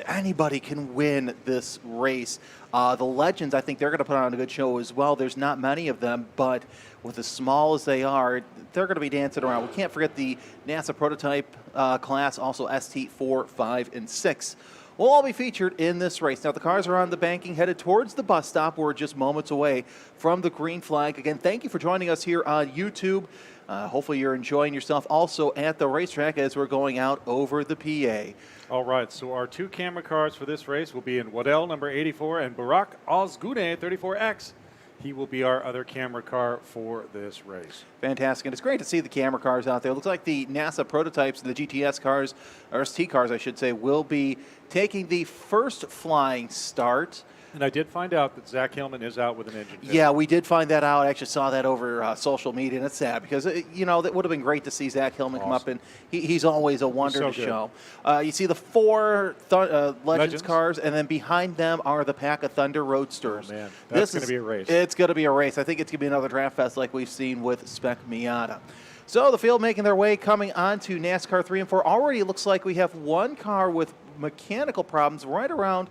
anybody can win this race. The legends, I think they're going to put on a good show as well. There's not many of them, but with as small as they are, they're going to be dancing around. We can't forget the NASA prototype class, also ST 4, 5, and 6. Will all be featured in this race. Now, the cars are on the banking, headed towards the bus stop. We're just moments away from the green flag. Again, thank you for joining us here on YouTube. Hopefully you're enjoying yourself also at the racetrack as we're going out over the PA. All right, so our two camera cars for this race will be in Waddell, number 84, and Barak Ozgune, 34X. He will be our other camera car for this race. Fantastic, and it's great to see the camera cars out there. It looks like the NASA prototypes, the GTS cars, or ST cars, I should say, will be taking the first flying start. And I did find out that Zach Hillman is out with an engine failure. Yeah, we did find that out. I actually saw that over social media, and it's sad because, you know, that would have been great to see Zach Hillman come up, and he's always a wonder to show. You see the four Legends cars, and then behind them are the pack of Thunder Roadsters. Oh, man, that's going to be a race. It's going to be a race. I think it's going to be another draft fest like we've seen with Spec Miata. So the field making their way coming on to NASCAR 3 and 4. Already it looks like we have one car with mechanical problems right around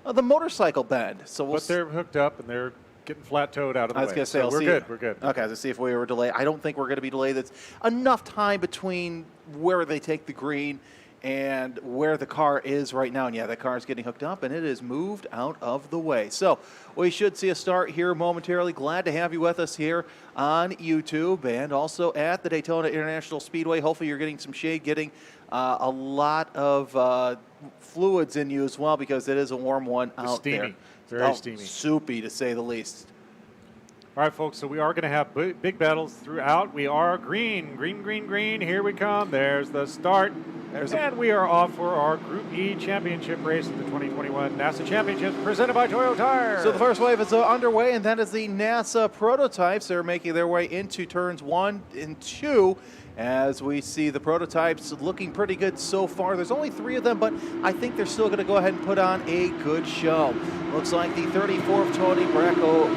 the motorcycle bend. But they're hooked up and they're getting flat-toed out of the way. I was going to say, so we're good. We're good. Okay, let's see if we were delayed. I don't think we're going to be delayed. That's enough time between where they take the green and where the car is right now. And yeah, the car is getting hooked up and it is moved out of the way. So we should see a start here momentarily. Glad to have you with us here on YouTube and also at the Daytona International Speedway. Hopefully you're getting some shade, getting a lot of fluids in you as well because it is a warm one out steamy. there. Very steamy. Soupy to say the least. All right, folks, so we are going to have big battles throughout. We are green. Here we come. There's the start. And we are off for our Group E Championship race in the 2021 NASA Championships presented by Toyo Tires. So the first wave is underway, and that is the NASA prototypes. They're making their way into turns 1 and 2. As we see the prototypes looking pretty good so far. There's only 3 of them, but I think they're still going to go ahead and put on a good show. Looks like the 34th Tony Bracco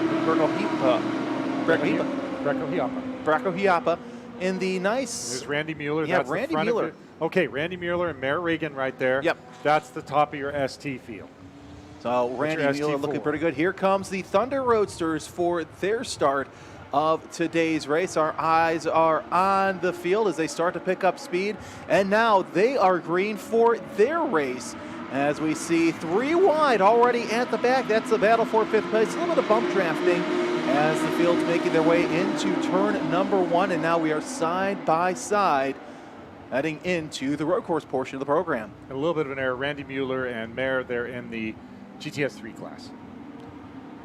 in the nice... There's Randy Mueller. Yeah, That's Randy the front Mueller. Of it. Okay, Randy Mueller and Mare Regan right there. Yep. That's the top of your ST field. So Randy Mueller looking pretty good. Here comes the Thunder Roadsters for their start of today's race. Our eyes are on the field as they start to pick up speed, and now they are green for their race As we see 3 wide already at the back. That's the battle for 5th place. A little bit of bump drafting as the field's making their way into turn number 1. And now we are side by side heading into the road course portion of the program. A little bit of an error. Randy Mueller and Mayer, they're in the GTS 3 class.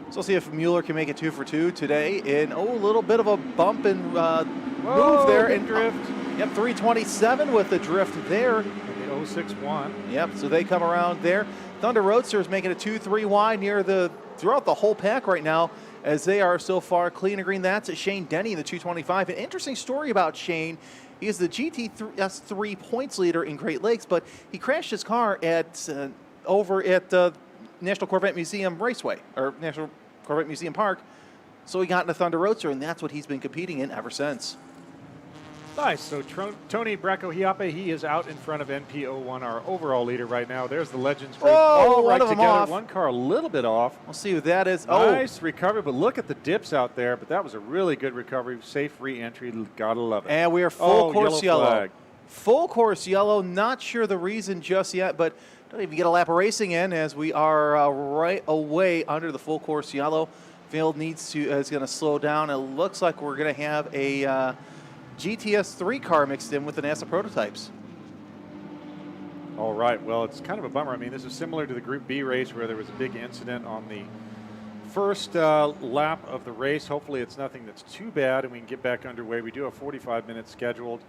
So we'll see if Mueller can make it 2 for 2 today. And a little bit of a bump and move there. Big And drift. Yep, 327 with the drift there. And the 061. Yep, so they come around there. Thunder Roadsters making a 2-3 wide throughout the whole pack right now, as they are so far clean and green. That's Shane Denny, the 225. An interesting story about Shane. He is the GTS3 points leader in Great Lakes, but he crashed his car over at National Corvette Museum Raceway, or National Corvette Museum Park. So he got in the Thunder Roadster, and that's what he's been competing in ever since. Nice. So Tony Bracco-Hiape, he is out in front of NP01, our overall leader right now. There's the Legends group all right together. Off. One car a little bit off. We'll see who that is. Nice recovery, but look at the dips out there. But that was a really good recovery. Safe re-entry. Gotta love it. And we are full course yellow. Flag. Full course yellow. Not sure the reason just yet, but don't even get a lap of racing in as we are right away under the full course yellow. Field is going to slow down. It looks like we're going to have a GTS 3 car mixed in with the NASA prototypes. All right. Well, it's kind of a bummer. I mean, this is similar to the Group B race where there was a big incident on the first lap of the race. Hopefully it's nothing that's too bad and we can get back underway. We do have 45 minutes scheduled.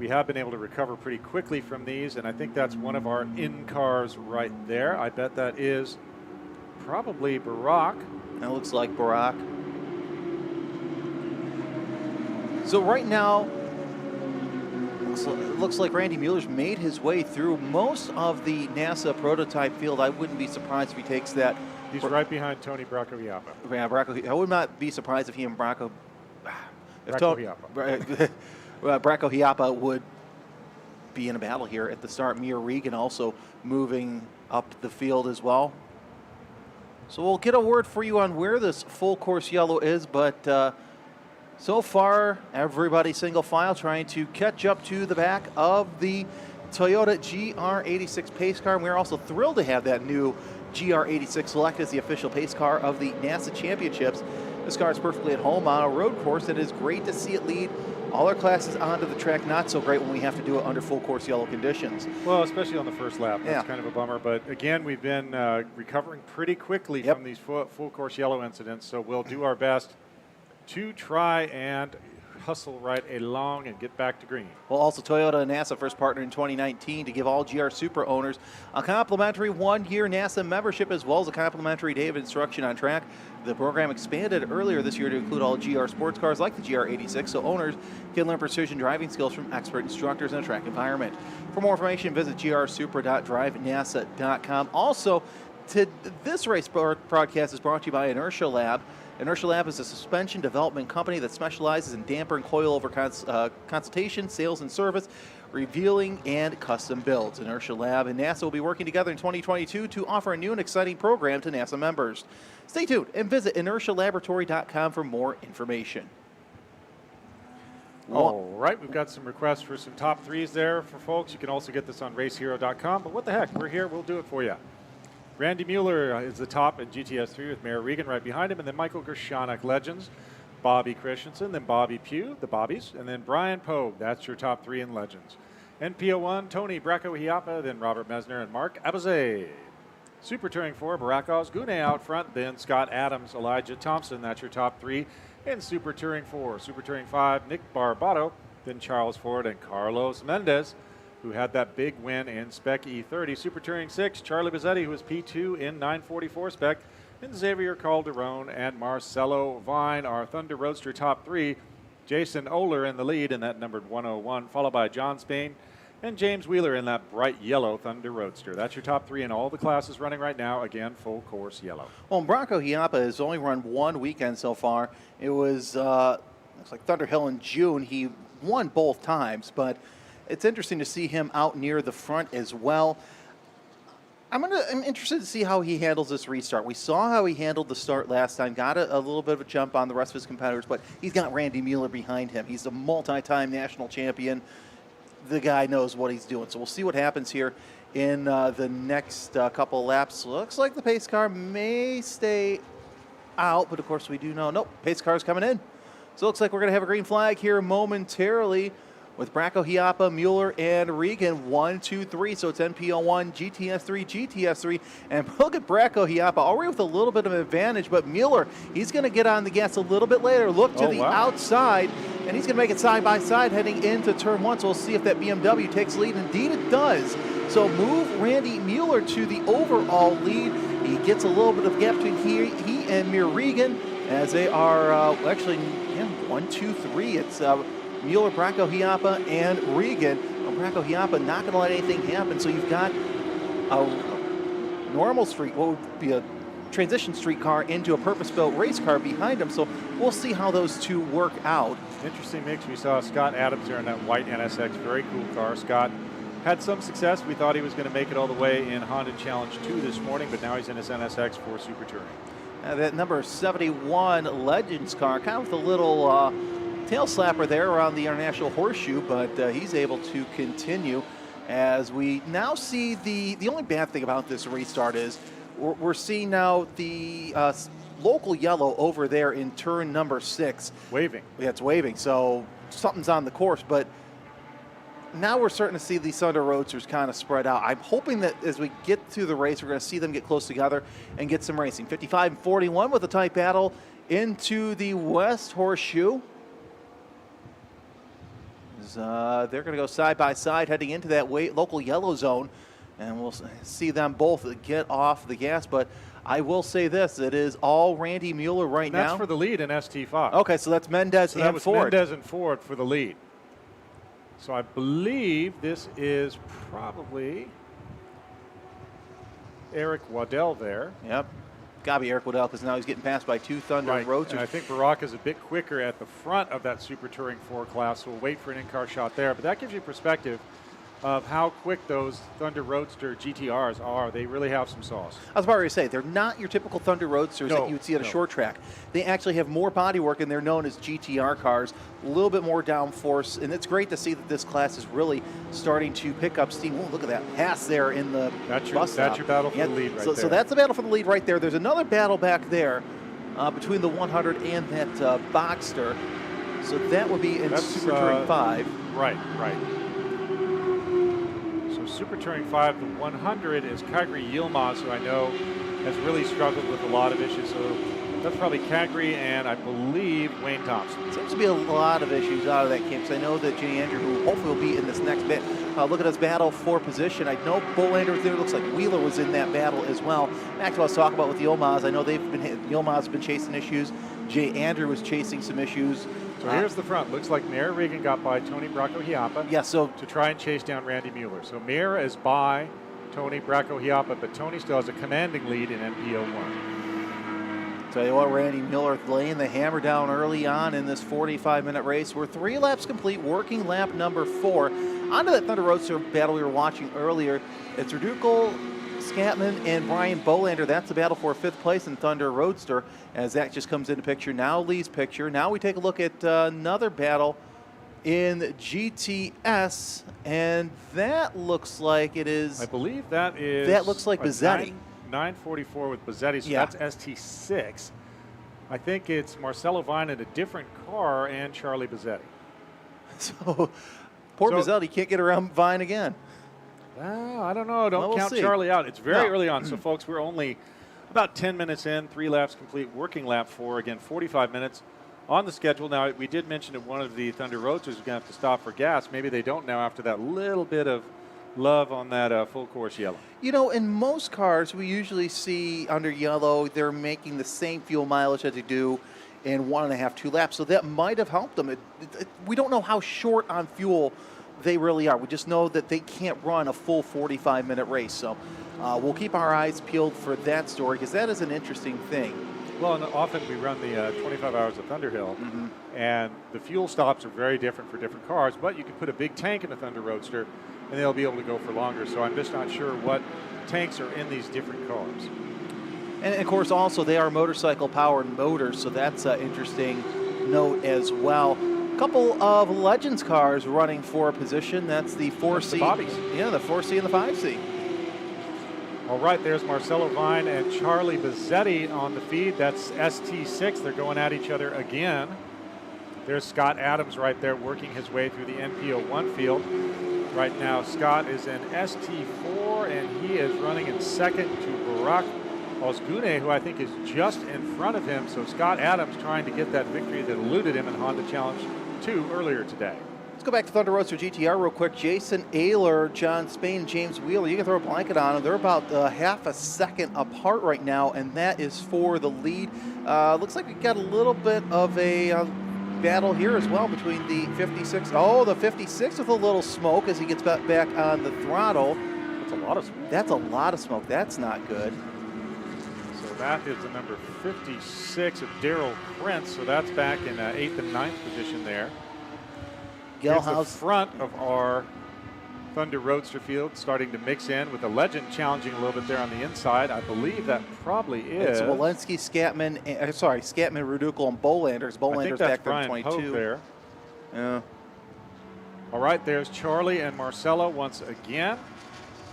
We have been able to recover pretty quickly from these, and I think that's one of our in-cars right there. I bet that is probably Barack. That looks like Barack. So right now, it looks like Randy Mueller's made his way through most of the NASA prototype field. I wouldn't be surprised if he takes that. He's right behind Tony Bracco-Hiape. Yeah, Bracco. I would not be surprised if he and Bracco. Bracco-Hiape would be in a battle here at the start. Mia Regan also moving up the field as well. So we'll get a word for you on where this full course yellow is, but so far everybody single file trying to catch up to the back of the Toyota GR86 pace car. And we're also thrilled to have that new GR86 selected as the official pace car of the NASA Championships. This car is perfectly at home on a road course. It is great to see it lead all our classes onto the track. Not so great when we have to do it under full course yellow conditions. Well, especially on the first lap. That's Yeah. kind of a bummer. But again, we've been recovering pretty quickly from these full course yellow incidents. So we'll do our best to try and hustle right along and get back to green. Well, also Toyota and NASA first partner in 2019 to give all GR Supra owners a complimentary 1-year NASA membership as well as a complimentary day of instruction on track. The program expanded earlier this year to include all GR sports cars like the GR86, so owners can learn precision driving skills from expert instructors in a track environment. For more information, visit grsupra.drivenasa.com. Also, this race broadcast is brought to you by Inertia Lab. Inertia Lab is a suspension development company that specializes in damper and coilover consultation, sales and service, revealing, and custom builds. Inertia Lab and NASA will be working together in 2022 to offer a new and exciting program to NASA members. Stay tuned and visit inertialaboratory.com for more information. All right, we've got some requests for some top threes there for folks. You can also get this on racehero.com, but what the heck, we're here, we'll do it for you. Randy Mueller is the top in GTS3 with Mayor Regan right behind him, and then Michael Gershonik, Legends, Bobby Christensen, then Bobby Pugh, the Bobbies, and then Brian Pogue. That's your top three in Legends. NPO1, Tony Bracco-Hiape, then Robert Mesner and Mark Abaze. Super Touring 4, Barack Osgune out front, then Scott Adams, Elijah Thompson. That's your top three in Super Touring 4. Super Touring 5, Nick Barbato, then Charles Ford and Carlos Mendez, who had that big win in Spec E30. Super Touring 6, Charlie Bizzetti, who was P2 in 944 Spec, and Xavier Calderon and Marcelo Vine, our Thunder Roadster top three. Jason Oler in the lead in that numbered 101, followed by John Spain and James Wheeler in that bright yellow Thunder Roadster. That's your top three in all the classes running right now. Again, full course yellow. Well, Bracco-Hiape has only run one weekend so far. It was looks like Thunder Hill in June. He won both times, but it's interesting to see him out near the front as well. I'm interested to see how he handles this restart. We saw how he handled the start last time, got a little bit of a jump on the rest of his competitors, but he's got Randy Mueller behind him. He's a multi-time national champion. the guy knows what he's doing. So we'll see what happens here in the next couple of laps. Looks like the pace car may stay out, but of course we do know, nope, pace car's coming in. So it looks like we're going to have a green flag here momentarily with Bracco, Hiapa, Mueller, and Regan. 1, 2, 3. So it's NPO1, GTS3, GTS3. And look at Bracco, Hiapa already with a little bit of an advantage, but Mueller, he's going to get on the gas a little bit later. Look to the outside, and he's going to make it side by side heading into turn 1. So we'll see if that BMW takes lead. Indeed it does. So move Randy Mueller to the overall lead. He gets a little bit of gap between he and Mir Regan as they are actually 1, 2, 3. It's Mueller, Bracco, Hiapa, and Regan. Well, Bracco, Hiapa not going to let anything happen. So you've got a normal street, what would be a transition street car into a purpose-built race car behind him. So we'll see how those two work out. Interesting mix. We saw Scott Adams there in that white NSX. Very cool car. Scott had some success. We thought he was going to make it all the way in Honda Challenge 2 this morning, but now he's in his NSX for Super Touring. That number 71 Legends car, kind of with a little tail slapper there around the International Horseshoe, but he's able to continue as we now see the only bad thing about this restart is we're seeing now the local yellow over there in turn number 6. Waving. Yeah, it's waving, so something's on the course, but now we're starting to see these Thunder Roadsters kind of spread out. I'm hoping that as we get through the race, we're going to see them get close together and get some racing. 55 and 41 with a tight battle into the West Horseshoe. They're going to go side by side heading into that local yellow zone, and we'll see them both get off the gas. But I will say this, it is all Randy Mueller right now. That's for the lead in ST5. Okay, so that's Mendez and Ford. Mendez and Ford for the lead. So I believe this is probably Eric Waddell there. Yep. Got to be Eric Waddell because now he's getting passed by 2 Thunder Roadsters. And I think Barack is a bit quicker at the front of that Super Touring 4 class, so we'll wait for an in-car shot there. But that gives you perspective of how quick those Thunder Roadster GTRs are. They really have some sauce. I was about to say, they're not your typical Thunder Roadsters that you would see at a short track. They actually have more bodywork, and they're known as GTR cars, a little bit more downforce, and it's great to see that this class is really starting to pick up steam. Oh, look at that pass there in the bus stop. That's your battle for the lead right there. So that's the battle for the lead right there. There's another battle back there between the 100 and that Boxster. So that would be in Super Touring 5. Right. Super Touring 5, the 100 is Kagri Yilmaz, who I know has really struggled with a lot of issues. So that's probably Kagri and I believe Wayne Thompson. Seems to be a lot of issues out of that camp. So I know that Jay Andrew, who hopefully will be in this next bit, look at his battle for position. I know Bolander was there. It looks like Wheeler was in that battle as well. Back to what I was talking about with Yilmaz. I know Yilmaz has been chasing issues. Jay Andrew was chasing some issues. So here's the front. Looks like Mayor Regan got by Tony Bracco Hiapa. Yeah, so to try and chase down Randy Mueller. So Mayor is by Tony Bracco Hiapa, but Tony still has a commanding lead in NPO1. Tell you what, Randy Mueller laying the hammer down early on in this 45-minute race. We're 3 laps complete, working lap number 4. Onto that Thunder Roadster battle we were watching earlier. It's Redukel, Scatman, and Brian Bolander. That's the battle for 5th place in Thunder Roadster as that just comes into picture. Now Lee's picture. Now we take a look at another battle in GTS, and that looks like it is... I believe that is... That looks like Bizzetti. 944 with Bizzetti, so that's ST6. I think it's Marcelo Vine in a different car and Charlie Bizzetti. So poor Bizzetti can't get around Vine again. I don't know. Don't count Charlie out. It's very early on. So, folks, we're only about 10 minutes in, 3 laps complete, working lap 4. Again, 45 minutes on the schedule. Now, we did mention that one of the Thunder Roadsters is going to have to stop for gas. Maybe they don't now after that little bit of love on that full course yellow. You know, in most cars, we usually see under yellow, they're making the same fuel mileage as they do in 1.5, 2 laps. So that might have helped them. We don't know how short on fuel they really are. We just know that they can't run a full 45-minute race. So we'll keep our eyes peeled for that story because that is an interesting thing. Well, and often we run the 25 hours of Thunderhill, and the fuel stops are very different for different cars, but you can put a big tank in a Thunder Roadster, and they'll be able to go for longer. So I'm just not sure what tanks are in these different cars. And, of course, also they are motorcycle-powered motors, so that's an interesting note as well. Couple of Legends cars running for a position. That's the 4C. That's the Bobbies. Yeah, the 4C and the 5C. All right, there's Marcelo Vine and Charlie Bizzetti on the feed. That's ST6. They're going at each other again. There's Scott Adams right there working his way through the NP01 field. Right now, Scott is in ST4, and he is running in second to Barack Osgune, who I think is just in front of him. So Scott Adams trying to get that victory that eluded him in Honda Challenge 2 earlier today. Let's go back to Thunder Roadster GTR real quick. Jason Ayler, John Spain, and James Wheeler. You can throw a blanket on them. They're about half a second apart right now, and that is for the lead. Looks like we got a little bit of a battle here as well between the 56. Oh, the 56 with a little smoke as he gets back on the throttle. That's a lot of smoke. That's a lot of smoke. That's not good. So that is the number 56 of Daryl Prince. So that's back in 8th and 9th position there. Here's the front of our Thunder Roadster field starting to mix in with the Legend challenging a little bit there on the inside. I believe that probably is. It's Walensky, Scatman, Scatman, Rudukel, and Bolanders. Bolanders back from 22. Pope there. Yeah. All right, there's Charlie and Marcelo once again.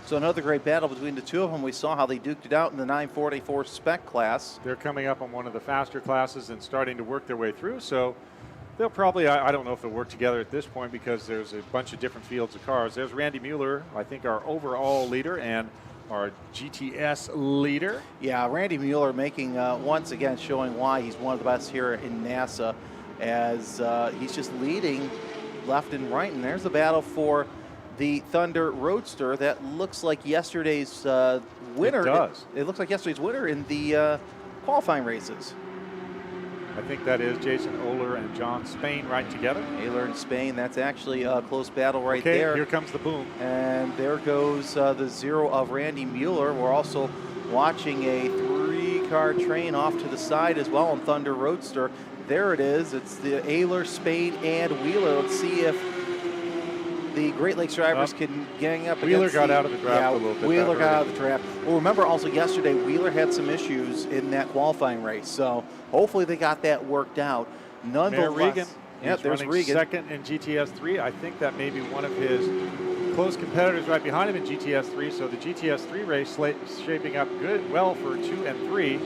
So another great battle between the two of them. We saw how they duked it out in the 944 spec class. They're coming up on one of the faster classes and starting to work their way through. So they'll probably, I don't know if they'll work together at this point because there's a bunch of different fields of cars. There's Randy Mueller, I think our overall leader and our GTS leader. Yeah, Randy Mueller making, once again, showing why he's one of the best here in NASA as he's just leading left and right. And there's the battle for the Thunder Roadster. That looks like yesterday's winner. It does. It looks like yesterday's winner in the qualifying races. I think that is Jason Oler and John Spain right together. Oler and Spain, that's actually a close battle right there. Here comes the boom. And there goes the 0 of Randy Mueller. We're also watching a 3-car train off to the side as well on Thunder Roadster. There it is. It's the Oler, Spain, and Wheeler. Let's see if the Great Lakes drivers can gang up. Wheeler got out of the draft a little bit. Wheeler got out of the draft. Well, remember also yesterday, Wheeler had some issues in that qualifying race. So hopefully they got that worked out. Nonetheless, Regan, yeah, there's Regan. Second in GTS3. I think that may be one of his close competitors right behind him in GTS3. So the GTS3 race shaping up well for 2 and 3.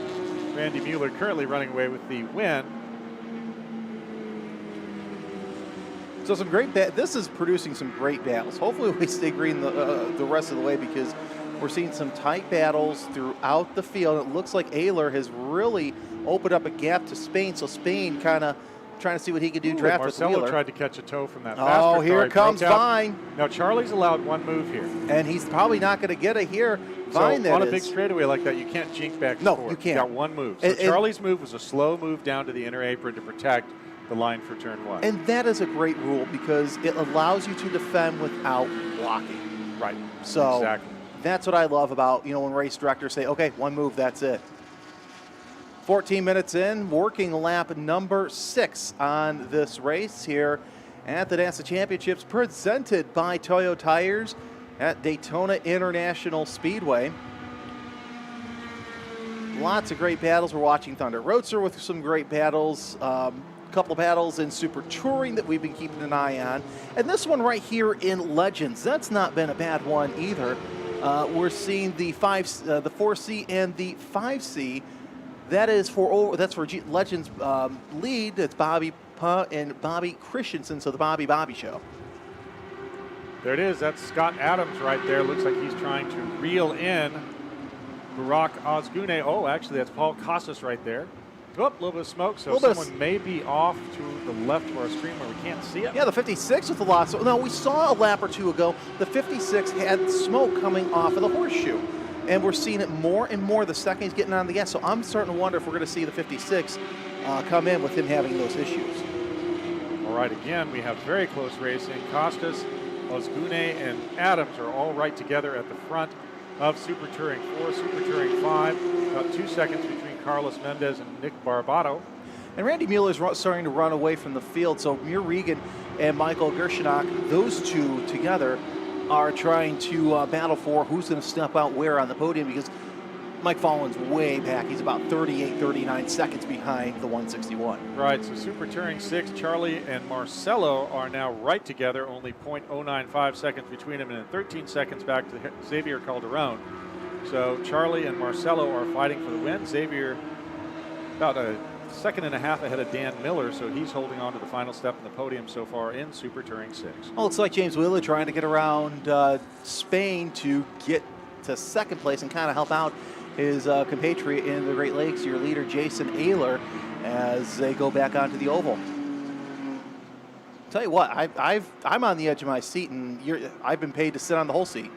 Randy Mueller currently running away with the win. So some great this is producing some great battles. Hopefully we stay green the rest of the way because we're seeing some tight battles throughout the field. It looks like Ayler has really opened up a gap to Spain. So Spain kind of trying to see what he could do draft with Wheeler. Marcelo tried to catch a toe from that faster car. Oh, here comes Vine. Now Charlie's allowed one move here. And he's probably not going to get it here. Vine, so on a big straightaway like that, you can't jink back and forth. No, you can't. You got one move. So Charlie's move was a slow move down to the inner apron to protect the line for turn 1. And that is a great rule because it allows you to defend without blocking. Right. So exactly. That's what I love about, when race directors say, okay, one move, that's it. 14 minutes in, working lap number 6 on this race here at the NASA Championships presented by Toyo Tires at Daytona International Speedway. Lots of great battles. We're watching Thunder Roadster with some great battles. Couple of battles in Super Touring that we've been keeping an eye on. And this one right here in Legends, that's not been a bad one either. We're seeing the 4C and the 5C. That's for Legends lead. It's Bobby Puh and Bobby Christensen, so the Bobby Show. There it is. That's Scott Adams right there. Looks like he's trying to reel in Barack Osgune. Oh, actually, that's Paul Costas right there. Oh, a little bit of smoke, so someone may be off to the left of our screen where we can't see it. Yeah, the 56 with a lot. So, no, we saw a lap or two ago, the 56 had smoke coming off of the horseshoe. And we're seeing it more and more the second he's getting on the gas. So I'm starting to wonder if we're going to see the 56 come in with him having those issues. All right, again, we have very close racing. Costas, Osgune, and Adams are all right together at the front of Super Touring 4, Super Touring 5. About 2 seconds between Carlos Mendez and Nick Barbato. And Randy Mueller is starting to run away from the field. So Muir Regan and Michael Gershenok, those two together, are trying to battle for who's going to step out where on the podium because Mike Follin's way back. He's about 38, 39 seconds behind the 161. Right, so Super Touring 6, Charlie and Marcelo are now right together, only .095 seconds between them, and 13 seconds back to Xavier Calderon. So Charlie and Marcelo are fighting for the win. Xavier about a second and a half ahead of Dan Miller, so he's holding on to the final step in the podium so far in Super Touring 6. Well, looks like James Wheeler trying to get around Spain to get to second place and kind of help out his compatriot in the Great Lakes, your leader Jason Ayler, as they go back onto the oval. Tell you what, I'm on the edge of my seat, and I've been paid to sit on the whole seat.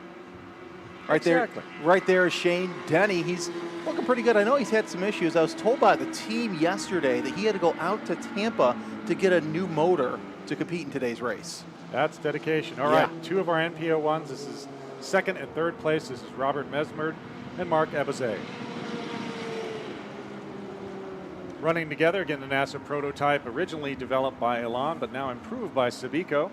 Exactly. Right there is Shane Denny. He's looking pretty good. I know he's had some issues. I was told by the team yesterday that he had to go out to Tampa to get a new motor to compete in today's race. That's dedication. All right, two of our NPO1s. This is second and third place. This is Robert Mesmer and Mark Ebeze. Running together, again, the NASA prototype originally developed by Elan, but now improved by Sabico.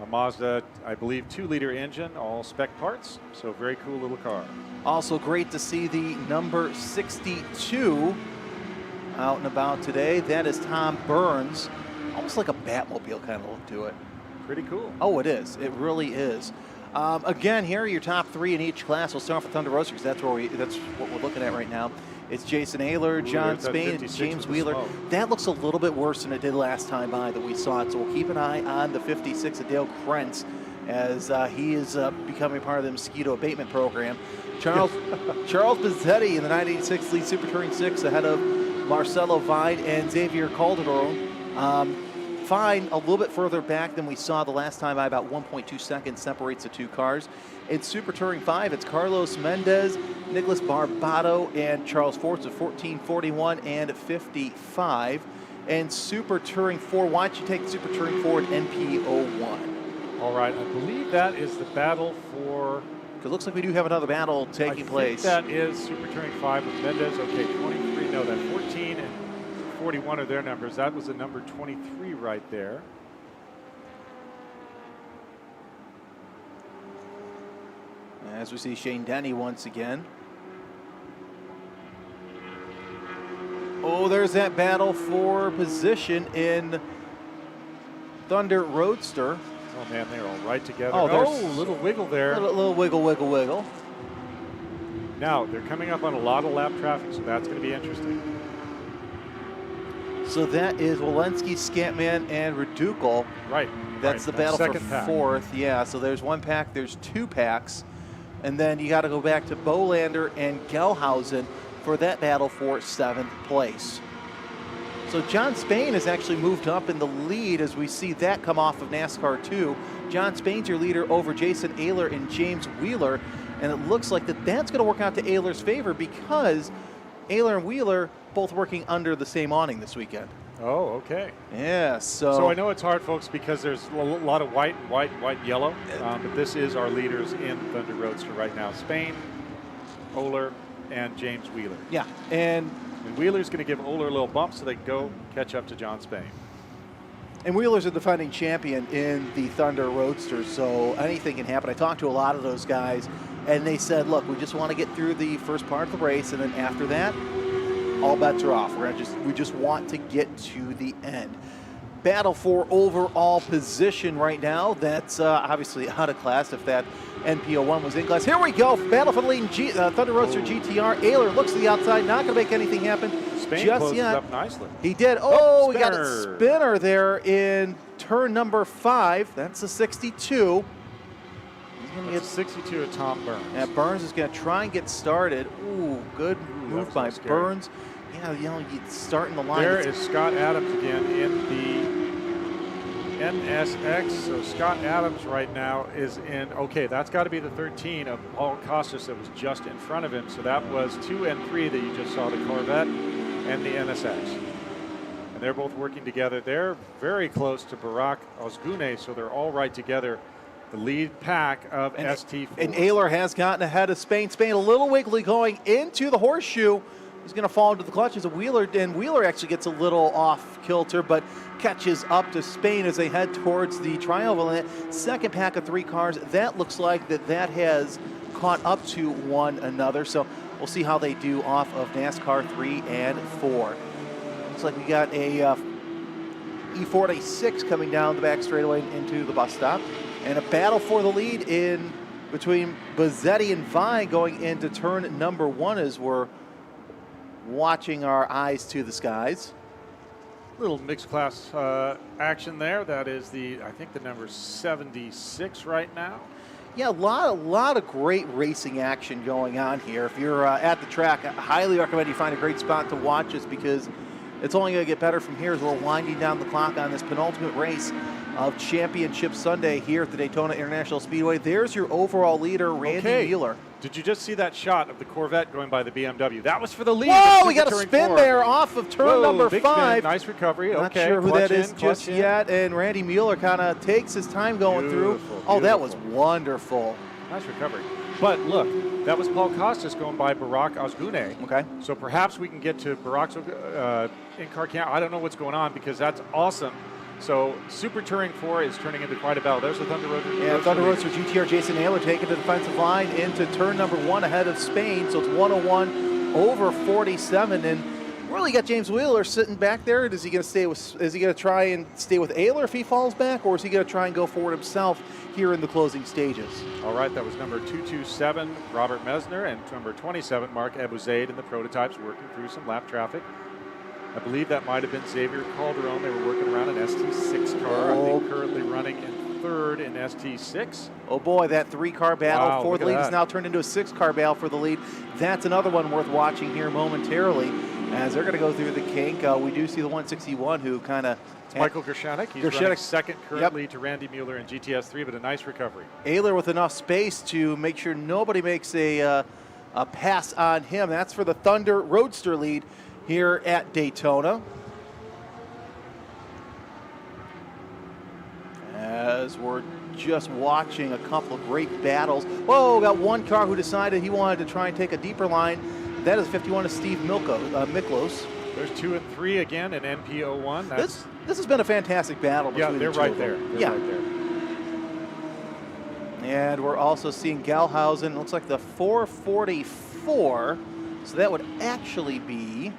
A Mazda, I believe, 2-liter engine, all spec parts. So very cool little car. Also great to see the number 62 out and about today. That is Tom Burns. Almost like a Batmobile kind of look to it. Pretty cool. Oh, it is. It really is. Again, here are your top three in each class. We'll start with Thunder Roasters. That's what we're looking at right now. It's Jason Ayler, John Spain, and James Wheeler. That looks a little bit worse than it did last time by that we saw it. So we'll keep an eye on the 56 of Dale Krentz as he is becoming part of the mosquito abatement program. Charles Bizzetti in the 986 lead Super Touring 6 ahead of Marcelo Vide and Xavier Calderon. Vide a little bit further back than we saw the last time by about 1.2 seconds separates the two cars. In Super Touring 5, it's Carlos Mendez, Nicholas Barbato, and Charles Forts of 14, 41, and 55. And Super Touring 4, why don't you take Super Touring 4 at NPO1? All right, I believe that is the battle for... It looks like we do have another battle taking place. That is Super Touring 5 with Mendez. Okay, 23, no, that 14 and 41 are their numbers. That was the number 23 right there. As we see Shane Denny once again. Oh, there's that battle for position in Thunder Roadster. Oh man, they're all right together. Oh, little wiggle there. Little wiggle, wiggle, wiggle. Now, they're coming up on a lot of lap traffic, so that's going to be interesting. So that is Walensky, Scantman, and Reducal. Right. That's the battle for fourth. Yeah, so there's one pack, there's two packs. And then you got to go back to Bolander and Gelhausen for that battle for seventh place. So John Spain has actually moved up in the lead as we see that come off of NASCAR 2. John Spain's your leader over Jason Ayler and James Wheeler. And it looks like that's going to work out to Ayler's favor because Ayler and Wheeler both working under the same awning this weekend. Oh, okay. Yeah, So I know it's hard, folks, because there's a lot of white, yellow. But this is our leaders in Thunder Roadster right now. Spain, Oler, and James Wheeler. Yeah, and Wheeler's going to give Oler a little bump so they can go catch up to John Spain. And Wheeler's a defending champion in the Thunder Roadster, so anything can happen. I talked to a lot of those guys, and they said, look, we just want to get through the first part of the race, and then after that, all bets are off. We just want to get to the end. Battle for overall position right now. That's obviously out of class if that NPO1 was in class. Here we go. Battle for the lead in Thunder Roadster GTR. Ayler looks to the outside, not going to make anything happen Spain just closes yet. Up nicely. He did. We got a spinner there in turn number 5. That's a 62. He's going to get 62 of Tom Burns. Yeah, Burns is going to try and get started. Ooh, good move by Burns. Yeah, you start in the line. There is Scott Adams again in the NSX. So Scott Adams right now is in, okay, that's got to be the 13 of Paul Costas that was just in front of him. So that was 2 and 3 that you just saw, the Corvette and the NSX. And they're both working together. They're very close to Barack Ozgune, so they're all right together. The lead pack of ST4. And Ayler has gotten ahead of Spain. Spain a little wiggly going into the horseshoe. He's going to fall into the clutches of Wheeler, and Wheeler actually gets a little off kilter, but catches up to Spain as they head towards the tri-oval. And that second pack of 3 cars, that looks like that has caught up to one another. So We'll see how they do off of NASCAR 3 and 4. Looks like we got a E46 coming down the back straightaway into the bus stop. And a battle for the lead in between Bazzetti and Vine going into turn number 1 as we're watching our eyes to the skies. Little mixed class action there. That is I think the number 76 right now. Yeah, a lot of great racing action going on here. If you're at the track, I highly recommend you find a great spot to watch this because it's only going to get better from here as we're winding down the clock on this penultimate race of Championship Sunday here at the Daytona International Speedway. There's your overall leader, Randy Mueller. Did you just see that shot of the Corvette going by the BMW? That was for the lead. Whoa, we got a spin there off of turn number big 5. Spin. Nice recovery. Not Okay, sure who clutch that is in, just clutch in. yet, and Randy Mueller kind of takes his time going through. Oh, that was wonderful. Nice recovery. But look, that was Paul Costas going by Barack Ozgune. Okay. So perhaps we can get to Barack's in-car camera. I don't know what's going on because that's awesome. So Super Touring 4 is turning into quite a battle. There's the Thunder Roadster. Yeah, Thunder Roadster GTR Jason Naylor taking the defensive line into turn number 1 ahead of Spain. So it's 101 over 47, and really got James Wheeler sitting back there. Is he going to stay with? Is he going to try and stay with Ayler if he falls back, or is he going to try and go forward himself here in the closing stages? All right, that was number 227, Robert Mesner, and number 27, Mark Abuzaid in the prototypes working through some lap traffic. I believe that might have been Xavier Calderon. They were working around an ST6 car. I think currently running in 3rd in ST6. Oh boy, that 3-car battle for the lead is now turned into a 6-car battle for the lead. That's another one worth watching here momentarily as they're going to go through the kink. We do see the 161 who kind of... Michael Gershanek. He's running second currently to Randy Mueller in GTS3, but a nice recovery. Ayler with enough space to make sure nobody makes a pass on him. That's for the Thunder Roadster lead here at Daytona. As we're just watching a couple of great battles. Whoa, got one car who decided he wanted to try and take a deeper line. That is 51 to Steve Miklos. There's 2 and 3 again in NP01. This has been a fantastic battle between they're the two right of them. there. They're right there. And we're also seeing Galhausen. It looks like the 444. So that would actually be...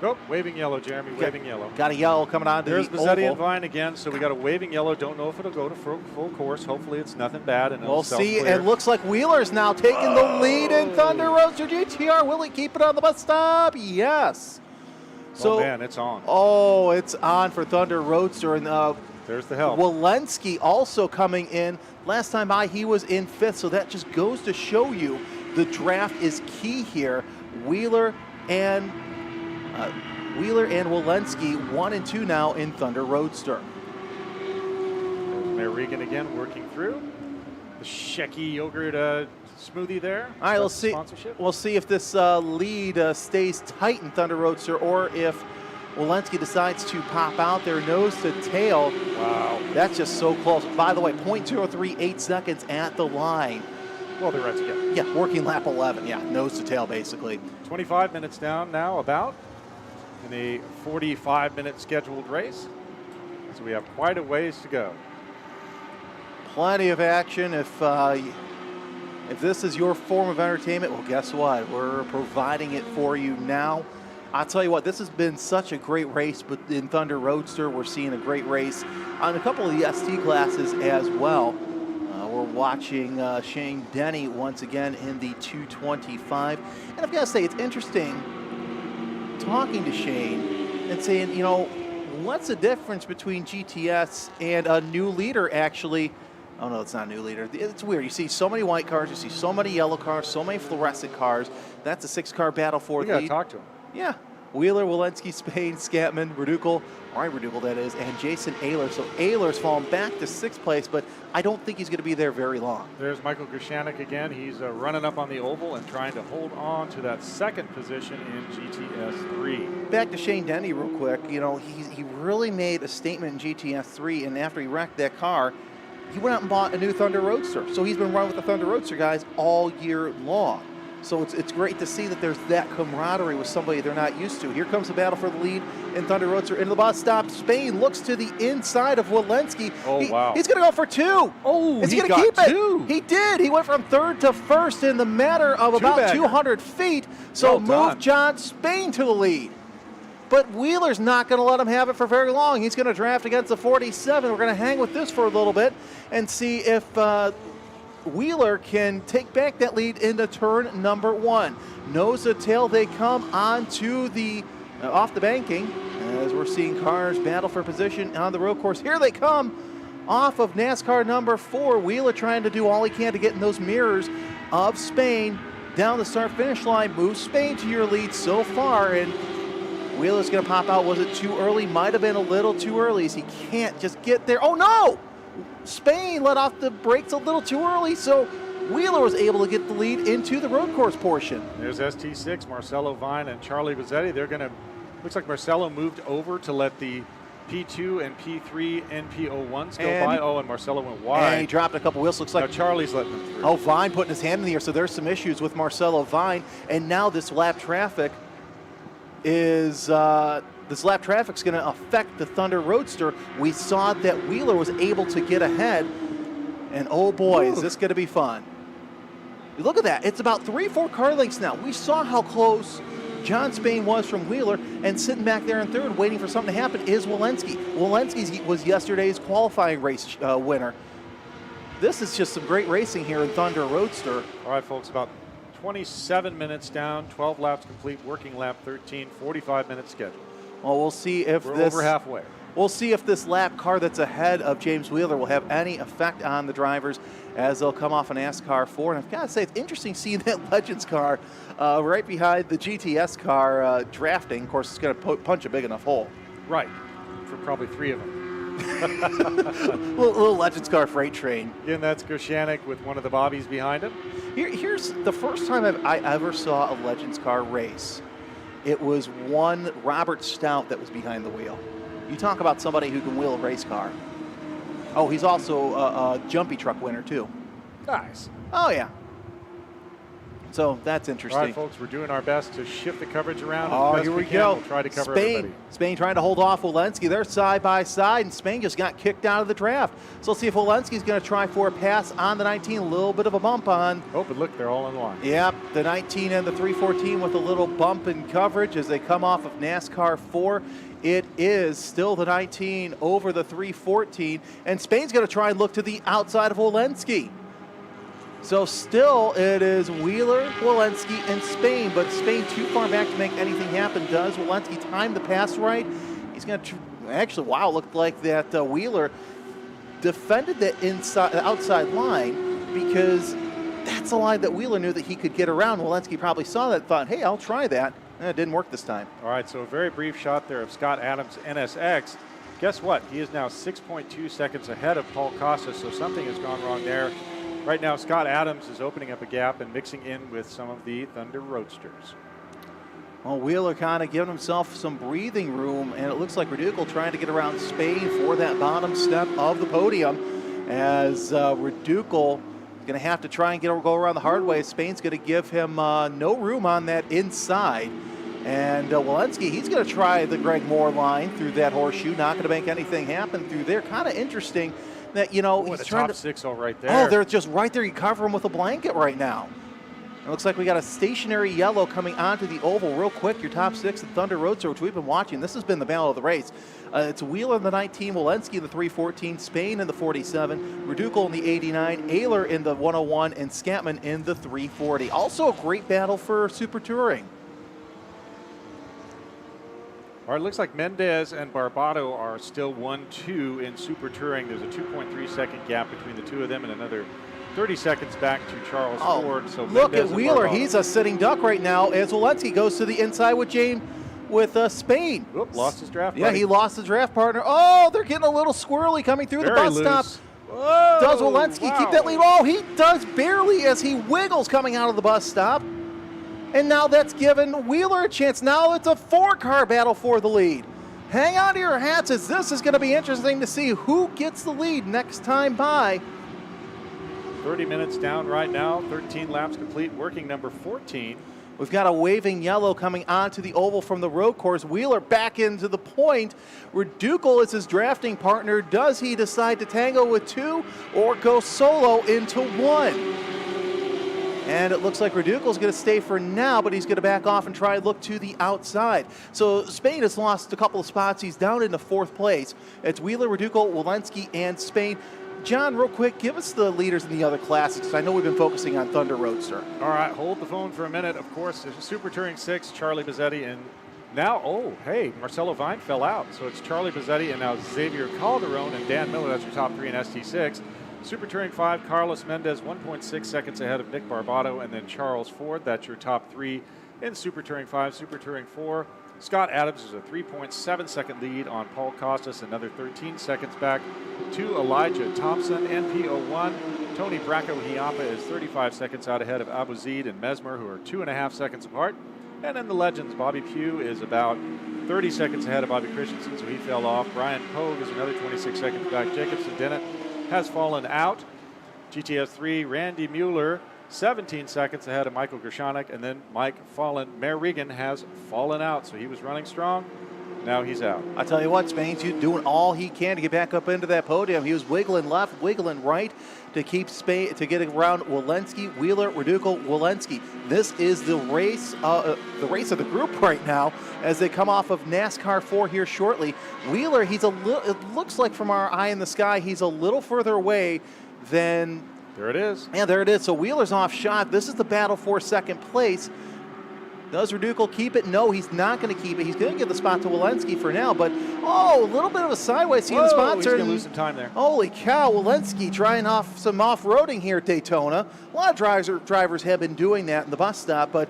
Oh, waving yellow, Jeremy, waving yellow. Got a yellow coming on to There's the Bazzetti oval. and Vine again, so we got a waving yellow. Don't know if it'll go to full course. Hopefully it's nothing bad. And We'll see. It looks like Wheeler's now taking the lead in Thunder Roadster GTR. Will he keep it on the bus stop? Yes. So, oh, man, it's on. Oh, it's on for Thunder Roadster. And there's the help. Walensky also coming in. Last time by, he was in 5th, so that just goes to show you the draft is key here. Wheeler and Walensky 1 and 2 now in Thunder Roadster. There's Mayor Regan again working through. The Shecky yogurt smoothie there. All right, let's see. We'll see if this lead stays tight in Thunder Roadster or if Walensky decides to pop out there nose to tail. Wow. That's just so close. By the way, 0.038 seconds at the line. Well, they're right together. Yeah, working lap 11. Yeah, nose to tail basically. 25 minutes down now about in a 45-minute scheduled race. So we have quite a ways to go. Plenty of action. If this is your form of entertainment, well, guess what? We're providing it for you now. I'll tell you what, this has been such a great race, but in Thunder Roadster, we're seeing a great race on a couple of the ST classes as well. We're watching Shane Denny once again in the 225. And I've got to say, it's interesting talking to Shane and saying, you know, what's the difference between GTS and a new leader actually? Oh, no, it's not a new leader. It's weird. You see so many white cars, you see so many yellow cars, so many fluorescent cars. That's a 6-car battle for the lead. We got to talk to him. Yeah. Wheeler, Walensky, Spain, Scatman, Redukel, Ryan Redukel that is, and Jason Ayler. So Ayler's fallen back to 6th place, but I don't think he's going to be there very long. There's Michael Gershanek again. He's running up on the oval and trying to hold on to that 2nd position in GTS3. Back to Shane Denny real quick. You know, he really made a statement in GTS3, and after he wrecked that car, he went out and bought a new Thunder Roadster. So he's been running with the Thunder Roadster guys all year long. So it's great to see that there's that camaraderie with somebody they're not used to. Here comes the battle for the lead in Thunder Roadster into the bus stop. Spain looks to the inside of Walensky. Wow. He's going to go for 2. Oh, is he going got to keep 2. it? He did. He went from 3rd to 1st in the matter of about 200 feet. So moved John Spain to the lead. But Wheeler's not going to let him have it for very long. He's going to draft against the 47. We're going to hang with this for a little bit and see if Wheeler can take back that lead into turn number 1. Nose to tail, they come onto the off the banking as we're seeing cars battle for position on the road course. Here they come off of NASCAR number 4. Wheeler trying to do all he can to get in those mirrors of Spain down the start-finish line. Moves Spain to your lead so far, and Wheeler's going to pop out. Was it too early? Might have been a little too early as he can't just get there. Oh, no! Spain let off the brakes a little too early, so Wheeler was able to get the lead into the road course portion. There's ST6, Marcelo Vine and Charlie Bazzetti. They're going to, looks like Marcelo moved over to let the P2 and P3 NP01s go by. Oh, and Marcelo went wide. And he dropped a couple wheels. Looks like now Charlie's letting them through. Oh, Vine putting his hand in the air. So there's some issues with Marcelo Vine. And now this lap traffic is going to affect the Thunder Roadster. We saw that Wheeler was able to get ahead. And oh boy, is this going to be fun. Look at that. It's about 3-4 car lengths now. We saw how close John Spain was from Wheeler, and sitting back there in third waiting for something to happen is Walensky. Walensky was yesterday's qualifying race winner. This is just some great racing here in Thunder Roadster. All right, folks, about 27 minutes down, 12 laps complete, working lap 13, 45 minutes scheduled. Well, we'll see if we're over halfway. We'll see if this lap car that's ahead of James Wheeler will have any effect on the drivers as they'll come off an NASCAR 4. And I've got to say, it's interesting seeing that Legends car right behind the GTS car drafting. Of course, it's going to punch a big enough hole. Right, for probably 3 of them. little Legends car freight train. Again, that's Goshanik with one of the bobbies behind him. Here's the first time I ever saw a Legends car race. It was one Robert Stout that was behind the wheel. You talk about somebody who can wheel a race car. Oh, he's also a jumpy truck winner, too. Nice. Oh, yeah. So that's interesting. All right, folks, we're doing our best to shift the coverage around. Oh, here we go. We'll try to cover Spain. everybody. Spain trying to hold off Walensky. They're side by side, and Spain just got kicked out of the draft. So let's see if Walensky's going to try for a pass on the 19. A little bit of a bump on. Oh, but look, they're all in line. Yep, the 19 and the 314 with a little bump in coverage as they come off of NASCAR 4. It is still the 19 over the 314, and Spain's going to try and look to the outside of Walensky. So still it is Wheeler, Walensky, and Spain, but Spain too far back to make anything happen. Does Walensky time the pass right? He's going to actually, wow, looked like that Wheeler defended the outside line because that's a line that Wheeler knew that he could get around. Walensky probably saw that and thought, hey, I'll try that. And it didn't work this time. All right, so a very brief shot there of Scott Adams, NSX. Guess what? He is now 6.2 seconds ahead of Paul Costa, so something has gone wrong there. Right now, Scott Adams is opening up a gap and mixing in with some of the Thunder Roadsters. Well, Wheeler kind of giving himself some breathing room, and it looks like Reducal trying to get around Spain for that bottom step of the podium as Reducal is going to have to try and go around the hard way. Spain's going to give him no room on that inside. And Walensky, he's going to try the Greg Moore line through that horseshoe, not going to make anything happen through there. Kind of interesting that, you know, he's trying top to... 6 right there. Oh, they're just right there. You cover him with a blanket right now. It looks like we got a stationary yellow coming onto the oval real quick. Your top 6 at Thunder Roadster, which we've been watching. This has been the battle of the race. It's Wheeler in the 19, Walensky in the 314, Spain in the 47, Reducal in the 89, Ayler in the 101, and Scatman in the 340. Also a great battle for Super Touring. All right, it looks like Mendez and Barbado are still 1-2 in Super Touring. There's a 2.3 second gap between the two of them and another 30 seconds back to Charles Ford. So look Mendez at Wheeler. Barbado. He's a sitting duck right now as Walensky goes to the inside with Spain. Oop, lost his draft Yeah, buddy. he lost his draft partner. Oh, they're getting a little squirrely coming through the Very bus loose. stop. Whoa, Does Walensky keep that lead? Oh, he does barely as he wiggles coming out of the bus stop. And now that's given Wheeler a chance. Now it's a 4-car battle for the lead. Hang on to your hats as this is going to be interesting to see who gets the lead next time by. 30 minutes down right now, 13 laps complete, working number 14. We've got a waving yellow coming onto the oval from the road course. Wheeler back into the point. Redukel is his drafting partner. Does he decide to tango with two or go solo into one? And it looks like Redukel's going to stay for now, but he's going to back off and try and look to the outside. So Spain has lost a couple of spots. He's down into 4th place. It's Wheeler, Redukel, Walensky, and Spain. John, real quick, give us the leaders in the other classes, because I know we've been focusing on Thunder Roadster. All right, hold the phone for a minute. Of course, there's a Super Touring 6, Charlie Bizzetti, and now, oh, hey, Marcelo Vine fell out. So it's Charlie Bizzetti and now Xavier Calderon and Dan Miller. That's your top 3 in ST6. Super Touring 5, Carlos Mendez, 1.6 seconds ahead of Nick Barbato, and then Charles Ford. That's your top 3 in Super Touring 5. Super Touring 4, Scott Adams is a 3.7 second lead on Paul Costas, another 13 seconds back to Elijah Thompson. NP01, Tony Bracco-Hiampa is 35 seconds out ahead of Abu Zaid and Mesmer, who are 2.5 seconds apart. And then the legends, Bobby Pugh is about 30 seconds ahead of Bobby Christensen, so he fell off. Brian Pogue is another 26 seconds back. Jacobson Dennett has fallen out. GTS 3, Randy Mueller, 17 seconds ahead of Michael Gershonik, and then Mike Fallen. Mayor Regan has fallen out, so he was running strong. Now he's out. I tell you what, Spain's doing all he can to get back up into that podium. He was wiggling left, wiggling right to keep Spain, to get around Walensky, Wheeler, Redukel, Walensky. This is the race of the group right now as they come off of NASCAR 4 here shortly. Wheeler, he's a little. It looks like from our eye in the sky, he's a little further away than. There it is. Yeah, there it is. So Wheeler's off shot. This is the battle for 2nd place. Does Redukel keep it? No, he's not going to keep it. He's going to give the spot to Walensky for now, but a little bit of a sideways. See the spots he's going to lose some time there. Holy cow, Walensky trying off some off-roading here at Daytona. A lot of drivers have been doing that in the bus stop, but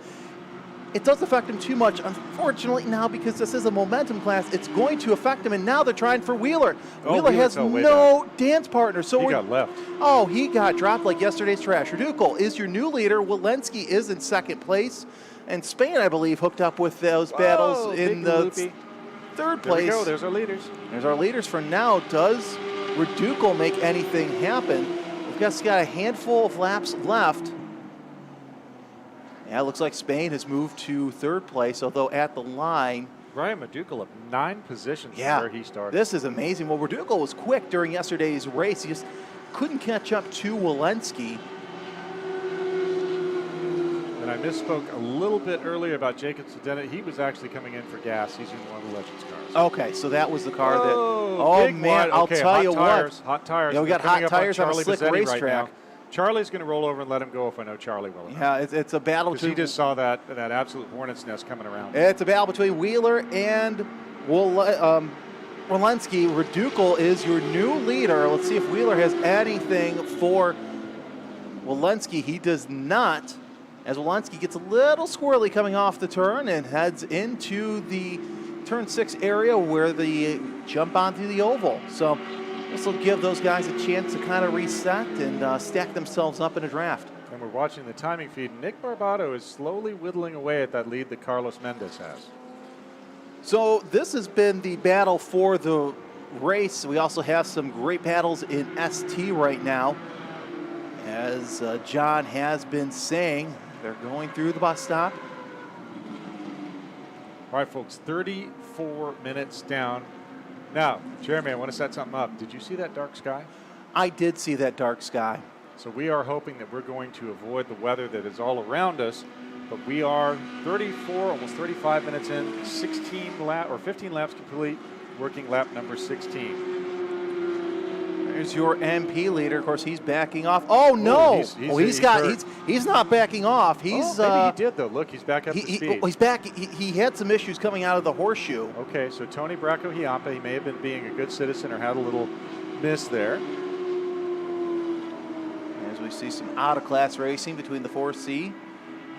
it doesn't affect him too much. Unfortunately now, because this is a momentum class, it's going to affect him, and now they're trying for Wheeler. Wheeler has no dance partner. So he got left. Oh, he got dropped like yesterday's trash. Redukel is your new leader. Walensky is in 2nd place. And Spain, I believe, hooked up with those battles in the 3rd place. There we go. There's our leaders. There's our leaders for now. Does Redukel make anything happen? We've got a handful of laps left. Yeah, it looks like Spain has moved to 3rd place, although at the line. Ryan Redukel up 9 positions from where he started. This is amazing. Well, Redukel was quick during yesterday's race. He just couldn't catch up to Walensky. And I misspoke a little bit earlier about Jacobson Dennett. He was actually coming in for gas. He's in one of the Legends cars. Okay, so that was the car that. Oh man, I'll tell you what. Hot tires. Yeah, we got hot tires on a slick racetrack. Charlie's going to roll over and let him go if I know Charlie will. Yeah, it's a battle between. He just saw that absolute hornet's nest coming around. It's a battle between Wheeler and Walensky. Redukel is your new leader. Let's see if Wheeler has anything for Walensky. He does not. As Walensky gets a little squirrely coming off the turn and heads into the turn 6 area where they jump onto the oval. So this will give those guys a chance to kind of reset and stack themselves up in a draft. And we're watching the timing feed. Nick Barbato is slowly whittling away at that lead that Carlos Mendez has. So this has been the battle for the race. We also have some great battles in ST right now. As John has been saying, they're going through the bus stop. All right, folks, 34 minutes down. Now, Jeremy, I want to set something up. Did you see that dark sky? I did see that dark sky. So we are hoping that we're going to avoid the weather that is all around us, but we are 34, almost 35 minutes in, 15 laps complete, working lap number 16. There's your MP leader. Of course, he's backing off. Oh no! He's not backing off. He's maybe he did though. Look, he's back up to speed. He's back. He had some issues coming out of the horseshoe. Okay, so Tony Bracco-Hiampa, he may have been being a good citizen or had a little miss there. As we see some out-of-class racing between the 4C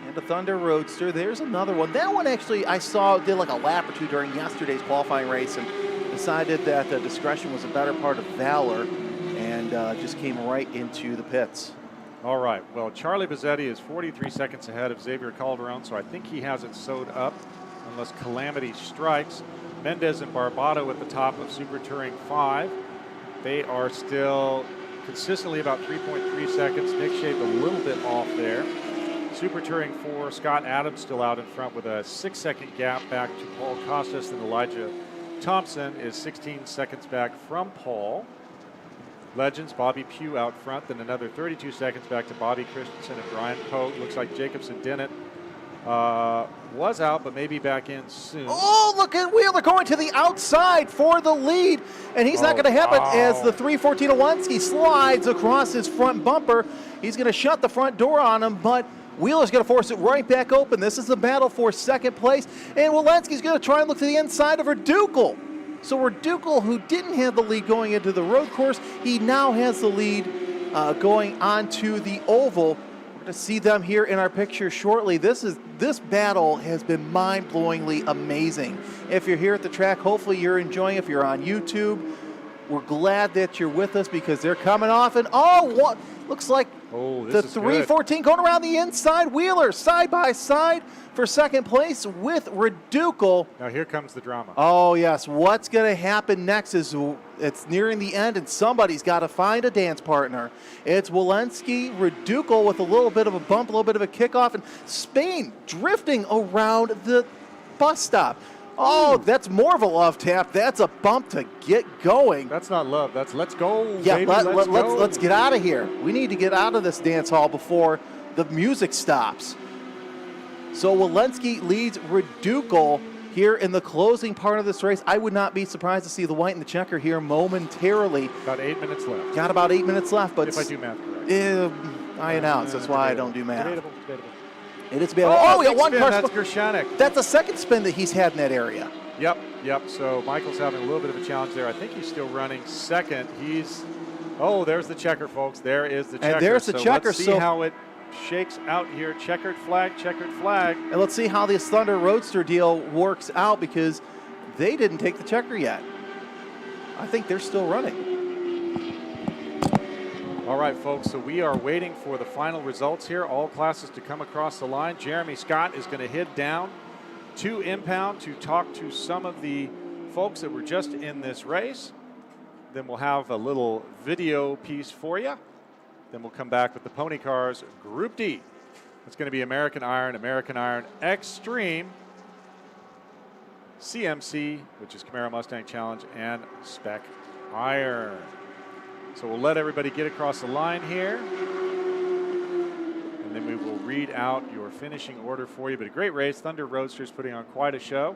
and the Thunder Roadster. There's another one. That one actually I saw did like a lap or two during yesterday's qualifying race and decided that discretion was a better part of valor. And just came right into the pits. All right. Well, Charlie Bizzetti is 43 seconds ahead of Xavier Calderon, so I think he has it sewed up unless calamity strikes. Mendez and Barbato at the top of Super Touring 5. They are still consistently about 3.3 seconds. Nick shaved a little bit off there. Super Touring 4, Scott Adams still out in front with a 6-second gap back to Paul Costas, and Elijah Thompson is 16 seconds back from Paul. Legends, Bobby Pugh out front, then another 32 seconds back to Bobby Christensen and Brian Pogue. Looks like Jacobson Dennett was out, but maybe back in soon. Oh, look at Wheeler going to the outside for the lead, and he's not going to have it as the 314 Walensky slides across his front bumper. He's going to shut the front door on him, but Wheeler's going to force it right back open. This is the battle for second place, and Walensky's going to try and look to the inside of Verdukel. So Verdukel, who didn't have the lead going into the road course, he now has the lead going onto the oval. We're going to see them here in our picture shortly. This battle has been mind-blowingly amazing. If you're here at the track, hopefully you're enjoying. If you're on YouTube, we're glad that you're with us because they're coming off, and what looks like the 314 going around the inside. Wheeler side by side for second place with Verdukel. Now here comes the drama. Oh yes, what's going to happen next is it's nearing the end, and somebody's got to find a dance partner. It's Walensky, Verdukel with a little bit of a bump, a little bit of a kickoff, and Spain drifting around the bus stop. Oh, that's more of a love tap. That's a bump to get going. That's not love. That's let's go. Yeah, baby, let's get out of here. We need to get out of this dance hall before the music stops. So Walensky leads Verdukel here in the closing part of this race. I would not be surprised to see the white and the checker here momentarily. About 8 minutes left. Got about 8 minutes left, but if I do math correct. I announce. That's why I don't do math. Debatable. It is debatable. Oh, we got one car. That's Gershanik. That's the second spin that he's had in that area. Yep. So Michael's having a little bit of a challenge there. I think he's still running second. There's the checker, folks. There is the checker. And there's the checker. Let's see how it shakes out here. Checkered flag. And let's see how this Thunder Roadster deal works out because they didn't take the checker yet. I think they're still running. All right, folks, so we are waiting for the final results here. All classes to come across the line. Jeremy Scott is going to head down to Impound to talk to some of the folks that were just in this race. Then we'll have a little video piece for you. Then we'll come back with the Pony Cars Group D. It's going to be American Iron Extreme, CMC, which is Camaro Mustang Challenge, and Spec Iron. So we'll let everybody get across the line here, and then we will read out your finishing order for you. But a great race. Thunder Roadsters putting on quite a show.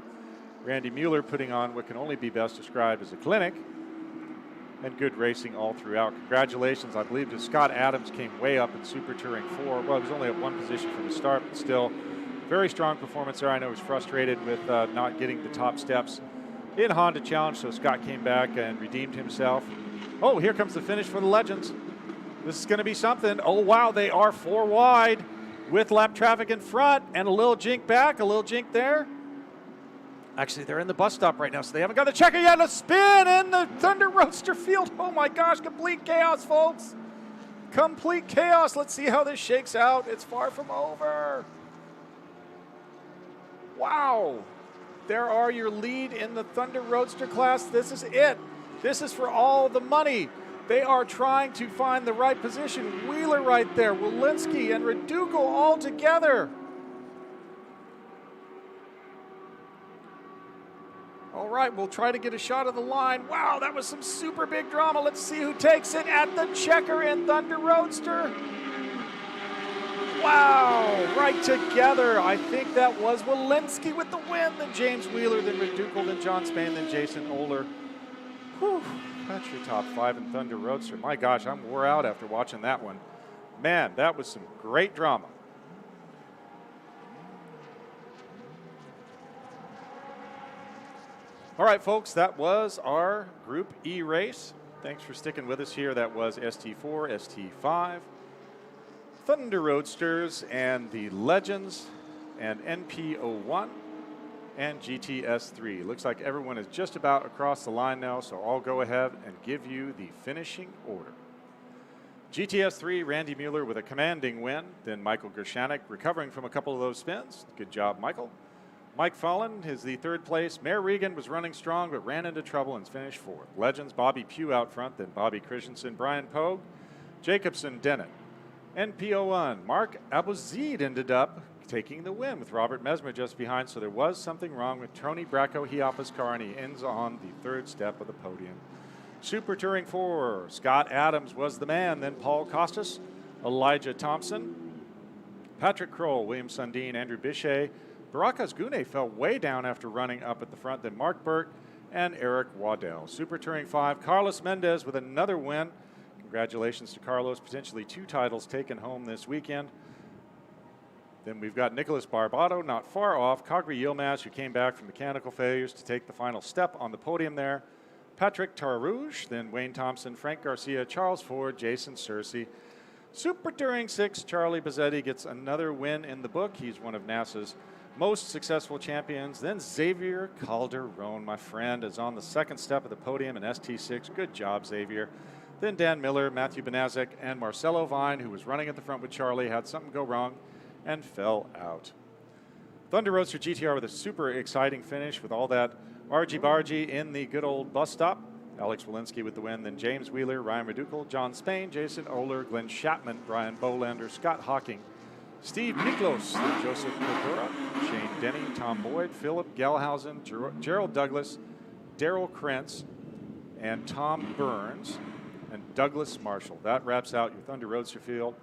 Randy Mueller putting on what can only be best described as a clinic, and good racing all throughout. Congratulations, I believe, to Scott Adams. Came way up in Super Touring 4. Well, he was only at one position from the start, but still very strong performance there. I know he was frustrated with not getting the top steps in Honda Challenge, so Scott came back and redeemed himself. Oh, here comes the finish for the Legends. This is going to be something. Oh, wow, they are 4 wide with lap traffic in front and a little jink back, a little jink there. Actually, they're in the bus stop right now, so they haven't got the checker yet. A spin in the Thunder Roadster field. Oh, my gosh, complete chaos, folks. Complete chaos. Let's see how this shakes out. It's far from over. Wow. There are your lead in the Thunder Roadster class. This is it. This is for all the money. They are trying to find the right position. Wheeler right there, Walensky and Verdukel all together. All right, we'll try to get a shot of the line. Wow, that was some super big drama. Let's see who takes it at the checker in Thunder Roadster. Wow, right together. I think that was Walensky with the win, then James Wheeler, then Verdukel, then John Spain, then Jason Oler. Whew, that's your top 5 in Thunder Roadster. My gosh, I'm wore out after watching that one. Man, that was some great drama. All right, folks, that was our Group E race. Thanks for sticking with us here. That was ST4, ST5, Thunder Roadsters, and the Legends, and NP01. And GTS3. Looks like everyone is just about across the line now, so I'll go ahead and give you the finishing order. GTS3, Randy Mueller with a commanding win. Then Michael Gershanik recovering from a couple of those spins. Good job, Michael. Mike Folland is the third place. Mayor Regan was running strong but ran into trouble and finished fourth. Legends, Bobby Pugh out front, then Bobby Christensen, Brian Pogue, Jacobson, Dennett. NPO1, Mark Abuzid ended up taking the win with Robert Mesmer just behind, so there was something wrong with Tony Bracco Hiapa's car, and he ends on the third step of the podium. Super Touring 4, Scott Adams was the man, then Paul Costas, Elijah Thompson, Patrick Kroll, William Sundin, Andrew Bichet. Barakas Gune fell way down after running up at the front, then Mark Burke and Eric Waddell. Super Touring 5, Carlos Mendez with another win. Congratulations to Carlos, potentially 2 titles taken home this weekend. Then we've got Nicholas Barbato, not far off. Kagri Yilmaz, who came back from mechanical failures to take the final step on the podium there. Patrick Tararouge, then Wayne Thompson, Frank Garcia, Charles Ford, Jason Searcy. Super Touring 6, Charlie Bazzetti gets another win in the book. He's one of NASA's most successful champions. Then Xavier Calderon, my friend, is on the second step of the podium in ST6. Good job, Xavier. Then Dan Miller, Matthew Benazik, and Marcelo Vine, who was running at the front with Charlie, had something go wrong and fell out. Thunder Roadster GTR with a super exciting finish with all that argy-bargy in the good old bus stop. Alex Walensky with the win, then James Wheeler, Ryan Redukel, John Spain, Jason Oler, Glenn Chapman, Brian Bolander, Scott Hawking, Steve Niklos, Joseph Cordura, Shane Denny, Tom Boyd, Philip Gallhausen, Gerald Douglas, Daryl Krentz, and Tom Burns, and Douglas Marshall. That wraps out your Thunder Roadster field.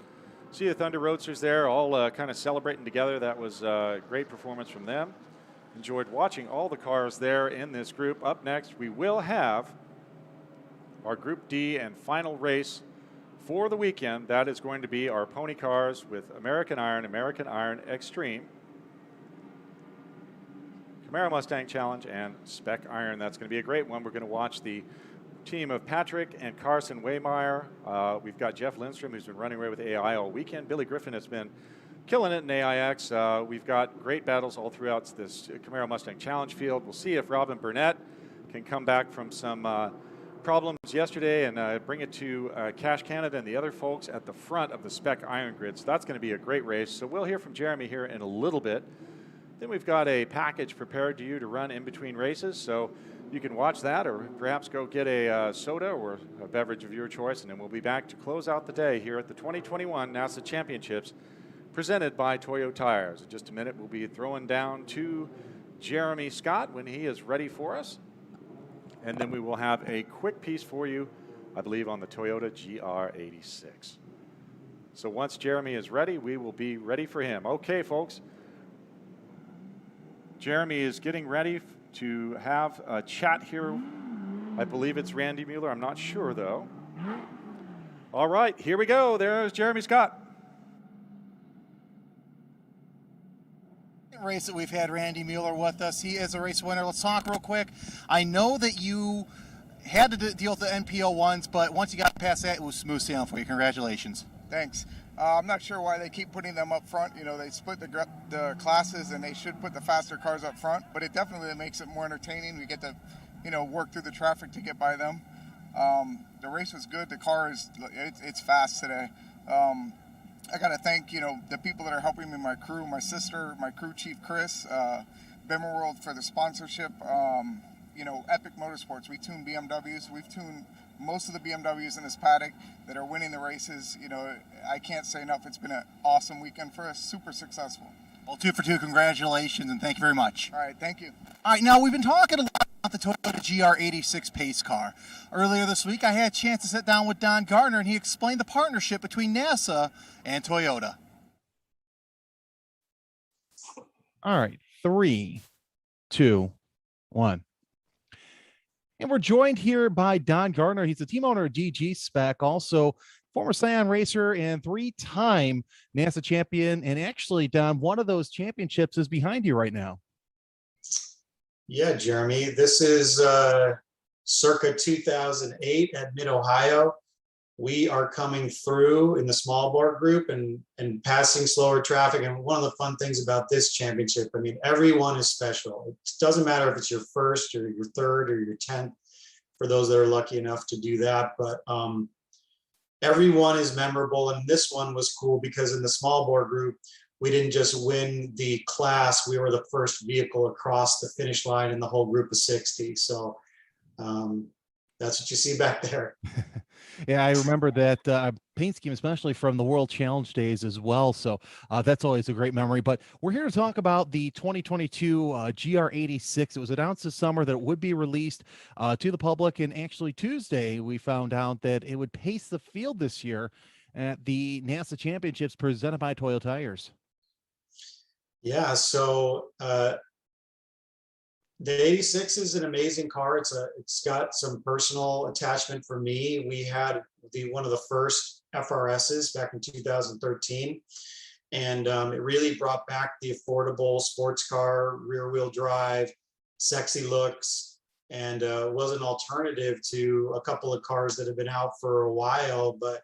See the Thunder Roadsters there all kind of celebrating together. That was a great performance from them. Enjoyed watching all the cars there in this group. Up next, we will have our Group D and final race for the weekend. That is going to be our pony cars with American Iron Extreme, Camaro Mustang Challenge, and Spec Iron. That's going to be a great one. We're going to watch the team of Patrick and Carson Waymeyer. We've got Jeff Lindstrom, who's been running away with AI all weekend. Billy Griffin has been killing it in AIX. We've got great battles all throughout this Camaro Mustang Challenge field. We'll see if Robin Burnett can come back from some problems yesterday and bring it to Cash Canada and the other folks at the front of the Spec Iron Grid. So that's going to be a great race. So we'll hear from Jeremy here in a little bit. Then we've got a package prepared to you to run in between races. So you can watch that or perhaps go get a soda or a beverage of your choice. And then we'll be back to close out the day here at the 2021 NASA Championships presented by Toyo Tires. In just a minute, we'll be throwing down to Jeremy Scott when he is ready for us. And then we will have a quick piece for you, I believe, on the Toyota GR86. So once Jeremy is ready, we will be ready for him. Okay, folks. Jeremy is getting ready to have a chat here. I believe it's Randy Mueller. I'm not sure, though. All right, here we go. There's Jeremy Scott. Race that we've had Randy Mueller with us. He is a race winner. Let's talk real quick. I know that you had to deal with the NPO ones, but once you got past that, it was smooth sailing for you. Congratulations. Thanks. I'm not sure why they keep putting them up front. You know, they split the classes and they should put the faster cars up front, but it definitely makes it more entertaining. We get to, you know, work through the traffic to get by them. The race was good. The car is, it's fast today. I got to thank, you know, the people that are helping me, my crew, my sister, my crew chief, Chris, Bimmer World for the sponsorship, you know, Epic Motorsports. We tune BMWs. We've tuned most of the BMWs in this paddock that are winning the races. You know, I can't say enough. It's been an awesome weekend for us, super successful. Well, 2 for 2, congratulations, and thank you very much. All right, thank you. All right, now we've been talking a lot about the Toyota GR86 pace car. Earlier this week, I had a chance to sit down with Don Gardner, and he explained the partnership between NASA and Toyota. All right, 3, 2, 1. And we're joined here by Don Gardner. He's the team owner of DG Spec, also former Scion racer and 3-time NASA champion. And actually, Don, one of those championships is behind you right now. Yeah, Jeremy, this is circa 2008 at Mid-Ohio. We are coming through in the small bar group and passing slower traffic. And one of the fun things about this championship, I mean, everyone is special. It doesn't matter if it's your first or your third or your 10th, for those that are lucky enough to do that. But everyone is memorable. And this one was cool because in the small bore group, we didn't just win the class, we were the first vehicle across the finish line in the whole group of 60. So that's what you see back there. Yeah, I remember that paint scheme, especially from the World Challenge days as well. So that's always a great memory. But we're here to talk about the 2022 GR86. It was announced this summer that it would be released to the public. And actually, Tuesday, we found out that it would pace the field this year at the NASA Championships presented by Toyo Tires. Yeah, so the 86 is an amazing car. It's got some personal attachment for me. We had one of the first FRSs back in 2013, and it really brought back the affordable sports car, rear-wheel drive, sexy looks, and was an alternative to a couple of cars that have been out for a while. But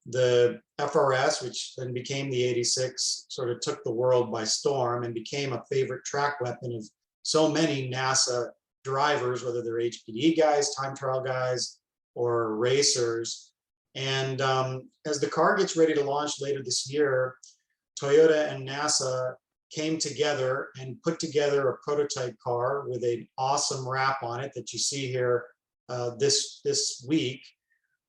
the FRS, which then became the 86, sort of took the world by storm and became a favorite track weapon of so many NASA drivers, whether they're HPD guys, time trial guys, or racers. And as the car gets ready to launch later this year, Toyota and NASA came together and put together a prototype car with an awesome wrap on it that you see here this week,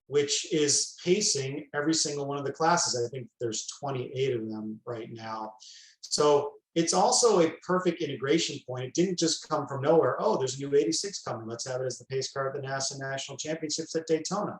which is pacing every single one of the classes. I think there's 28 of them right now. So it's also a perfect integration point. It didn't just come from nowhere. Oh, there's a new 86 coming. Let's have it as the pace car at the NASA National Championships at Daytona.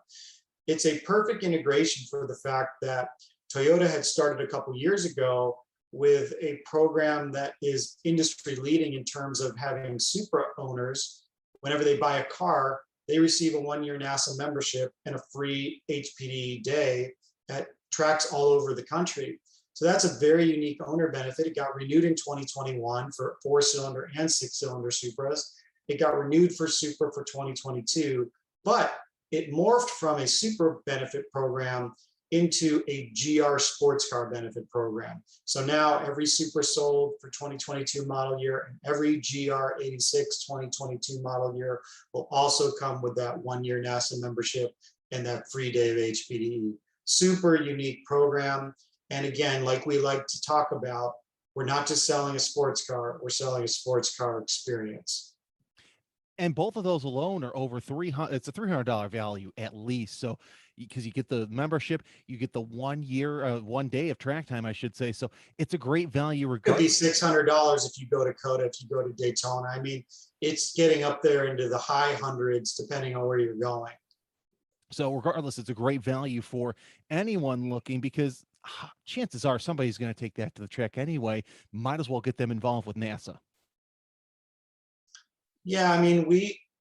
It's a perfect integration for the fact that Toyota had started a couple years ago with a program that is industry leading in terms of having Supra owners, whenever they buy a car, they receive a 1-year NASA membership and a free HPD day at tracks all over the country. So that's a very unique owner benefit. It got renewed in 2021 for 4-cylinder and 6-cylinder Supras. It got renewed for Supra for 2022, but it morphed from a Supra benefit program into a GR sports car benefit program. So now every Supra sold for 2022 model year and every GR86 2022 model year will also come with that 1-year NASA membership and that free day of HPDE. Super unique program. And again, like we like to talk about, we're not just selling a sports car, we're selling a sports car experience. And both of those alone are over 300. It's a $300 value at least. So because you get the membership, you get the 1 year, 1 day of track time, I should say. So it's a great value. It could be $600 if you go to COTA, if you go to Daytona. I mean, it's getting up there into the high hundreds, depending on where you're going. So regardless, it's a great value for anyone looking, because chances are somebody's going to take that to the track anyway. Might as well get them involved with NASA. Yeah, I mean,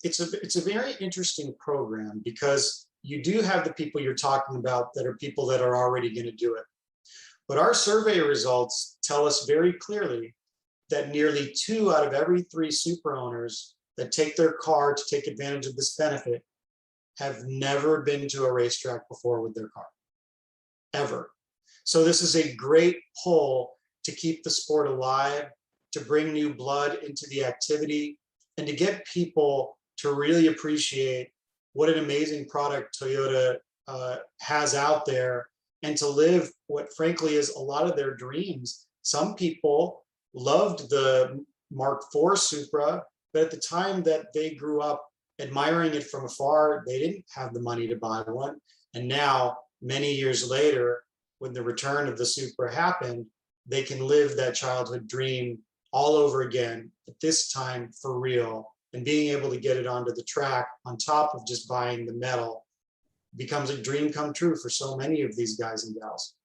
it's a very interesting program because you do have the people you're talking about that are people that are already going to do it. But our survey results tell us very clearly that nearly 2 out of every 3 Supra owners that take their car to take advantage of this benefit have never been to a racetrack before with their car, ever. So this is a great pull to keep the sport alive, to bring new blood into the activity, and to get people to really appreciate what an amazing product Toyota has out there, and to live what frankly is a lot of their dreams. Some people loved the Mark IV Supra, but at the time that they grew up admiring it from afar, they didn't have the money to buy one. And now, many years later, when the return of the Supra happened, they can live that childhood dream all over again, but this time for real. And being able to get it onto the track on top of just buying the metal becomes a dream come true for so many of these guys and gals.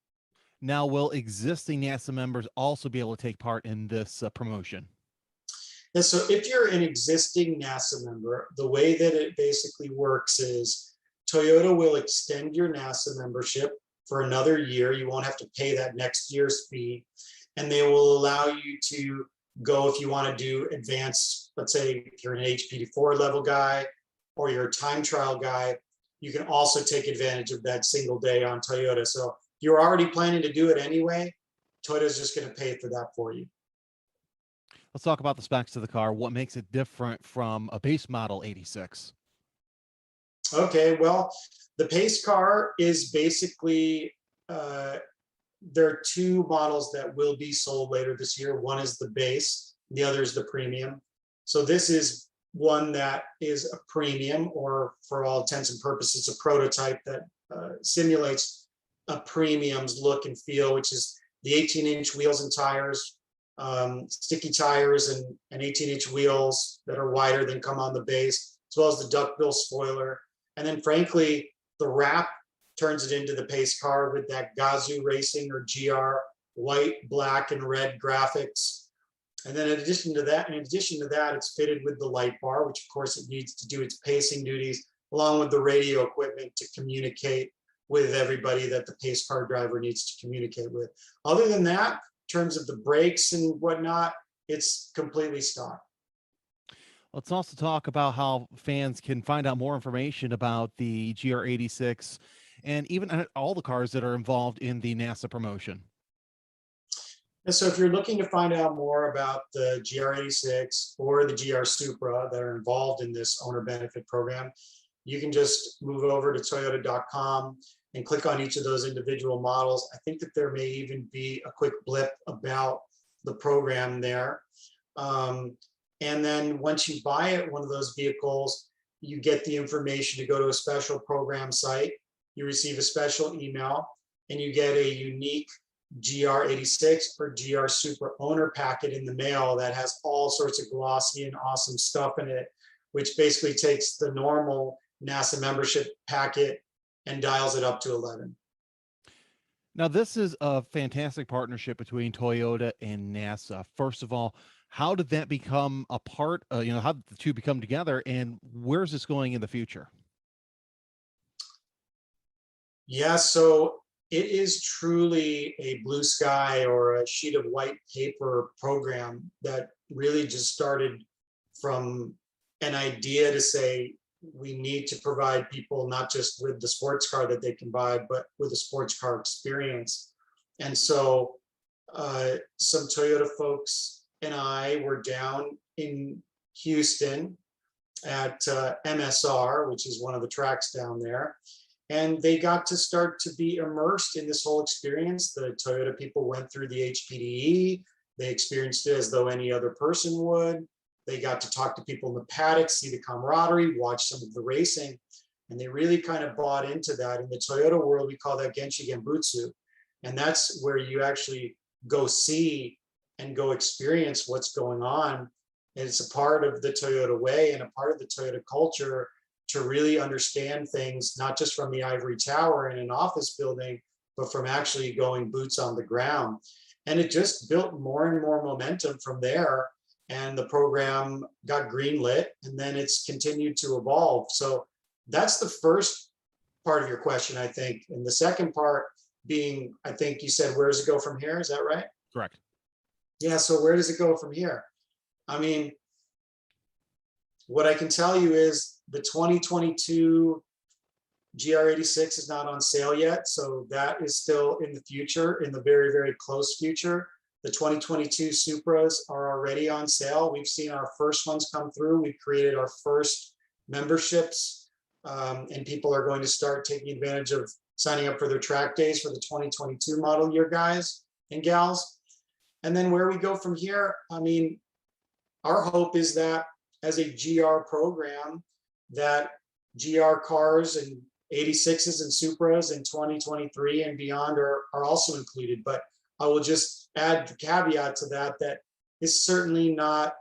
Now, will existing NASA members also be able to take part in this promotion? And so if you're an existing NASA member, the way that it basically works is Toyota will extend your NASA membership for another year. You won't have to pay that next year's fee. And they will allow you to go if you want to do advanced, let's say if you're an HPD4 level guy or you're a time trial guy, you can also take advantage of that single day on Toyota. So if you're already planning to do it anyway, Toyota's just going to pay for that for you. Let's talk about the specs of the car. What makes it different from a base model 86? Okay, well, the pace car is basically there are two models that will be sold later this year. One is the base, the other is the premium. So this is one that is a premium, or for all intents and purposes, a prototype that simulates a premium's look and feel, which is the 18-inch wheels and tires, sticky tires, and 18-inch wheels that are wider than come on the base, as well as the duckbill spoiler. And then frankly, the wrap turns it into the pace car with that Gazoo Racing or GR white, black, and red graphics. And then in addition to that, it's fitted with the light bar, which of course it needs to do its pacing duties, along with the radio equipment to communicate with everybody that the pace car driver needs to communicate with. Other than that, in terms of the brakes and whatnot, it's completely stock. Let's also talk about how fans can find out more information about the GR86 and even all the cars that are involved in the NASA promotion. And so if you're looking to find out more about the GR86 or the GR Supra that are involved in this owner benefit program, you can just move over to toyota.com and click on each of those individual models. I think that there may even be a quick blip about the program there. And then once you buy it, one of those vehicles, you get the information to go to a special program site. You receive a special email and you get a unique GR86 or GR Supra owner packet in the mail that has all sorts of glossy and awesome stuff in it, which basically takes the normal NASA membership packet and dials it up to 11. Now, this is a fantastic partnership between Toyota and NASA. First of all, how did that become a part, how did the two become together, and where's this going in the future? Yeah, so it is truly a blue sky or a sheet of white paper program that really just started from an idea to say we need to provide people not just with the sports car that they can buy, but with a sports car experience. And so some Toyota folks and I were down in Houston at MSR, which is one of the tracks down there. And they got to start to be immersed in this whole experience. The Toyota people went through the HPDE. They experienced it as though any other person would. They got to talk to people in the paddock, see the camaraderie, watch some of the racing. And they really kind of bought into that. In the Toyota world, we call that Genshi Genbutsu. And that's where you actually go see and go experience what's going on. And it's a part of the Toyota way and a part of the Toyota culture to really understand things, not just from the ivory tower in an office building, but from actually going boots on the ground. And it just built more and more momentum from there. And the program got greenlit, and then it's continued to evolve. So that's the first part of your question, I think. And the second part being, I think you said, where does it go from here? Is that right? Correct. Yeah, so where does it go from here? I mean, what I can tell you is the 2022 GR86 is not on sale yet, so that is still in the future, in the very, very close future. The 2022 Supras are already on sale. We've seen our first ones come through. We've created our first memberships, and people are going to start taking advantage of signing up for their track days for the 2022 model year guys and gals. And then where we go from here, I mean, our hope is that as a GR program, that GR cars and 86s and Supras in 2023 and beyond are also included. But I will just add the caveat to that, that it's certainly not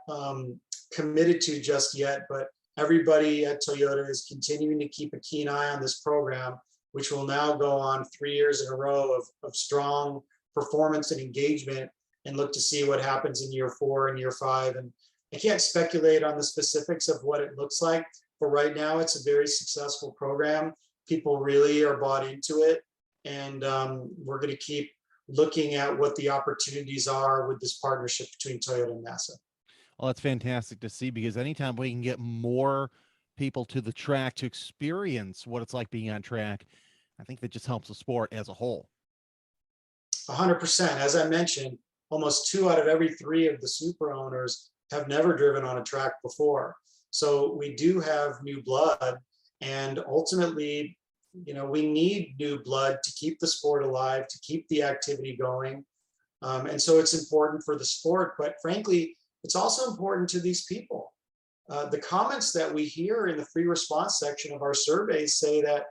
committed to just yet, but everybody at Toyota is continuing to keep a keen eye on this program, which will now go on 3 years in a row of strong performance and engagement, and look to see what happens in year 4 and year 5. And I can't speculate on the specifics of what it looks like, but right now it's a very successful program. People really are bought into it, and we're going to keep looking at what the opportunities are with this partnership between Toyota and NASA. Well, that's fantastic to see, because anytime we can get more people to the track to experience what it's like being on track, I think that just helps the sport as a whole. 100%. As I mentioned, almost 2 out of every 3 of the Supra owners have never driven on a track before. So we do have new blood, and ultimately we need new blood to keep the sport alive, to keep the activity going. And so it's important for the sport, but frankly, it's also important to these people. The comments that we hear in the free response section of our surveys say that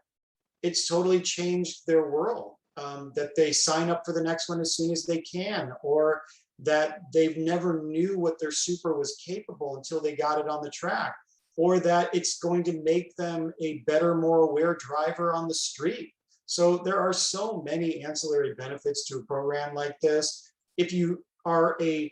it's totally changed their world, that they sign up for the next one as soon as they can, or that they've never knew what their super was capable until they got it on the track, or that it's going to make them a better, more aware driver on the street. So there are so many ancillary benefits to a program like this. If you are a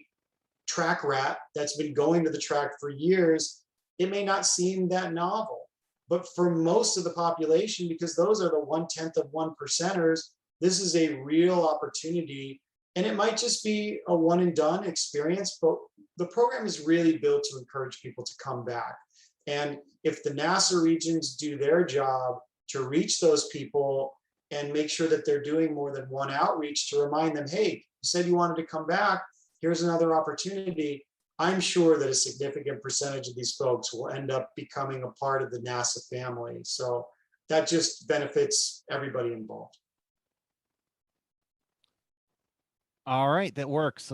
track rat that's been going to the track for years, it may not seem that novel. But for most of the population, because those are the 1/10 of 1%ers, this is a real opportunity. And it might just be a one and done experience, but the program is really built to encourage people to come back. And if the NASA regions do their job to reach those people and make sure that they're doing more than one outreach to remind them, hey, you said you wanted to come back, here's another opportunity, I'm sure that a significant percentage of these folks will end up becoming a part of the NASA family. So that just benefits everybody involved. All right, that works.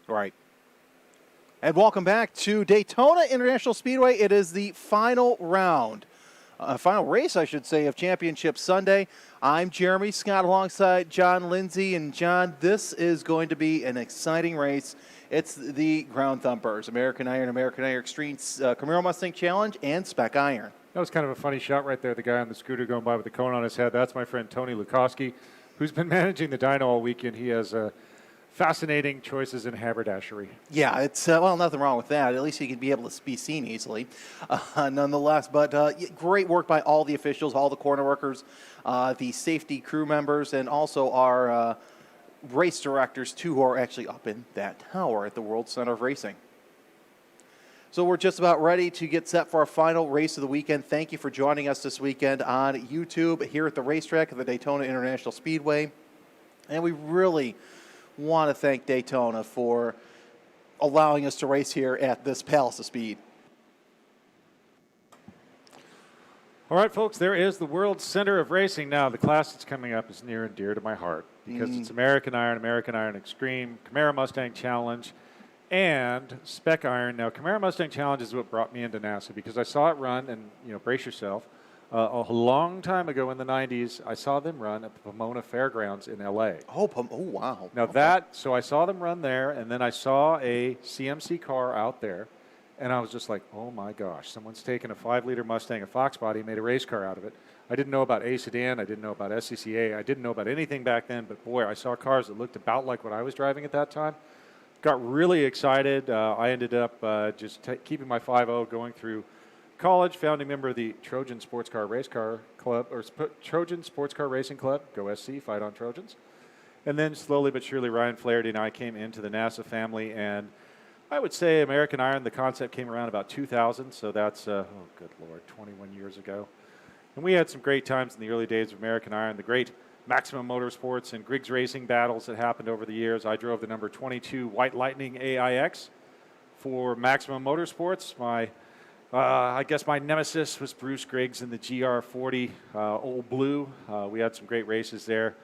Right. And welcome back to Daytona International Speedway. It is the final round, final race, I should say, of Championship Sunday. I'm Jeremy Scott alongside John Lindsay. And John, this is going to be an exciting race. It's the Ground Thumpers, American Iron Extreme, Camaro Mustang Challenge, and Spec Iron. That was kind of a funny shot right there, the guy on the scooter going by with the cone on his head. That's my friend Tony Lukowski, who's been managing the dyno all weekend. He has fascinating choices in haberdashery. Yeah, it's, well, nothing wrong with that. At least he can be able to be seen easily, nonetheless. But great work by all the officials, all the corner workers, the safety crew members, and also our race directors, too, who are actually up in that tower at the World Center of Racing. So we're just about ready to get set for our final race of the weekend. Thank you for joining us this weekend on YouTube here at the racetrack of the Daytona International Speedway. And we really want to thank Daytona for allowing us to race here at this Palace of Speed. All right, folks, there is the World Center of Racing. Now, the class that's coming up is near and dear to my heart because it's American Iron Extreme, Camaro Mustang Challenge, and Spec Iron. Now, Camaro Mustang Challenge is what brought me into NASA because I saw it run, and, brace yourself, a long time ago in the 90s, I saw them run at the Pomona Fairgrounds in L.A. Oh, wow. Now so I saw them run there, and then I saw a CMC car out there, and I was just like, oh my gosh, someone's taken a 5-liter Mustang, a Fox body, made a race car out of it. I didn't know about A Sedan, I didn't know about SCCA, I didn't know about anything back then, but boy, I saw cars that looked about like what I was driving at that time. Got really excited. I ended up just keeping my 5.0 going through college, founding member of the Trojan Sports Car Race Car Club, or Trojan Sports Car Racing Club, go SC, fight on Trojans. And then slowly but surely, Ryan Flaherty and I came into the NASA family, and I would say American Iron, the concept came around about 2000, so that's, oh good Lord, 21 years ago. And we had some great times in the early days of American Iron, the great Maximum Motorsports and Griggs Racing battles that happened over the years. I drove the number 22 White Lightning AIX. for Maximum Motorsports, I guess my nemesis was Bruce Griggs in the GR40 Old Blue. We had some great races there.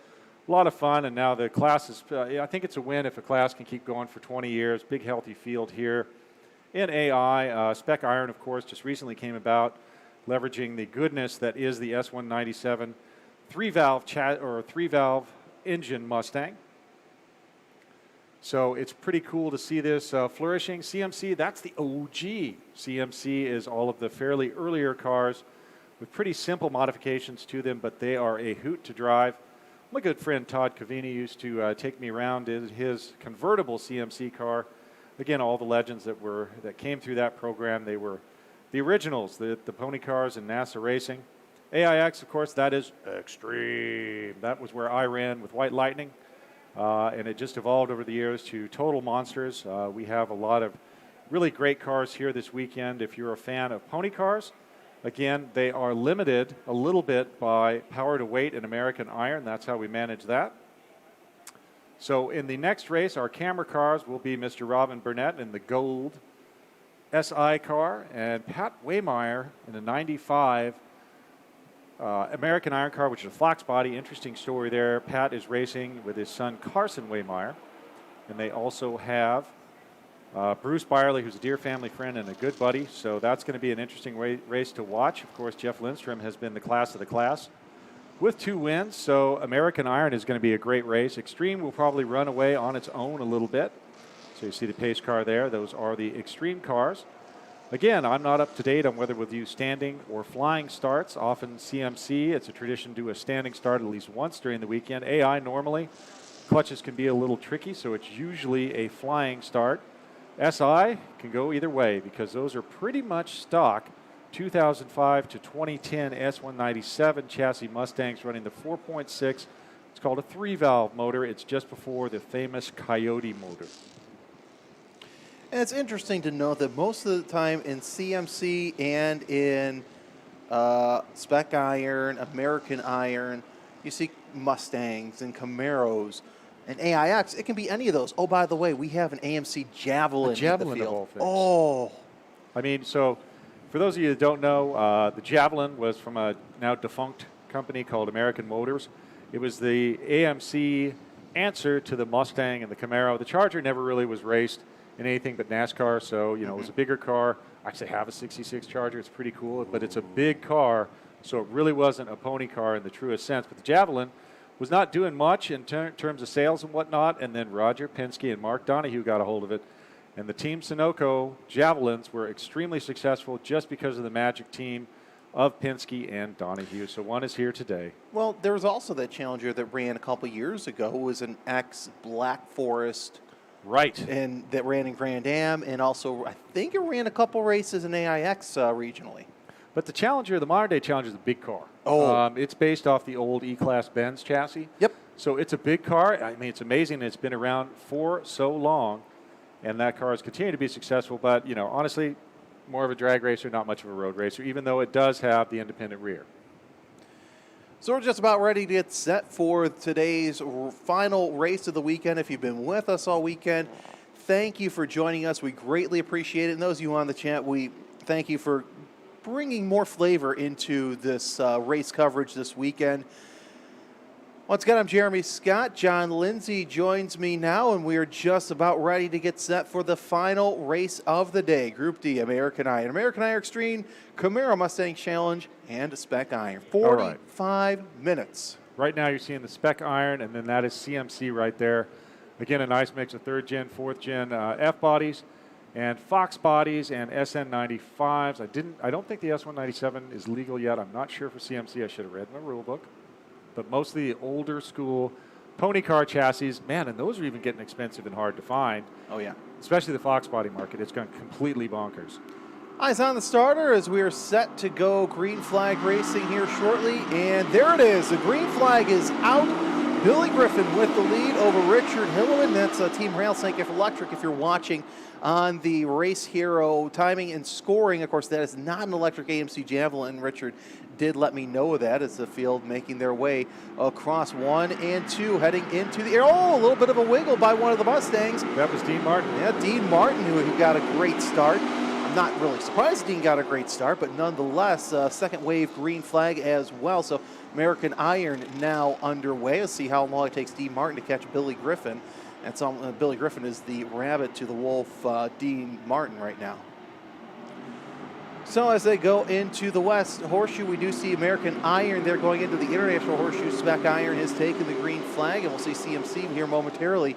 A lot of fun, and now the class is, I think it's a win if a class can keep going for 20 years. Big, healthy field here in AI. Spec Iron, of course, just recently came about, leveraging the goodness that is the S197 three-valve engine Mustang. So it's pretty cool to see this flourishing. CMC, that's the OG. CMC is all of the fairly earlier cars with pretty simple modifications to them, but they are a hoot to drive. My good friend Todd Cavini used to take me around in his convertible CMC car. Again, all the legends that came through that program, they were the originals, the pony cars in NASA racing. AIX, of course, that is extreme. That was where I ran with White Lightning. And it just evolved over the years to total monsters. We have a lot of really great cars here this weekend. If you're a fan of pony cars, again, they are limited a little bit by power to weight and American Iron. That's how we manage that. So in the next race, our camera cars will be Mr. Robin Burnett in the gold SI car and Pat Waymeyer in the 95 American Iron car, which is a flax body. Interesting story there. Pat is racing with his son Carson Waymeyer. And they also have Bruce Byerly, who's a dear family friend and a good buddy. So that's going to be an interesting race to watch. Of course, Jeff Lindstrom has been the class of the class with 2 wins. So American Iron is going to be a great race. Extreme will probably run away on its own a little bit. So you see the pace car there. Those are the Extreme cars. Again, I'm not up to date on whether we'll do standing or flying starts. Often CMC, it's a tradition to do a standing start at least once during the weekend. AI normally, clutches can be a little tricky, so it's usually a flying start. SI can go either way because those are pretty much stock 2005 to 2010 S197 chassis Mustangs running the 4.6. It's called a 3-valve motor. It's just before the famous Coyote motor. And it's interesting to note that most of the time in CMC and in Spec Iron, American Iron, you see Mustangs and Camaros. And AIX, it can be any of those. Oh, by the way, we have an AMC Javelin, in the field. Oh. I mean, so for those of you that don't know, the Javelin was from a now defunct company called American Motors. It was the AMC answer to the Mustang and the Camaro. The Charger never really was raced in anything but NASCAR, so it was a bigger car. I actually have a 66 Charger. It's pretty cool, but it's a big car, so it really wasn't a pony car in the truest sense. But the Javelin was not doing much in terms of sales and whatnot, and then Roger Penske and Mark Donohue got a hold of it, and the Team Sunoco Javelins were extremely successful just because of the magic team of Penske and Donohue. So one is here today. Well, there was also that Challenger that ran a couple years ago. It was an ex-Black Forest. Right. And that ran in Grand Am, and also I think it ran a couple races in AIX regionally. But the Challenger, the modern day Challenger, is a big car. Oh. It's based off the old E-Class Benz chassis. Yep. So it's a big car. I mean, it's amazing. It's been around for so long, and that car has continued to be successful. But, honestly, more of a drag racer, not much of a road racer, even though it does have the independent rear. So we're just about ready to get set for today's final race of the weekend. If you've been with us all weekend, thank you for joining us. We greatly appreciate it. And those of you on the chat, we thank you for bringing more flavor into this race coverage this weekend. Once again, I'm Jeremy Scott. John Lindsay joins me now, and we are just about ready to get set for the final race of the day. Group D, American Iron. American Iron Extreme, Camaro Mustang Challenge, and Spec Iron. 45 minutes. Right now you're seeing the Spec Iron, and then that is CMC right there. Again, a nice mix of 3rd gen, 4th gen F-bodies, and Fox bodies, and SN95s. I don't think the S197 is legal yet. I'm not sure for CMC. I should have read my rule book. But mostly the older school pony car chassis, man, and those are even getting expensive and hard to find. Oh, yeah. Especially the Fox body market. It's gone completely bonkers. Eyes on the starter as we are set to go green flag racing here shortly. And there it is. The green flag is out. Billy Griffin with the lead over Richard Hilleman. That's Team Railsnake Electric if you're watching on the Race Hero timing and scoring. Of course, that is not an electric AMC Javelin. Richard did let me know of that as the field making their way across 1 and 2, heading into the air. Oh, a little bit of a wiggle by one of the Mustangs. That was Dean Martin. Yeah, Dean Martin, who got a great start. I'm not really surprised Dean got a great start, but nonetheless, second wave green flag as well. So American Iron now underway. Let's see how long it takes Dean Martin to catch Billy Griffin. That's Billy Griffin is the rabbit to the wolf, Dean Martin right now. So as they go into the West Horseshoe, we do see American Iron there going into the International Horseshoe. Spec Iron has taken the green flag, and we'll see CMC here momentarily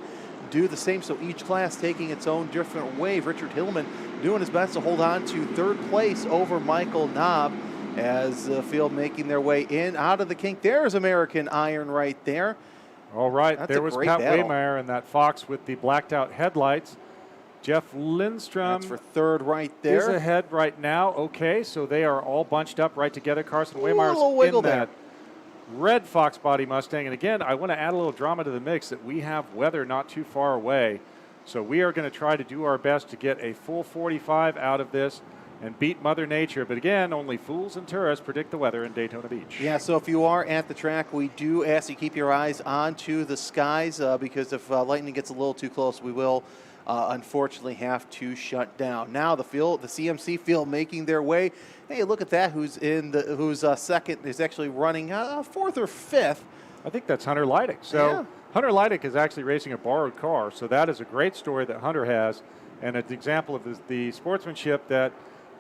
do the same. So each class taking its own different wave. Richard Hillman doing his best to hold on to third place over Michael Knob as the field making their way in out of the kink. There's American Iron right there. All right, That's there a was great Pat battle. Waymeyer and that Fox with the blacked out headlights. Jeff Lindstrom That's for third right there. is ahead right now. Okay, so they are all bunched up right together. Carson Ooh, a little Waymeyer's wiggle in there. that red Fox body Mustang. And again, I want to add a little drama to the mix that we have weather not too far away. So we are going to try to do our best to get a full 45 out of this and beat Mother Nature. But again, only fools and tourists predict the weather in Daytona Beach. Yeah, so if you are at the track, we do ask you keep your eyes onto the skies because if lightning gets a little too close, we will unfortunately have to shut down. Now the CMC field making their way. Hey, look at that! Who's second? Is actually running fourth or fifth. I think that's Hunter Leidick. So Yeah. Hunter Leidick is actually racing a borrowed car. So that is a great story that Hunter has, and an example of the sportsmanship that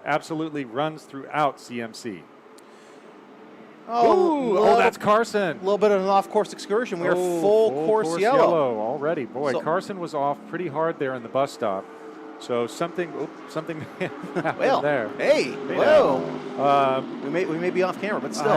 absolutely runs throughout CMC. Oh, that's Carson. A little bit of an off-course excursion. We are full course yellow. already. Boy, So- Carson was off pretty hard there in the bus stop. So something happened Well, there. hey, You whoa. know, We may be off camera, but still.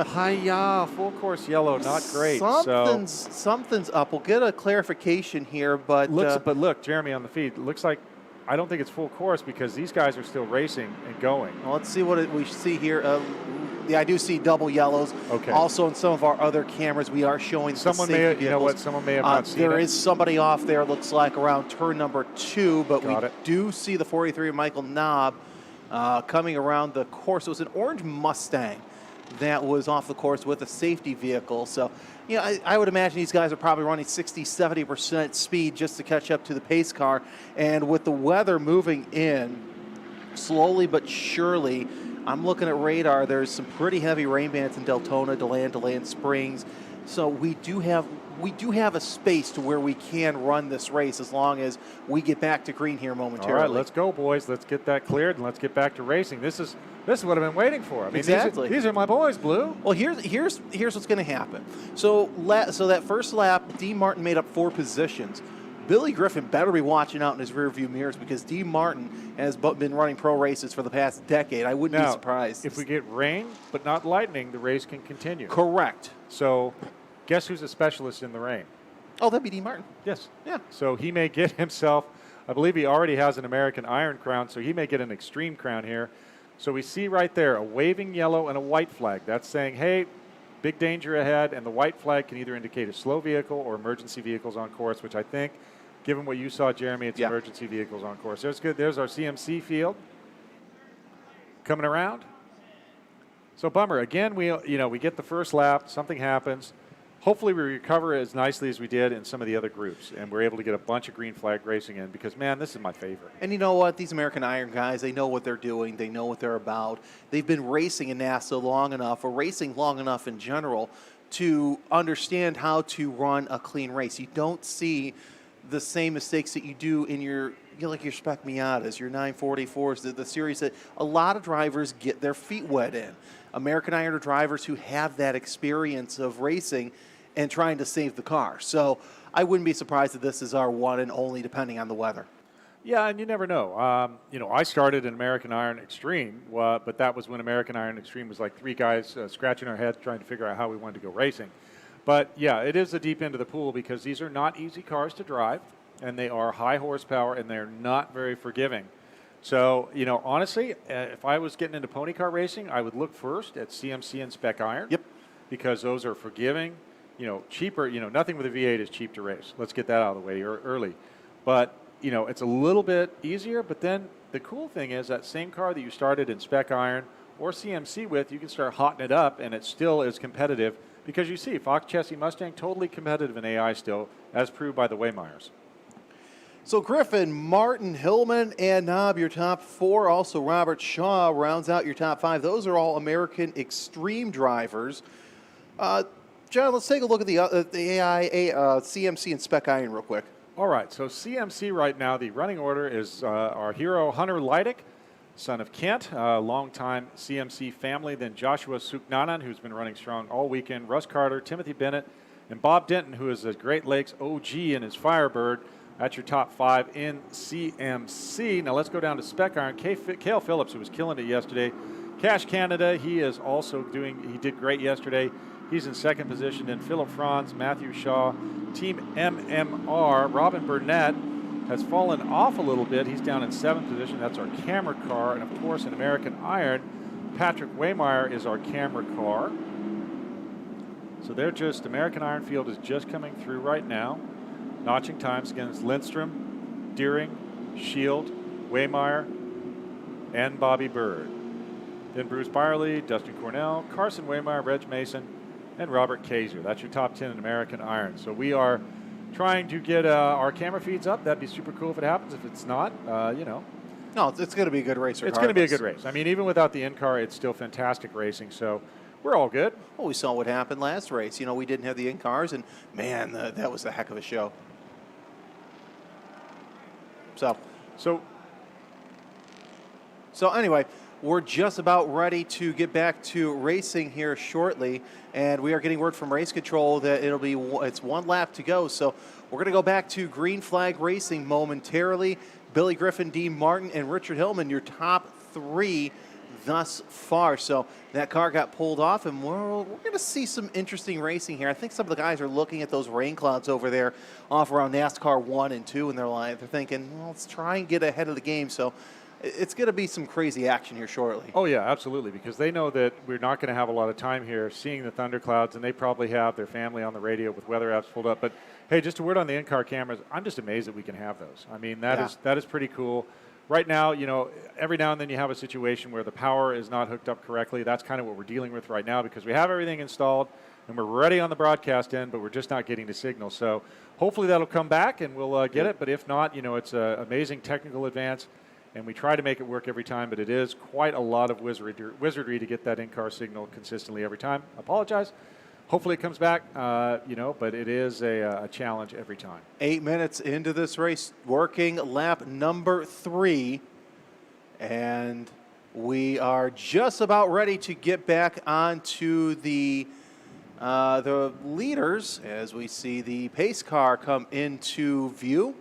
Hi-ya, full course yellow, not great. Something's up. We'll get a clarification here, but But look, Jeremy on the feed, looks like I don't think it's full course because these guys are still racing and going. well, let's see what we see here. Yeah, I do see double yellows. Okay. Also, in some of our other cameras, we are showing Someone the may safety have, you know vehicles. what, someone may have not seen There it. is somebody off there, looks like, around turn number 2, but Got we it. do see the 43 Michael Knob coming around the course. It was an orange Mustang that was off the course with a safety vehicle. So, you know, I would imagine these guys are probably running 60, 70% speed just to catch up to the pace car. And with the weather moving in slowly but surely, I'm looking at radar. There's some pretty heavy rain bands in Deltona, DeLand Springs. So we do have a space to where we can run this race as long as we get back to green here momentarily. All right, let's go, boys. Let's get that cleared and let's get back to racing. This is what I've been waiting for. I mean, Exactly. These are my boys, Blue. Well, here's what's going to happen. So that first lap, Dean Martin made up 4 positions. Billy Griffin better be watching out in his rearview mirrors because Dean Martin has been running pro races for the past decade. I wouldn't be Now, surprised. if we get rain but not lightning, the race can continue. Correct. So, guess who's a specialist in the rain? Oh, that'd be Dean Martin. Yes. Yeah. So he may get himself, I believe he already has an American Iron crown, so he may get an extreme crown here. So we see right there a waving yellow and a white flag. That's saying, hey, big danger ahead, and the white flag can either indicate a slow vehicle or emergency vehicles on course, which I think, given what you saw, Jeremy, it's emergency vehicles on course. There's good. There's our CMC field coming around. So bummer. Again, we get the first lap, something happens. Hopefully we recover as nicely as we did in some of the other groups, and we're able to get a bunch of green flag racing in because, man, this is my favorite. And you know what? These American Iron guys, they know what they're doing. They know what they're about. They've been racing in NASA long enough, or racing long enough in general, to understand how to run a clean race. You don't see the same mistakes that you do in your Spec Miatas, your 944s, the series that a lot of drivers get their feet wet in. American Iron are drivers who have that experience of racing and trying to save the car. So I wouldn't be surprised if this is our one and only, depending on the weather. Yeah, and you never know. I started in American Iron Extreme, but that was when American Iron Extreme was like 3 guys scratching our heads trying to figure out how we wanted to go racing. But yeah, it is a deep end of the pool because these are not easy cars to drive, and they are high horsepower, and they're not very forgiving. So, honestly, if I was getting into pony car racing, I would look first at CMC and Spec Iron. Yep. Because those are forgiving. cheaper. Nothing with a V8 is cheap to race. Let's get that out of the way early. But, it's a little bit easier. But then the cool thing is that same car that you started in Spec Iron or CMC with, you can start hotting it up, and it still is competitive because you see Fox Chassis Mustang totally competitive in AI still, as proved by the Waymeyers. So Griffin, Martin, Hillman, and Knob, your top 4. Also Robert Shaw rounds out your top 5. Those are all American Extreme drivers. John, let's take a look at the AI, CMC, and Spec Iron real quick. All right, so CMC right now, the running order is our hero Hunter Leidick, son of Kent, longtime CMC family, then Joshua Suknanan, who's been running strong all weekend, Russ Carter, Timothy Bennett, and Bob Denton, who is a Great Lakes OG in his Firebird. That's your top 5 in CMC. Now let's go down to Spec Iron. Cale Phillips, who was killing it yesterday. Cash Canada, he did great yesterday. He's in second position. Then Philip Franz, Matthew Shaw, Team MMR. Robin Burnett has fallen off a little bit. He's down in 7th position. That's our camera car. And of course, in American Iron, Patrick Waymeyer is our camera car. So American Iron Field is just coming through right now. Notching times against Lindstrom, Deering, Shield, Waymeyer, and Bobby Bird. Then Bruce Byerly, Dustin Cornell, Carson Waymeyer, Reg Mason, and Robert Kaiser. That's your top 10 in American Iron. So we are trying to get our camera feeds up. That'd be super cool if it happens. If it's not, No, it's going to be a good race. It's going to be a good race. I mean, even without the in-car, it's still fantastic racing. So we're all good. Well, we saw what happened last race. We didn't have the in-cars, and man, that was a heck of a show. So anyway, we're just about ready to get back to racing here shortly, and we are getting word from race control that it's 1 lap to go. So we're going to go back to green flag racing momentarily. Billy Griffin, Dean Martin, and Richard Hillman, your top 3 thus far. So that car got pulled off, and we're going to see some interesting racing here. I think some of the guys are looking at those rain clouds over there off around NASCAR 1 and 2 in their line. They're thinking, well, let's try and get ahead of the game. So it's going to be some crazy action here shortly. Oh, yeah, absolutely, because they know that we're not going to have a lot of time here seeing the thunderclouds, and they probably have their family on the radio with weather apps pulled up. But, hey, just a word on the in-car cameras. I'm just amazed that we can have those. I mean, that is pretty cool. Right now, every now and then you have a situation where the power is not hooked up correctly. That's kind of what we're dealing with right now because we have everything installed and we're ready on the broadcast end, but we're just not getting the signal. So hopefully that'll come back and we'll get it. But if not, it's an amazing technical advance, and we try to make it work every time, but it is quite a lot of wizardry to get that in-car signal consistently every time. I apologize. Hopefully it comes back, but it is a challenge every time. 8 minutes into this race, working lap number 3, and we are just about ready to get back onto the leaders as we see the pace car come into view.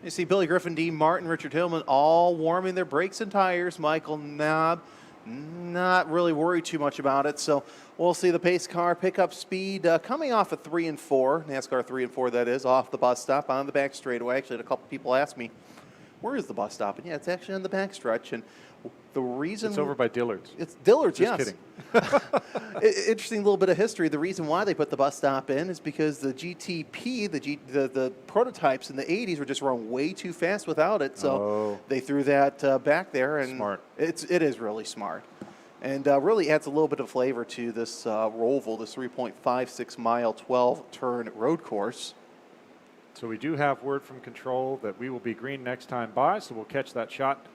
You see Billy Griffin, Dean Martin, Richard Hillman all warming their brakes and tires. Michael Knob not really worried too much about it. So we'll see the pace car pick up speed coming off of 3 and 4, NASCAR 3 and 4 that is, off the bus stop on the back straightaway. Actually, had a couple people ask me, where is the bus stop? And yeah, it's actually on the back stretch. And the reason... It's over by Dillard's. It's Dillard's, Just yes. kidding. Interesting little bit of history. The reason why they put the bus stop in is because the GTP, the prototypes in the 80s were just run way too fast without it. So they threw that back there. And smart. It is really smart. And really adds a little bit of flavor to this Roval, this 3.56 mile, 12 turn road course. So we do have word from control that we will be green next time by, so we'll catch that shot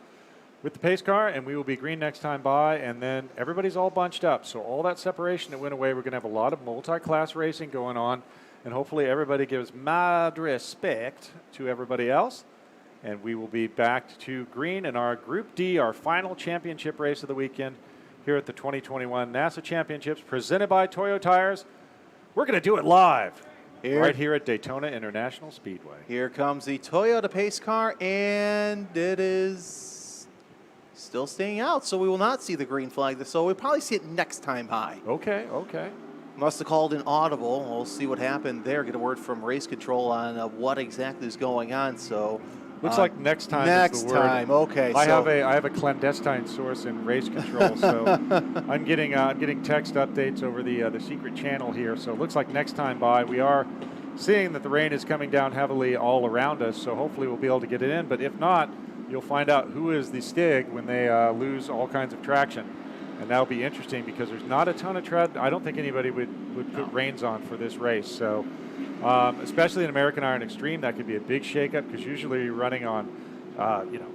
with the pace car, and we will be green next time by, and then everybody's all bunched up. So all that separation that went away, we're going to have a lot of multi-class racing going on, and hopefully everybody gives mad respect to everybody else, and we will be back to green in our Group D, our final championship race of the weekend here at the 2021 NASA Championships presented by Toyo Tires. We're going to do it live. Right here at Daytona International Speedway. Here comes the Toyota pace car, and it is still staying out, so we will not see the green flag. So we'll probably see it next time high. Okay. Must have called an audible. We'll see what happened there. Get a word from race control on what exactly is going on. So Looks like next time. Next is the word. time, okay. I have a clandestine source in race control, so I'm getting text updates over the secret channel here. So it looks like next time by, we are seeing that the rain is coming down heavily all around us. So hopefully we'll be able to get it in. But if not, you'll find out who is the Stig when they lose all kinds of traction, and that'll be interesting because there's not a ton of tread. I don't think anybody would put reins on for this race. So. Especially in American Iron Extreme, that could be a big shakeup because usually you're running on,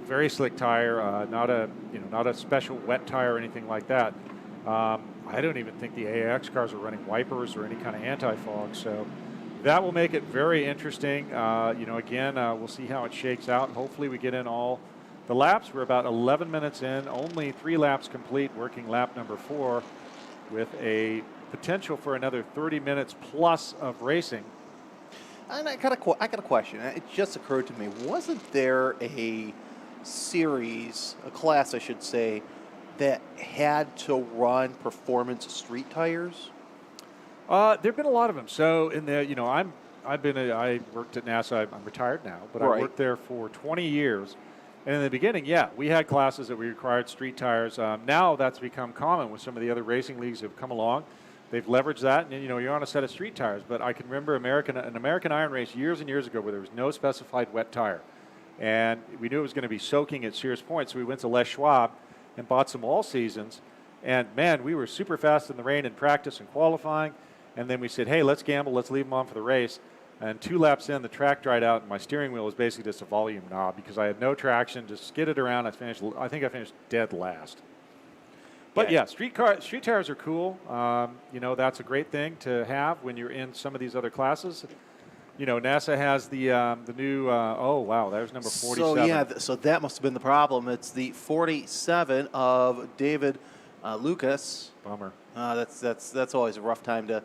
very slick tire, not a special wet tire or anything like that. I don't even think the AX cars are running wipers or any kind of anti-fog, so that will make it very interesting. Again, we'll see how it shakes out. Hopefully, we get in all the laps. We're about 11 minutes in, only 3 laps complete, working lap number 4, with a potential for another 30 minutes plus of racing. And I got a question. It just occurred to me. Wasn't there a class, I should say, that had to run performance street tires? There've been a lot of them. So in the, I worked at NASA. I'm retired now, but I worked there for 20 years. And in the beginning, we had classes that we required street tires. Now that's become common with some of the other racing leagues that have come along. They've leveraged that, and you're on a set of street tires. But I can remember an American Iron race years and years ago where there was no specified wet tire, and we knew it was going to be soaking at Sears Point. So we went to Les Schwab and bought some all seasons, and man, we were super fast in the rain in practice and qualifying. And then we said, hey, let's gamble, let's leave them on for the race. And 2 laps in, the track dried out, and my steering wheel was basically just a volume knob because I had no traction, just skidded around. I think I finished dead last. But street tires are cool. That's a great thing to have when you're in some of these other classes. NASA has the new. There's number 47. So that must have been the problem. It's the 47 of David Lucas. Bummer. That's always a rough time to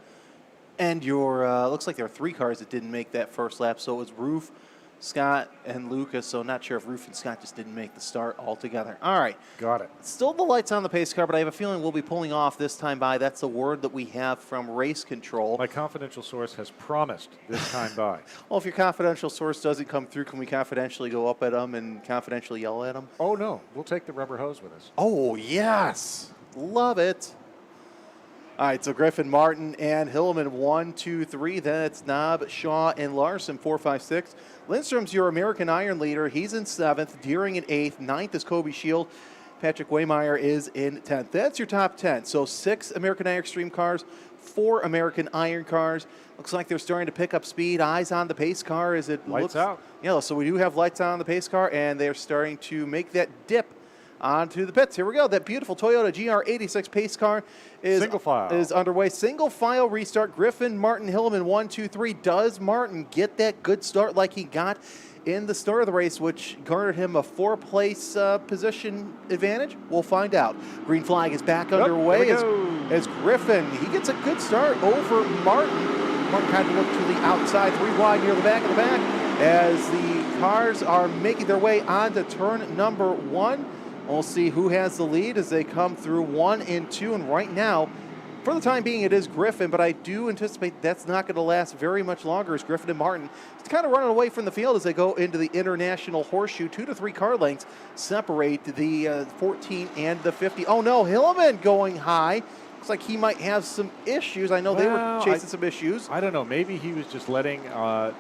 end your. Looks like there are 3 cars that didn't make that first lap. So it was Roof, Scott, and Lucas. So not sure if Roof and Scott just didn't make the start altogether. All right. Got it. Still the lights on the pace car, but I have a feeling we'll be pulling off this time by. That's the word that we have from race control. My confidential source has promised this time by. Well, if your confidential source doesn't come through, can we confidentially go up at them and confidentially yell at them? Oh, no. We'll take the rubber hose with us. Oh, yes. Love it. All right, so Griffin, Martin, and Hilleman, 1, 2, 3. Then it's Knob, Shaw, and Larson, 4, 5, 6. Lindstrom's your American Iron leader. He's in 7th. Deering in 8th. 9th is Kobe Shield. Patrick Waymeyer is in 10th. That's your top 10. So 6 American Iron Extreme cars, 4 American Iron cars. Looks like they're starting to pick up speed. Eyes on the pace car as it lights out. Yeah, so we do have lights on the pace car, and they're starting to make that dip onto the pits. Here we go. That beautiful Toyota GR86 pace car is underway. Single file restart. Griffin, Martin, Hilleman, 1, 2, 3. Does Martin get that good start like he got in the start of the race, which garnered him a 4-place position advantage? We'll find out. Green flag is back underway as Griffin, he gets a good start over Martin. Martin kind of looked to the outside, 3 wide near the back of the back as the cars are making their way onto turn number 1. We'll see who has the lead as they come through 1 and 2. And right now, for the time being, it is Griffin, but I do anticipate that's not going to last very much longer as Griffin and Martin is kind of running away from the field as they go into the International Horseshoe. 2 to 3 car lengths separate the 14 and the 50. Oh, no, Hilleman going high. Looks like he might have some issues. I know they were chasing some issues. I don't know. Maybe he was just letting all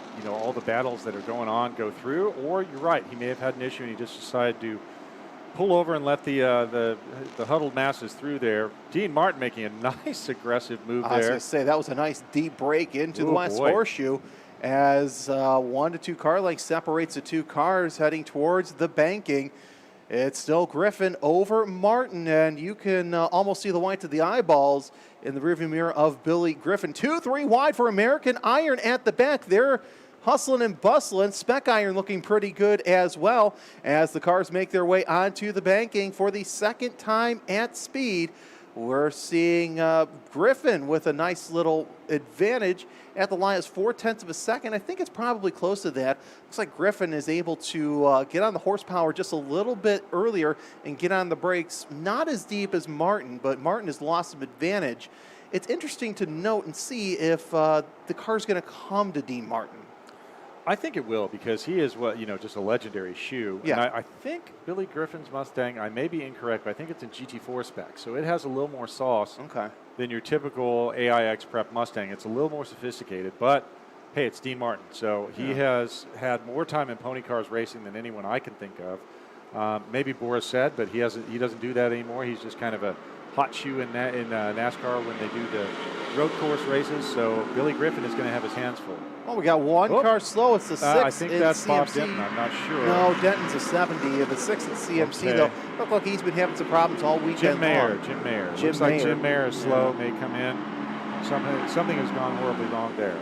the battles that are going on go through, or you're right. He may have had an issue and he just decided to pull over and let the huddled masses through there. Dean Martin making a nice aggressive move there. I was going to say, that was a nice deep break into the West Horseshoe as 1 to 2 car lengths separates the 2 cars heading towards the banking. It's still Griffin over Martin, and you can almost see the whites of the eyeballs in the rearview mirror of Billy Griffin. 2, 3 wide for American Iron at the back. They're hustling and bustling. Spec Iron looking pretty good as well as the cars make their way onto the banking for the second time at speed. We're seeing Griffin with a nice little advantage at the line. It's 0.4 of a second. I think it's probably close to that. Looks like Griffin is able to get on the horsepower just a little bit earlier and get on the brakes. Not as deep as Martin, but Martin has lost some advantage. It's interesting to note and see if the car's going to come to Dean Martin. I think it will because he is just a legendary shoe. Yeah. And I think Billy Griffin's Mustang, I may be incorrect, but I think it's in GT4 spec. So it has a little more sauce than your typical AIX prep Mustang. It's a little more sophisticated, but hey, it's Dean Martin. So he has had more time in pony cars racing than anyone I can think of. Maybe Boris said, but he doesn't do that anymore. He's just kind of a hot shoe in NASCAR when they do the road course races. So Billy Griffin is going to have his hands full. Oh, we got one car slow. It's the 6 I think in that's CMC. Bob Denton. I'm not sure. No, Denton's a 70. The 6 in CMC, though. Look like he's been having some problems all weekend Jim Mayer. long. Jim Mayer. Jim Looks like Mayer. Jim Mayer is slow. May come in. Something has gone horribly wrong there.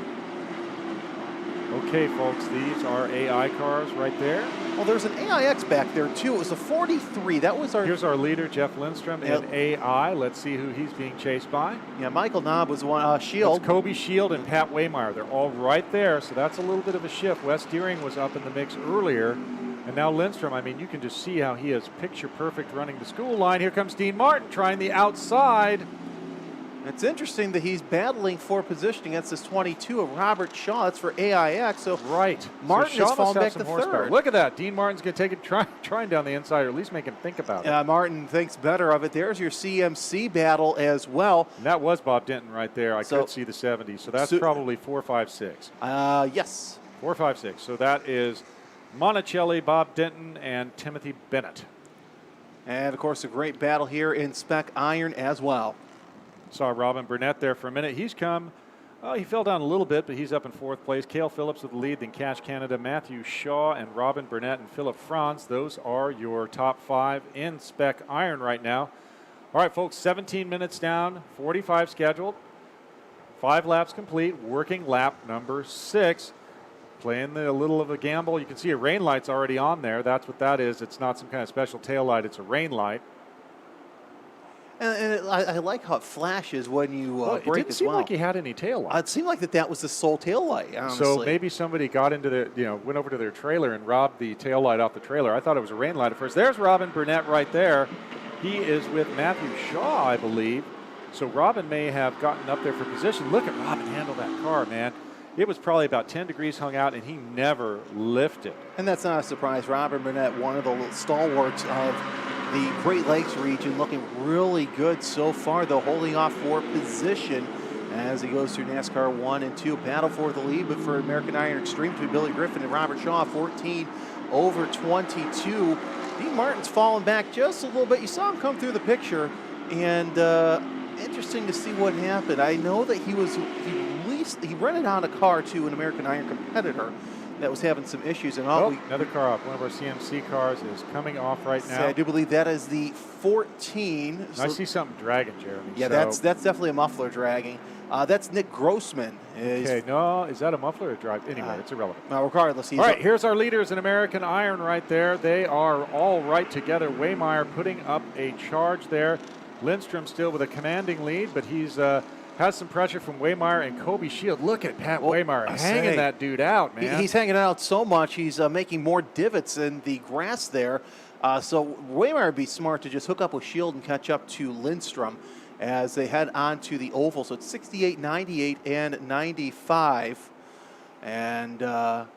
Okay, folks, these are AI cars right there. Well, there's an AIX back there, too. It was a 43. That was our... Here's our leader, Jeff Lindstrom, in AI. Let's see who he's being chased by. Yeah, Michael Knob was one. Shield. That's Kobe Shield and Pat Waymeyer. They're all right there, so that's a little bit of a shift. Wes Deering was up in the mix earlier, and now Lindstrom. I mean, you can just see how he is picture perfect running the school line. Here comes Dean Martin trying the outside. It's interesting that he's battling for position against this 22 of Robert Shaw. That's for AIX. So Martin so is falling back to third. Look at that. Dean Martin's going to take it, trying down the inside, or at least make him think about it. Martin thinks better of it. There's your CMC battle as well. And that was Bob Denton right there. I could see the 70. So that's probably 4, 5, 6. Yes. 4, 5, 6. So that is Monticelli, Bob Denton, and Timothy Bennett. And, of course, a great battle here in Spec Iron as well. Saw Robin Burnett there for a minute. He's come. He fell down a little bit, but he's up in 4th place. Cale Phillips with the lead, then Cash Canada, Matthew Shaw, and Robin Burnett and Philip Franz. Those are your top 5 in Spec Iron right now. All right, folks, 17 minutes down, 45 scheduled. 5 laps complete, working lap number 6. Playing a little of a gamble. You can see a rain light's already on there. That's what that is. It's not some kind of special tail light. It's a rain light. And I like how it flashes when you It brake didn't as seem well. like he had any tail light. It seemed like that was the sole tail light, honestly. So maybe somebody got into went over to their trailer and robbed the tail light off the trailer. I thought it was a rain light at first. There's Robin Burnett right there. He is with Matthew Shaw, I believe. So Robin may have gotten up there for position. Look at Robin handle that car, man. It was probably about 10 degrees hung out, and he never lifted. And that's not a surprise. Robin Burnett, one of the stalwarts of the Great Lakes region, looking really good so far, though, holding off for position as he goes through NASCAR 1 and 2. Battle for the lead, but for American Iron Extreme between Billy Griffin and Robert Shaw, 14 over 22. Dean Martin's fallen back just a little bit. You saw him come through the picture, and interesting to see what happened. I know that he rented out a car to an American Iron competitor that was having some issues. And another car off. One of our CMC cars is coming off right now. I do believe that is the 14. I see something dragging, Jeremy. Yeah, that's definitely a muffler dragging. That's Nick Grossman. Okay, no, is that a muffler or drive? Anyway, it's irrelevant. Regardless, he's all right, here's our leaders in American Iron right there. They are all right together. Waymeyer putting up a charge there. Lindstrom still with a commanding lead, but he's has some pressure from Waymeyer and Kobe Shield. Look at Pat Waymeyer hanging that dude out, man. He's hanging out so much, he's making more divots in the grass there. So Waymeyer would be smart to just hook up with Shield and catch up to Lindstrom as they head on to the oval. So it's 68, 98, and 95. And we'll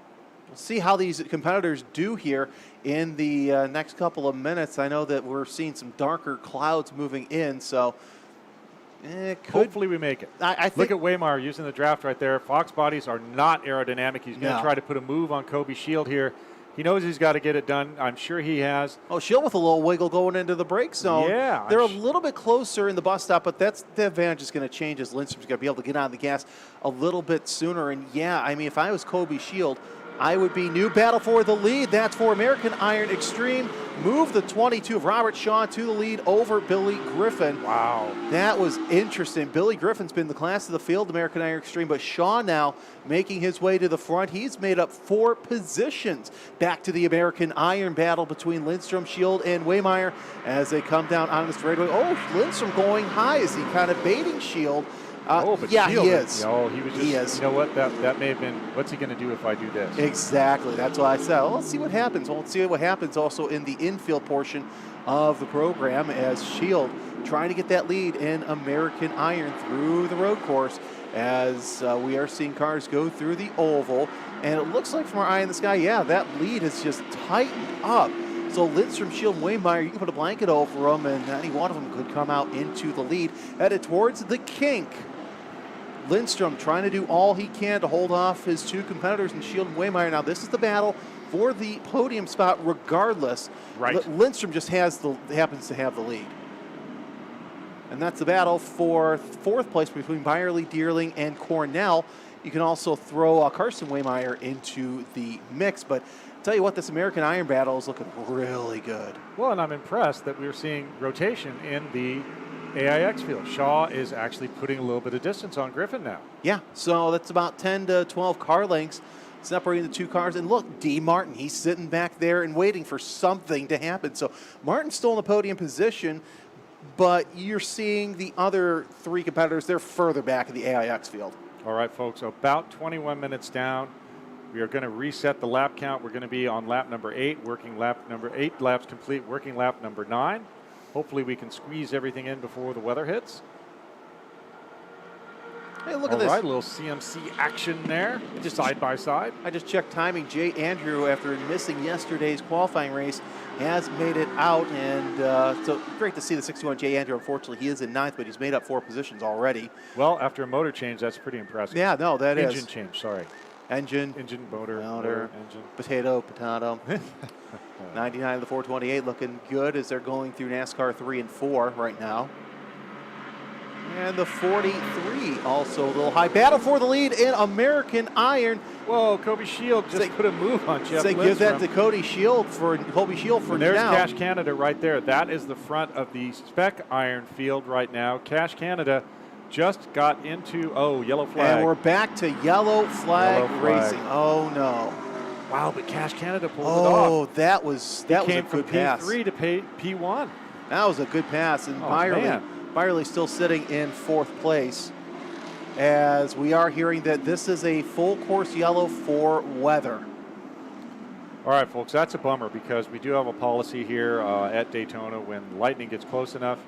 see how these competitors do here in the next couple of minutes. I know that we're seeing some darker clouds moving in, so hopefully we make it. I think, look at Waymeyer using the draft right there. Fox bodies are not aerodynamic. He's going to try to put a move on Kobe Shield here. He knows he's got to get it done. I'm sure he has. Oh, Shield with a little wiggle going into the brake zone. Yeah. They're a little bit closer in the bus stop, but that's the advantage is going to change as Lindstrom's going to be able to get on the gas a little bit sooner. And yeah, I mean, if I was Kobe Shield, I would be new battle for the lead. That's for American Iron Extreme. Move the 22 of Robert Shaw to the lead over Billy Griffin. Wow. That was interesting. Billy Griffin's been the class of the field, American Iron Extreme, but Shaw now making his way to the front. He's made up 4 positions. Back to the American Iron battle between Lindstrom, Shield, and Waymeyer as they come down on the straightaway. Oh, Lindstrom going high. Is he kind of baiting Shield? But yeah, Shield, he is. He was just, He is. you know what, that may have been, what's he going to do if I do this? Exactly. That's what I said. Well, let's see what happens. Well, let's see what happens also in the infield portion of the program as Shield trying to get that lead in American Iron through the road course as we are seeing cars go through the oval. And it looks like from our eye in the sky, yeah, that lead has just tightened up. So Lindstrom, Shield, and Waymeyer, you can put a blanket over them, and any one of them could come out into the lead. Headed towards the kink. Lindstrom trying to do all he can to hold off his two competitors in Shield and Waymeyer. Now, this is the battle for the podium spot regardless. Right. Lindstrom just happens to have the lead. And that's the battle for fourth place between Byerly, Deerling, and Cornell. You can also throw Carson Waymeyer into the mix, but tell you what, this American Iron battle is looking really good. Well, and I'm impressed that we're seeing rotation in the AIX field. Shaw is actually putting a little bit of distance on Griffin now. Yeah, so that's about 10 to 12 car lengths separating the two cars. And look, D. Martin, he's sitting back there and waiting for something to happen. So Martin's still in the podium position, but you're seeing the other three competitors, they're further back in the AIX field. All right, folks, about 21 minutes down. We are going to reset the lap count. We're going to be on lap number 8, working lap number 8 laps complete, working lap number 9. Hopefully we can squeeze everything in before the weather hits. Hey, look at this. All right, a little CMC action there, just side by side. I just checked timing. Jay Andrew, after missing yesterday's qualifying race, has made it out. And so great to see the 61 Jay Andrew. Unfortunately, he is in 9th, but he's made up 4 positions already. Well, after a motor change, that's pretty impressive. Yeah, no, that is. Engine change, sorry. Engine, motor, engine. Potato. 99 to the 428 looking good as they're going through NASCAR 3 and 4 right now. And the 43 also a little high. Battle for the lead in American Iron. Whoa, Kobe Shield just put a move on Jeff Lindstrom. Give that to Kobe Shield for there's now. Cash Canada right there. That is the front of the Spec Iron field right now. Cash Canada just got into, yellow flag. And we're back to yellow flag racing. Oh, no. Wow, but Cash Canada pulled it off. Oh, that was a good pass. P3 to P1. That was a good pass. And Byerly still sitting in 4th place as we are hearing that this is a full course yellow for weather. All right, folks, that's a bummer because we do have a policy here at Daytona when lightning gets close enough.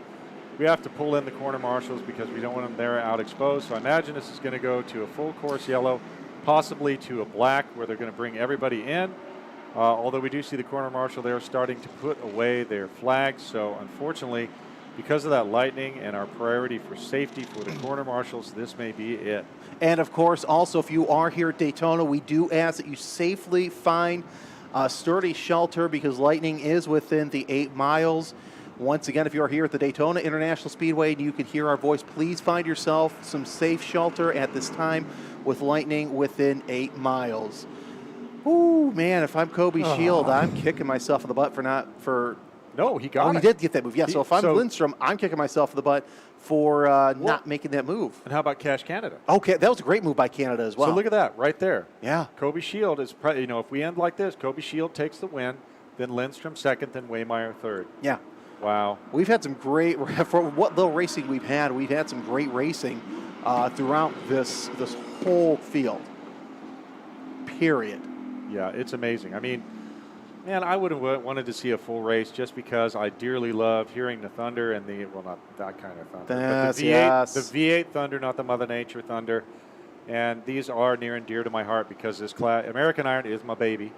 We have to pull in the corner marshals because we don't want them there out exposed. So I imagine this is going to go to a full course yellow, possibly to a black where they're going to bring everybody in. Although we do see the corner marshal there starting to put away their flags. So unfortunately, because of that lightning and our priority for safety for the corner marshals, this may be it. And of course, also, if you are here at Daytona, we do ask that you safely find a sturdy shelter because lightning is within the 8 miles. Once again, if you are here at the Daytona International Speedway and you can hear our voice, please find yourself some safe shelter at this time with lightning within 8 miles. Ooh, man, if I'm Kobe Shield, I'm kicking myself in the butt No, he got it. He did get that move. Yeah, so if I'm Lindstrom, I'm kicking myself in the butt for not making that move. And how about Cash Canada? Okay, that was a great move by Canada as well. So look at that right there. Yeah. Kobe Shield is, if we end like this, Kobe Shield takes the win, then Lindstrom second, then Waymeyer third. Yeah. Wow. We've had some great, for what little racing we've had some great racing throughout this whole field. Period. Yeah, it's amazing. I mean, man, I would have wanted to see a full race just because I dearly love hearing the thunder and not that kind of thunder. But the V8 thunder, not the Mother Nature thunder. And these are near and dear to my heart because this American Iron is my baby.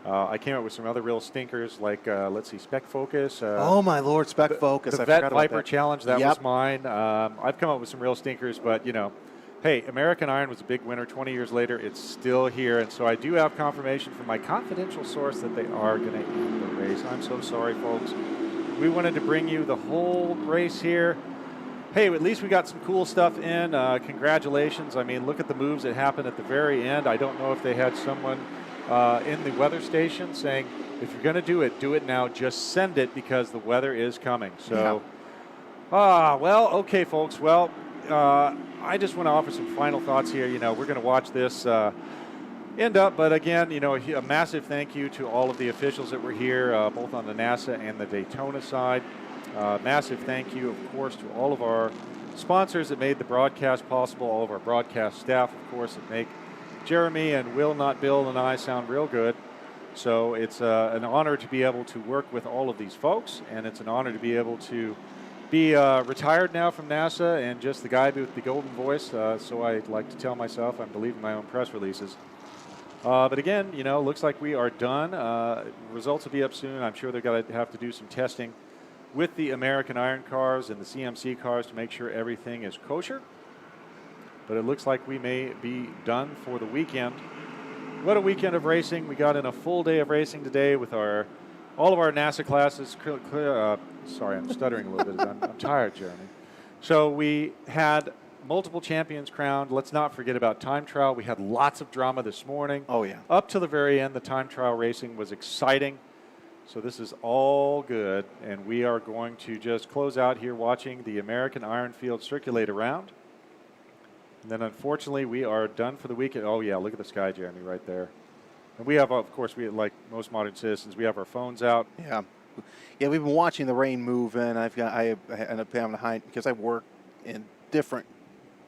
I came up with some other real stinkers like, let's see, Spec Focus. Oh, my Lord, Spec Focus. The Vet Viper Challenge, that was mine. I've come up with some real stinkers, but, hey, American Iron was a big winner. 20 years later, it's still here. And so I do have confirmation from my confidential source that they are going to end the race. I'm so sorry, folks. We wanted to bring you the whole race here. Hey, at least we got some cool stuff in. Congratulations. I mean, look at the moves that happened at the very end. I don't know if they had someone in the weather station saying, if you're going to do it now. Just send it because the weather is coming. So, okay, folks. Well, I just want to offer some final thoughts here. We're going to watch this end up, but again, a massive thank you to all of the officials that were here, both on the NASA and the Daytona side. Massive thank you, of course, to all of our sponsors that made the broadcast possible, all of our broadcast staff, of course, that make Jeremy and Will, not Bill, and I sound real good. So it's an honor to be able to work with all of these folks, and it's an honor to be able to be retired now from NASA and just the guy with the golden voice. So I like to tell myself I'm believing my own press releases. But again, looks like we are done. Results will be up soon. I'm sure they're going to have to do some testing with the American Iron cars and the CMC cars to make sure everything is kosher. But it looks like we may be done for the weekend. What a weekend of racing. We got in a full day of racing today with all of our NASA classes. Sorry, I'm stuttering a little bit. I'm tired, Jeremy. So we had multiple champions crowned. Let's not forget about time trial. We had lots of drama this morning. Oh, yeah. Up to the very end, the time trial racing was exciting. So this is all good, and we are going to just close out here watching the American Iron Field circulate around. And then, unfortunately, we are done for the weekend. Oh, yeah, look at the sky, Jeremy, right there. And we have, of course, like most modern citizens, we have our phones out. Yeah. Yeah, we've been watching the rain move in. I end up having to hide because I work in different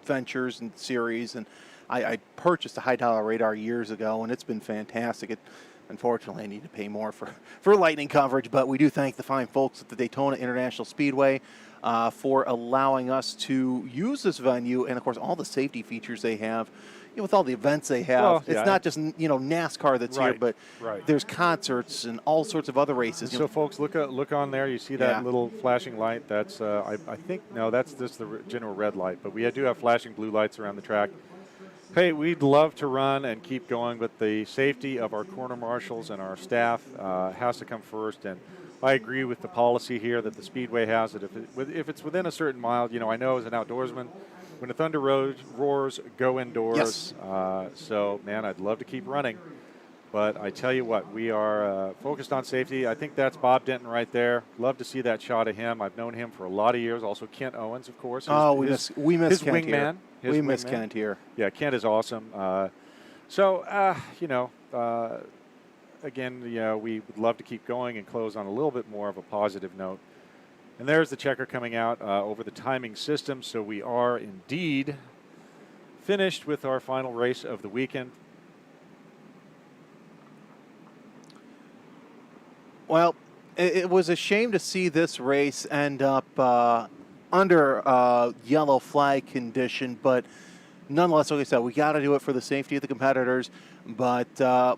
ventures and series, and I purchased a high-dollar radar years ago, and it's been fantastic. Unfortunately, I need to pay more for lightning coverage, but we do thank the fine folks at the Daytona International Speedway for allowing us to use this venue, and of course all the safety features they have. With all the events they have, Well, yeah. it's not just NASCAR that's here, but there's concerts and all sorts of other races. So, folks, look on there. You see that little flashing light? That's I think that's just the general red light, but we do have flashing blue lights around the track. Hey, we'd love to run and keep going, but the safety of our corner marshals and our staff has to come first. And I agree with the policy here that the Speedway has that if it's within a certain mile, I know as an outdoorsman, when the thunder roars, go indoors. Yes. So, man, I'd love to keep running. But I tell you what, we are focused on safety. I think that's Bob Denton right there. Love to see that shot of him. I've known him for a lot of years. Also, Kent Owens, of course. We miss his Kent wingman. here. We miss Kent here. Yeah, Kent is awesome. Again, we would love to keep going and close on a little bit more of a positive note. And there's the checker coming out over the timing system. So we are indeed finished with our final race of the weekend. Well, it was a shame to see this race end up under yellow flag condition, but nonetheless, like I said, we got to do it for the safety of the competitors. But the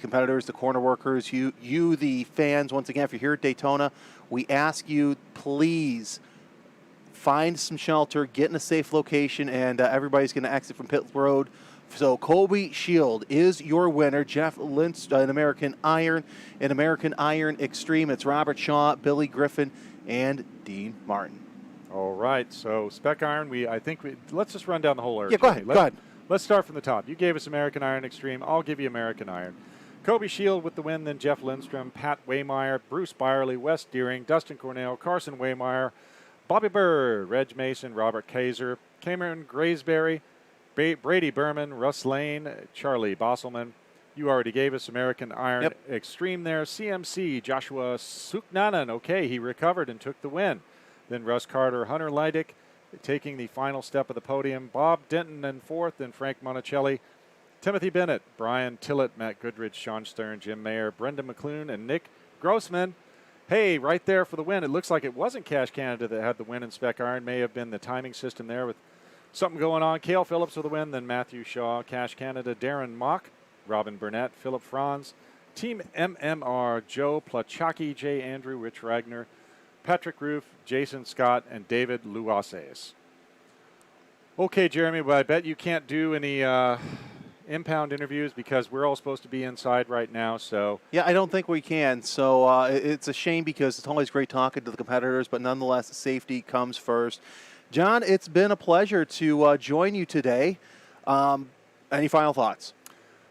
competitors, the corner workers, you, the fans, once again, if you're here at Daytona, we ask you, please find some shelter, get in a safe location, and everybody's going to exit from pit road. So Colby Shield is your winner. Jeff Lintz in American Iron, in American Iron Extreme. It's Robert Shaw, Billy Griffin, and Dean Martin. All right. So Spec Iron, let's just run down the whole order. Yeah, go ahead. Let's start from the top. You gave us American Iron Extreme. I'll give you American Iron. Colby Shield with the win, then Jeff Lindstrom, Pat Waymeyer, Bruce Byerly, Wes Deering, Dustin Cornell, Carson Waymeyer, Bobby Bird, Reg Mason, Robert Kaiser, Cameron Graysberry, Brady Berman, Russ Lane, Charlie Bosselman. You already gave us American Iron Extreme there. CMC, Joshua Suknanen. Okay, he recovered and took the win. Then Russ Carter, Hunter Leidick taking the final step of the podium. Bob Denton in fourth, and Frank Monticelli. Timothy Bennett, Brian Tillett, Matt Goodrich, Sean Stern, Jim Mayer, Brendan McClune, and Nick Grossman. Hey, right there for the win. It looks like it wasn't Cash Canada that had the win in Spec Iron. May have been the timing system there with something going on. Cale Phillips with the win, then Matthew Shaw, Cash Canada, Darren Mock, Robin Burnett, Philip Franz, Team MMR, Joe Plachaki, Jay Andrew, Rich Ragnar, Patrick Roof, Jason Scott, and David Luases. Okay, Jeremy, but I bet you can't do any impound interviews because we're all supposed to be inside right now. So yeah, I don't think we can. So it's a shame because it's always great talking to the competitors, but nonetheless, safety comes first. John, it's been a pleasure to join you today. Any final thoughts?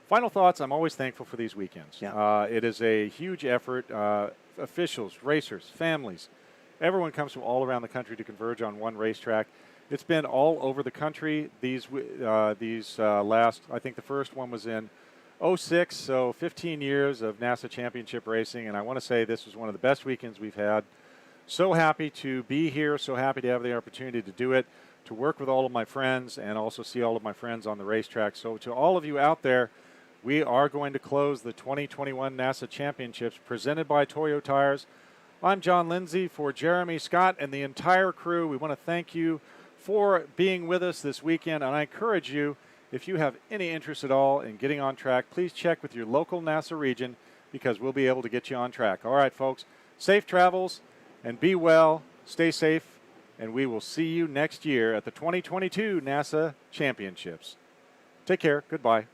Final thoughts, I'm always thankful for these weekends. Yeah. It is a huge effort. Officials, racers, families, everyone comes from all around the country to converge on one racetrack. It's been all over the country. These last, I think the first one was in 06, so 15 years of NASA championship racing, and I want to say this was one of the best weekends we've had. So happy to be here, so happy to have the opportunity to do it, to work with all of my friends and also see all of my friends on the racetrack. So to all of you out there, we are going to close the 2021 NASA Championships presented by Toyo Tires. I'm John Lindsay for Jeremy, Scott, and the entire crew. We want to thank you for being with us this weekend, and I encourage you, if you have any interest at all in getting on track, please check with your local NASA region because we'll be able to get you on track. All right, folks, safe travels and be well, stay safe, and we will see you next year at the 2022 NASA Championships. Take care. Goodbye.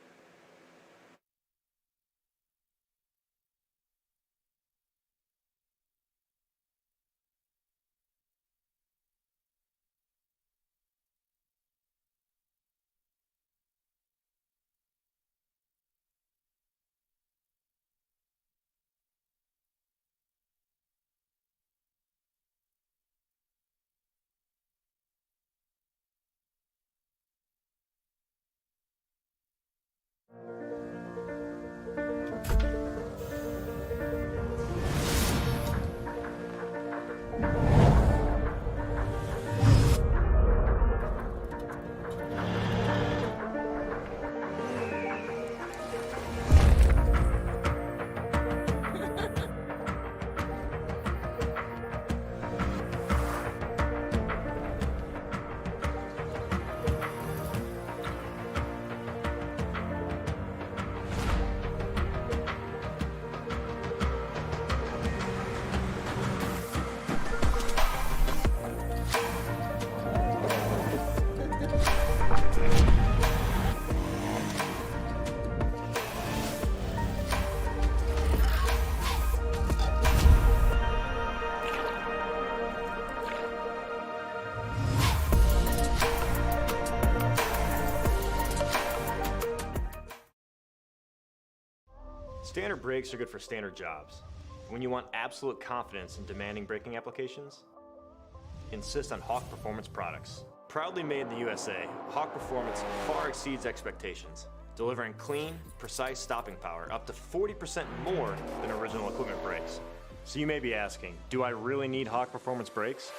Standard brakes are good for standard jobs. When you want absolute confidence in demanding braking applications, insist on Hawk Performance products. Proudly made in the USA, Hawk Performance far exceeds expectations, delivering clean, precise stopping power up to 40% more than original equipment brakes. So you may be asking, do I really need Hawk Performance brakes?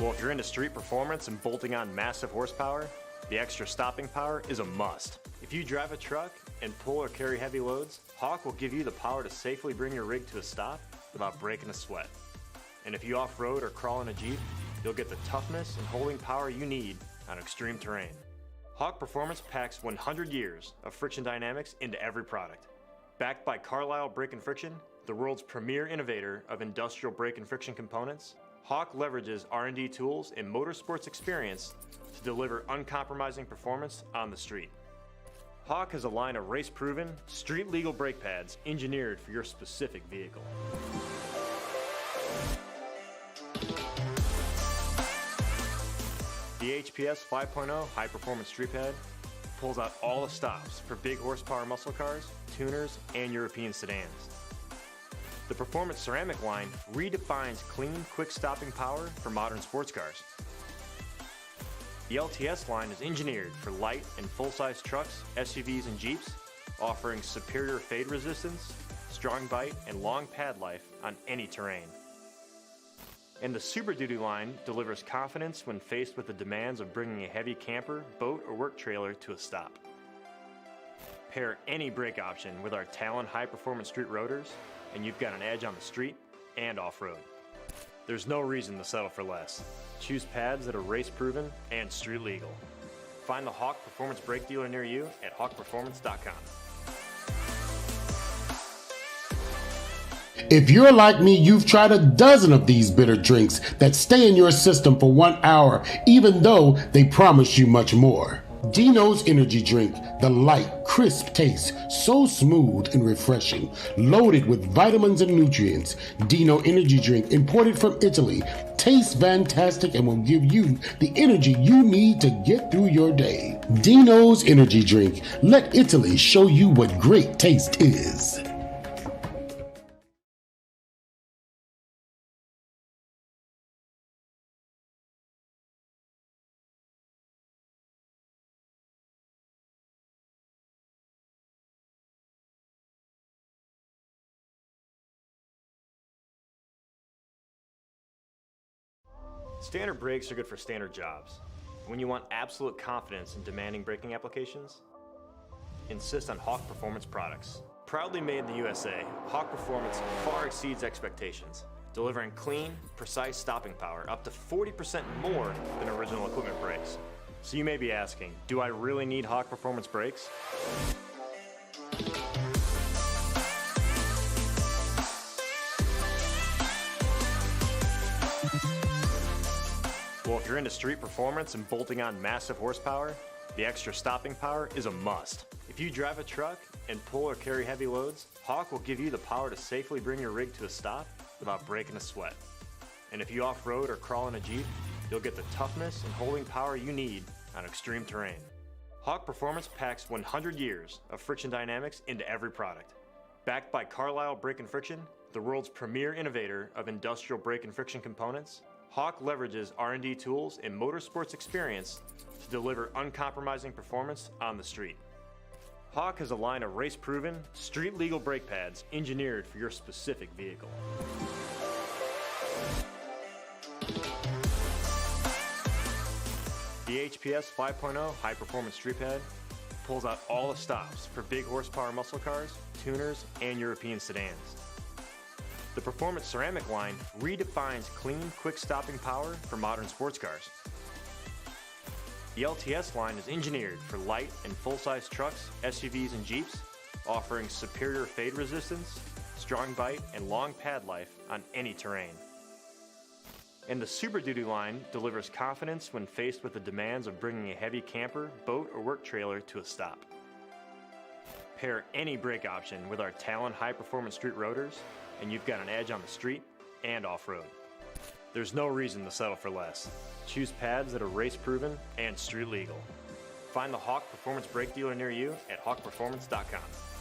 Well, if you're into street performance and bolting on massive horsepower, the extra stopping power is a must. If you drive a truck and pull or carry heavy loads, Hawk will give you the power to safely bring your rig to a stop without breaking a sweat. And if you off-road or crawl in a Jeep, you'll get the toughness and holding power you need on extreme terrain. Hawk Performance packs 100 years of friction dynamics into every product. Backed by Carlisle Brake and Friction, the world's premier innovator of industrial brake and friction components, Hawk leverages R&D tools and motorsports experience to deliver uncompromising performance on the street. Hawk has a line of race-proven, street-legal brake pads engineered for your specific vehicle. The HPS 5.0 high-performance street pad pulls out all the stops for big horsepower muscle cars, tuners, and European sedans. The Performance Ceramic line redefines clean, quick stopping power for modern sports cars. The LTS line is engineered for light and full-size trucks, SUVs, and Jeeps, offering superior fade resistance, strong bite, and long pad life on any terrain. And the Super Duty line delivers confidence when faced with the demands of bringing a heavy camper, boat, or work trailer to a stop. Pair any brake option with our Talon high-performance street rotors, and you've got an edge on the street and off-road. There's no reason to settle for less. Choose pads that are race-proven and street-legal. Find the Hawk Performance brake dealer near you at hawkperformance.com. If you're like me, you've tried a dozen of these bitter drinks that stay in your system for 1 hour, even though they promise you much more. Dino's Energy Drink, the light, crisp taste, so smooth and refreshing, loaded with vitamins and nutrients. Dino Energy Drink, imported from Italy, tastes fantastic and will give you the energy you need to get through your day. Dino's Energy Drink, let Italy show you what great taste is. Standard brakes are good for standard jobs. When you want absolute confidence in demanding braking applications, insist on Hawk Performance products. Proudly made in the USA, Hawk Performance far exceeds expectations, delivering clean, precise stopping power up to 40% more than original equipment brakes. So you may be asking, do I really need Hawk Performance brakes? Well, if you're into street performance and bolting on massive horsepower, the extra stopping power is a must. If you drive a truck and pull or carry heavy loads, Hawk will give you the power to safely bring your rig to a stop without breaking a sweat. And if you off-road or crawl in a Jeep, you'll get the toughness and holding power you need on extreme terrain. Hawk Performance packs 100 years of friction dynamics into every product. Backed by Carlisle Brake and Friction, the world's premier innovator of industrial brake and friction components, Hawk leverages R&D tools and motorsports experience to deliver uncompromising performance on the street. Hawk has a line of race-proven, street-legal brake pads engineered for your specific vehicle. The HPS 5.0 high-performance street pad pulls out all the stops for big horsepower muscle cars, tuners, and European sedans. The Performance Ceramic line redefines clean, quick stopping power for modern sports cars. The LTS line is engineered for light and full-size trucks, SUVs, and Jeeps, offering superior fade resistance, strong bite, and long pad life on any terrain. And the Super Duty line delivers confidence when faced with the demands of bringing a heavy camper, boat, or work trailer to a stop. Pair any brake option with our Talon high-performance street rotors, and you've got an edge on the street and off-road. There's no reason to settle for less. Choose pads that are race-proven and street-legal. Find the Hawk Performance brake dealer near you at hawkperformance.com.